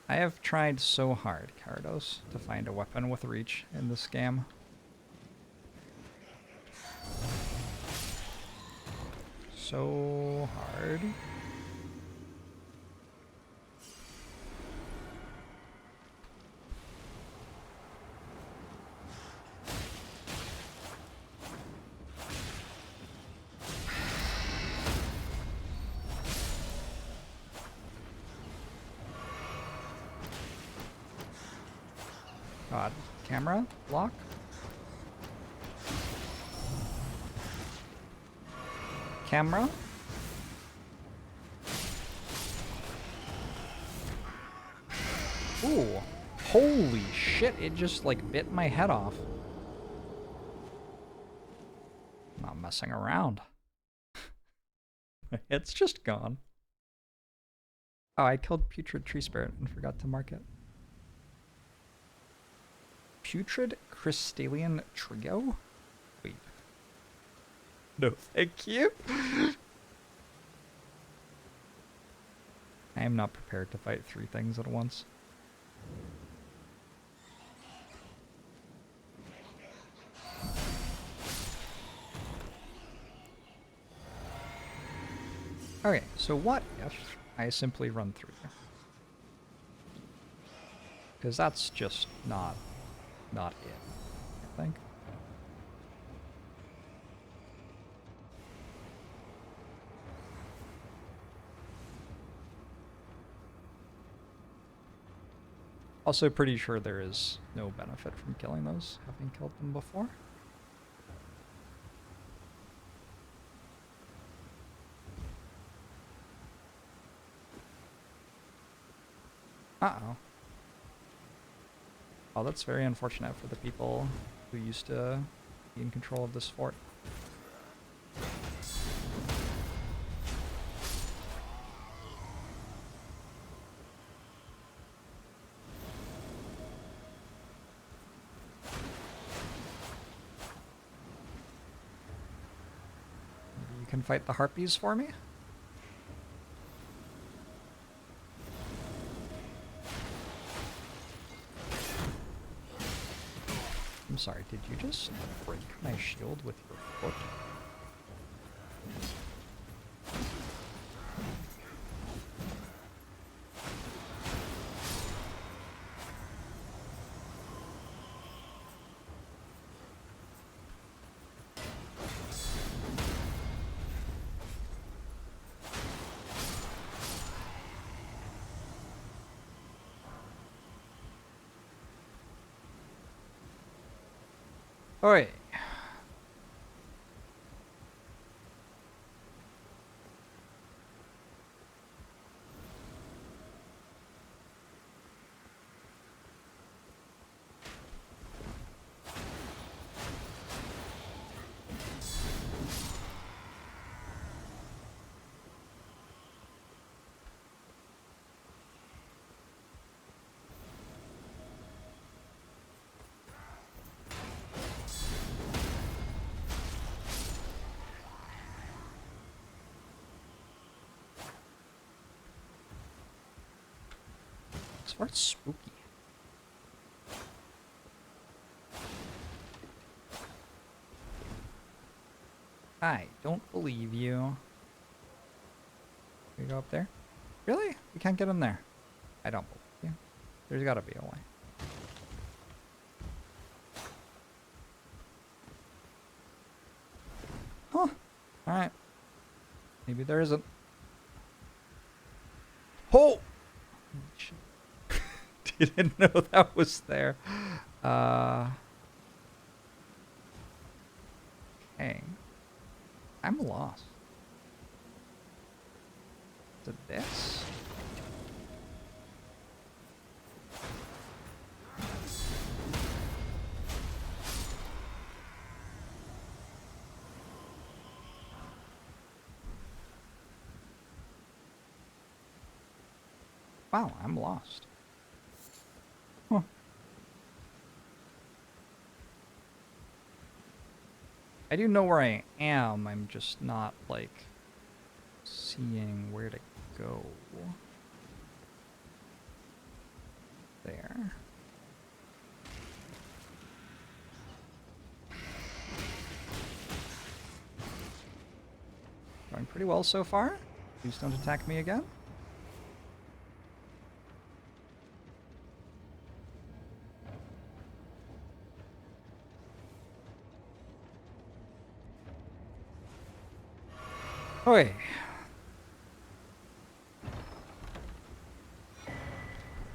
Speaker 1: I have tried so hard, Carados, to find a weapon with reach in this game. So hard. God. Camera? Lock? Camera? Ooh. Holy shit, it just like bit my head off. I'm not messing around. It's just gone. Oh, I killed Putrid Tree Spirit and forgot to mark it. Putrid Crystalline Trio? Wait. No, thank you. I am not prepared to fight 3 things at once. Okay, so what if I simply run through here? Because that's just not it, I think. Also pretty sure there is no benefit from killing those, having killed them before. Uh-oh. Oh, that's very unfortunate for the people who used to be in control of this fort. Maybe you can fight the harpies for me? I'm sorry, did you just break my shield with your foot? Oi. This fart's spooky. I don't believe you. Can we go up there? Really? We can't get in there. I don't believe you. There's gotta be a way. Huh. Alright. Maybe there isn't. Oh! Didn't know that was there. Okay. I'm lost. To this? Wow, I'm lost. Huh. I do know where I am, I'm just not, like, seeing where to go. There. Going pretty well so far. Please don't attack me again. Okay.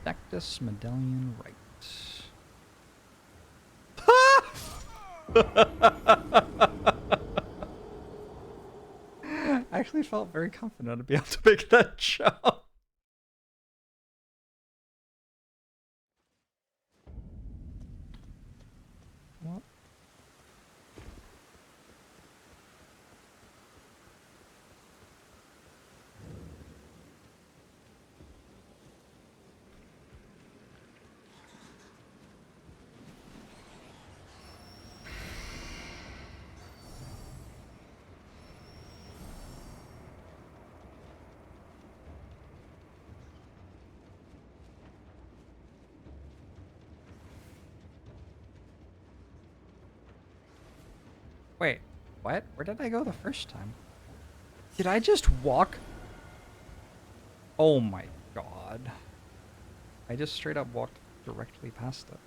Speaker 1: Protectus Medallion Right. I actually felt very confident to be able to make that jump. What? Wait, what? Where did I go the first time? Did I just walk? Oh my god. I just straight up walked directly past it.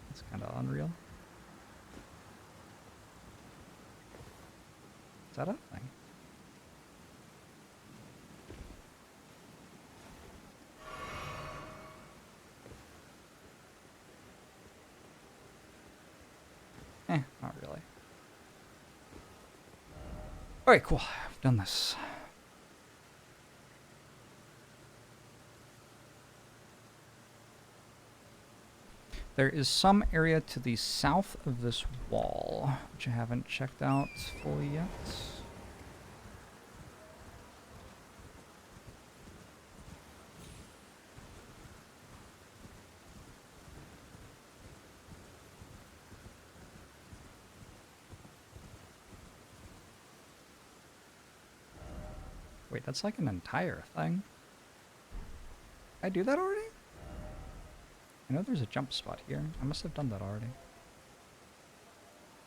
Speaker 1: That's kind of unreal. Is that a thing? Not really. Alright, cool. I've done this. There is some area to the south of this wall, which I haven't checked out fully yet. Wait, that's like an entire thing. Did I do that already? I know there's a jump spot here. I must have done that already.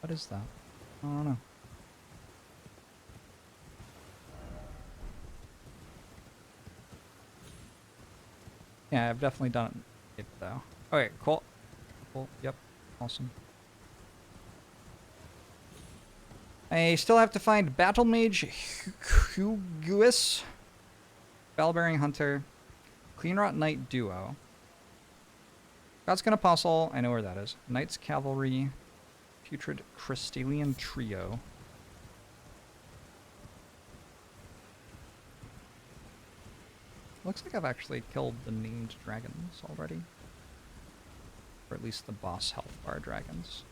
Speaker 1: What is that? I don't know. Yeah, I've definitely done it though. Okay, cool. Cool, yep, awesome. I still have to find Battle Mage Huguis, Bellbearing Hunter, Cleanrot Knight Duo, Godskin Apostle, I know where that is, Knights Cavalry, Putrid Crystalian Trio. Looks like I've actually killed the named dragons already. Or at least the boss health bar dragons.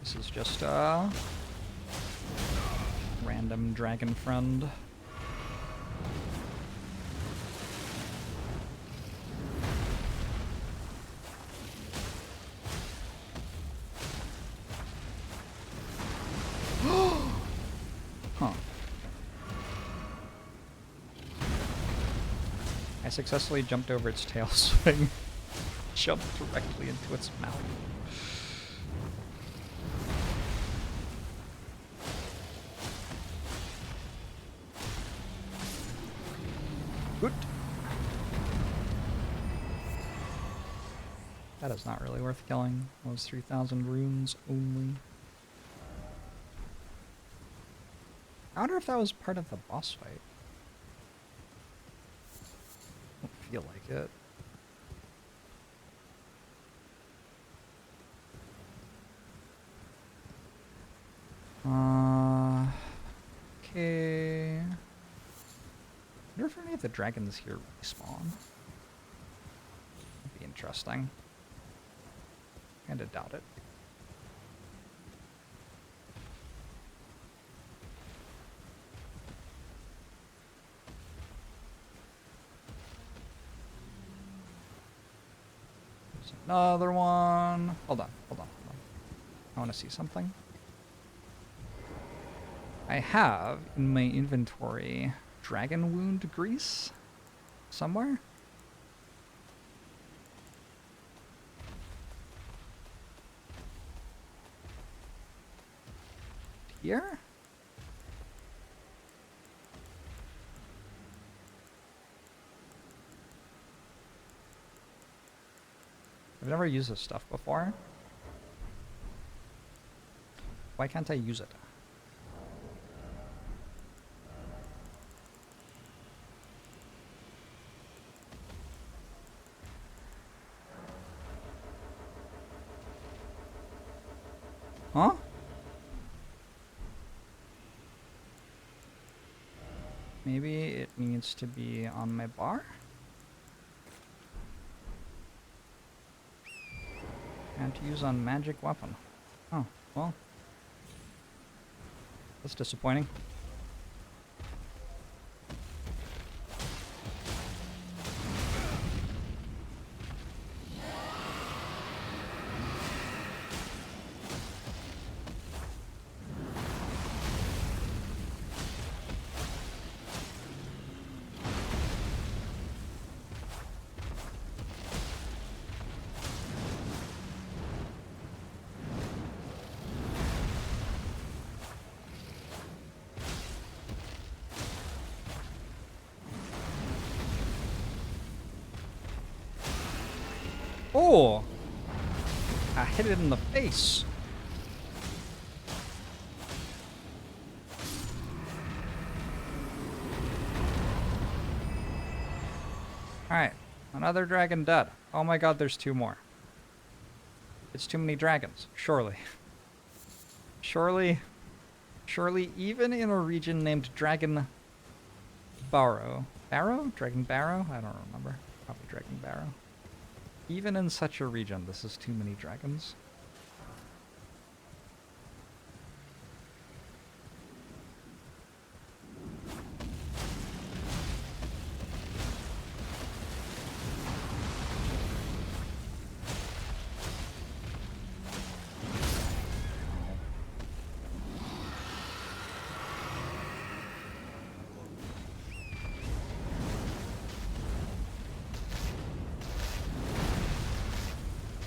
Speaker 1: This is just a random dragon friend. Huh. I successfully jumped over its tail swing. Jumped directly into its mouth. Good. That is not really worth killing. Those 3,000 runes only. I wonder if that was part of the boss fight. I don't feel like it. Okay. I wonder if any of the dragons here respawn. That'd be interesting. Kinda doubt it. There's another one. Hold on, hold on, hold on. I want to see something. I have in my inventory dragon wound grease somewhere. Here? I've never used this stuff before. Why can't I use it? Huh? Maybe it needs to be on my bar? Can't use on magic weapon. Oh, well. That's disappointing. Oh! I hit it in the face. Alright, another dragon dead. Oh my god, there's 2 more. It's too many dragons, surely. Surely, even in a region named Dragon Barrow. Barrow? Dragon Barrow? I don't remember. Probably Dragon Barrow. Even in such a region, this is too many dragons.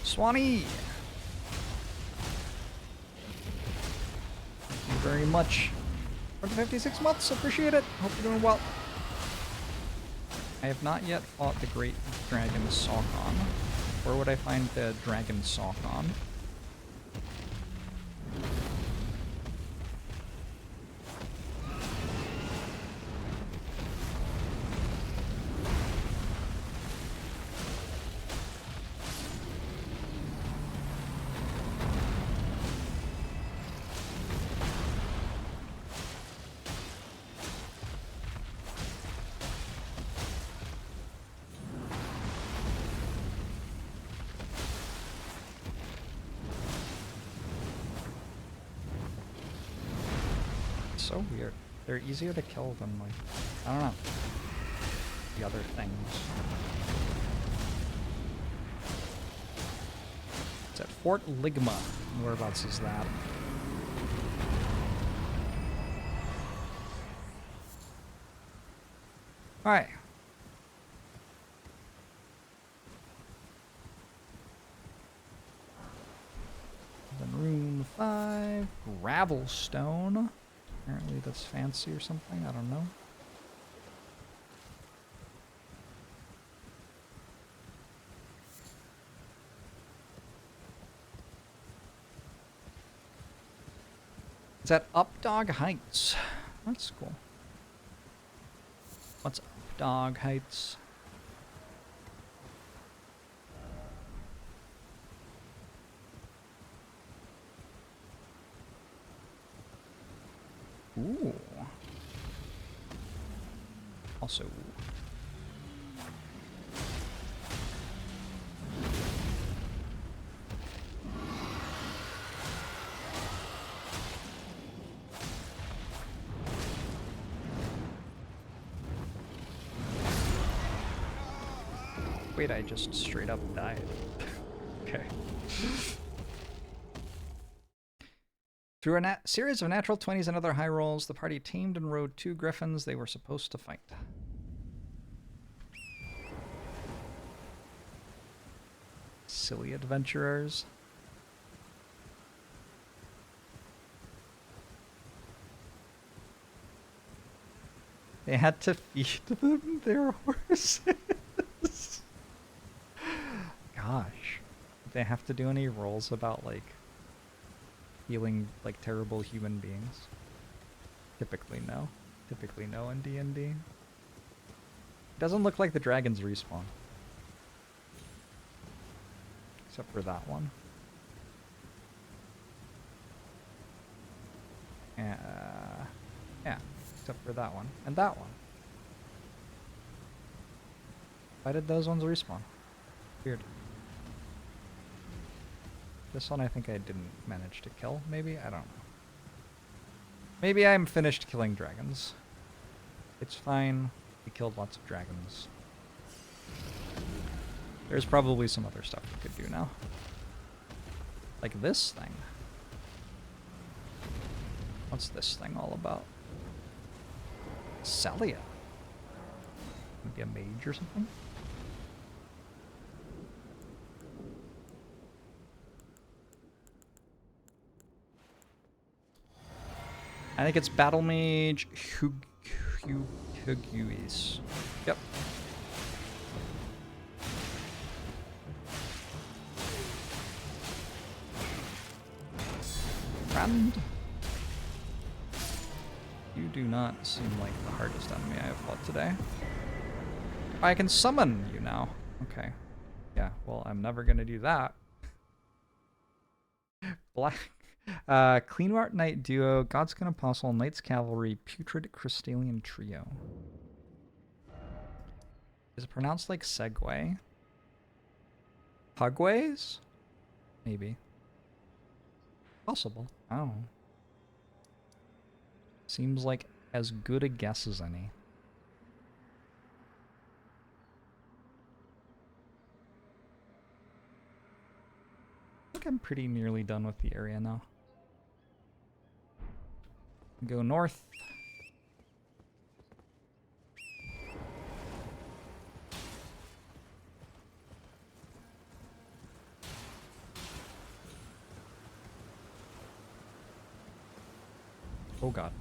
Speaker 1: Swanee! Thank you very much for the 56 months. Appreciate it. Hope you're doing well. I have not yet fought the Great Dragon Saukon. Where would I find the Dragon Saukon? So weird. They're easier to kill than, like, I don't know, the other things. It's at Fort Ligma. Whereabouts is that? Alright. Then room 5, Gravelstone. Apparently that's fancy or something, I don't know. It's at Updog Heights. That's cool. What's Updog Heights? Ooh. Also. Wait, I just straight up died. Okay. Through a series of natural 20s and other high rolls, the party tamed and rode 2 griffins they were supposed to fight. Silly adventurers. They had to feed them their horses. Gosh. they have to do any rolls about, like, feeling like terrible human beings? Typically no. Typically no in D&D. Doesn't look like the dragons respawn. Except for that one. Yeah, except for that one. And that one. Why did those ones respawn? Weird. This one I think I didn't manage to kill, maybe? I don't know. Maybe I'm finished killing dragons. It's fine. We killed lots of dragons. There's probably some other stuff we could do now. Like this thing. What's this thing all about? Celia. Maybe a mage or something? I think it's Battle Mage Huguis. Yep. Friend. You do not seem like the hardest enemy I have fought today. I can summon you now. Okay. Yeah, well, I'm never gonna do that. Black. Cleanwart Knight Duo, Godskin Apostle, Knights Cavalry, Putrid Crystallian Trio. Is it pronounced like Segway? Hugways? Maybe. Possible. I don't know. Seems like as good a guess as any. I think I'm pretty nearly done with the area now. Go north. Oh god.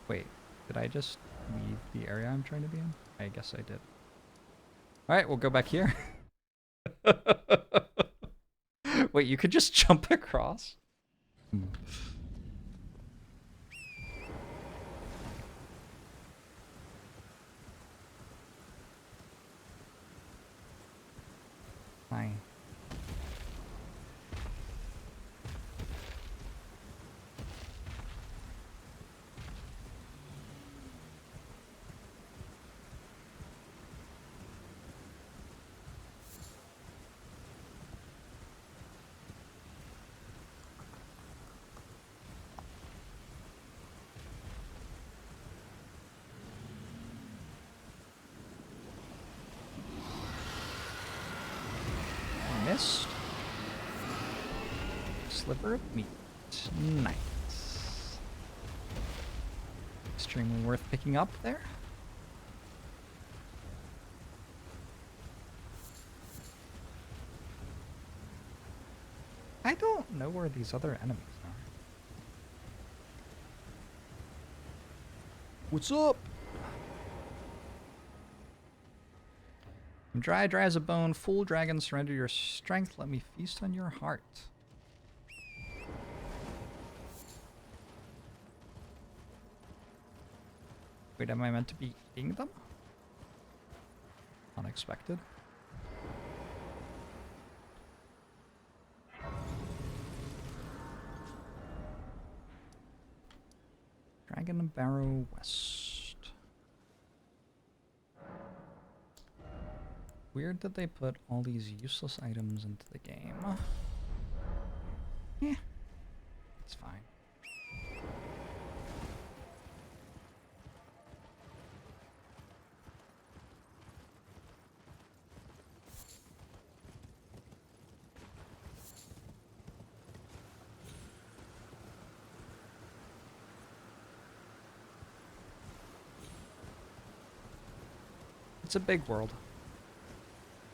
Speaker 1: Wait, did I just leave the area I'm trying to be in? I guess I did. Alright, we'll go back here. Wait, you could just jump across? Hi. Missed. Sliver of meat. Nice. Extremely worth picking up there. I don't know where these other enemies are. What's up? I'm dry as a bone. Fool dragon, surrender your strength. Let me feast on your heart. Wait, am I meant to be eating them? Unexpected. Dragon Barrow West. Weird that they put all these useless items into the game. Yeah, it's fine. It's a big world.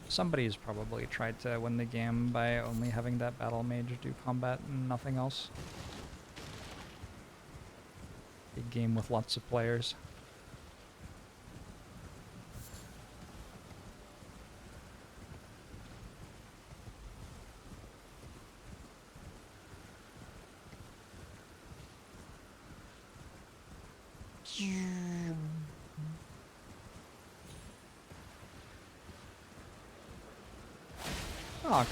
Speaker 1: Somebody's probably tried to win the game by only having that battle mage do combat and nothing else. Big game with lots of players. Dog.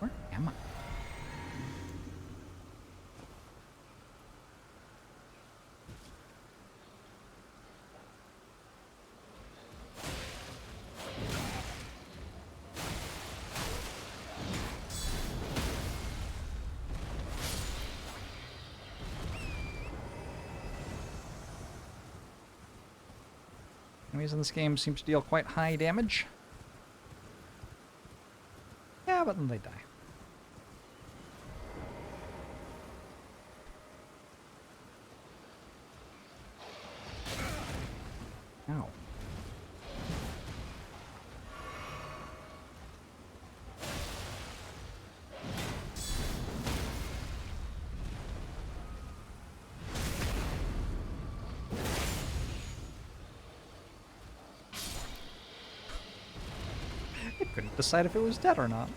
Speaker 1: Where am I? Enemies in this game seem to deal quite high damage. Yeah, but then they die. Ow. I couldn't decide if it was dead or not.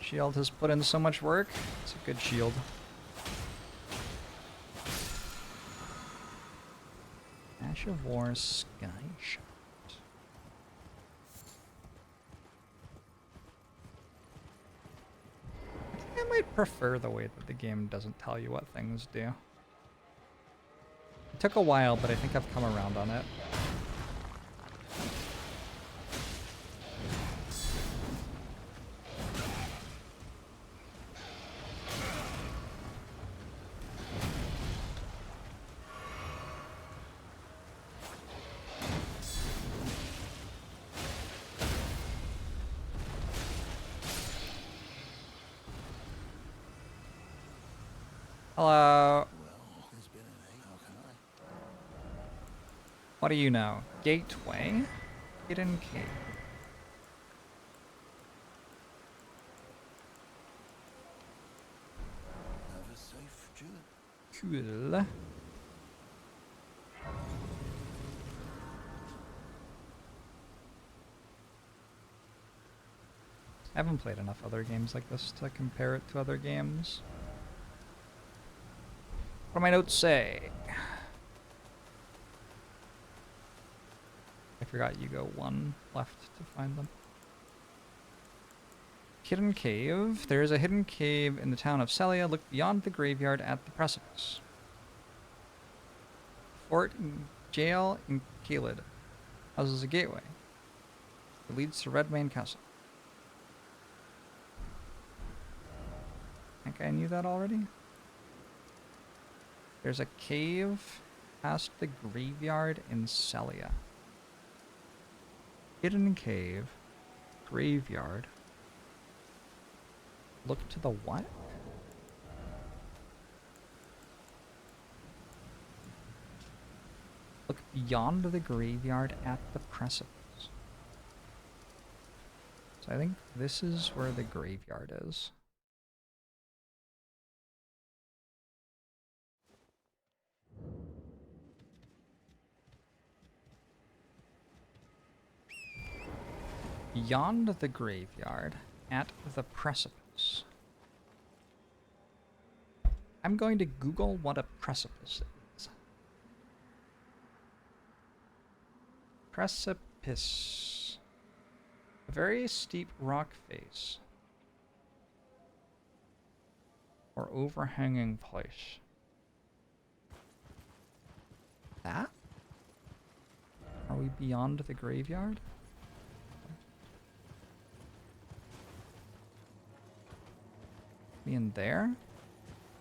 Speaker 1: Shield has put in so much work. It's a good shield. Ash of War Sky Shot. I think I might prefer the way that the game doesn't tell you what things do. It took a while, but I think I've come around on it. Hello. What do you know? Gateway? Hidden cave.
Speaker 3: Have a safe journey.
Speaker 1: Cool. I haven't played enough other games like this to compare it to other games. What do my notes say? I forgot you go one left to find them. Hidden cave. There is a hidden cave in the town of Celia. Look beyond the graveyard at the precipice. Fort and jail in Caelid houses a gateway. It leads to Redmane Castle. I think I knew that already. There's a cave past the graveyard in Celia. Hidden cave, graveyard. Look to the what? Look beyond the graveyard at the precipice. So I think this is where the graveyard is. Beyond the graveyard at the precipice. I'm going to Google what a precipice is. Precipice. A very steep rock face. Or overhanging place. That? Are we beyond the graveyard? In there?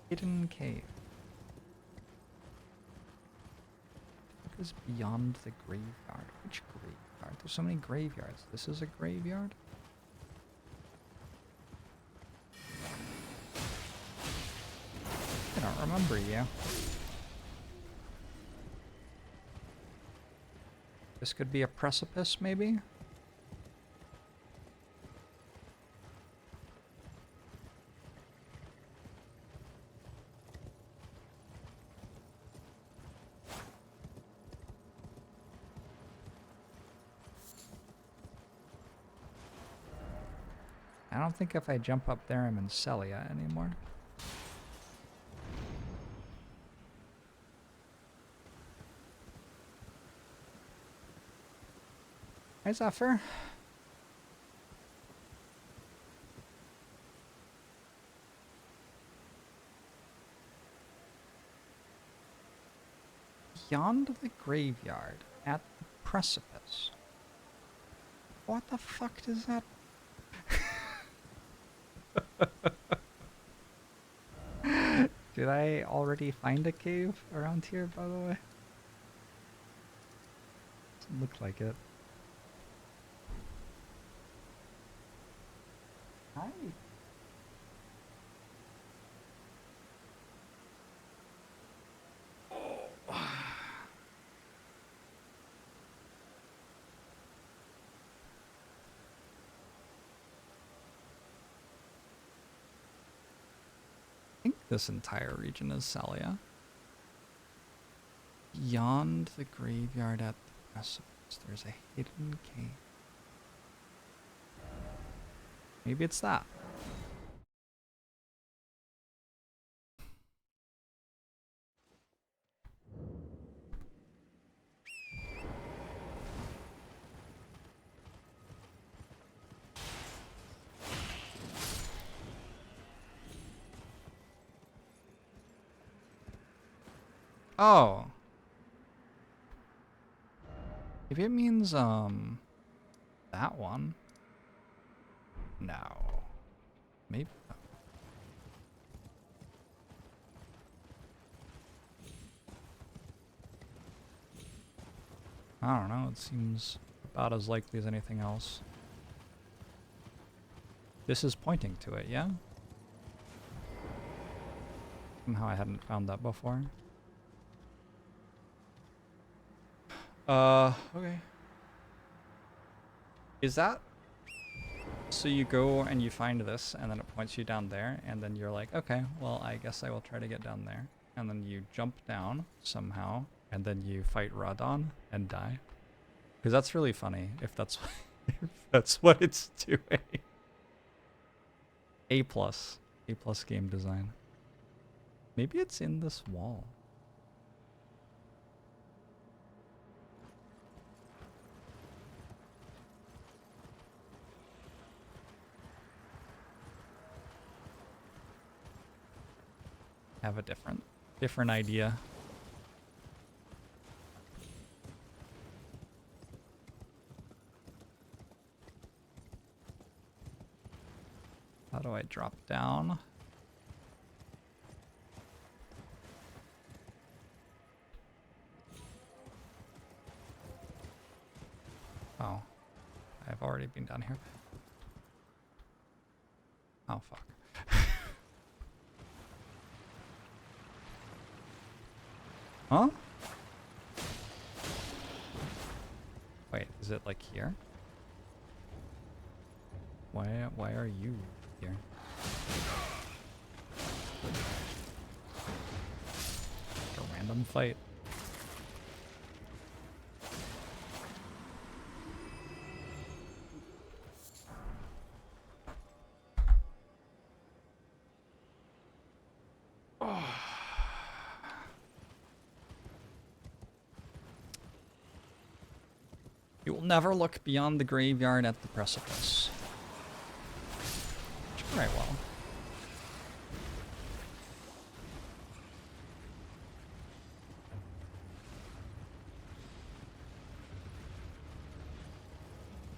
Speaker 1: Hidden cave. is beyond the graveyard? Which graveyard? There's so many graveyards. This is a graveyard? I don't remember you. This could be a precipice, maybe? I don't think if I jump up there I'm in Celia anymore. Hi, Zephyr. Beyond the graveyard, at the precipice. What the fuck does that... Did I already find a cave around here, by the way? Doesn't look like it. Hi. I think this entire region is Celia. Beyond the graveyard at the precipice, there's a hidden cave. Maybe it's that. Oh. If it means, that one. No. Maybe. I don't know, it seems about as likely as anything else. This is pointing to it, yeah? Somehow I hadn't found that before. Okay. Is that... So you go and you find this, and then it points you down there, and then you're like, okay, well, I guess I will try to get down there. And then you jump down somehow, and then you fight Radon and die. Because that's really funny, if that's, if that's what it's doing. A+. A+ game design. Maybe it's in this wall. Have a different idea. How do I drop down? Oh, I've already been down here. Oh, fuck. Huh? Wait, is it like here? Why are you here? A random fight. You will never look beyond the graveyard at the precipice. Right, well.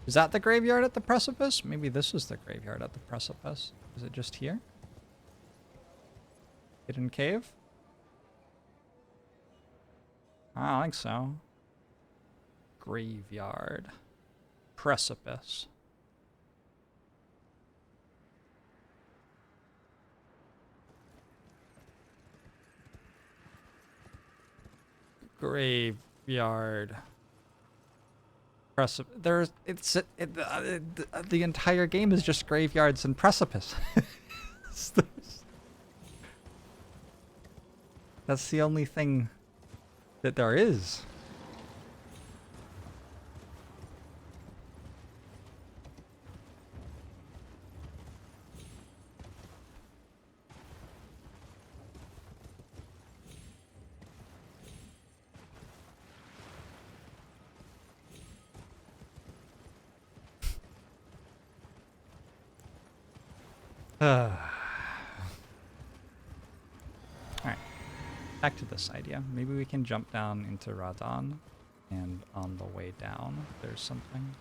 Speaker 1: Is that the graveyard at the precipice? Maybe this is the graveyard at the precipice. Is it just here? Hidden cave? I don't think so. Graveyard. Precipice. Graveyard. There's the entire game is just graveyards and precipice. That's the only thing that there is. Alright. Back to this idea. Maybe we can jump down into Radon, and on the way down, there's something.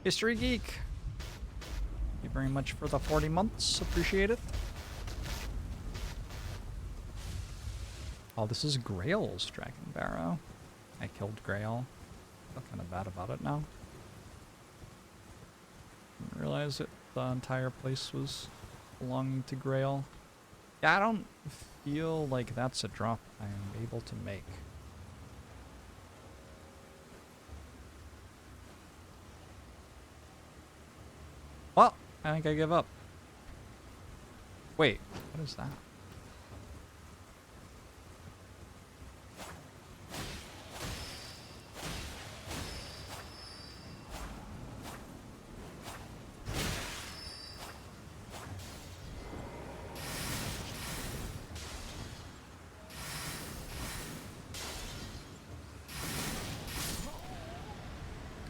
Speaker 1: History Geek! Thank you very much for the 40 months. Appreciate it. Oh, this is Grail's Dragon Barrow. I killed Grail. I feel kind of bad about it now. Didn't realize that the entire place was belonging to Grail. Yeah, I don't feel like that's a drop I am able to make. Well, I think I give up. Wait, what is that?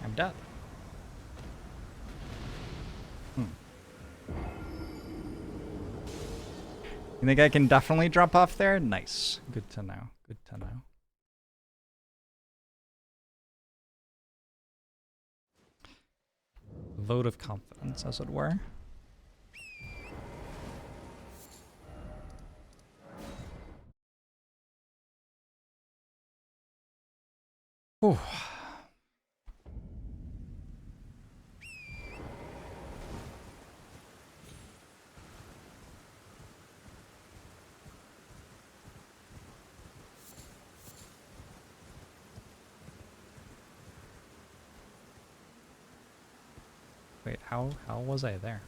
Speaker 1: I'm dead. You think I can definitely drop off there? Nice. Good to know. Good to know. Vote of confidence, as it were. Whew. Wait, how was I there?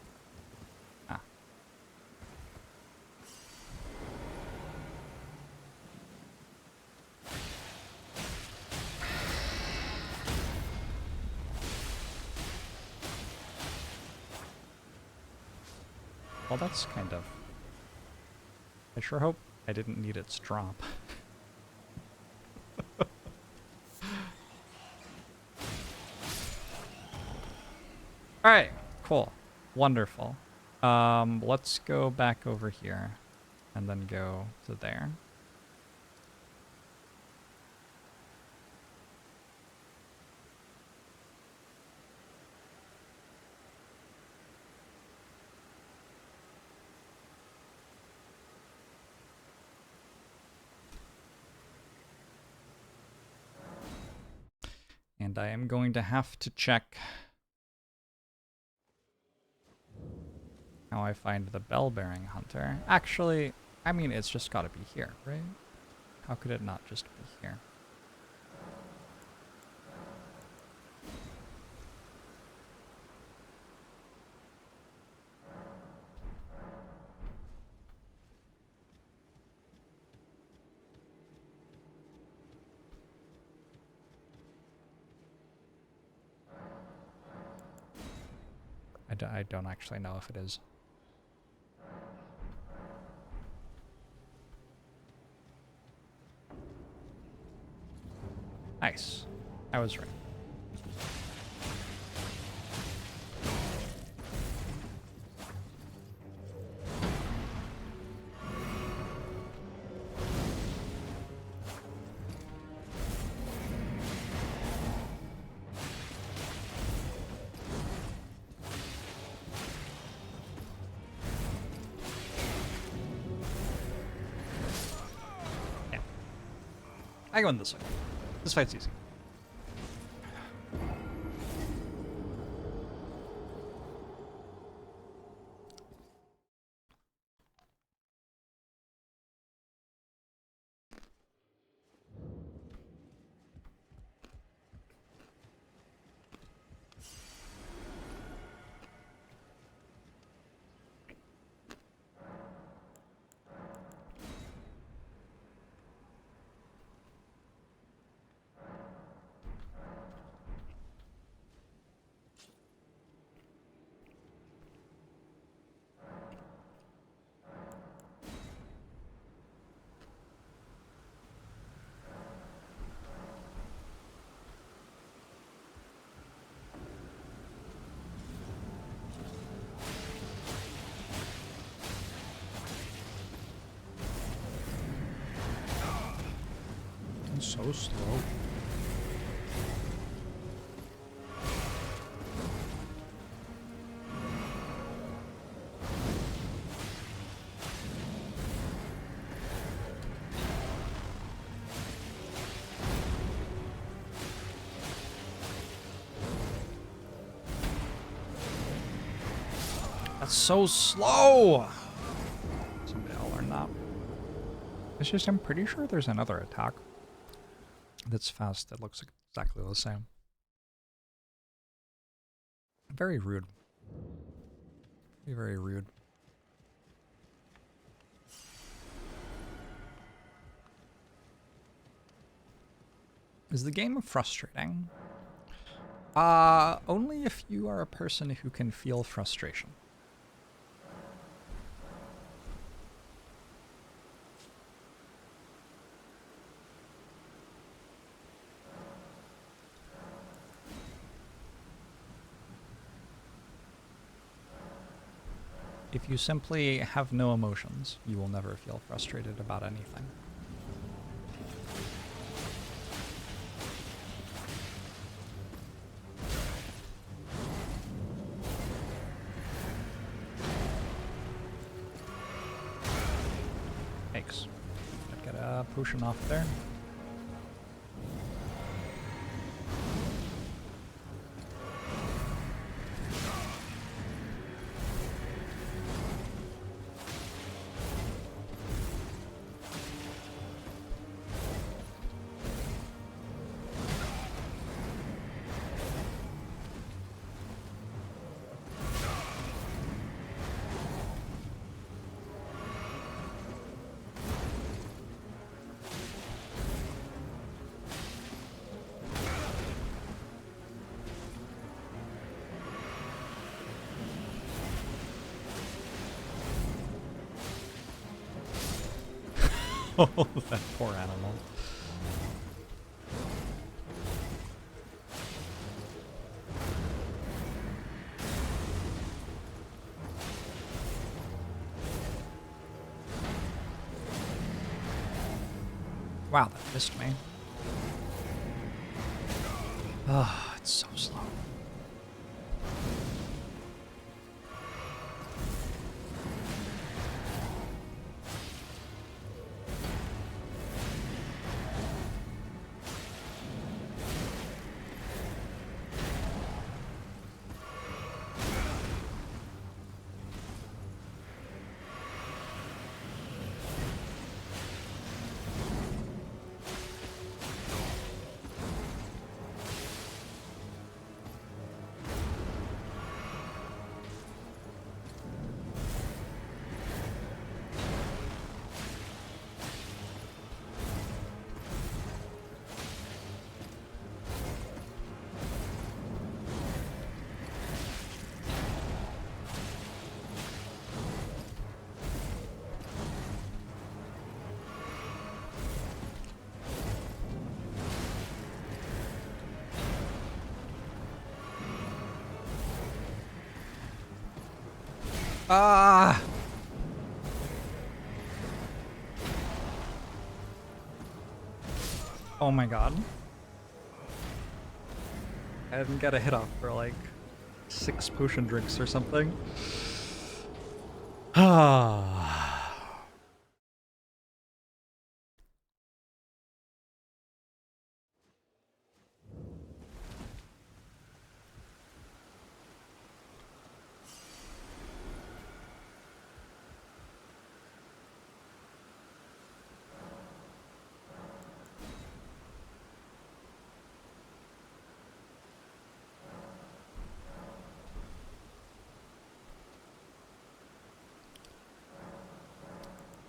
Speaker 1: Ah. Well, that's kind of... I sure hope I didn't need its drop. Alright, cool. Wonderful. Let's go back over here and then go to there. And I am going to have to check how I find the bell-bearing hunter. Actually, I mean, it's just gotta be here, right? How could it not just be here? I don't actually know if it is. Nice. I was right. I go in this way. This fight's easy. So slow. That's so slow. Someday I'll learn that. It's just I'm pretty sure there's another attack that's fast that looks exactly the same. Very rude. Very, very rude. Is the game frustrating? Only if you are a person who can feel frustration. If you simply have no emotions, you will never feel frustrated about anything. Thanks. Get a potion off there. Oh, that poor animal. Wow, that missed me. Ah, it's so slow. Ah! Oh my god. I didn't get a hit off for like 6 potion drinks or something. Ah.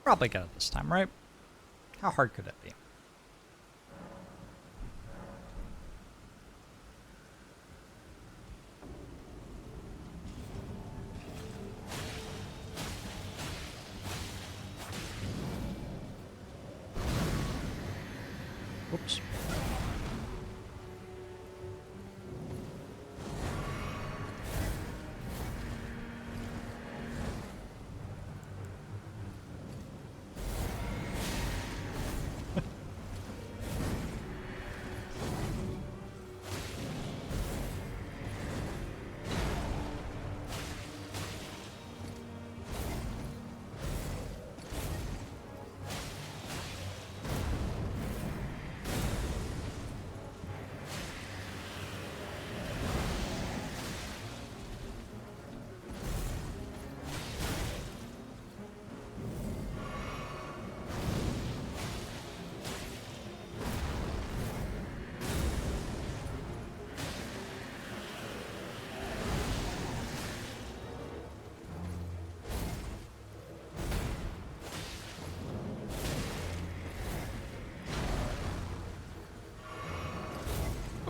Speaker 1: Probably get it this time, right? How hard could it be? Whoops.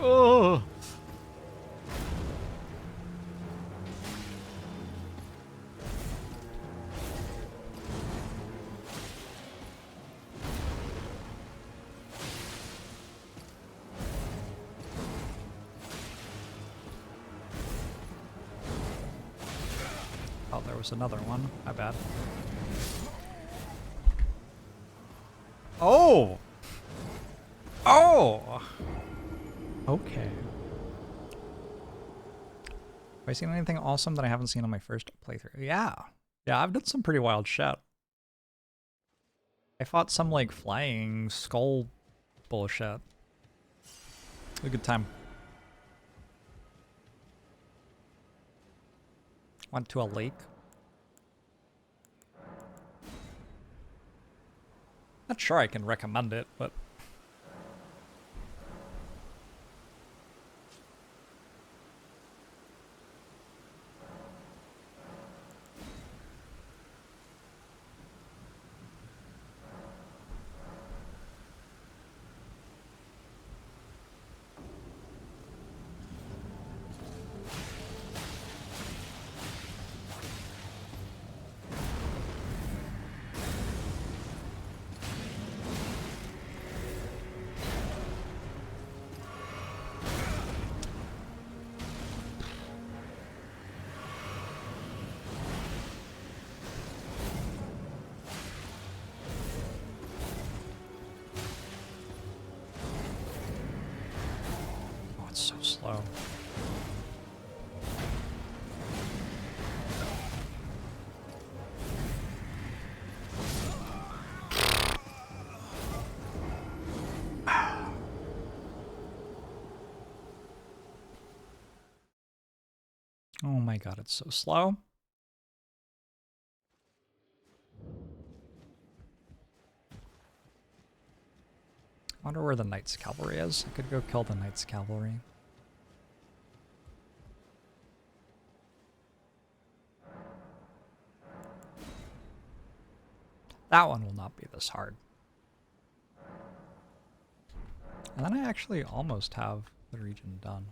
Speaker 1: Oh. Oh, there was another one. My bad. Oh! Oh! Okay. Have I seen anything awesome that I haven't seen on my first playthrough? Yeah. Yeah, I've done some pretty wild shit. I fought some, like, flying skull bullshit. It was a good time. Went to a lake. Not sure I can recommend it, but... Oh, it's so slow. Oh my god, it's so slow. I wonder where the Knight's Cavalry is. I could go kill the Knight's Cavalry. That one will not be this hard. And then I actually almost have the region done.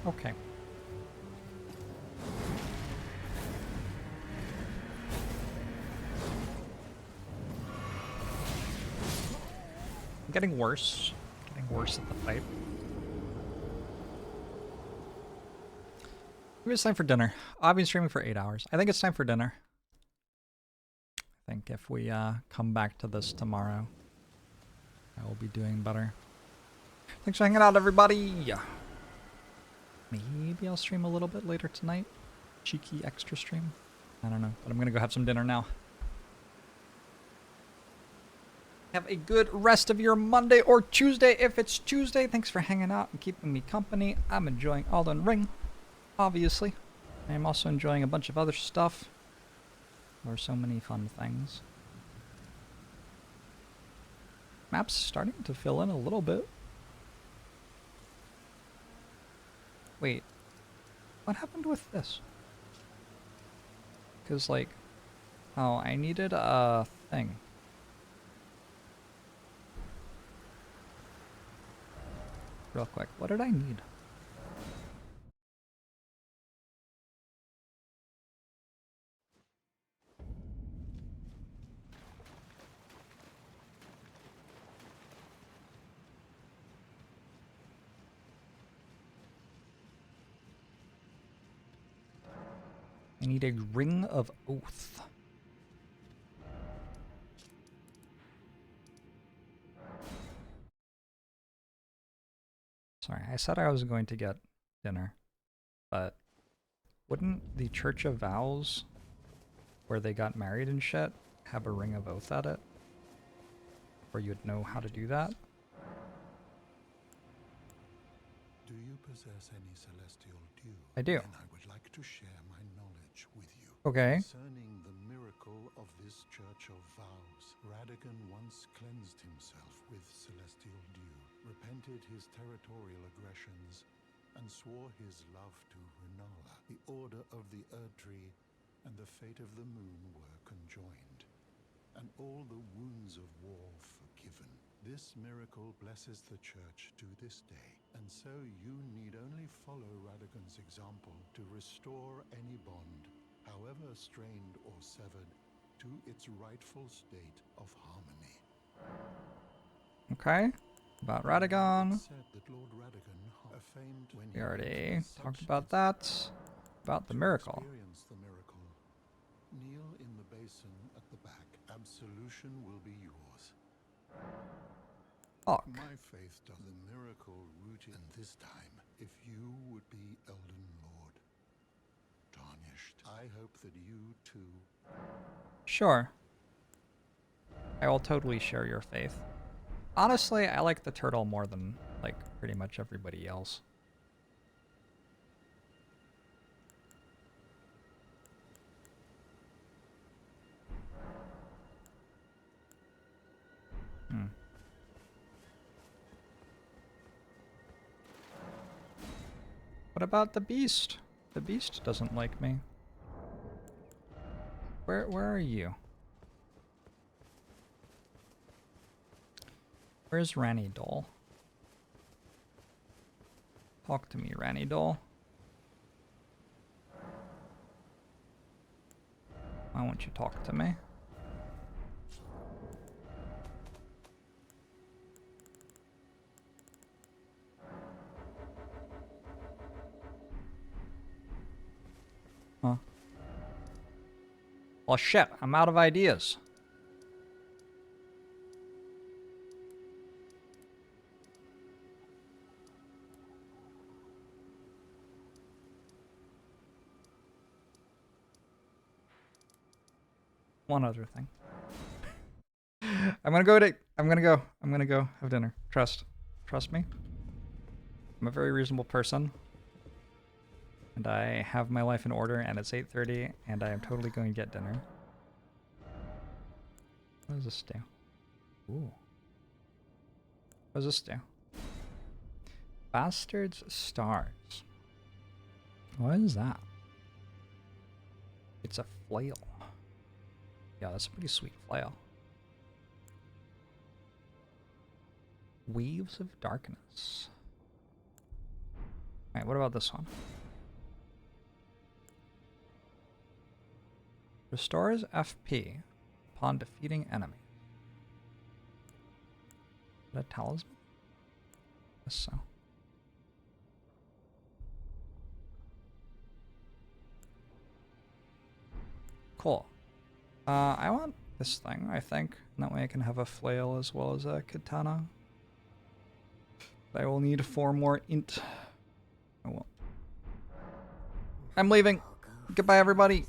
Speaker 1: Okay. I'm getting worse. Getting worse at the fight. Maybe it's time for dinner. I've been streaming for 8 hours. I think it's time for dinner. I think if we come back to this tomorrow, I will be doing better. Thanks for hanging out, everybody! Maybe I'll stream a little bit later tonight. Cheeky extra stream. I don't know, but I'm gonna go have some dinner now. Have a good rest of your Monday or Tuesday if it's Tuesday. Thanks for hanging out and keeping me company. I'm enjoying Elden Ring, obviously. I am also enjoying a bunch of other stuff. There are so many fun things. Map's starting to fill in a little bit. Wait, what happened with this? Because, like, oh, I needed a thing. Real quick, what did I need? I need a Ring of Oath. Sorry, I said I was going to get dinner, but wouldn't the Church of Vows, where they got married and shit, have a Ring of Oath at it? Or you'd know how to do that?
Speaker 3: Do you possess any celestial dew?
Speaker 1: I do.
Speaker 3: And I would like to share my knowledge with you.
Speaker 1: Okay.
Speaker 3: Concerning the miracle of this Church of Vows, Radagon once cleansed himself with celestial dew, repented his territorial aggressions, and swore his love to Renala. The Order of the Erdtree and the fate of the moon were conjoined, and all the wounds of war forgiven. This miracle blesses the Church to this day, and so you need only follow Radagon's example to restore any bond, however strained or severed, to its rightful state of harmony.
Speaker 1: Okay. About Radagon.
Speaker 3: It's said that Lord Radagon, a famed when
Speaker 1: We
Speaker 3: he
Speaker 1: already
Speaker 3: went
Speaker 1: talked
Speaker 3: such
Speaker 1: about that. About the
Speaker 3: to
Speaker 1: miracle.
Speaker 3: experience the miracle, kneel in the basin at the back. Absolution will be yours.
Speaker 1: Fuck.
Speaker 3: My faith does the miracle rooted in this time. If you would be Elden Lord, tarnished, I hope that you too.
Speaker 1: Sure. I will totally share your faith. Honestly, I like the turtle more than, like, pretty much everybody else. What about the beast? The beast doesn't like me. Where are you? Where's Ranny Doll? Talk to me, Ranny Doll. Why won't you talk to me? Huh? Well, shit, I'm out of ideas. One other thing. I'm gonna go have dinner. Trust me. I'm a very reasonable person. And I have my life in order, and it's 8:30, and I am totally going to get dinner. What does this do? Ooh. What does this do? Bastard's Stars. What is that? It's a flail. Yeah, that's a pretty sweet flail. Weaves of Darkness. Alright, what about this one? Restores FP upon defeating enemies. Is that a talisman? Guess so. Cool. I want this thing, I think. And that way I can have a flail as well as a katana. But I will need 4 more int. Oh well. I'm leaving. Goodbye, everybody.